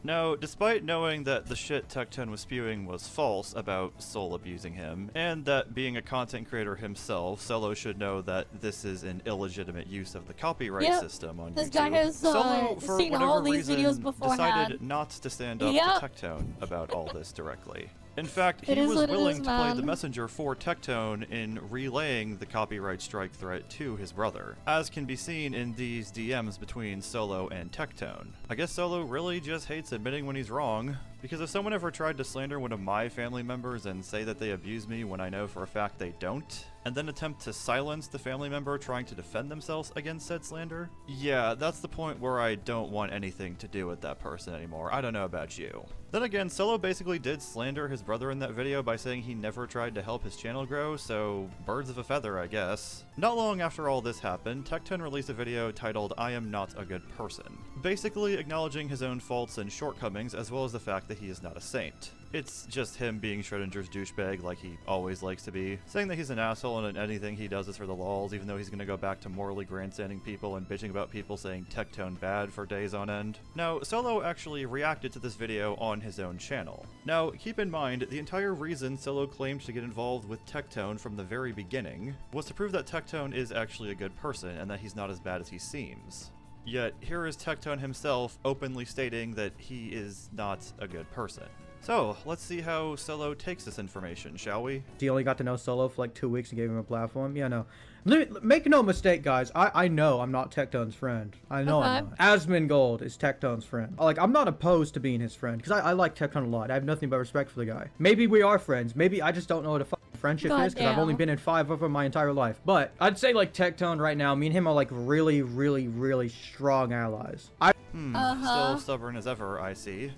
Now, despite knowing that the shit Tectone was spewing was false about Soul abusing him, and that being a content creator himself, Solo should know that this is an illegitimate use of the copyright system on this YouTube. guy has Solo, for seen whatever all these reason, videos beforehand. decided not to stand up to Tectone about all this directly. In fact, he It is was what it willing is, to play the man. messenger for Tectone in relaying the copyright strike threat to his brother, as can be seen in these DMs between Solo and Tectone. I guess Solo really just hates admitting when he's wrong, because if someone ever tried to slander one of my family members and say that they abuse me when I know for a fact they don't, and then attempt to silence the family member trying to defend themselves against said slander, yeah, that's the point where I don't want anything to do with that person anymore. I don't know about you. Then again, Solo basically did slander his brother in that video by saying he never tried to help his channel grow, so birds of a feather, I guess. Not long after all this happened, Tectone released a video titled I Am Not a Good Person, basically acknowledging his own faults and shortcomings as well as the fact that he is not a saint. It's just him being Schrodinger's douchebag like he always likes to be, saying that he's an asshole and anything he does is for the lols, even though he's gonna go back to morally grandstanding people and bitching about people saying Tectone bad for days on end. Now, Solo actually reacted to this video on his own channel. Now, keep in mind, the entire reason Solo claimed to get involved with Tectone from the very beginning was to prove that Tectone is actually a good person and that he's not as bad as he seems. Yet, here is Tectone himself openly stating that he is not a good person. So, let's see how Solo takes this information, shall we? He only got to know Solo for like 2 weeks and gave him a platform. Yeah, no. Make no mistake, guys. I know I'm not Tectone's friend. I know I'm not. Asmongold is Tectone's friend. Like, I'm not opposed to being his friend, because I like Tectone a lot. I have nothing but respect for the guy. Maybe we are friends. Maybe I just don't know what a fucking friendship is, because I've only been in 5 of them my entire life. But I'd say, like, Tectone right now, me and him are, like, really, really, really strong allies. Still stubborn as ever, I see.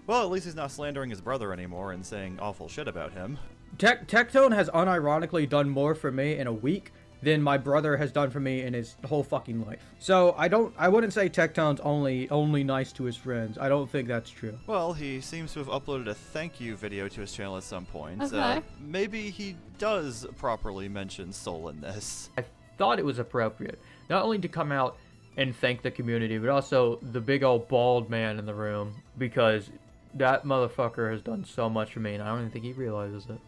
Well, at least he's not slandering his brother anymore and saying awful shit about him. Tectone has unironically done more for me in a week than my brother has done for me in his whole fucking life. So I wouldn't say Tectone's only nice to his friends. I don't think that's true. Well, he seems to have uploaded a thank you video to his channel at some point. Okay. Maybe he does properly mention Soul in this. I thought it was appropriate, not only to come out and thank the community, but also the big old bald man in the room, because that motherfucker has done so much for me, and I don't even think he realizes it.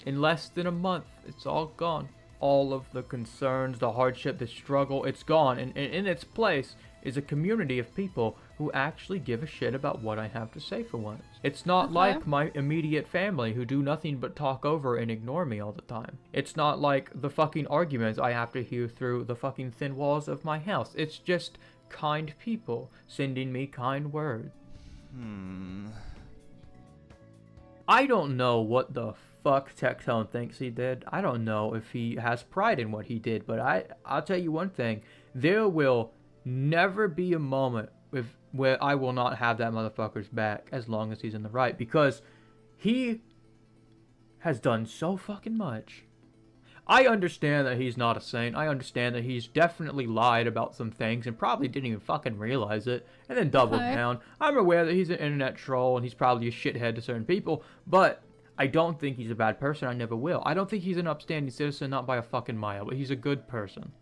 In less than a month, it's all gone. All of the concerns, the hardship, the struggle, it's gone. And in its place is a community of people who actually give a shit about what I have to say for once. It's not like my immediate family who do nothing but talk over and ignore me all the time. It's not like the fucking arguments I have to hear through the fucking thin walls of my house. It's just kind people sending me kind words. I don't know what the fuck Tectone thinks he did. I don't know if he has pride in what he did, but I'll tell you one thing. There will never be a moment where I will not have that motherfucker's back as long as he's in the right, because he has done so fucking much. I understand that he's not a saint. I understand that he's definitely lied about some things and probably didn't even fucking realize it and then doubled down. I'm aware that he's an internet troll and he's probably a shithead to certain people, but I don't think he's a bad person. I never will. I don't think he's an upstanding citizen, not by a fucking mile, but he's a good person.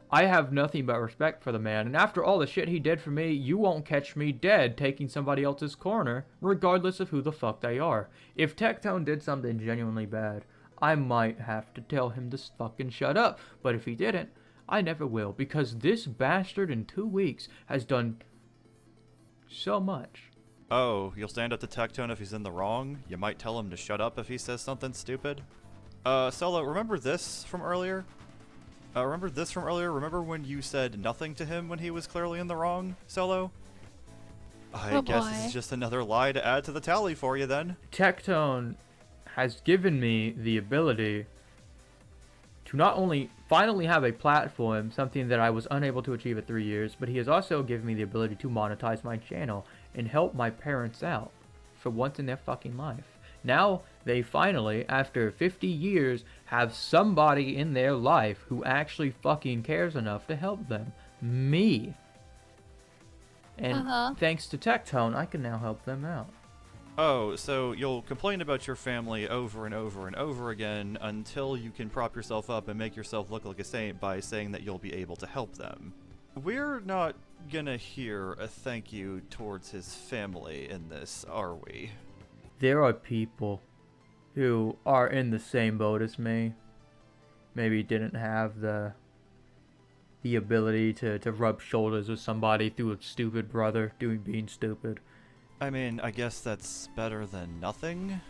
I have nothing but respect for the man, and after all the shit he did for me, you won't catch me dead taking somebody else's corner, regardless of who the fuck they are. If Tectone did something genuinely bad, I might have to tell him to fucking shut up, but if he didn't, I never will, because this bastard in 2 weeks has done so much. Oh, you'll stand up to Tectone if he's in the wrong? You might tell him to shut up if he says something stupid? Solo, remember this from earlier? Remember when you said nothing to him when he was clearly in the wrong, Solo? I guess this is just another lie to add to the tally for you then. Tectone has given me the ability to not only finally have a platform, something that I was unable to achieve at 3 years, but he has also given me the ability to monetize my channel and help my parents out for once in their fucking life. Now they finally, after 50 years, have somebody in their life who actually fucking cares enough to help them. Me. And thanks to Tectone, I can now help them out. Oh, so you'll complain about your family over and over and over again until you can prop yourself up and make yourself look like a saint by saying that you'll be able to help them. We're not gonna hear a thank you towards his family in this, are we? There are people who are in the same boat as me. Maybe didn't have the ability to rub shoulders with somebody through a stupid brother being stupid. I mean, I guess that's better than nothing.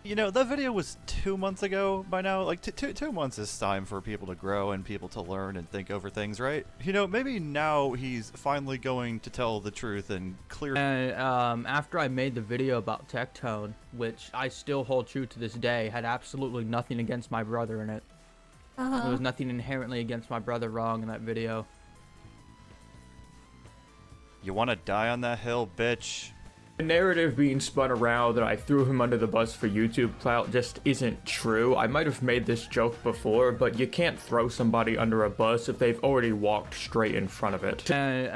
You know, that video was 2 months ago by now. Like, 2 months is time for people to grow and people to learn and think over things, right? You know, maybe now he's finally going to tell the truth and clear... And after I made the video about Tectone, which I still hold true to this day, had absolutely nothing against my brother in it. There was nothing inherently against my brother wrong in that video. You want to die on that hill, bitch? The narrative being spun around that I threw him under the bus for YouTube clout just isn't true. I might have made this joke before, but you can't throw somebody under a bus if they've already walked straight in front of it. And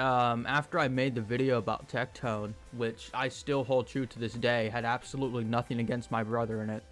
after I made the video about Tectone, which I still hold true to this day, had absolutely nothing against my brother in it.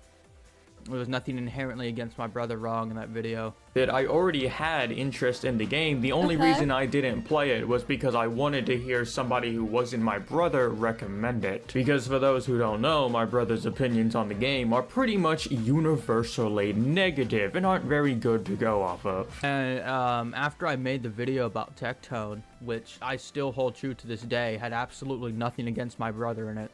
There was nothing inherently against my brother wrong in that video. That I already had interest in the game. The only reason I didn't play it was because I wanted to hear somebody who wasn't my brother recommend it. Because for those who don't know, my brother's opinions on the game are pretty much universally negative and aren't very good to go off of. And after I made the video about Tectone, which I still hold true to this day, had absolutely nothing against my brother in it.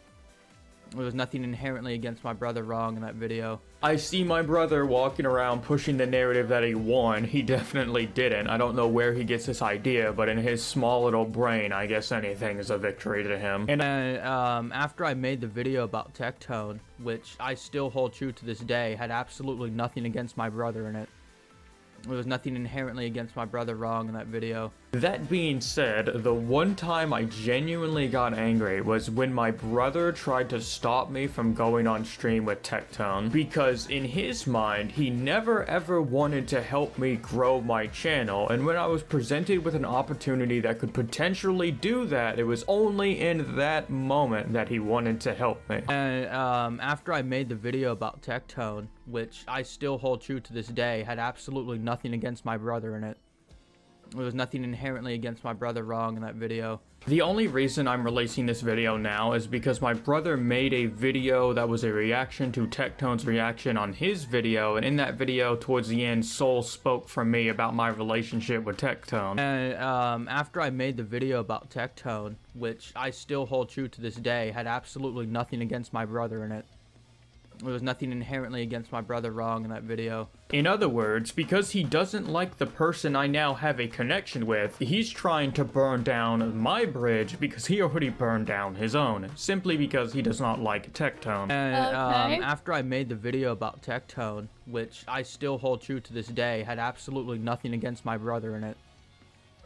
There was nothing inherently against my brother wrong in that video. I see my brother walking around pushing the narrative that he won. He definitely didn't. I don't know where he gets this idea, but in his small little brain, I guess anything is a victory to him. And after I made the video about Tectone, which I still hold true to this day, had absolutely nothing against my brother in it. There was nothing inherently against my brother wrong in that video. That being said, the one time I genuinely got angry was when my brother tried to stop me from going on stream with Tectone, because in his mind, he never ever wanted to help me grow my channel, and when I was presented with an opportunity that could potentially do that, it was only in that moment that he wanted to help me. And after I made the video about Tectone, which I still hold true to this day, had absolutely nothing against my brother in it. There was nothing inherently against my brother wrong in that video. The only reason I'm releasing this video now is because my brother made a video that was a reaction to Tectone's reaction on his video, and in that video, towards the end, Soul spoke for me about my relationship with Tectone. And after I made the video about Tectone, which I still hold true to this day, had absolutely nothing against my brother in it. There was nothing inherently against my brother wrong in that video. In other words, because he doesn't like the person I now have a connection with, he's trying to burn down my bridge because he already burned down his own, simply because he does not like Tectone. And after I made the video about Tectone, which I still hold true to this day, had absolutely nothing against my brother in it.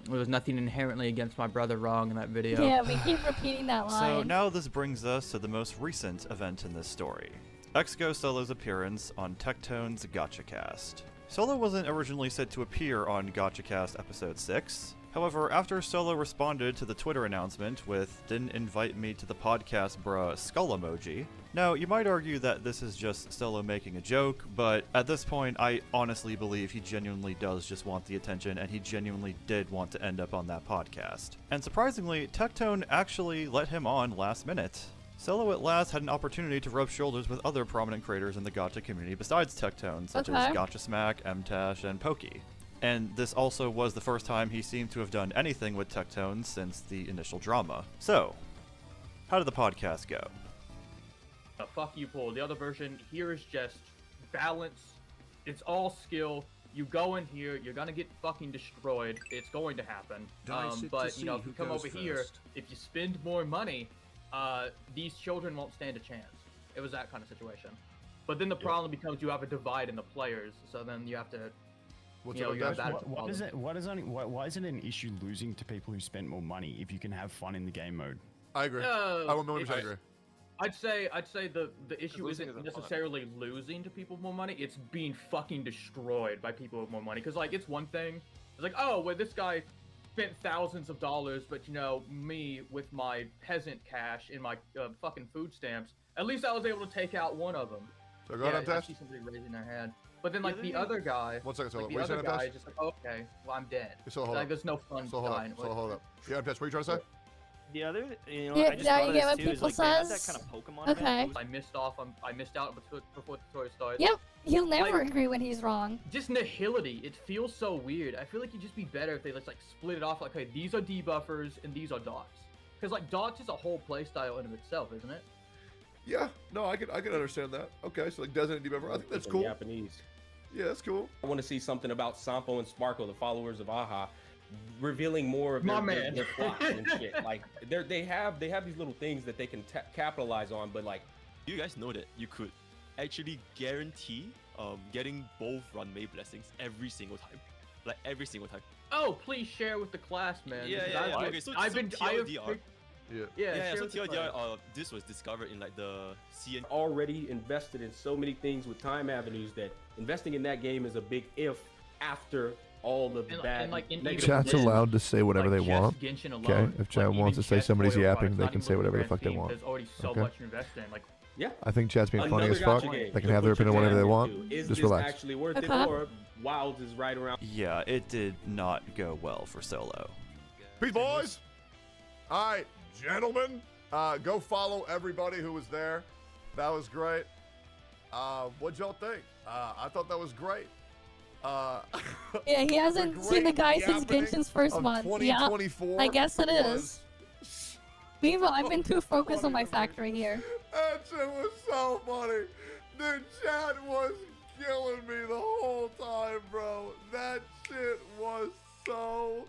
There was nothing inherently against my brother wrong in that video. Yeah, we keep repeating that line. So now this brings us to the most recent event in this story. Exgo Solo's appearance on Tectone's GachaCast. Solo wasn't originally set to appear on GachaCast episode 6. However, after Solo responded to the Twitter announcement with "didn't invite me to the podcast bruh" skull emoji. Now, you might argue that this is just Solo making a joke, but at this point, I honestly believe he genuinely does just want the attention, and he genuinely did want to end up on that podcast. And surprisingly, Tectone actually let him on last minute. Solo at last had an opportunity to rub shoulders with other prominent creators in the gacha community besides Tectone, such as Gacha Smack, Mtash, and Pokey. And this also was the first time he seemed to have done anything with Tectone since the initial drama. So, how did the podcast go? Fuck you, Paul. The other version here is just balance. It's all skill. You go in here, you're gonna get fucking destroyed. It's going to happen. But, you know, if you come over here, if you spend more money, these children won't stand a chance. It was that kind of situation. But then the problem becomes you have a divide in the players, so then you have to. Why is it an issue losing to people who spend more money if you can have fun in the game mode? I agree. I 100% agree. I'd say the issue isn't necessarily losing to people with more money. It's being fucking destroyed by people with more money. Because like it's one thing. It's like, oh, well, this guy spent thousands of dollars, but you know, me with my peasant cash in my fucking food stamps, at least I was able to take out one of them. So go ahead, I see somebody raising their hand. But then like the other guy, one second, like, the other guy is just like, okay, well I'm dead. So hold like up. there's no fun dying. So hold up. Yeah, Tess, what are you trying to say? The other, you know, Yeah, I just now thought you of get this what too, is people like they had says? that kind of Pokemon Okay. event. I missed out before the tutorial starts. Yep, he'll never Like, agree when he's wrong. Just nihility. It feels so weird. I feel like it'd just be better if they just like split it off. Like, okay, these are debuffers and these are dots. Because like dots is a whole playstyle in of itself, isn't it? Yeah, no, I can understand that. Okay, so like doesn't debuffer. I think that's cool. Japanese. Yeah, that's cool. I want to see something about Sampo and Sparkle, the followers of Aha, revealing more of their plots and shit. Like they have these little things that they can capitalize on, but like, You guys know that you could actually guarantee getting both runway blessings every single time. Like every single time. Oh, please share with the class, man. Yeah. Okay, so TLDR. So TLDR, this was discovered in like the CN. Already invested in so many things with time avenues that investing in that game is a big if after all of the bad. Chat's allowed to say whatever they want. Okay, if chat wants to say somebody's yapping, they can say whatever the fuck they want. There's already so much invested in. Like, yeah. I think chat's being funny as fuck. They can have their opinion whatever they want. Just relax. Actually worth it, or Wilds is right around. Yeah, it did not go well for Solo. Peace, boys. All right, gentlemen, go follow everybody who was there. That was great. What'd y'all think? I thought that was great. Yeah, he hasn't seen the guy since Genshin's first month. Yeah, I guess it is. Meanwhile, I've been too focused on my factory here. And That shit was so funny. Dude, chat was killing me the whole time, bro. That shit was so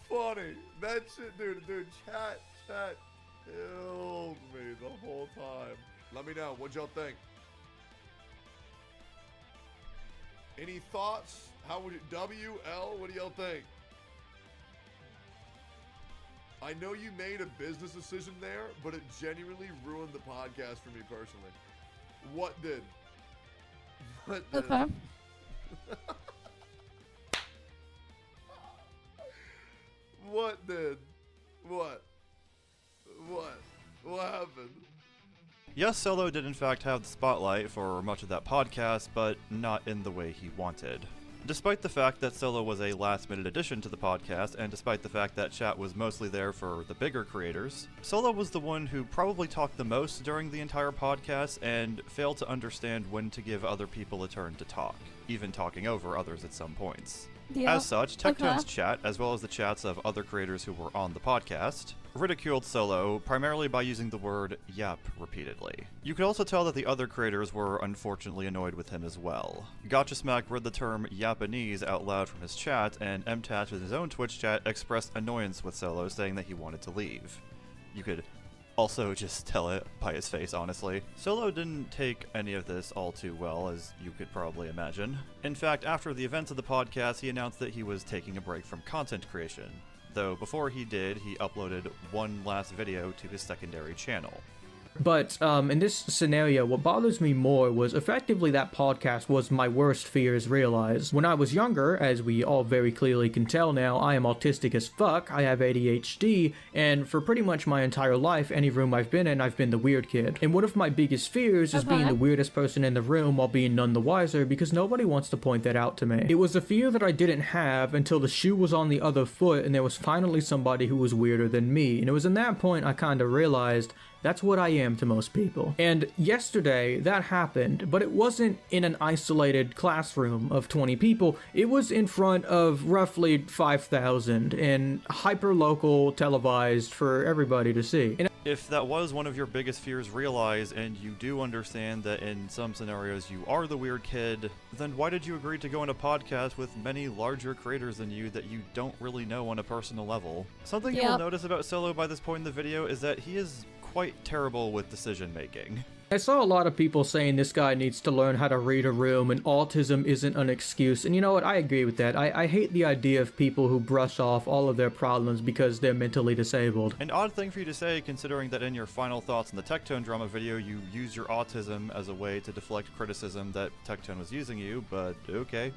funny. That shit, dude, chat killed me the whole time. Let me know, what y'all think? Any thoughts? How would it, WL, what do y'all think? I know you made a business decision there, but it genuinely ruined the podcast for me personally. What did? What did? Okay. What did? What? What happened? Yes, Solo did in fact have the spotlight for much of that podcast, but not in the way he wanted. Despite the fact that Solo was a last-minute addition to the podcast, and despite the fact that chat was mostly there for the bigger creators, Solo was the one who probably talked the most during the entire podcast and failed to understand when to give other people a turn to talk, even talking over others at some points. Yeah. As such, Tectone's chat, as well as the chats of other creators who were on the podcast, ridiculed Solo primarily by using the word yap repeatedly. You could also tell that the other creators were unfortunately annoyed with him as well. GotchaSmack read the term Japanese out loud from his chat, and MTach in his own Twitch chat expressed annoyance with Solo, saying that he wanted to leave. You could also just tell it by his face, honestly. Solo didn't take any of this all too well, as you could probably imagine. In fact, after the events of the podcast, he announced that he was taking a break from content creation. Though before he did, he uploaded one last video to his secondary channel. But in this scenario, what bothers me more was effectively that podcast was my worst fears realized. When I was younger, as we all very clearly can tell now, I am autistic as fuck, I have ADHD, and for pretty much my entire life, any room I've been in, I've been the weird kid. And one of my biggest fears is being the weirdest person in the room while being none the wiser, because nobody wants to point that out to me. It was a fear that I didn't have until the shoe was on the other foot and there was finally somebody who was weirder than me. And it was in that point I kind of realized that's what I am to most people. And yesterday, that happened, but it wasn't in an isolated classroom of 20 people. It was in front of roughly 5,000 and hyper-local televised for everybody to see. And if that was one of your biggest fears realized, and you do understand that in some scenarios you are the weird kid, then why did you agree to go on a podcast with many larger creators than you that you don't really know on a personal level? Something you'll notice about Solo by this point in the video is that he is quite terrible with decision making. I saw a lot of people saying this guy needs to learn how to read a room and autism isn't an excuse, and you know what, I agree with that. I hate the idea of people who brush off all of their problems because they're mentally disabled. An odd thing for you to say, considering that in your final thoughts in the Tectone drama video you use your autism as a way to deflect criticism that Tectone was using you, but okay.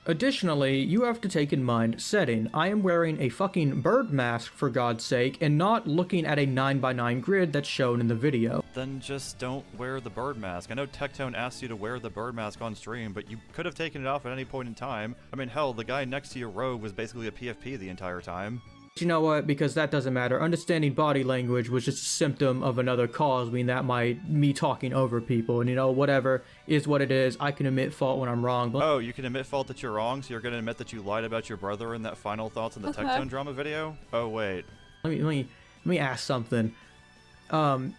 Additionally, you have to take in mind setting. I am wearing a fucking bird mask for God's sake and not looking at a 9x9 grid that's shown in the video. Then just don't wear the bird mask. I know Tectone asked you to wear the bird mask on stream, but you could have taken it off at any point in time. I mean, hell, the guy next to your robe was basically a PFP the entire time. You know what, because that doesn't matter. Understanding body language was just a symptom of another cause, meaning that me talking over people, and you know, whatever is what it is. I can admit fault when I'm wrong. Oh, you can admit fault that you're wrong, so you're gonna admit that you lied about your brother in that final thoughts in the Tectone drama video? Oh, wait. Let me ask something.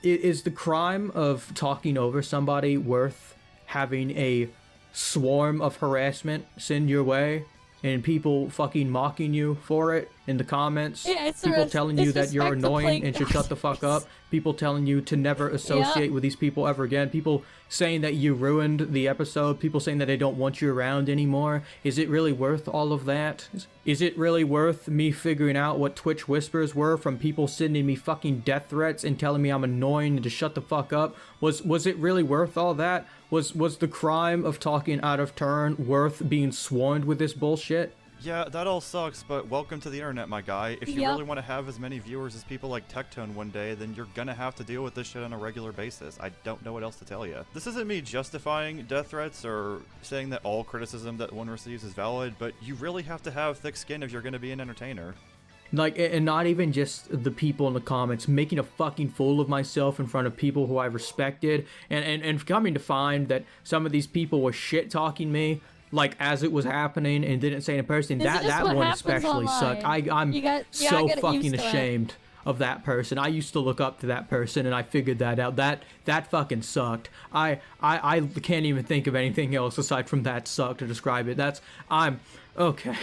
Is the crime of talking over somebody worth having a swarm of harassment send your way? And people fucking mocking you for it in the comments. Yeah, people telling you that you're annoying and should shut the fuck up. People telling you to never associate with these people ever again. People saying that you ruined the episode. People saying that they don't want you around anymore. Is it really worth all of that? Is it really worth me figuring out what Twitch whispers were from people sending me fucking death threats and telling me I'm annoying and to shut the fuck up? Was it really worth all that? Was the crime of talking out of turn worth being swarmed with this bullshit? Yeah, that all sucks, but welcome to the internet, my guy. If you really want to have as many viewers as people like Tectone one day, then you're gonna have to deal with this shit on a regular basis. I don't know what else to tell you. This isn't me justifying death threats or saying that all criticism that one receives is valid, but you really have to have thick skin if you're gonna be an entertainer. Like, and not even just the people in the comments, making a fucking fool of myself in front of people who I respected, and coming to find that some of these people were shit-talking me, like, as it was happening, and didn't say it in person. That one especially sucked. I'm so fucking ashamed of that person. I used to look up to that person, and I figured that out. That fucking sucked. I can't even think of anything else aside from that sucked to describe it. I'm okay.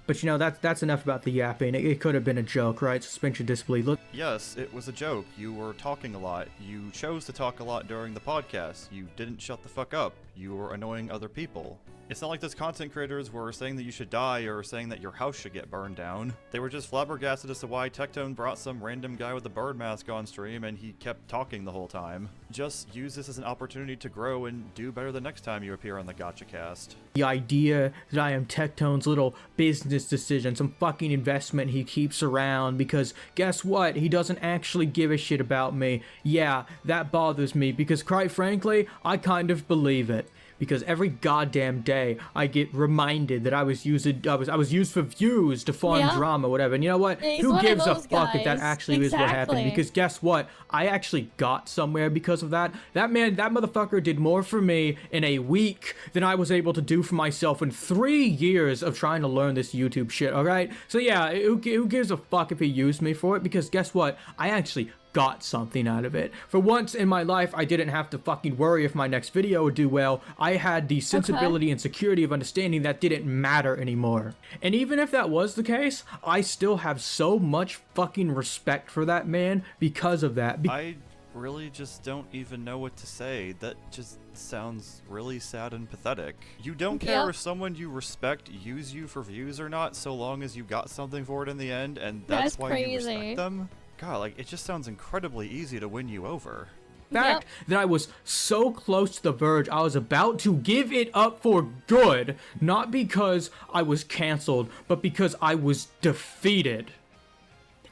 But you know, that's enough about the yapping. It could have been a joke, right? Suspension of disbelief. Look. Yes, it was a joke. You were talking a lot. You chose to talk a lot during the podcast. You didn't shut the fuck up. You were annoying other people. It's not like those content creators were saying that you should die or saying that your house should get burned down. They were just flabbergasted as to why Tectone brought some random guy with a bird mask on stream and he kept talking the whole time. Just use this as an opportunity to grow and do better the next time you appear on the Gotcha Cast. The idea that I am Tectone's little business decision, some fucking investment he keeps around because guess what? He doesn't actually give a shit about me. Yeah, that bothers me because quite frankly, I kind of believe it. Because every goddamn day I get reminded that I was used for views to farm drama, whatever. And you know what? Yeah, who gives a fuck guys. if that actually is what happened? Because guess what? I actually got somewhere because of that. That motherfucker did more for me in a week than I was able to do for myself in 3 years of trying to learn this YouTube shit. All right. So yeah, who gives a fuck if he used me for it? Because guess what? I actually got something out of it. For once in my life, I didn't have to fucking worry if my next video would do well. I had the sensibility and security of understanding that didn't matter anymore. And even if that was the case, I still have so much fucking respect for that man because of that. I really just don't even know what to say. That just sounds really sad and pathetic. You don't care if someone you respect use you for views or not, so long as you got something for it in the end, and that's why you respect them? God, like, it just sounds incredibly easy to win you over. Fact that I was so close to the verge, I was about to give it up for good, not because I was canceled, but because I was defeated.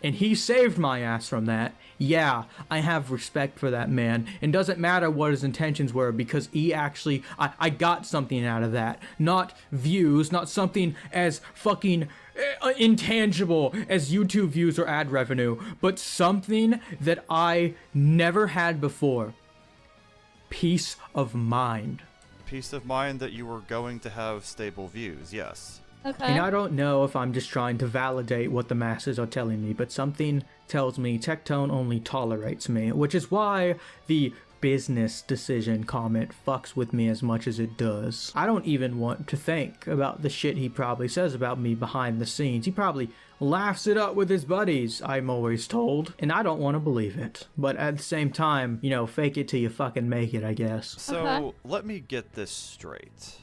And he saved my ass from that. Yeah, I have respect for that man. And doesn't matter what his intentions were because he actually, I got something out of that. Not views, not something as fucking intangible as YouTube views or ad revenue, but something that I never had before. Peace of mind. Peace of mind that you were going to have stable views, yes. Okay. And I don't know if I'm just trying to validate what the masses are telling me, but something tells me Tectone only tolerates me, which is why the business decision comment fucks with me as much as it does. I don't even want to think about the shit he probably says about me behind the scenes. He probably laughs it up with his buddies, I'm always told, and I don't want to believe it. But at the same time, you know, fake it till you fucking make it, I guess. So, let me get this straight.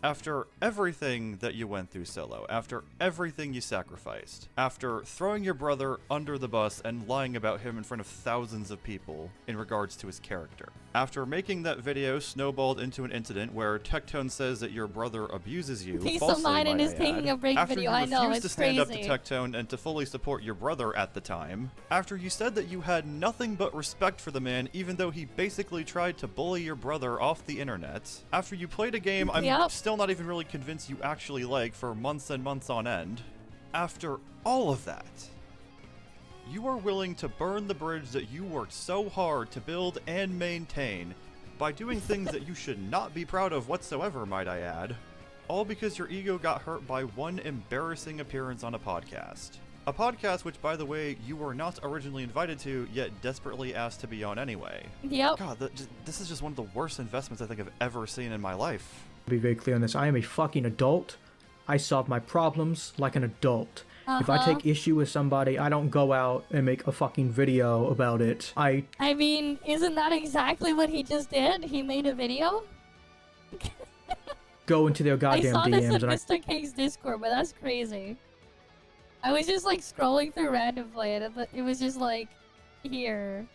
After everything that you went through solo, after everything you sacrificed, after throwing your brother under the bus and lying about him in front of thousands of people in regards to his character, after making that video snowballed into an incident where Tectone says that your brother abuses you, Peace of mind and is taking a break video. I know, it's to stand crazy. up to Tectone and to fully support your brother at the time, after you said that you had nothing but respect for the man even though he basically tried to bully your brother off the internet, after you played a game I'm still not even really convinced you actually like for months and months on end, after all of that, you are willing to burn the bridge that you worked so hard to build and maintain by doing things that you should not be proud of whatsoever, might I add, all because your ego got hurt by one embarrassing appearance on a podcast. A podcast which, by the way, you were not originally invited to, yet desperately asked to be on anyway. Yep. God, this is just one of the worst investments I think I've ever seen in my life. Be very clear on this. I am a fucking adult. I solve my problems like an adult. If I take issue with somebody, I don't go out and make a fucking video about it. I mean, isn't that exactly what he just did? He made a video? go into their goddamn I saw DMs this in and Mr. K's Discord, but that's crazy. I was just like scrolling through randomly and it was just like, here.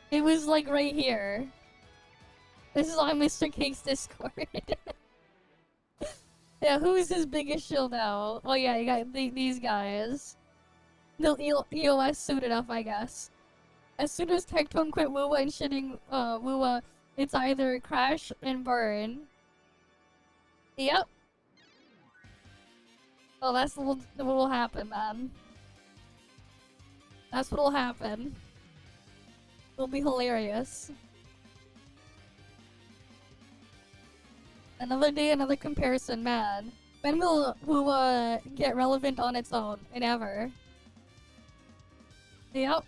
It was like right here. This is on Mr. K's Discord. Yeah, who is his biggest shield now? Oh yeah, you got these guys. The EOS suited up, I guess. As soon as Tectone quit Woowa and shitting Woowa, it's either crash and burn. Yep. Oh, that's what will happen, man. That's what'll happen. It'll be hilarious. Another day, another comparison, man. When will get relevant on its own? And ever. Yep.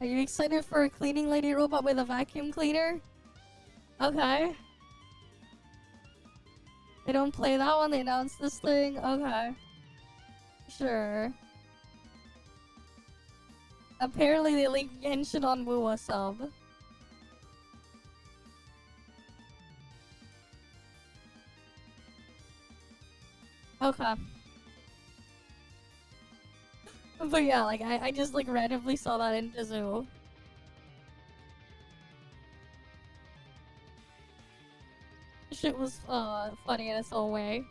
Are you excited for a cleaning lady robot with a vacuum cleaner? Okay. They don't play that one, they announced this thing? Okay. Sure. Apparently they leaked Genshin on Wuwa sub. Okay. But yeah, like, I just, like, randomly saw that in the zoo. Shit was, funny in its own way.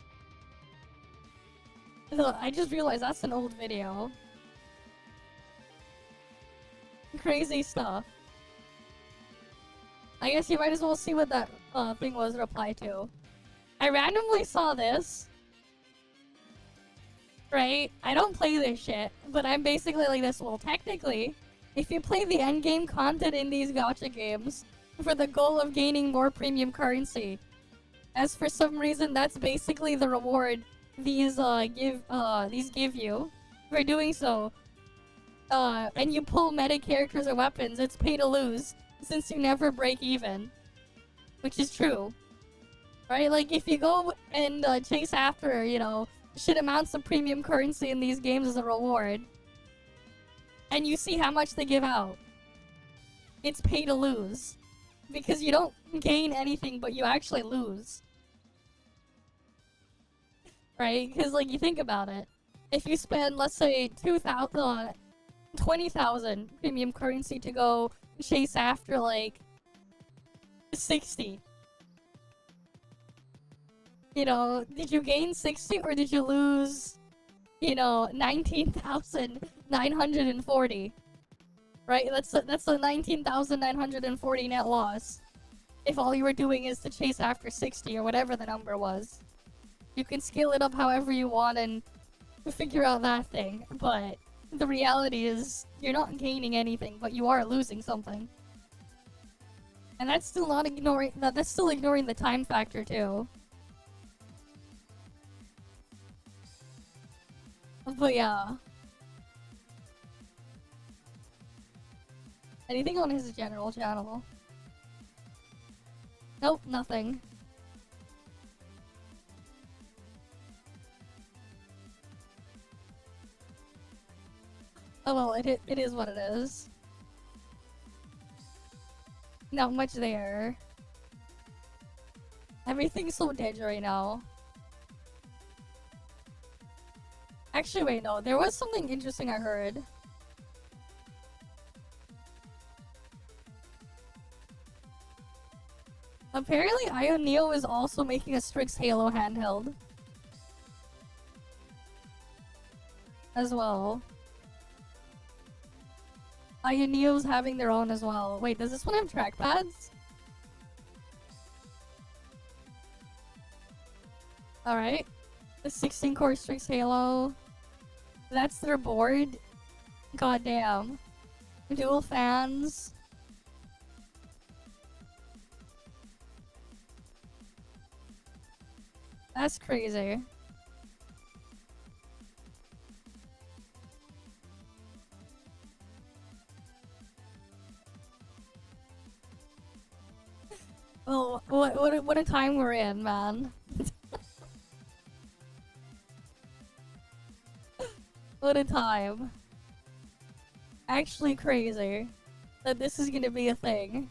No, I just realized that's an old video. Crazy stuff. I guess you might as well see what that, thing was reply to. I randomly saw this. Right? I don't play this shit, but I'm basically like this. Well, technically, if you play the endgame content in these gacha games for the goal of gaining more premium currency, as for some reason that's basically the reward these give you for doing so. And you pull meta characters or weapons, it's pay to lose since you never break even, which is true. Right? Like if you go and chase after, you know, shit amounts of premium currency in these games as a reward, and you see how much they give out, it's pay to lose. Because you don't gain anything, but you actually lose. Right? Because, like, you think about it. If you spend, let's say, 20,000 premium currency to go chase after, like, 60. You know, did you gain 60 or did you lose, you know, 19,940? Right? That's a 19,940 net loss. If all you were doing is to chase after 60 or whatever the number was. You can scale it up however you want and figure out that thing, but the reality is you're not gaining anything, but you are losing something. And that's still not ignoring that's still ignoring the time factor too. But yeah. Anything on his general channel? Nope, nothing. Oh well, it is what it is. Not much there. Everything's so dead right now. Actually, wait, no. There was something interesting I heard. Apparently, Ioneo is also making a Strix Halo handheld. As well. Ioneo's having their own as well. Wait, does this one have trackpads? Alright. The 16-core Strix Halo. That's their board. Goddamn. Dual fans. That's crazy. Oh, what a time we're in, man. What a time. Actually crazy that this is gonna be a thing.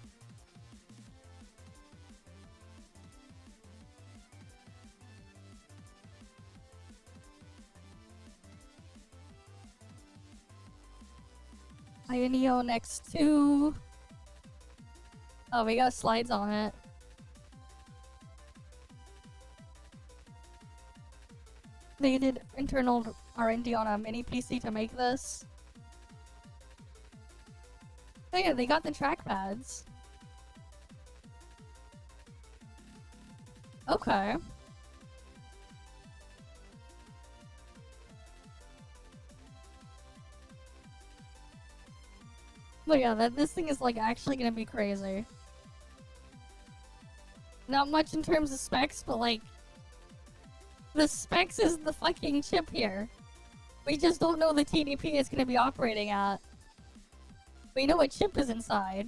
Ioneo next to... Oh, we got slides on it. They did internal R&D on a mini PC to make this. Oh yeah, they got the trackpads. Okay. But yeah, this thing is like actually gonna be crazy. Not much in terms of specs, but like the specs is the fucking chip here. We just don't know the TDP it's gonna be operating at. We know what chip is inside.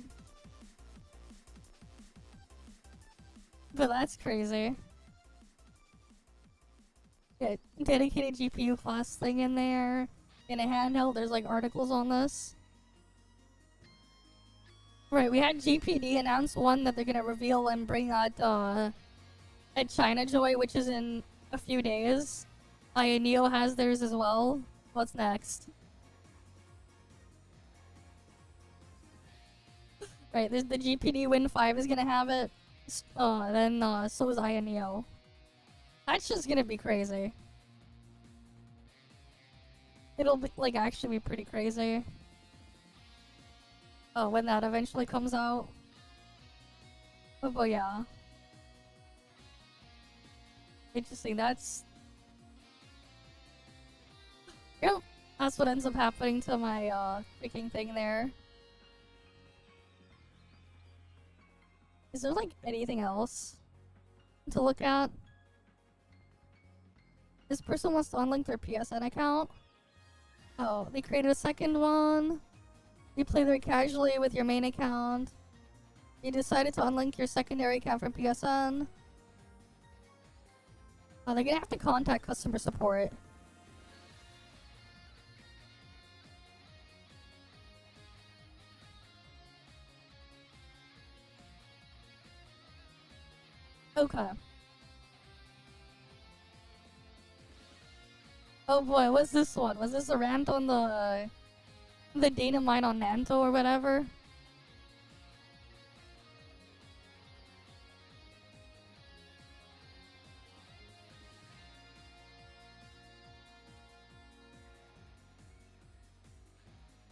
But that's crazy. Yeah, dedicated GPU class thing in there. In a handheld, there's like articles on this. Right, we had GPD announce one that they're gonna reveal and bring out at China Joy, which is in a few days. Neo has theirs as well. What's next? Right, there's the GPD Win 5 is gonna have it. Then so is Neo. That's just gonna be crazy. It'll be, like, actually be pretty crazy. Oh, when that eventually comes out. Oh, but yeah. Interesting, that's... Yep, that's what ends up happening to my, freaking thing there. Is there, like, anything else to look at? This person wants to unlink their PSN account. Oh, they created a second one. You play very casually with your main account. You decided to unlink your secondary account from PSN. Oh, they're gonna have to contact customer support. Okay. Oh boy, what's this one? Was this a rant on the data mine on Nanto or whatever?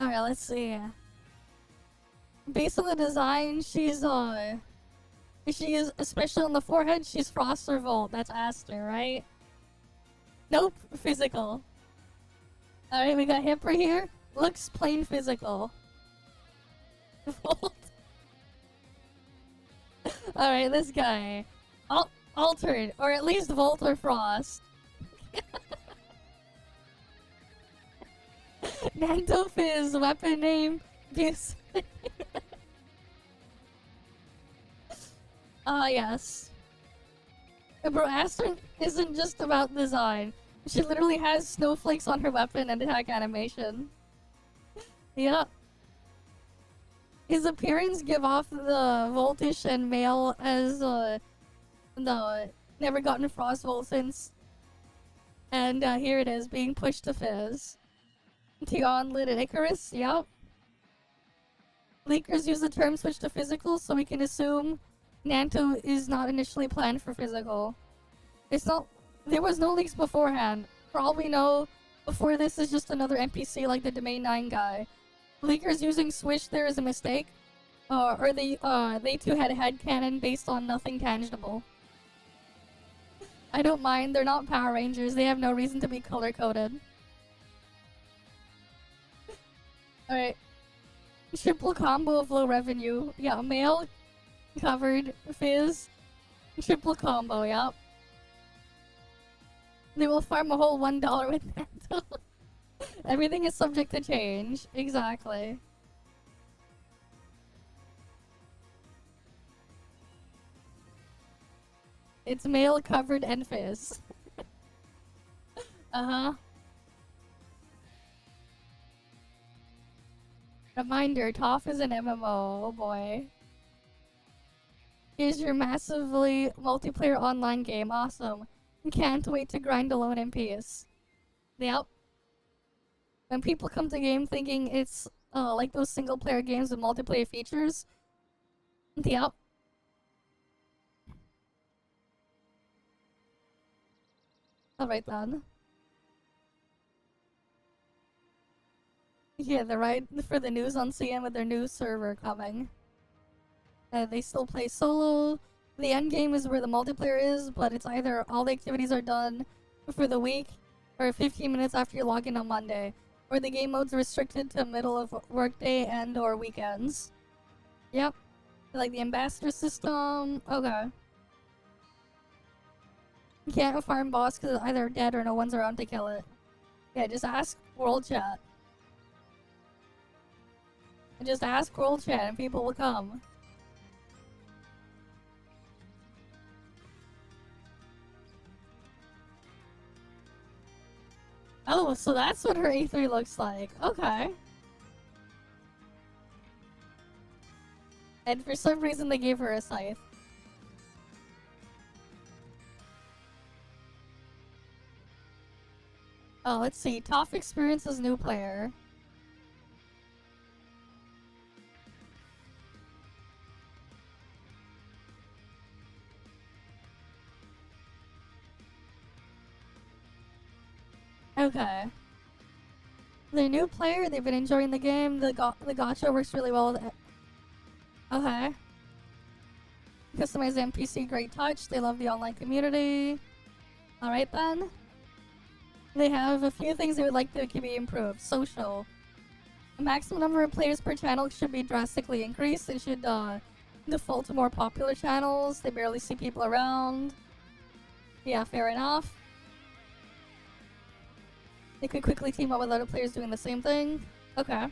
Alright, let's see. Based on the design, she is, especially on the forehead, she's Frost or Volt. That's Aster, right? Nope, physical. Alright, we got Hipper here. Looks plain physical. Volt. Alright, this guy. Altered, or at least Volt or Frost. Nantofizz, weapon name, Buse. Yes. Bro, Aster isn't just about design. She literally has snowflakes on her weapon and attack animation. Yeah. His appearance give off the Voltish and male as the never gotten Frostvolt since. And here it is, being pushed to Fizz. Tion, Lid, and Icarus, yep. Leakers use the term switch to physical, so we can assume Nanto is not initially planned for physical. It's not. There was no leaks beforehand. For all we know, before this is just another NPC like the Domain 9 guy. Leakers using switch there is a mistake. Or they too had a headcanon based on nothing tangible. I don't mind, they're not Power Rangers, they have no reason to be color-coded. Alright. Triple combo of low revenue. Yeah, male, covered, Fizz, triple combo, yep. They will farm a whole $1 with Nanto. Everything is subject to change. Exactly. It's male, covered, and Fizz. Uh-huh. Reminder, ToF is an MMO, oh boy. Here's your massively multiplayer online game, awesome. Can't wait to grind alone in peace. Yep. When people come to game thinking it's like those single player games with multiplayer features. Yep. Alright then. Yeah, they're right for the news on CN with their new server coming. They still play solo. The end game is where the multiplayer is, but it's either all the activities are done for the week or 15 minutes after you log in on Monday. Or the game mode's restricted to middle of workday and or weekends. Yep. Like the ambassador system. Okay. You can't farm boss because it's either dead or no one's around to kill it. Yeah, just ask world chat. Just ask world chat and people will come. Oh, so that's what her A3 looks like. Okay. And for some reason they gave her a scythe. Oh, let's see. ToF experience as new player. Okay. They're a new player, they've been enjoying the game, the gacha works really well with it. Okay. Customized NPC, great touch, they love the online community. Alright then. They have a few things they would like to be improved. Social. The maximum number of players per channel should be drastically increased. They should default to more popular channels. They barely see people around. Yeah, fair enough. They could quickly team up with other players doing the same thing. Okay.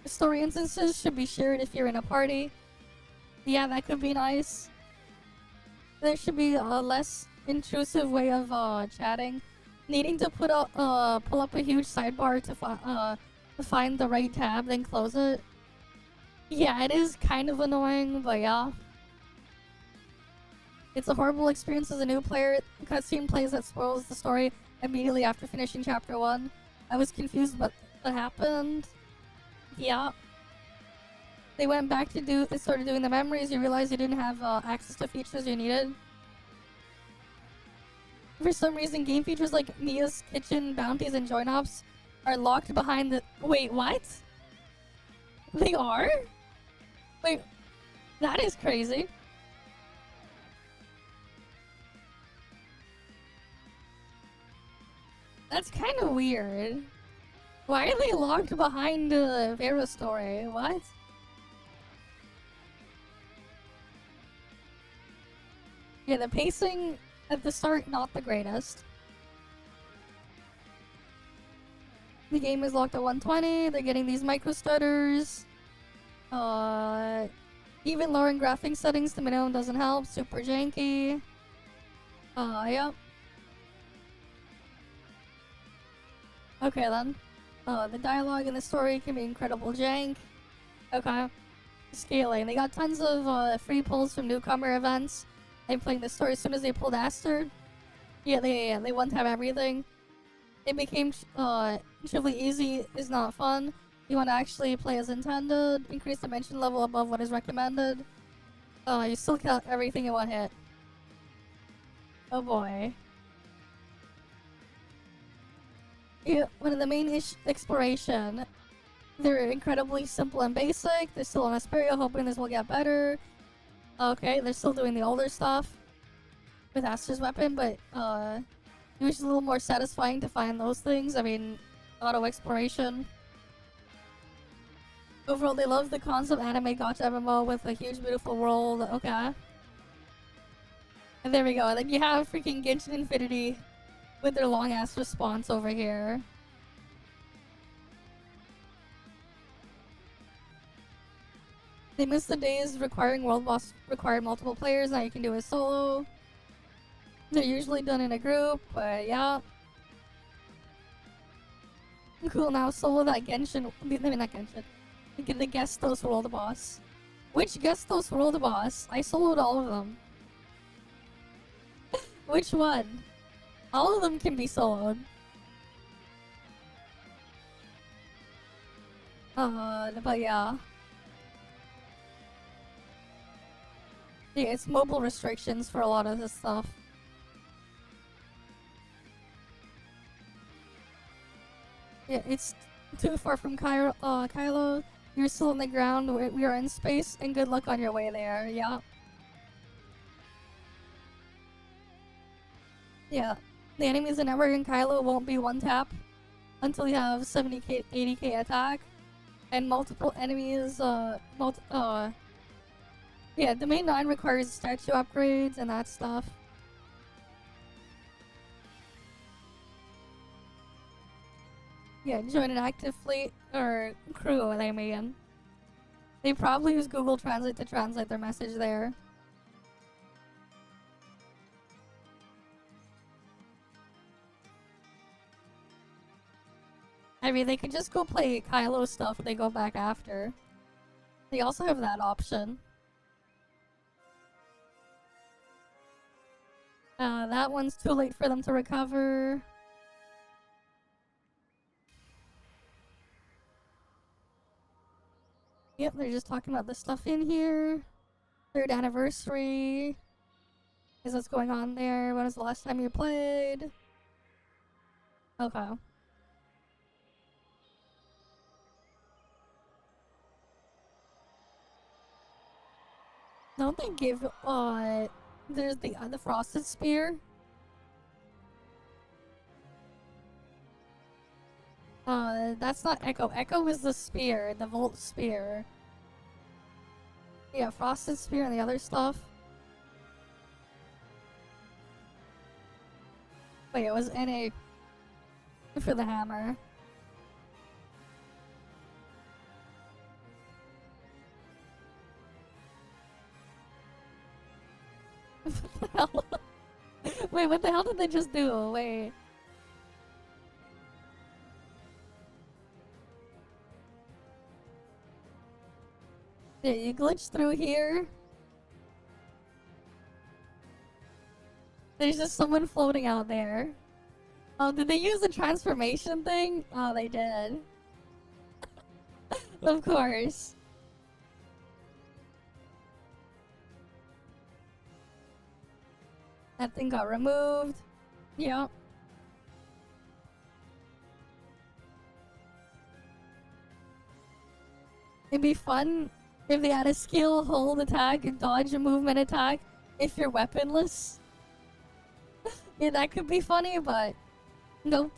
The story instances should be shared if you're in a party. Yeah, that could be nice. There should be a less intrusive way of chatting. Needing to pull up a huge sidebar to find the right tab, then close it. Yeah, it is kind of annoying, but yeah. It's a horrible experience as a new player. Cutscene plays that spoils the story immediately after finishing chapter 1. I was confused what happened. Yeah. They went back to started doing the memories. You realize you didn't have access to features you needed. For some reason, game features like Mia's kitchen, bounties, and join ops are locked behind the— Wait, what? They are? Wait, that is crazy. That's kind of weird. Why are they locked behind the Vera story? What? Yeah, the pacing at the start, not the greatest. The game is locked at 120. They're getting these micro stutters. Even lowering graphics settings to minimum doesn't help. Super janky. Yep. Okay then. The dialogue in the story can be incredible jank. Okay. Scaling. They got tons of free pulls from newcomer events. And playing the story as soon as they pulled Aster. Yeah, they want to have everything. It became truly easy is not fun. You want to actually play as intended. Increase dimension level above what is recommended. You still got everything in one hit. Oh boy. Yeah, one of the main exploration. They're incredibly simple and basic. They're still on Asperia, hoping this will get better. Okay, they're still doing the older stuff with Aster's weapon, but it was just a little more satisfying to find those things. I mean, auto exploration. Overall, they love the concept anime gacha MMO with a huge, beautiful world. Okay. And there we go. Then you have freaking Genshin Infinity with their long ass response over here. They miss the days requiring world boss required multiple players. Now you can do it solo. They're usually done in a group, but yeah. Cool, now solo that Genshin. I mean, not Genshin. The Gestos world boss. Which Gestos world boss? I soloed all of them. Which one? All of them can be soloed. But yeah. Yeah, it's mobile restrictions for a lot of this stuff. Yeah, it's too far from Kylo. You're still on the ground. We are in space, and good luck on your way there. Yeah. Yeah. The enemies in Network and Kylo won't be one tap. until you have 70k, 80k attack, and multiple enemies. Yeah, domain 9 requires statue upgrades and that stuff. Yeah, join an active fleet or crew. They mean. They probably use Google Translate to translate their message there. I mean, they could just go play Kylo stuff if they go back after. They also have that option. That one's too late for them to recover. Yep, they're just talking about the stuff in here. 3rd anniversary. Is what's going on there? When was the last time you played? Okay. Don't they give, there's the frosted spear? That's not Echo. Echo is the spear, the Volt spear. Yeah, frosted spear and the other stuff. Wait, it was NA for the hammer. What the hell? Wait, what the hell did they just do? Wait. Yeah, you glitch through here. There's just someone floating out there. Oh, did they use the transformation thing? Oh, they did. Of course. That thing got removed. Yep. It'd be fun if they had a skill, hold attack, and dodge a movement attack if you're weaponless. Yeah, that could be funny, but nope.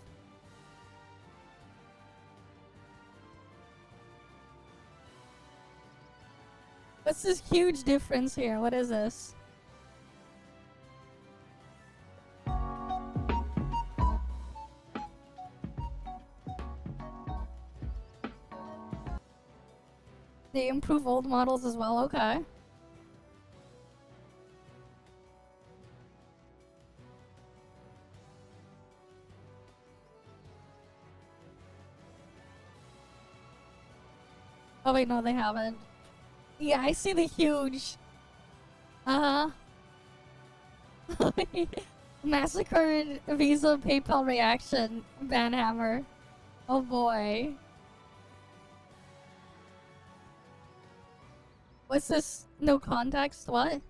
What's this huge difference here? What is this? They improve old models as well, okay. Oh wait, no they haven't. Yeah, I see the huge... Massacred Visa PayPal reaction banhammer. Oh boy. What's this? No context? What?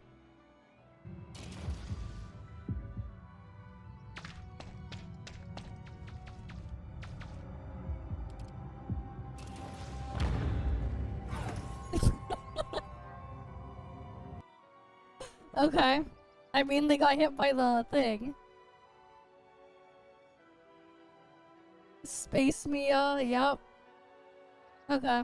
Okay. I mean, they got hit by the thing. Space Mia, yep. Okay.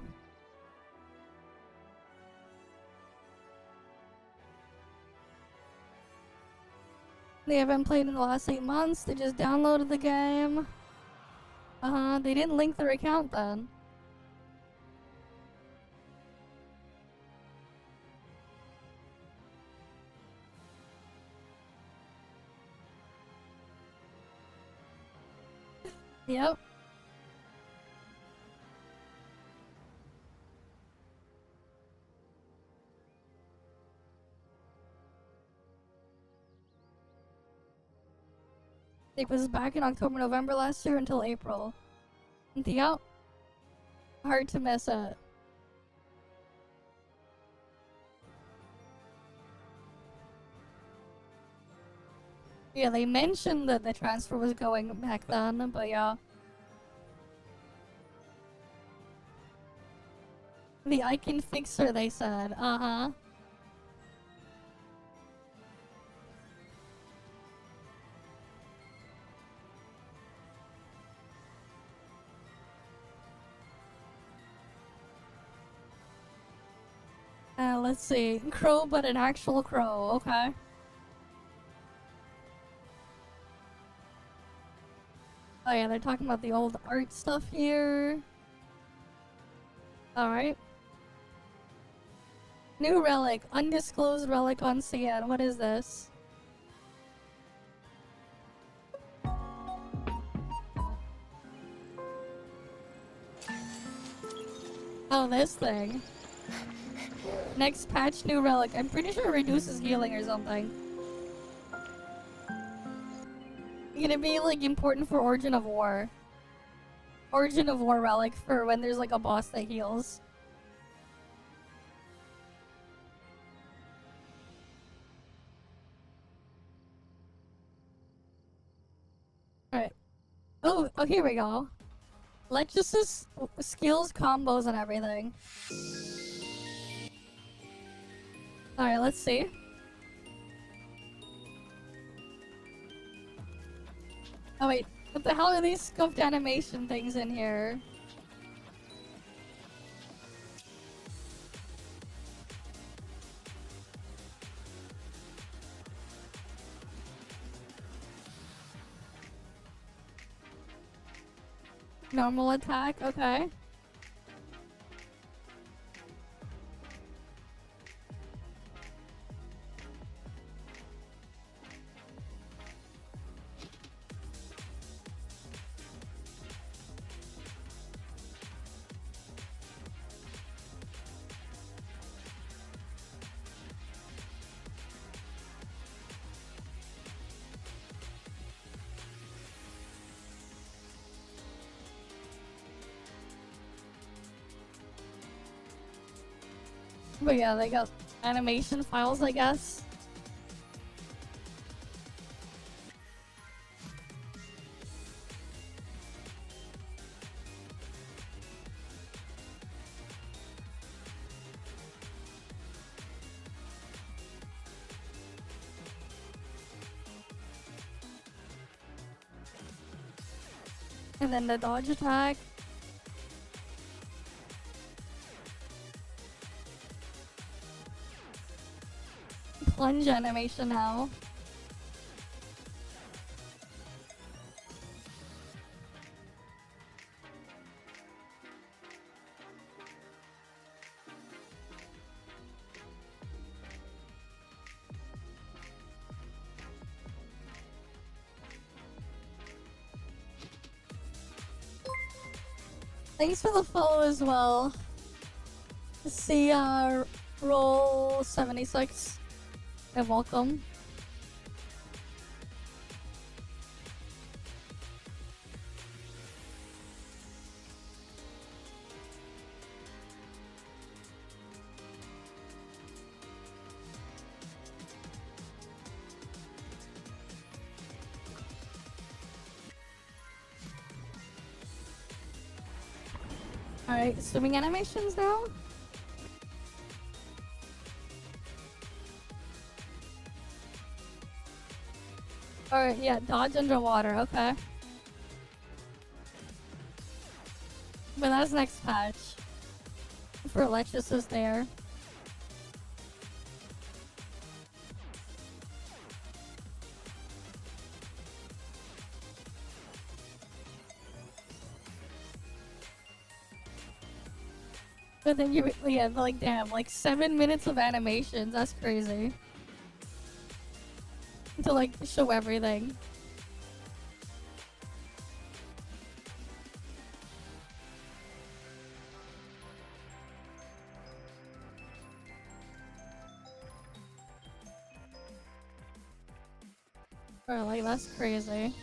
They haven't played in the last 8 months, they just downloaded the game. They didn't link their account then. Yep. It was back in October, November last year until April. Yep. Hard to miss it. Yeah, they mentioned that the transfer was going back then, but yeah. The icon fixer, they said. Uh-huh. Let's see. Crow, but an actual crow. Okay. Oh yeah, they're talking about the old art stuff here. Alright. New relic. Undisclosed relic on CN. What is this? Oh, this thing. Next patch, new relic. I'm pretty sure it reduces healing or something. Gonna be like important for Origin of War. Origin of War relic for when there's like a boss that heals. Alright. Oh, here we go. Lexus's skills, combos, and everything. Alright, let's see. Oh wait, what the hell are these scuffed animation things in here? Normal attack, okay. But yeah, they got animation files, I guess. And then the dodge attack. Plunge animation now. Thanks for the follow as well. See, roll 76. And welcome. Alright, swimming animations now? Alright, yeah, dodge underwater, okay. But that's next patch. For Lexus is there. But then you, yeah, like damn, like 7 minutes of animations, that's crazy. To like show everything. Bro, like that's crazy.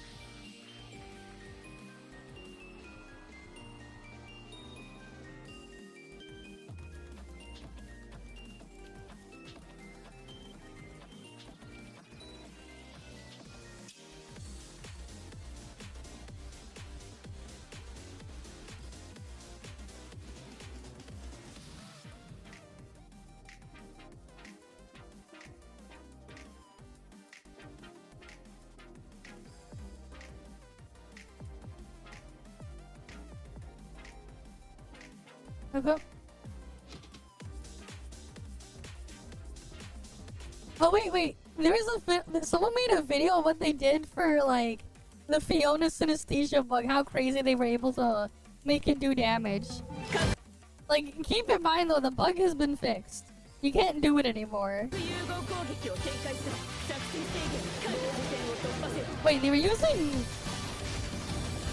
Okay. Oh wait. Someone made a video of what they did for like the Fiona synesthesia bug. How crazy they were able to make it do damage. Like, keep in mind though, the bug has been fixed. You can't do it anymore. Wait, they were using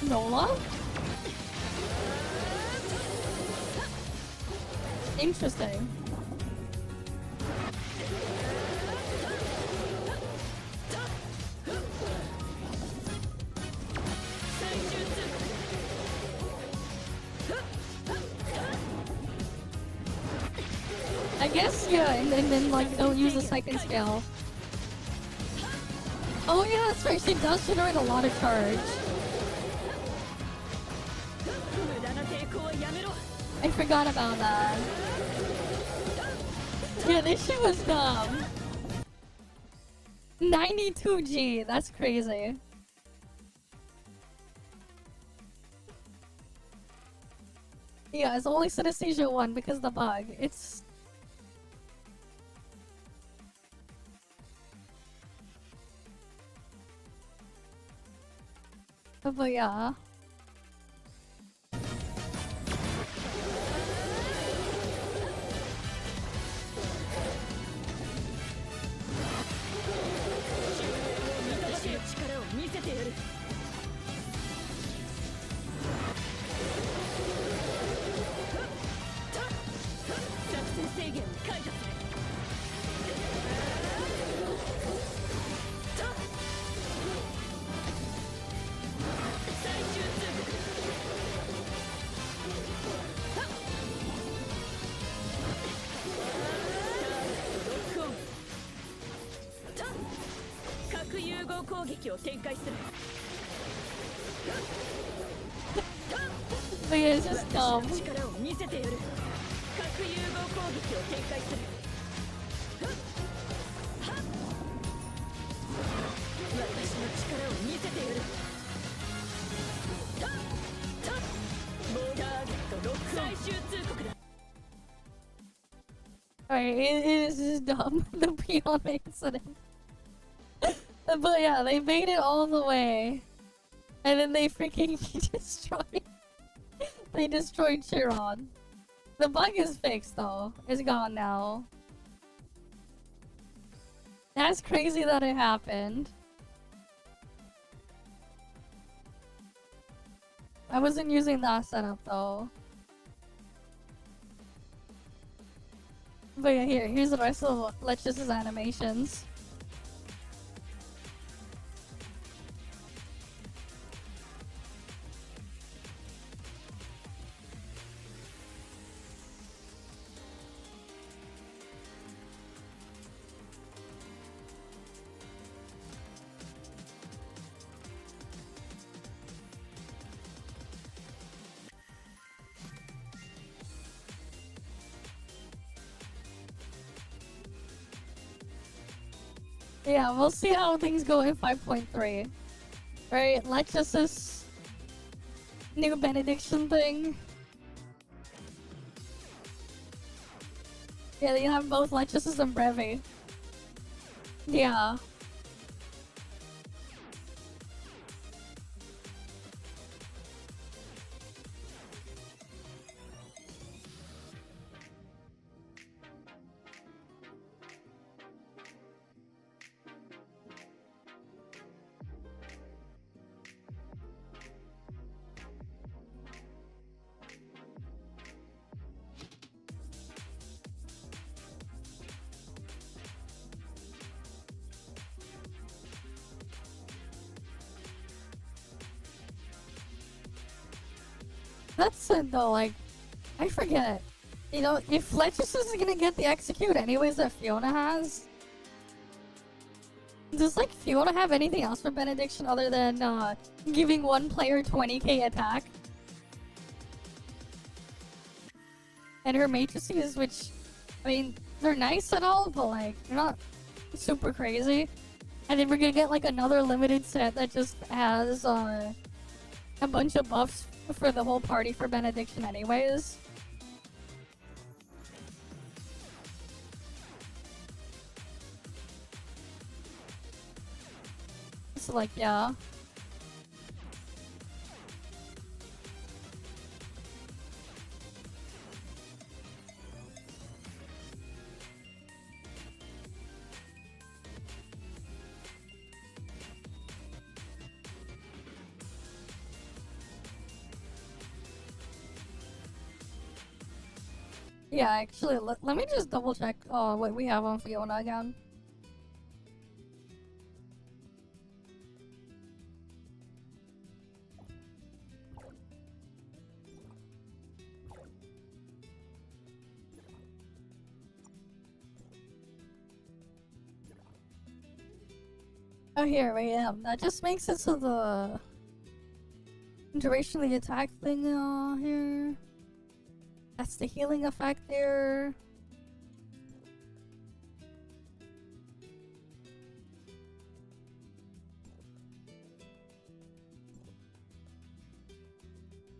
Nola? Interesting. I guess, yeah, and then like don't use the second skill. Oh yeah, that's right, she does generate a lot of charge. I forgot about that. Yeah, this shit was dumb. 92G, that's crazy. Yeah, it's only synesthesia 1 because of the bug. It's... But yeah. But yeah, it's just dumb. Alright, it is just dumb. The peon incident. But yeah, they made it all the way. And then they freaking destroyed... They destroyed Chiron. The bug is fixed though. It's gone now. That's crazy that it happened. I wasn't using that setup though. But yeah, here's the rest of Lechus' animations. Yeah, we'll see how things go in 5.3. Right, Lechus' new benediction thing. Yeah, they have both Lechus and Brevi. Yeah. That's it though, like, I forget. You know, if Lechus is gonna get the execute anyways that Fiona has, does like Fiona have anything else for benediction other than giving one player 20k attack? And her matrices, which, I mean, they're nice and all, but like, they're not super crazy. And then we're gonna get like another limited set that just has a bunch of buffs for the whole party for benediction anyways. like, yeah. Yeah, actually, let me just double check what we have on Fiona again. Oh, here I am. That just makes it so the duration of the attack thing here. That's the healing effect there.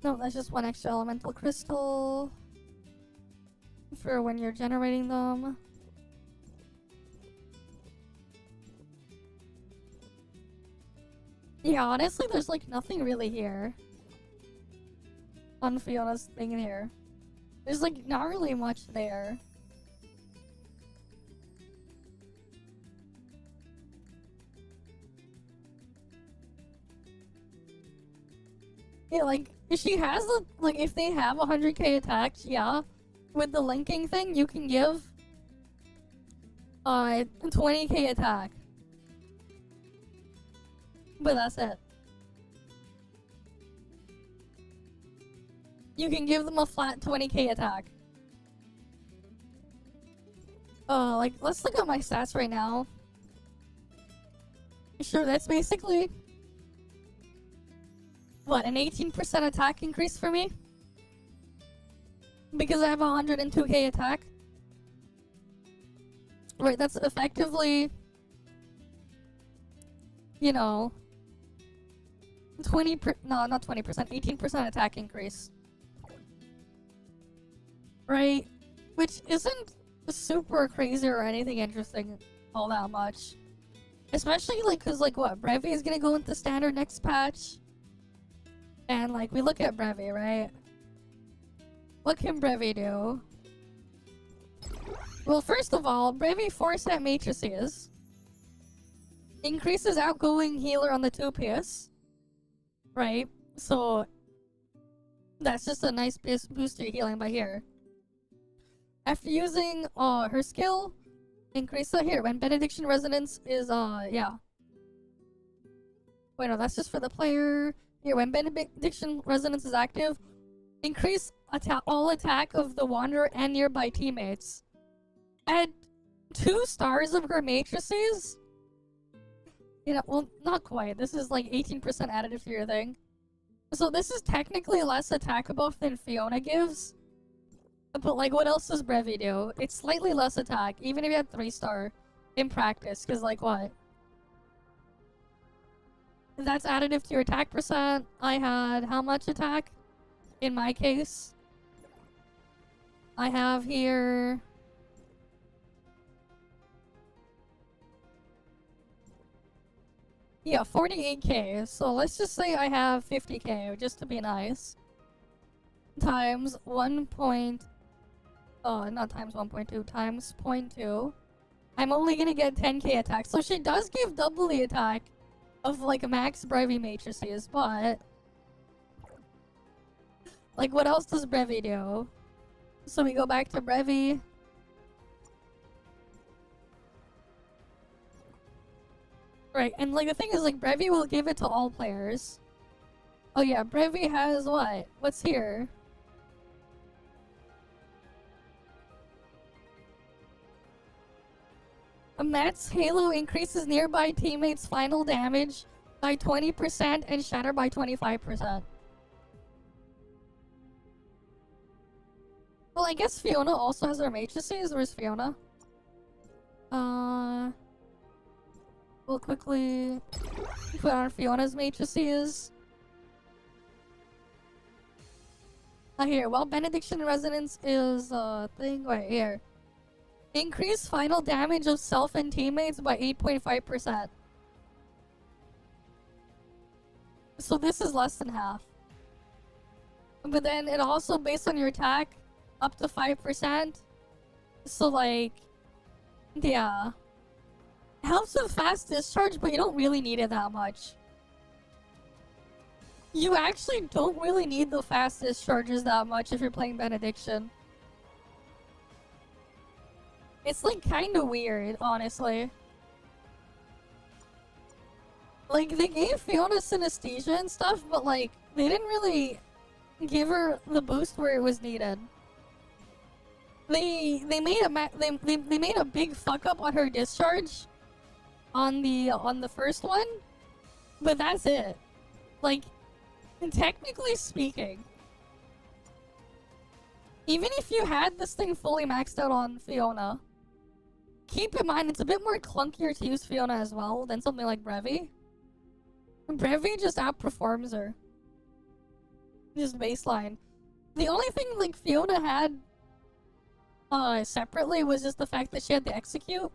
No, that's just one extra elemental crystal for when you're generating them. Yeah, honestly, there's like nothing really here on Fiona's thing here. There's like not really much there. Yeah, like she has like if they have 100k attacks, yeah, with the linking thing, you can give 20k attack. But that's it. You can give them a flat 20k attack. Like, let's look at my stats right now. Sure, that's basically... what, an 18% attack increase for me? Because I have a 102k attack? Right, that's effectively... you know... no, not 20%, 18% attack increase. Right? Which isn't super crazy or anything interesting all that much. Especially, like, cause, like, what, Brevi is gonna go into standard next patch? And, like, we look at Brevi, right? What can Brevi do? Well, first of all, Brevi 4-set matrices. Increases outgoing healer on the 2-piece. Right? So, that's just a nice boost to your healing by here. After using her skill, increase the here when benediction resonance is yeah. Wait, no, that's just for the player. Here, when benediction resonance is active, increase all attack of the wanderer and nearby teammates. Add 2 stars of her matrices. You know, well, not quite. This is like 18% additive to your thing. So this is technically less attack buff than Fiona gives. But, like, what else does Brevi do? It's slightly less attack, even if you had 3-star in practice, because, like, what? That's additive to your attack percent. I had how much attack? In my case. I have here... yeah, 48k. So let's just say I have 50k, just to be nice. Times 1. Not times 1.2, times 0.2. I'm only gonna get 10k attack. So she does give double the attack of, like, max Brevi matrices, but... like, what else does Brevi do? So we go back to Brevi. Right, and, like, the thing is, like, Brevi will give it to all players. Oh yeah, Brevi has what? What's here? Matt's Halo increases nearby teammates' final damage by 20% and shatter by 25%. Well, I guess Fiona also has her matrices. Where's Fiona? We'll quickly put on Fiona's matrices. Here, well, Benediction Resonance is thing right here. Increase final damage of self and teammates by 8.5%. So this is less than half. But then it also, based on your attack, up to 5%. So like, yeah. It helps with fast discharge, but you don't really need it that much. You actually don't really need the fast discharges that much if you're playing Benediction. It's like kinda weird, honestly. Like, they gave Fiona synesthesia and stuff, but like, they didn't really give her the boost where it was needed. They made a big fuck up on her discharge on the first one, but that's it. Like, technically speaking, even if you had this thing fully maxed out on Fiona, keep in mind it's a bit more clunkier to use Fiona as well than something like Brevi. Brevi just outperforms her. Just baseline. The only thing like Fiona had separately was just the fact that she had to execute.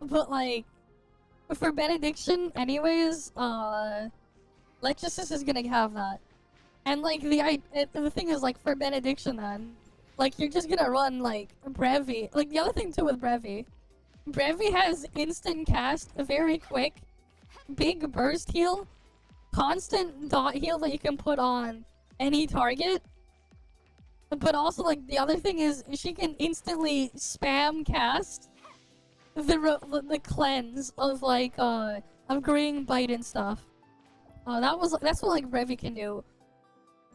But like, for Benediction anyways, Lechesis is gonna have that. And like, the thing is, like, for Benediction then, like, you're just gonna run like Brevi. Like, the other thing too with Brevi has instant cast, very quick, big burst heal, constant dot heal that you can put on any target. But also, like, the other thing is she can instantly spam cast the cleanse of like of Graying Bite and stuff. That's what like Brevi can do.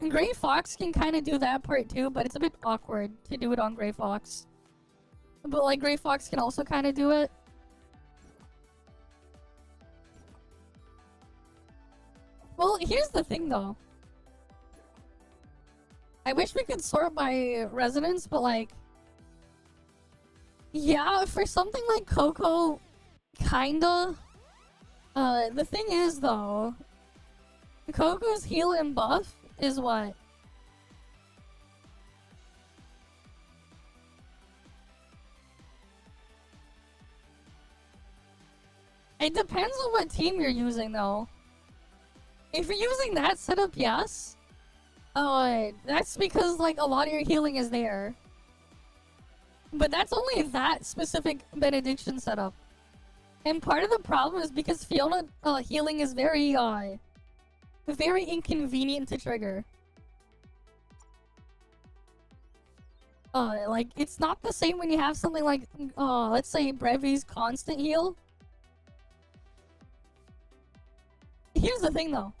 And Gray Fox can kind of do that part too, but it's a bit awkward to do it on Gray Fox. But like Gray Fox can also kind of do it. Well, here's the thing though. I wish we could sort by resonance, but like, yeah, for something like Coco, kinda. The thing is though, Coco's heal and buff is what? It depends on what team you're using though. If you're using that setup, yes. That's because like a lot of your healing is there. But that's only that specific Benediction setup. And part of the problem is because Fiona healing is very inconvenient to trigger. Like, it's not the same when you have something like, let's say Brevi's constant heal. Here's the thing though.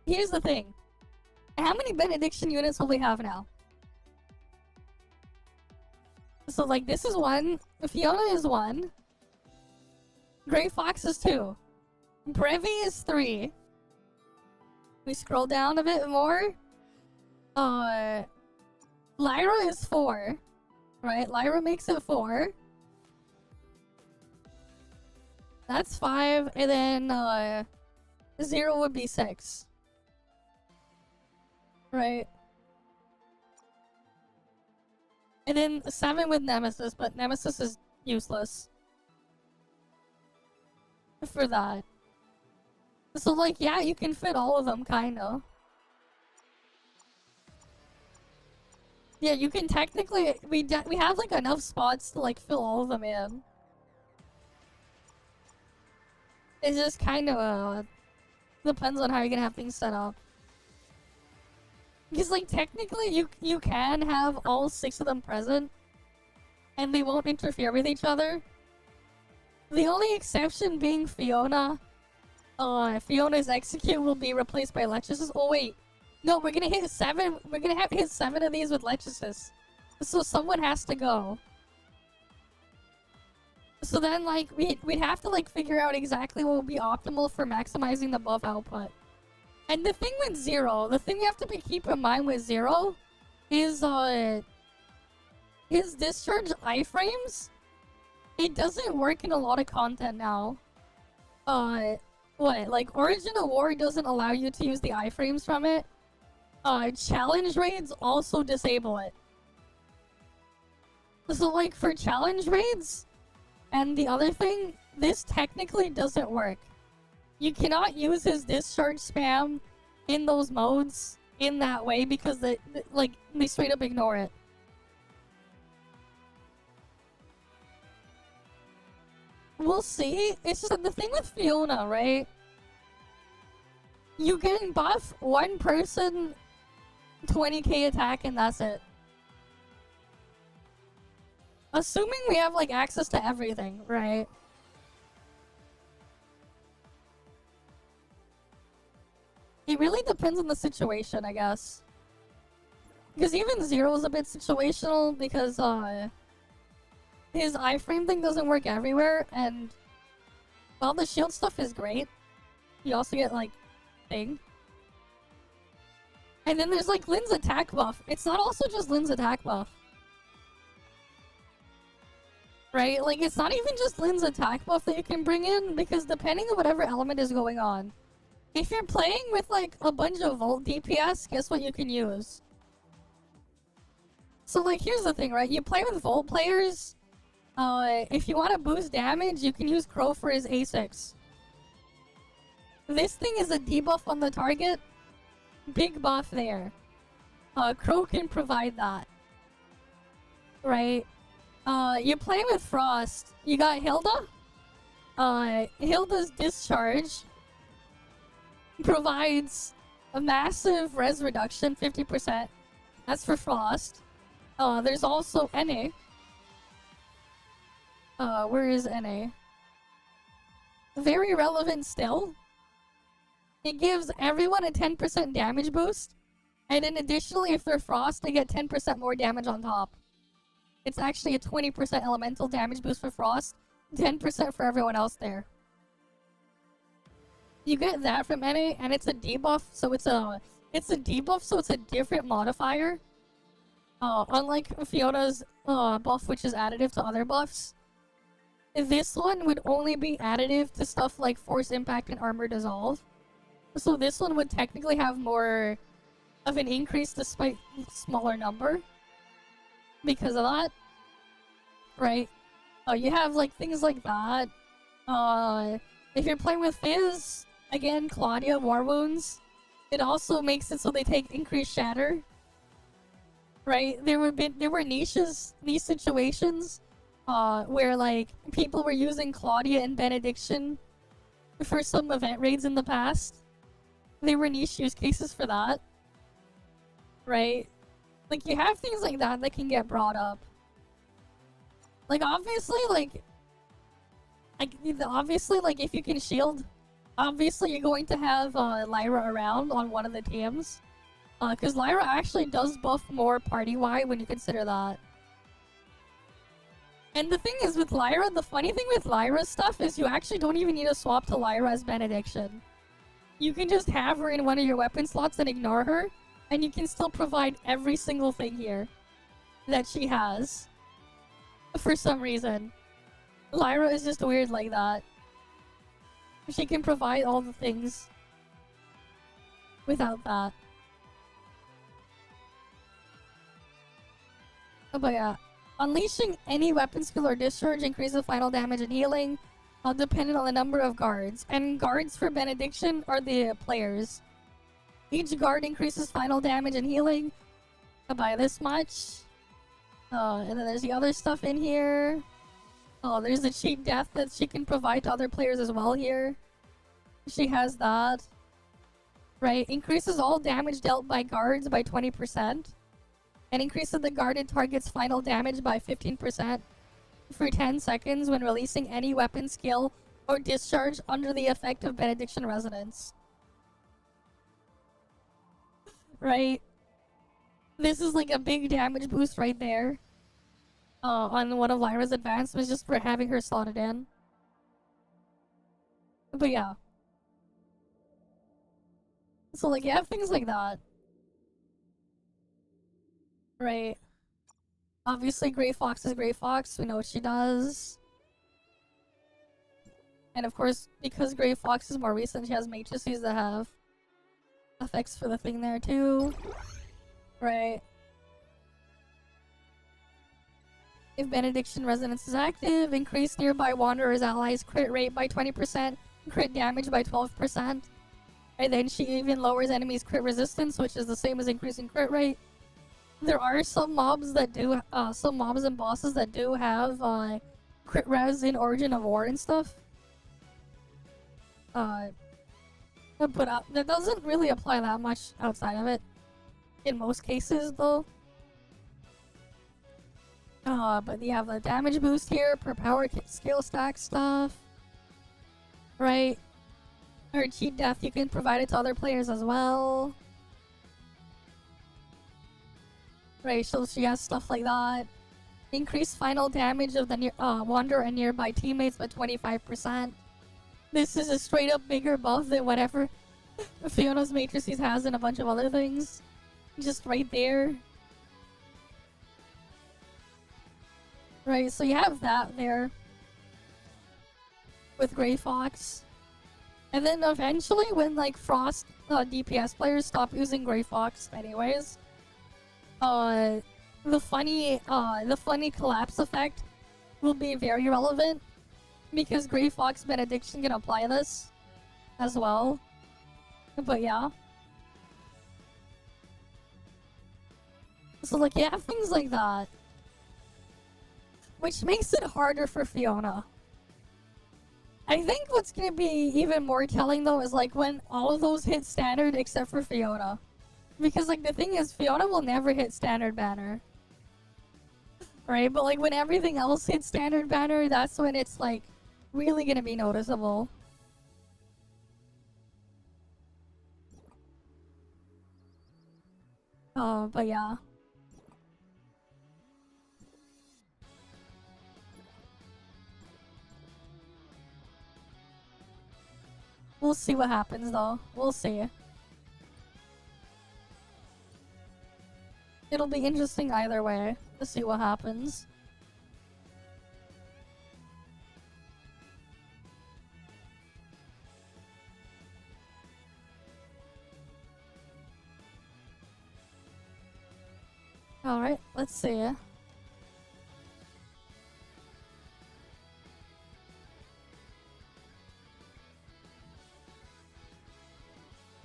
Here's the thing. How many Benediction units will we have now? So like, this is 1, Fiona is 1, Gray Fox is 2, Brevi is 3. We scroll down a bit more. Lyra is 4, right? Lyra makes it 4. That's 5, and then 0 would be 6. Right? And then 7 with Nemesis, but Nemesis is useless for that. So like, yeah, you can fit all of them, kinda. Yeah, you can technically, we have like enough spots to like fill all of them in. It just kind of depends on how you're gonna have things set up. Because like technically you can have all 6 of them present and they won't interfere with each other. The only exception being Fiona. Fiona's execute will be replaced by Lechesis. Oh wait. No, we're gonna hit 7. We're gonna have to hit 7 of these with Lechesis. So someone has to go. So then like we'd have to like figure out exactly what would be optimal for maximizing the buff output. And the thing with 0, the thing you have to keep in mind with 0 is his discharge iframes. It doesn't work in a lot of content now. Like Origin of War doesn't allow you to use the iframes from it. Challenge raids also disable it. So like for challenge raids and the other thing, this technically doesn't work. you cannot use his discharge spam in those modes in that way because they straight up ignore it. We'll see. It's just that the thing with Fiona, right? You can buff one person 20k attack and that's it. Assuming we have like access to everything, right? It really depends on the situation, I guess. Because even Zero is a bit situational because his iframe thing doesn't work everywhere, and while the shield stuff is great, you also get like thing. And then there's like Lynn's attack buff. It's not also just Lynn's attack buff. Right? Like it's not even just Lynn's attack buff that you can bring in, because depending on whatever element is going on. If you're playing with like a bunch of Volt DPS, guess what you can use? So like here's the thing, right? You play with Volt players, if you want to boost damage, you can use Crow for his A6. This thing is a debuff on the target. Big buff there. Crow can provide that. Right? You play with Frost. You got Hilda. Hilda's discharge provides a massive res reduction, 50%. That's for Frost. There's also NA. Where is NA? Very relevant still. It gives everyone a 10% damage boost, and then additionally, if they're Frost, they get 10% more damage on top. It's actually a 20% elemental damage boost for Frost, 10% for everyone else there. You get that from NA, and it's a debuff, so it's a different modifier. Unlike Fiona's buff, which is additive to other buffs, this one would only be additive to stuff like Force Impact and Armor Dissolve. So this one would technically have more of an increase despite smaller number because of that, right? You have like things like that. If you're playing with Fizz, again, Claudia, War Wounds, it also makes it so they take increased shatter. Right? There were niche situations where like people were using Claudia and Benediction for some event raids in the past. There were niche use cases for that. Right? Like you have things like that that can get brought up. Like obviously if you can shield, obviously you're going to have Lyra around on one of the teams. Because Lyra actually does buff more party-wide when you consider that. And the thing is with Lyra, the funny thing with Lyra's stuff is you actually don't even need to swap to Lyra as Benediction. You can just have her in one of your weapon slots and ignore her, and you can still provide every single thing here that she has. For some reason. Lyra is just weird like that. She can provide all the things without that. But yeah, unleashing any weapon skill or discharge increases final damage and healing, depending on the number of guards. And guards for Benediction are the players. Each guard increases final damage and healing by this much. And then there's the other stuff in here. There's the cheap death that she can provide to other players as well here. She has that. Right, increases all damage dealt by guards by 20%. And increases the guarded target's final damage by 15% for 10 seconds when releasing any weapon skill or discharge under the effect of Benediction Resonance. Right? This is like a big damage boost right there. On one of Lyra's advancements just for having her slotted in. But yeah. So like you have things like that. Right. Obviously, Grey Fox is Grey Fox. We know what she does. And of course, because Grey Fox is more recent, she has matrices that have effects for the thing there too. Right. If Benediction Resonance is active, increase nearby Wanderer's allies' crit rate by 20%, crit damage by 12%. And then she even lowers enemies' crit resistance, which is the same as increasing crit rate. There are some mobs that do, some mobs and bosses that do have crit res in Origin of War and stuff. But that doesn't really apply that much outside of it. In most cases, though. But you have the damage boost here per power skill stack stuff. Right? Or cheat death, you can provide it to other players as well. Right, so she has stuff like that. Increase final damage of the wanderer and nearby teammates by 25%. This is a straight up bigger buff than whatever Fiona's Matrices has and a bunch of other things. Just right there. Right, so you have that there. With Grey Fox. And then eventually when like Frost DPS players stop using Grey Fox anyways, the funny collapse effect will be very relevant because Grey Fox Benediction can apply this as well. But yeah. So like, yeah, things like that. Which makes it harder for Fiona. I think what's gonna be even more telling though is like when all of those hit standard except for Fiona. Because like the thing is, Fiona will never hit standard banner. Right? But like when everything else hits standard banner, that's when it's like really gonna be noticeable. But yeah. We'll see what happens though. We'll see. It'll be interesting either way to see what happens. Alright, let's see.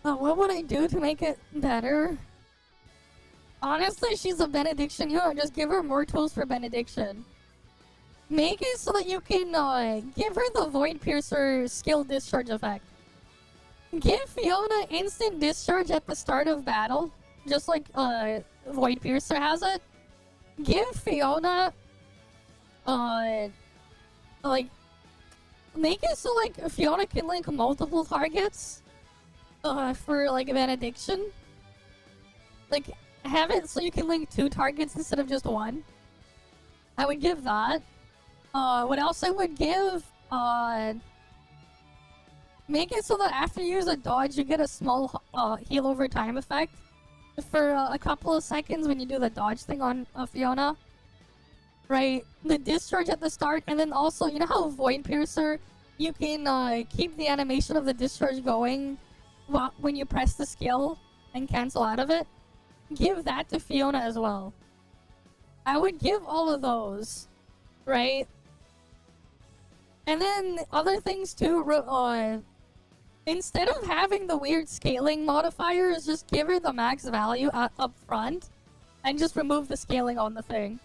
What would I do to make it better? Honestly, she's a benediction hero. Just give her more tools for benediction. Make it so that you can give her the Void Piercer skill discharge effect. Give Fiona instant discharge at the start of battle, just like Void Piercer has it. Give Fiona like make it so like Fiona can link multiple targets for like benediction. Like have it so you can link 2 targets instead of just 1. I would give that. What else I would give? Make it so that after you use a dodge, you get a small heal over time effect for a couple of seconds when you do the dodge thing on Fiona. Right? The discharge at the start, and then also, you know how Void Piercer, you can keep the animation of the discharge going when you press the skill and cancel out of it? Give that to Fiona as well. I would give all of those, right? And then other things too, instead of having the weird scaling modifiers, just give her the max value up front and just remove the scaling on the thing.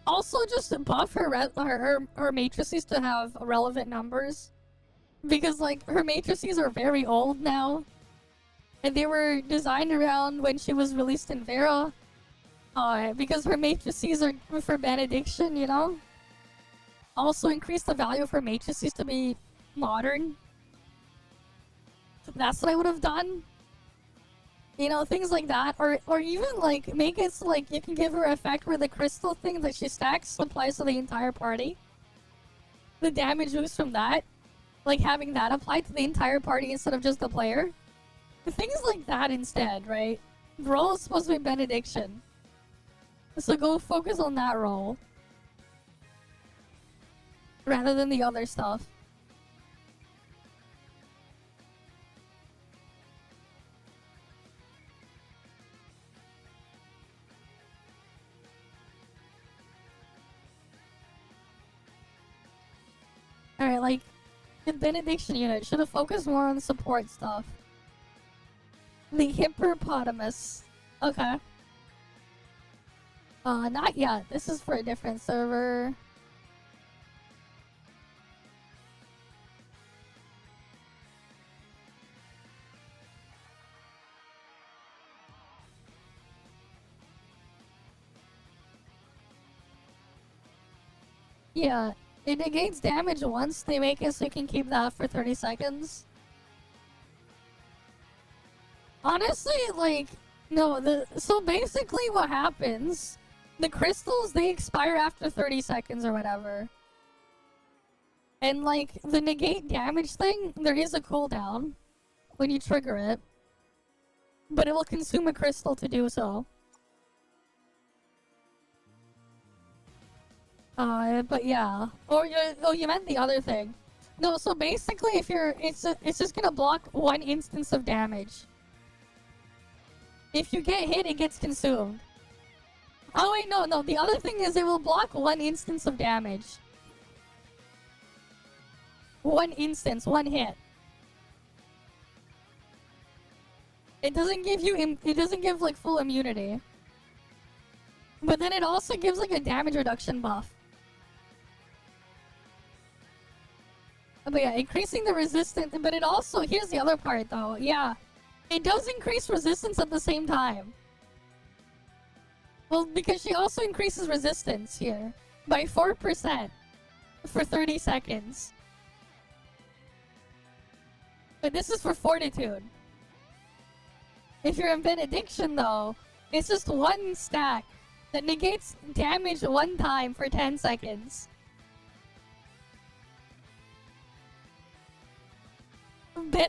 Also, just buff her matrices to have relevant numbers. Because, like, her matrices are very old now. And they were designed around when she was released in Vera. Because her matrices are for benediction, you know? Also increase the value of her matrices to be modern. That's what I would have done. You know, things like that. Or even, like, make it so, like, you can give her effect where the crystal thing that she stacks applies to the entire party. The damage boost from that. Like, having that apply to the entire party instead of just the player. Things like that instead, right? The role is supposed to be benediction. So go focus on that role. Rather than the other stuff. Alright, like, The benediction unit should have focused more on support stuff. The hippopotamus. Okay. Not yet. This is for a different server. Yeah, it negates damage once. They make it so you can keep that for 30 seconds. Honestly, like, no, so basically what happens, the crystals, they expire after 30 seconds or whatever. And, like, the negate damage thing, there is a cooldown when you trigger it. But it will consume a crystal to do so. But yeah. Or you meant the other thing. No, so basically if you're, it's just gonna block one instance of damage. If you get hit, it gets consumed. Oh wait, no, the other thing is it will block one instance of damage. One instance, one hit. It doesn't give you, it doesn't give like full immunity. But then it also gives like a damage reduction buff. But yeah, increasing the resistance, but it also, here's the other part though, yeah. It does increase resistance at the same time. Well, because she also increases resistance here by 4% for 30 seconds. But this is for fortitude. If you're in benediction though, it's just one stack that negates damage one time for 10 seconds.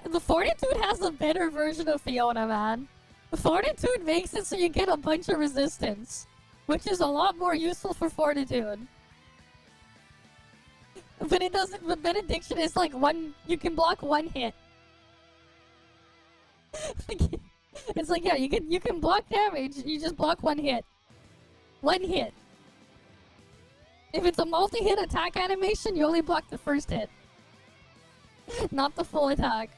The fortitude has a better version of Fiona, man. Fortitude makes it so you get a bunch of resistance, which is a lot more useful for fortitude. But it doesn't. But benediction is like one. You can block one hit. It's like, yeah, you can block damage. You just block one hit. One hit. If it's a multi-hit attack animation, you only block the first hit. Not the full attack.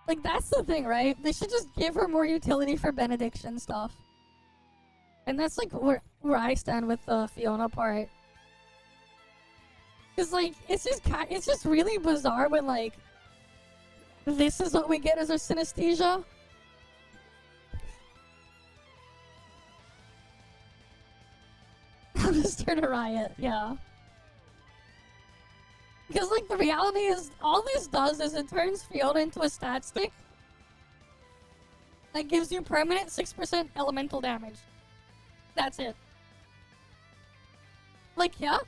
Like, that's the thing, right? They should just give her more utility for benediction stuff. And that's like where I stand with the Fiona part. Cause like, it's just really bizarre when like, this is what we get as our synesthesia. I'm just trying to riot, yeah. Because, like, the reality is, all this does is it turns Fiona into a stat stick that gives you permanent 6% elemental damage. That's it. Like, yeah.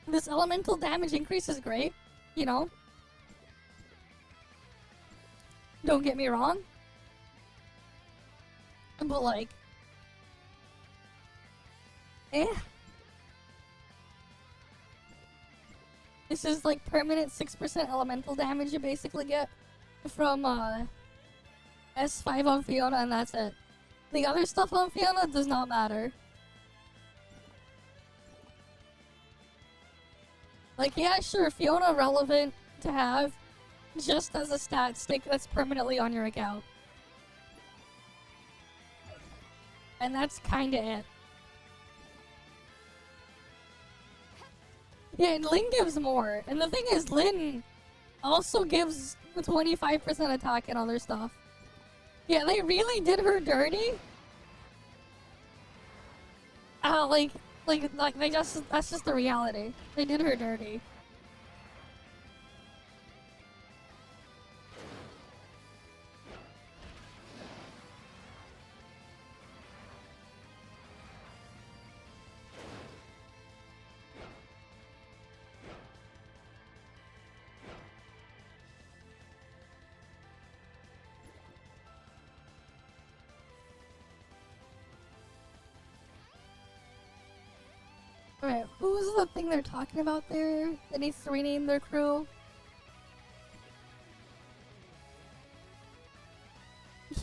This elemental damage increase is great, you know. Don't get me wrong. But, like, This is like permanent 6% elemental damage you basically get from S5 on Fiona, and that's it. The other stuff on Fiona does not matter. Like, yeah, sure, Fiona relevant to have just as a stat stick that's permanently on your account. And that's kinda it. Yeah, and Lyn gives more. And the thing is, Lyn also gives 25% attack and other stuff. Yeah, they really did her dirty. Like they just, that's just the reality. They did her dirty. Alright, who's the thing they're talking about there that needs to rename their crew?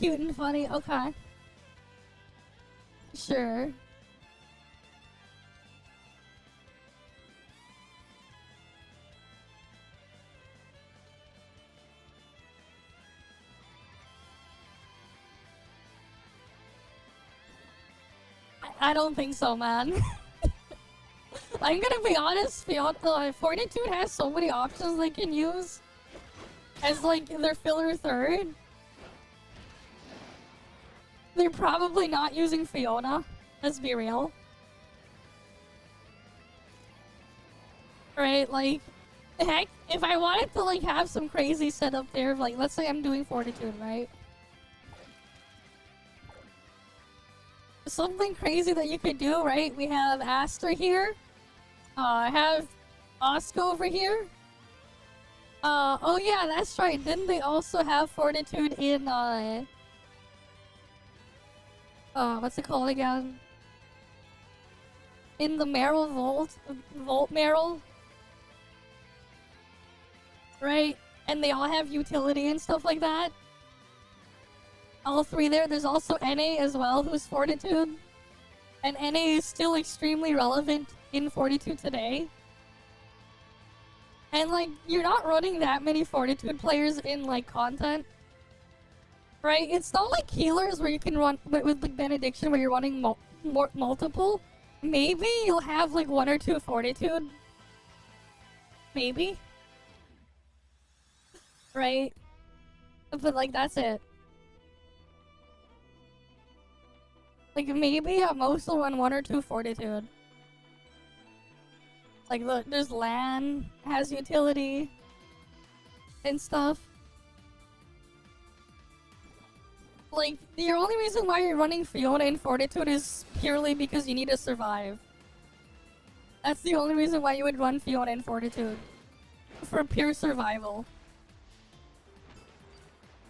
Cute and funny, okay. Sure. I don't think so, man. I'm gonna be honest, Fiona, Fortitude has so many options they can use as like their filler third. They're probably not using Fiona. Let's be real. Right, like, heck, if I wanted to like have some crazy setup there, like let's say I'm doing Fortitude, right? Something crazy that you could do, right? We have Aster here. I have Oscar over here. Oh yeah, that's right. Didn't they also have Fortitude in, what's it called again? In the Meryl Volt Meryl? Right? And they all have utility and stuff like that. All three there. There's also NA as well, who's Fortitude. And NA is still extremely relevant in Fortitude today. And like, you're not running that many Fortitude players in like content. Right? It's not like healers where you can run with like Benediction where you're running multiple. Maybe you'll have like 1 or 2 Fortitude. Maybe. Right? But like, that's it. Like, maybe at most will run 1 or 2 Fortitude. Like, look, there's Lan, has utility, and stuff. Like, the only reason why you're running Fiona in Fortitude is purely because you need to survive. That's the only reason why you would run Fiona in Fortitude. For pure survival.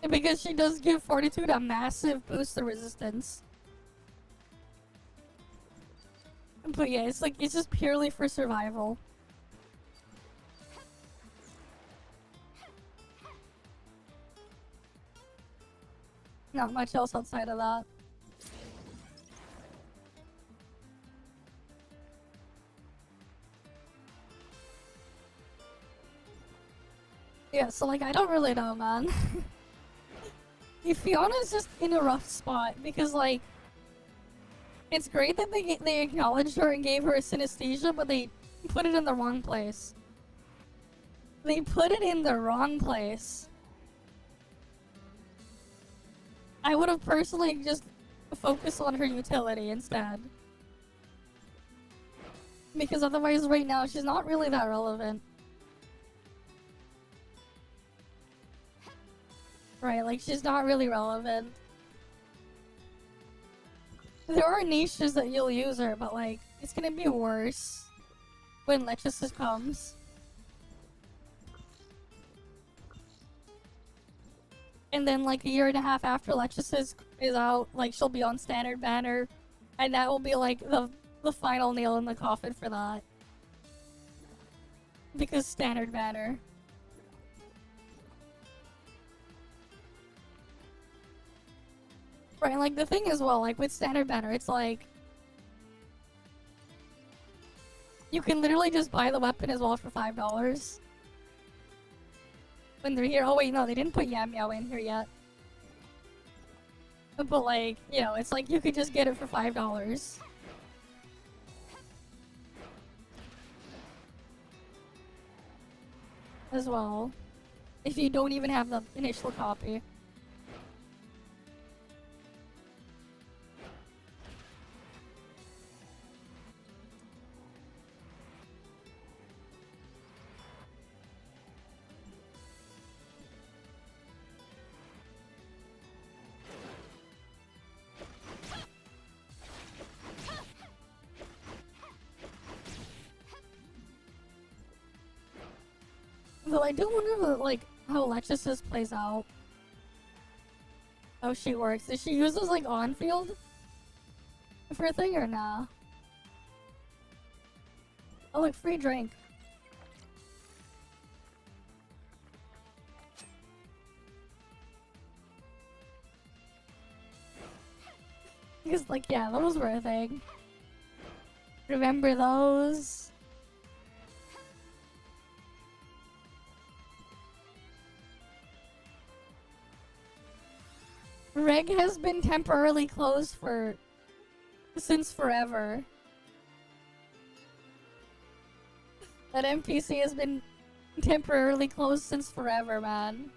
Because she does give Fortitude a massive boost to resistance. But yeah, it's like, it's just purely for survival. Not much else outside of that. Yeah, so like, I don't really know, man. Fiona's just in a rough spot because like, it's great that they acknowledged her and gave her a synesthesia, but they put it in the wrong place. They put it in the wrong place. I would have personally just focused on her utility instead. Because otherwise right now she's not really that relevant. Right, like she's not really relevant. There are niches that you'll use her, but like, it's gonna be worse when Lechesis comes. And then like a year and a half after Lechesis is out, like she'll be on standard banner. And that will be like the final nail in the coffin for that. Because standard banner. Right, like the thing as well, like with standard banner, it's like you can literally just buy the weapon as well for $5 when they're here. Oh wait, no, they didn't put Yam Meow in here yet. But like, you know, it's like you could just get it for $5 as well if you don't even have the initial copy. Though I do wonder, like, how Lechesis plays out. How she works. Does she use this, like, on-field for a thing or nah? Oh, look, free drink. Because, like, yeah, those were a thing. Remember those? Reg has been temporarily closed for since forever. That NPC has been temporarily closed since forever, man.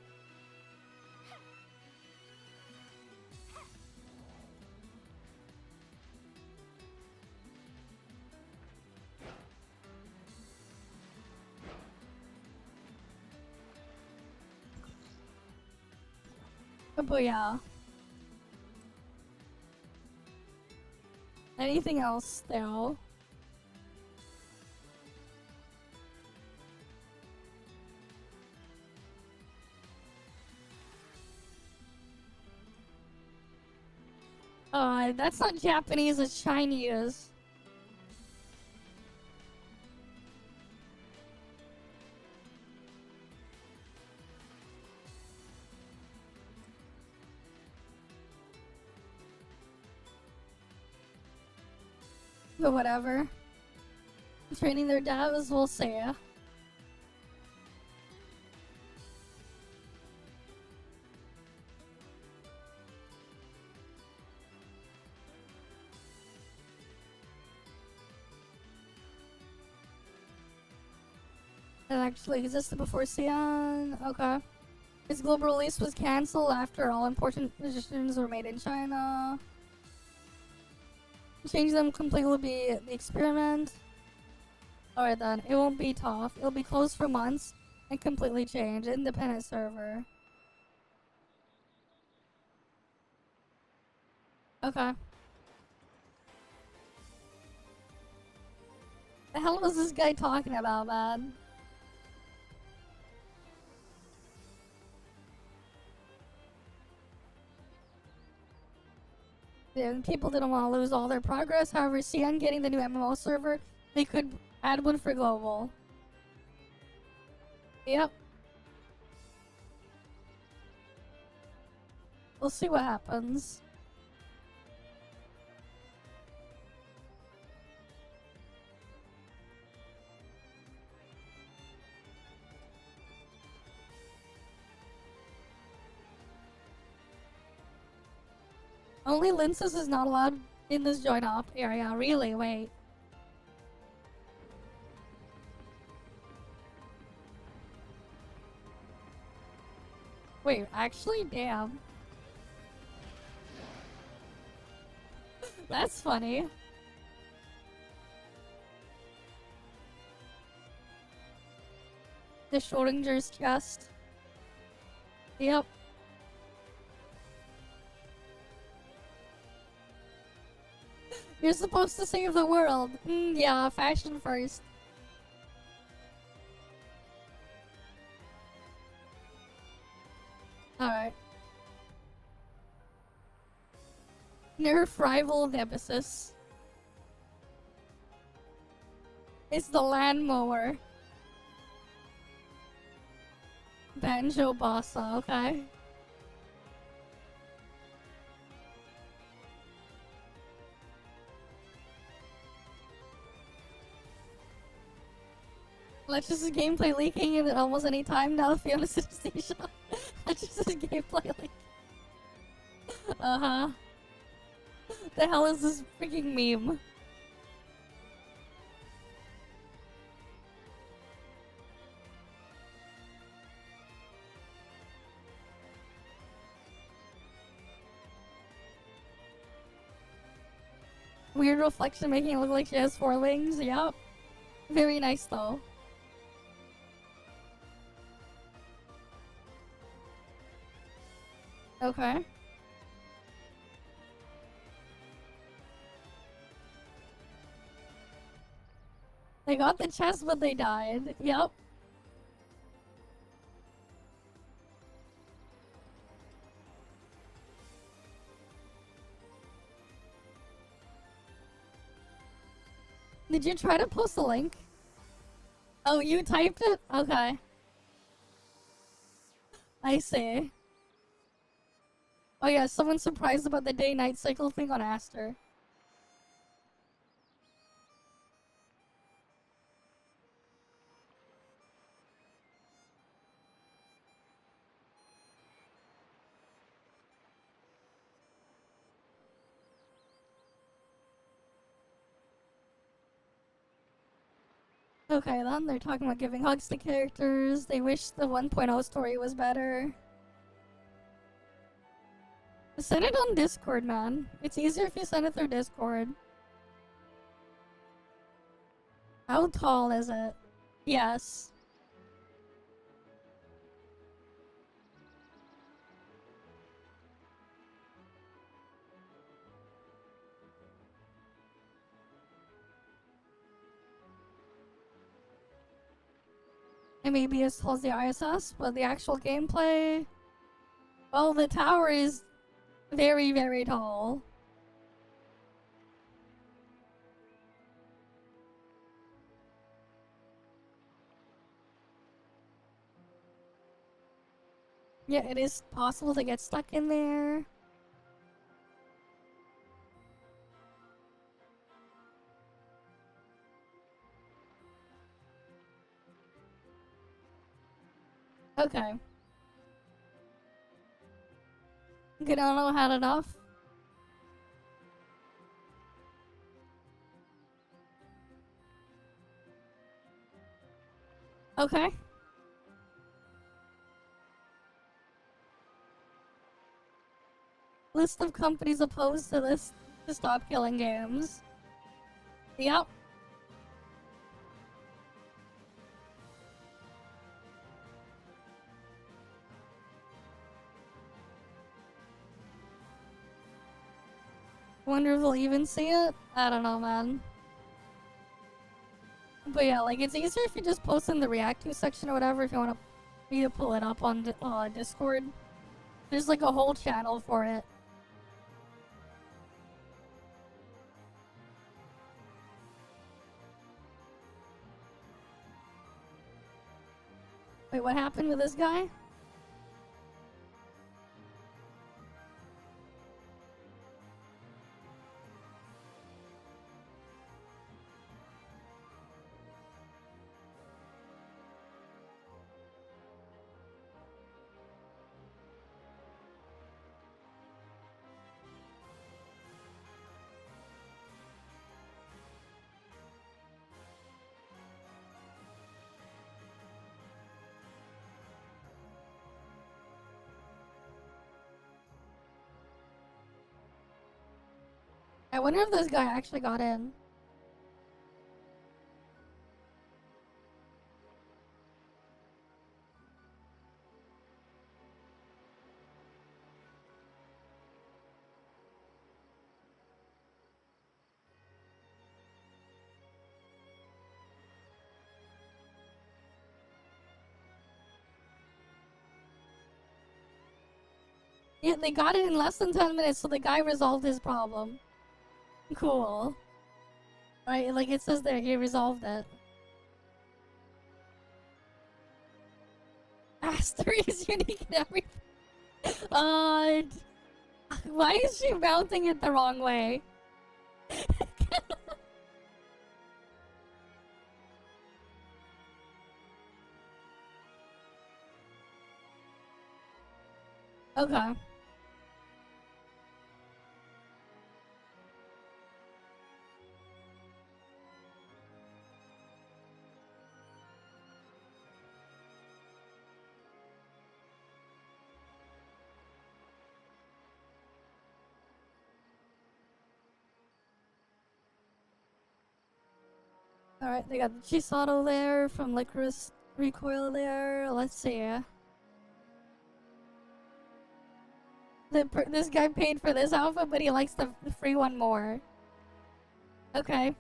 But yeah. Anything else, though? That's not Japanese, it's Chinese. But whatever. Training their devs, we'll see. It actually existed before Xi'an. Okay. Its global release was cancelled after all important decisions were made in China. Change them completely will be the experiment. Alright then, it won't be ToF. It'll be closed for months and completely change. Independent server. Okay. The hell was this guy talking about, man? And people didn't want to lose all their progress. However, Xi'an getting the new MMO server, they could add one for global. Yep. We'll see what happens. Only Linces is not allowed in this join op area. Really? Wait. Wait, actually? Damn. That's funny. The Schrodinger's chest. Yep. You're supposed to save the world. Yeah, fashion first. Alright. Nerf rival nemesis. It's the lawnmower. Banjo Bossa, okay. Let's just gameplay leaking at almost any time now. Fiona Synesthesia. Let's just gameplay leak. Uh-huh. The hell is this freaking meme? Weird reflection making it look like she has 4 wings. Yup. Very nice though. Okay. They got the chest, but they died. Yep. Did you try to post a link? Oh, you typed it? Okay. I see. Oh yeah, someone's surprised about the day-night cycle thing on Aster. Okay, then they're talking about giving hugs to characters. They wish the 1.0 story was better. Send it on Discord, man. It's easier if you send it through Discord. How tall is it? Yes. It may be as tall as the ISS, but the actual gameplay... Well, the tower is very, very tall. Yeah, it is possible to get stuck in there. Okay. Good, I don't know had enough. Okay. List of companies opposed to this to stop killing games. Yep. Wonder if we'll even see it? I don't know, man. But yeah, like, it's easier if you just post in the react to section or whatever if you want me to pull it up on Discord. There's like a whole channel for it. Wait, what happened with this guy? I wonder if this guy actually got in. Yeah, they got it in less than 10 minutes, so the guy resolved his problem. Cool. Right, like it says there, he resolved it. Aster is unique in every... why is she mounting it the wrong way? Okay. Alright, they got the Chisato there from Licorice Recoil there. Let's see. This guy paid for this outfit, but he likes the free one more. Okay.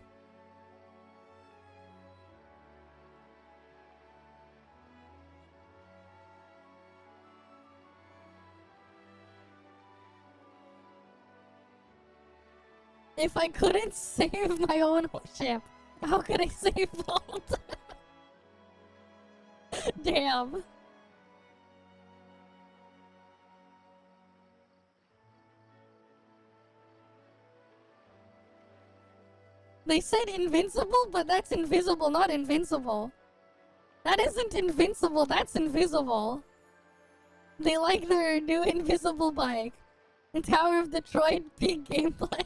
If I couldn't save my own ship, how could I save Vault? Damn. They said invincible, but that's invisible, not invincible. That isn't invincible, that's invisible. They like their new invisible bike. The Tower of Detroit peak gameplay.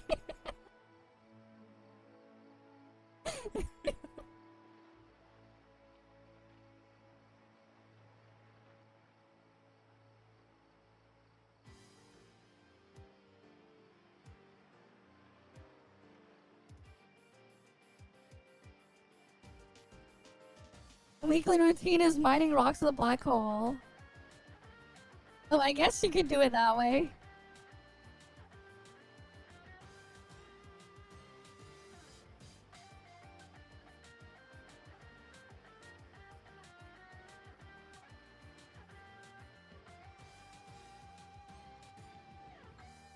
weekly routine is mining rocks with a black hole. Oh, I guess you could do it that way.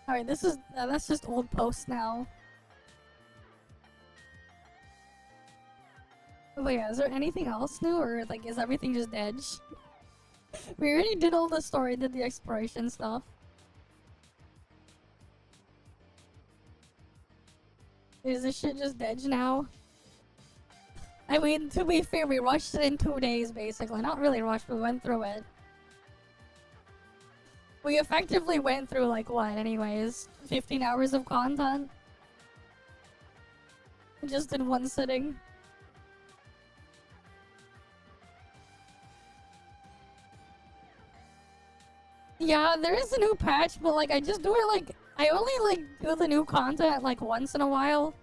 Alright, this is that's just old posts now. Oh yeah, is there anything else new, or like is everything just dead? We already did all the story, did the exploration stuff. Is this shit just dead now? I mean, to be fair, we rushed it in 2 days basically. Not really rushed, we went through it. We effectively went through like what anyways? 15 hours of content? Just in one sitting. Yeah, there is a new patch, but like I just do it like I only like do the new content like once in a while.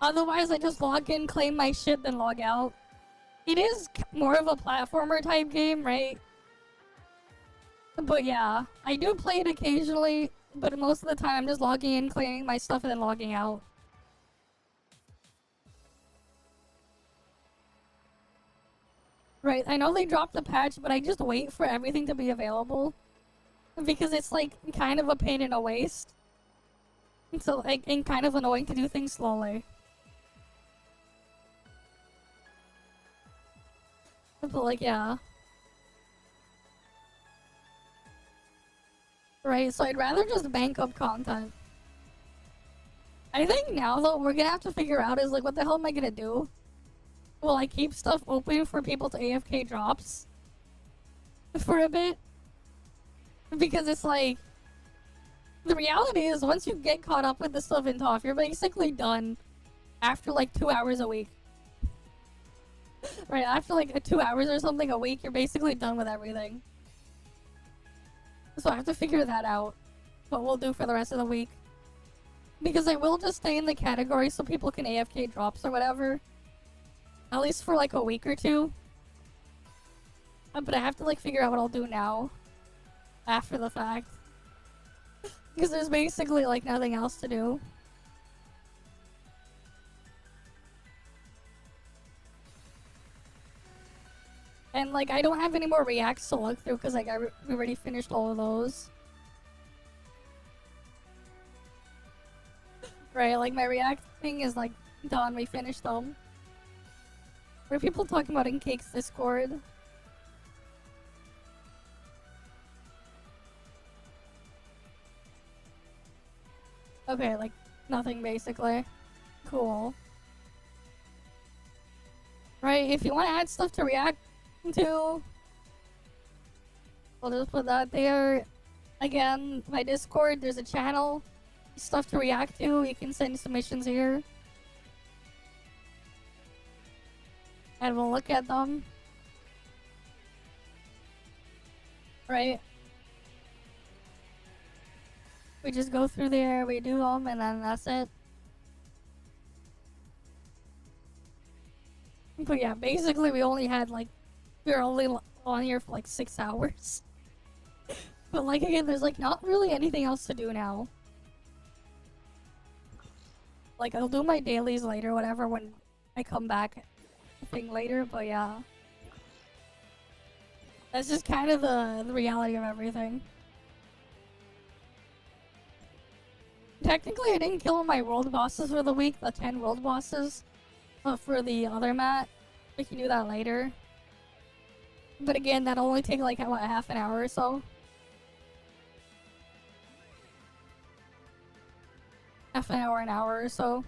Otherwise I just log in, claim my shit, then log out. It is more of a platformer type game, right? But yeah, I do play it occasionally, but most of the time I'm just logging in, claiming my stuff, and then logging out. Right, I know they dropped the patch, but I just wait for everything to be available. Because it's like kind of a pain in a waste. So like and kind of annoying to do things slowly. But like yeah. Right, so I'd rather just bank up content. I think now though we're gonna have to figure out is like what the hell am I gonna do? Will I keep stuff open for people to AFK drops? For a bit? Because it's like, the reality is once you get caught up with the stuff in ToF, you're basically done after like 2 hours a week. Right, after like 2 hours or something a week, you're basically done with everything. So I have to figure that out, what we'll do for the rest of the week. Because I will just stay in the category so people can AFK drops or whatever. At least for like a week or two. But I have to like figure out what I'll do now. After the fact. Because there's basically like nothing else to do. And like I don't have any more reacts to look through because like we already finished all of those. Right, like my react thing is like done, we finished them. What are people talking about in Cake's Discord? Okay, like, nothing basically. Cool. Right, if you want to add stuff to react to, we'll just put that there. Again, my Discord, there's a channel. Stuff to react to, you can send submissions here. And we'll look at them. Right? We just go through there, we do them, and then that's it. But yeah, basically we only had like, we were only on here for like 6 hours. But like again, there's like not really anything else to do now. Like I'll do my dailies later, whatever, when I come back thing later, but yeah. That's just kind of the reality of everything. Technically, I didn't kill all my world bosses for the week, the 10 world bosses. But for the other mat, we can do that later. But again, that'll only take like, what, half an hour or so? Half an hour or so.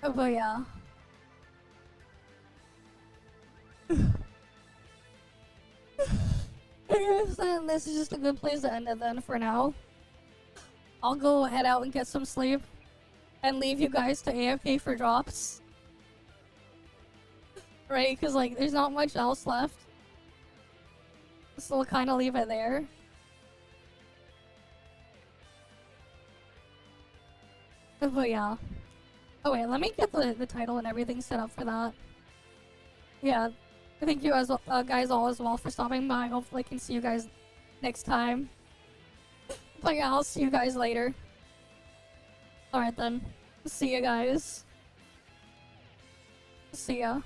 Oh, but yeah. I guess then this is just a good place to end it then for now. I'll go head out and get some sleep. And leave you guys to AFK for drops. Right, because like there's not much else left. So we'll kind of leave it there. But yeah. Oh wait, let me get the title and everything set up for that. Yeah. Thank you as guys all as well for stopping by. Hopefully I can see you guys next time. But yeah, I'll see you guys later. Alright then. See you guys. See ya.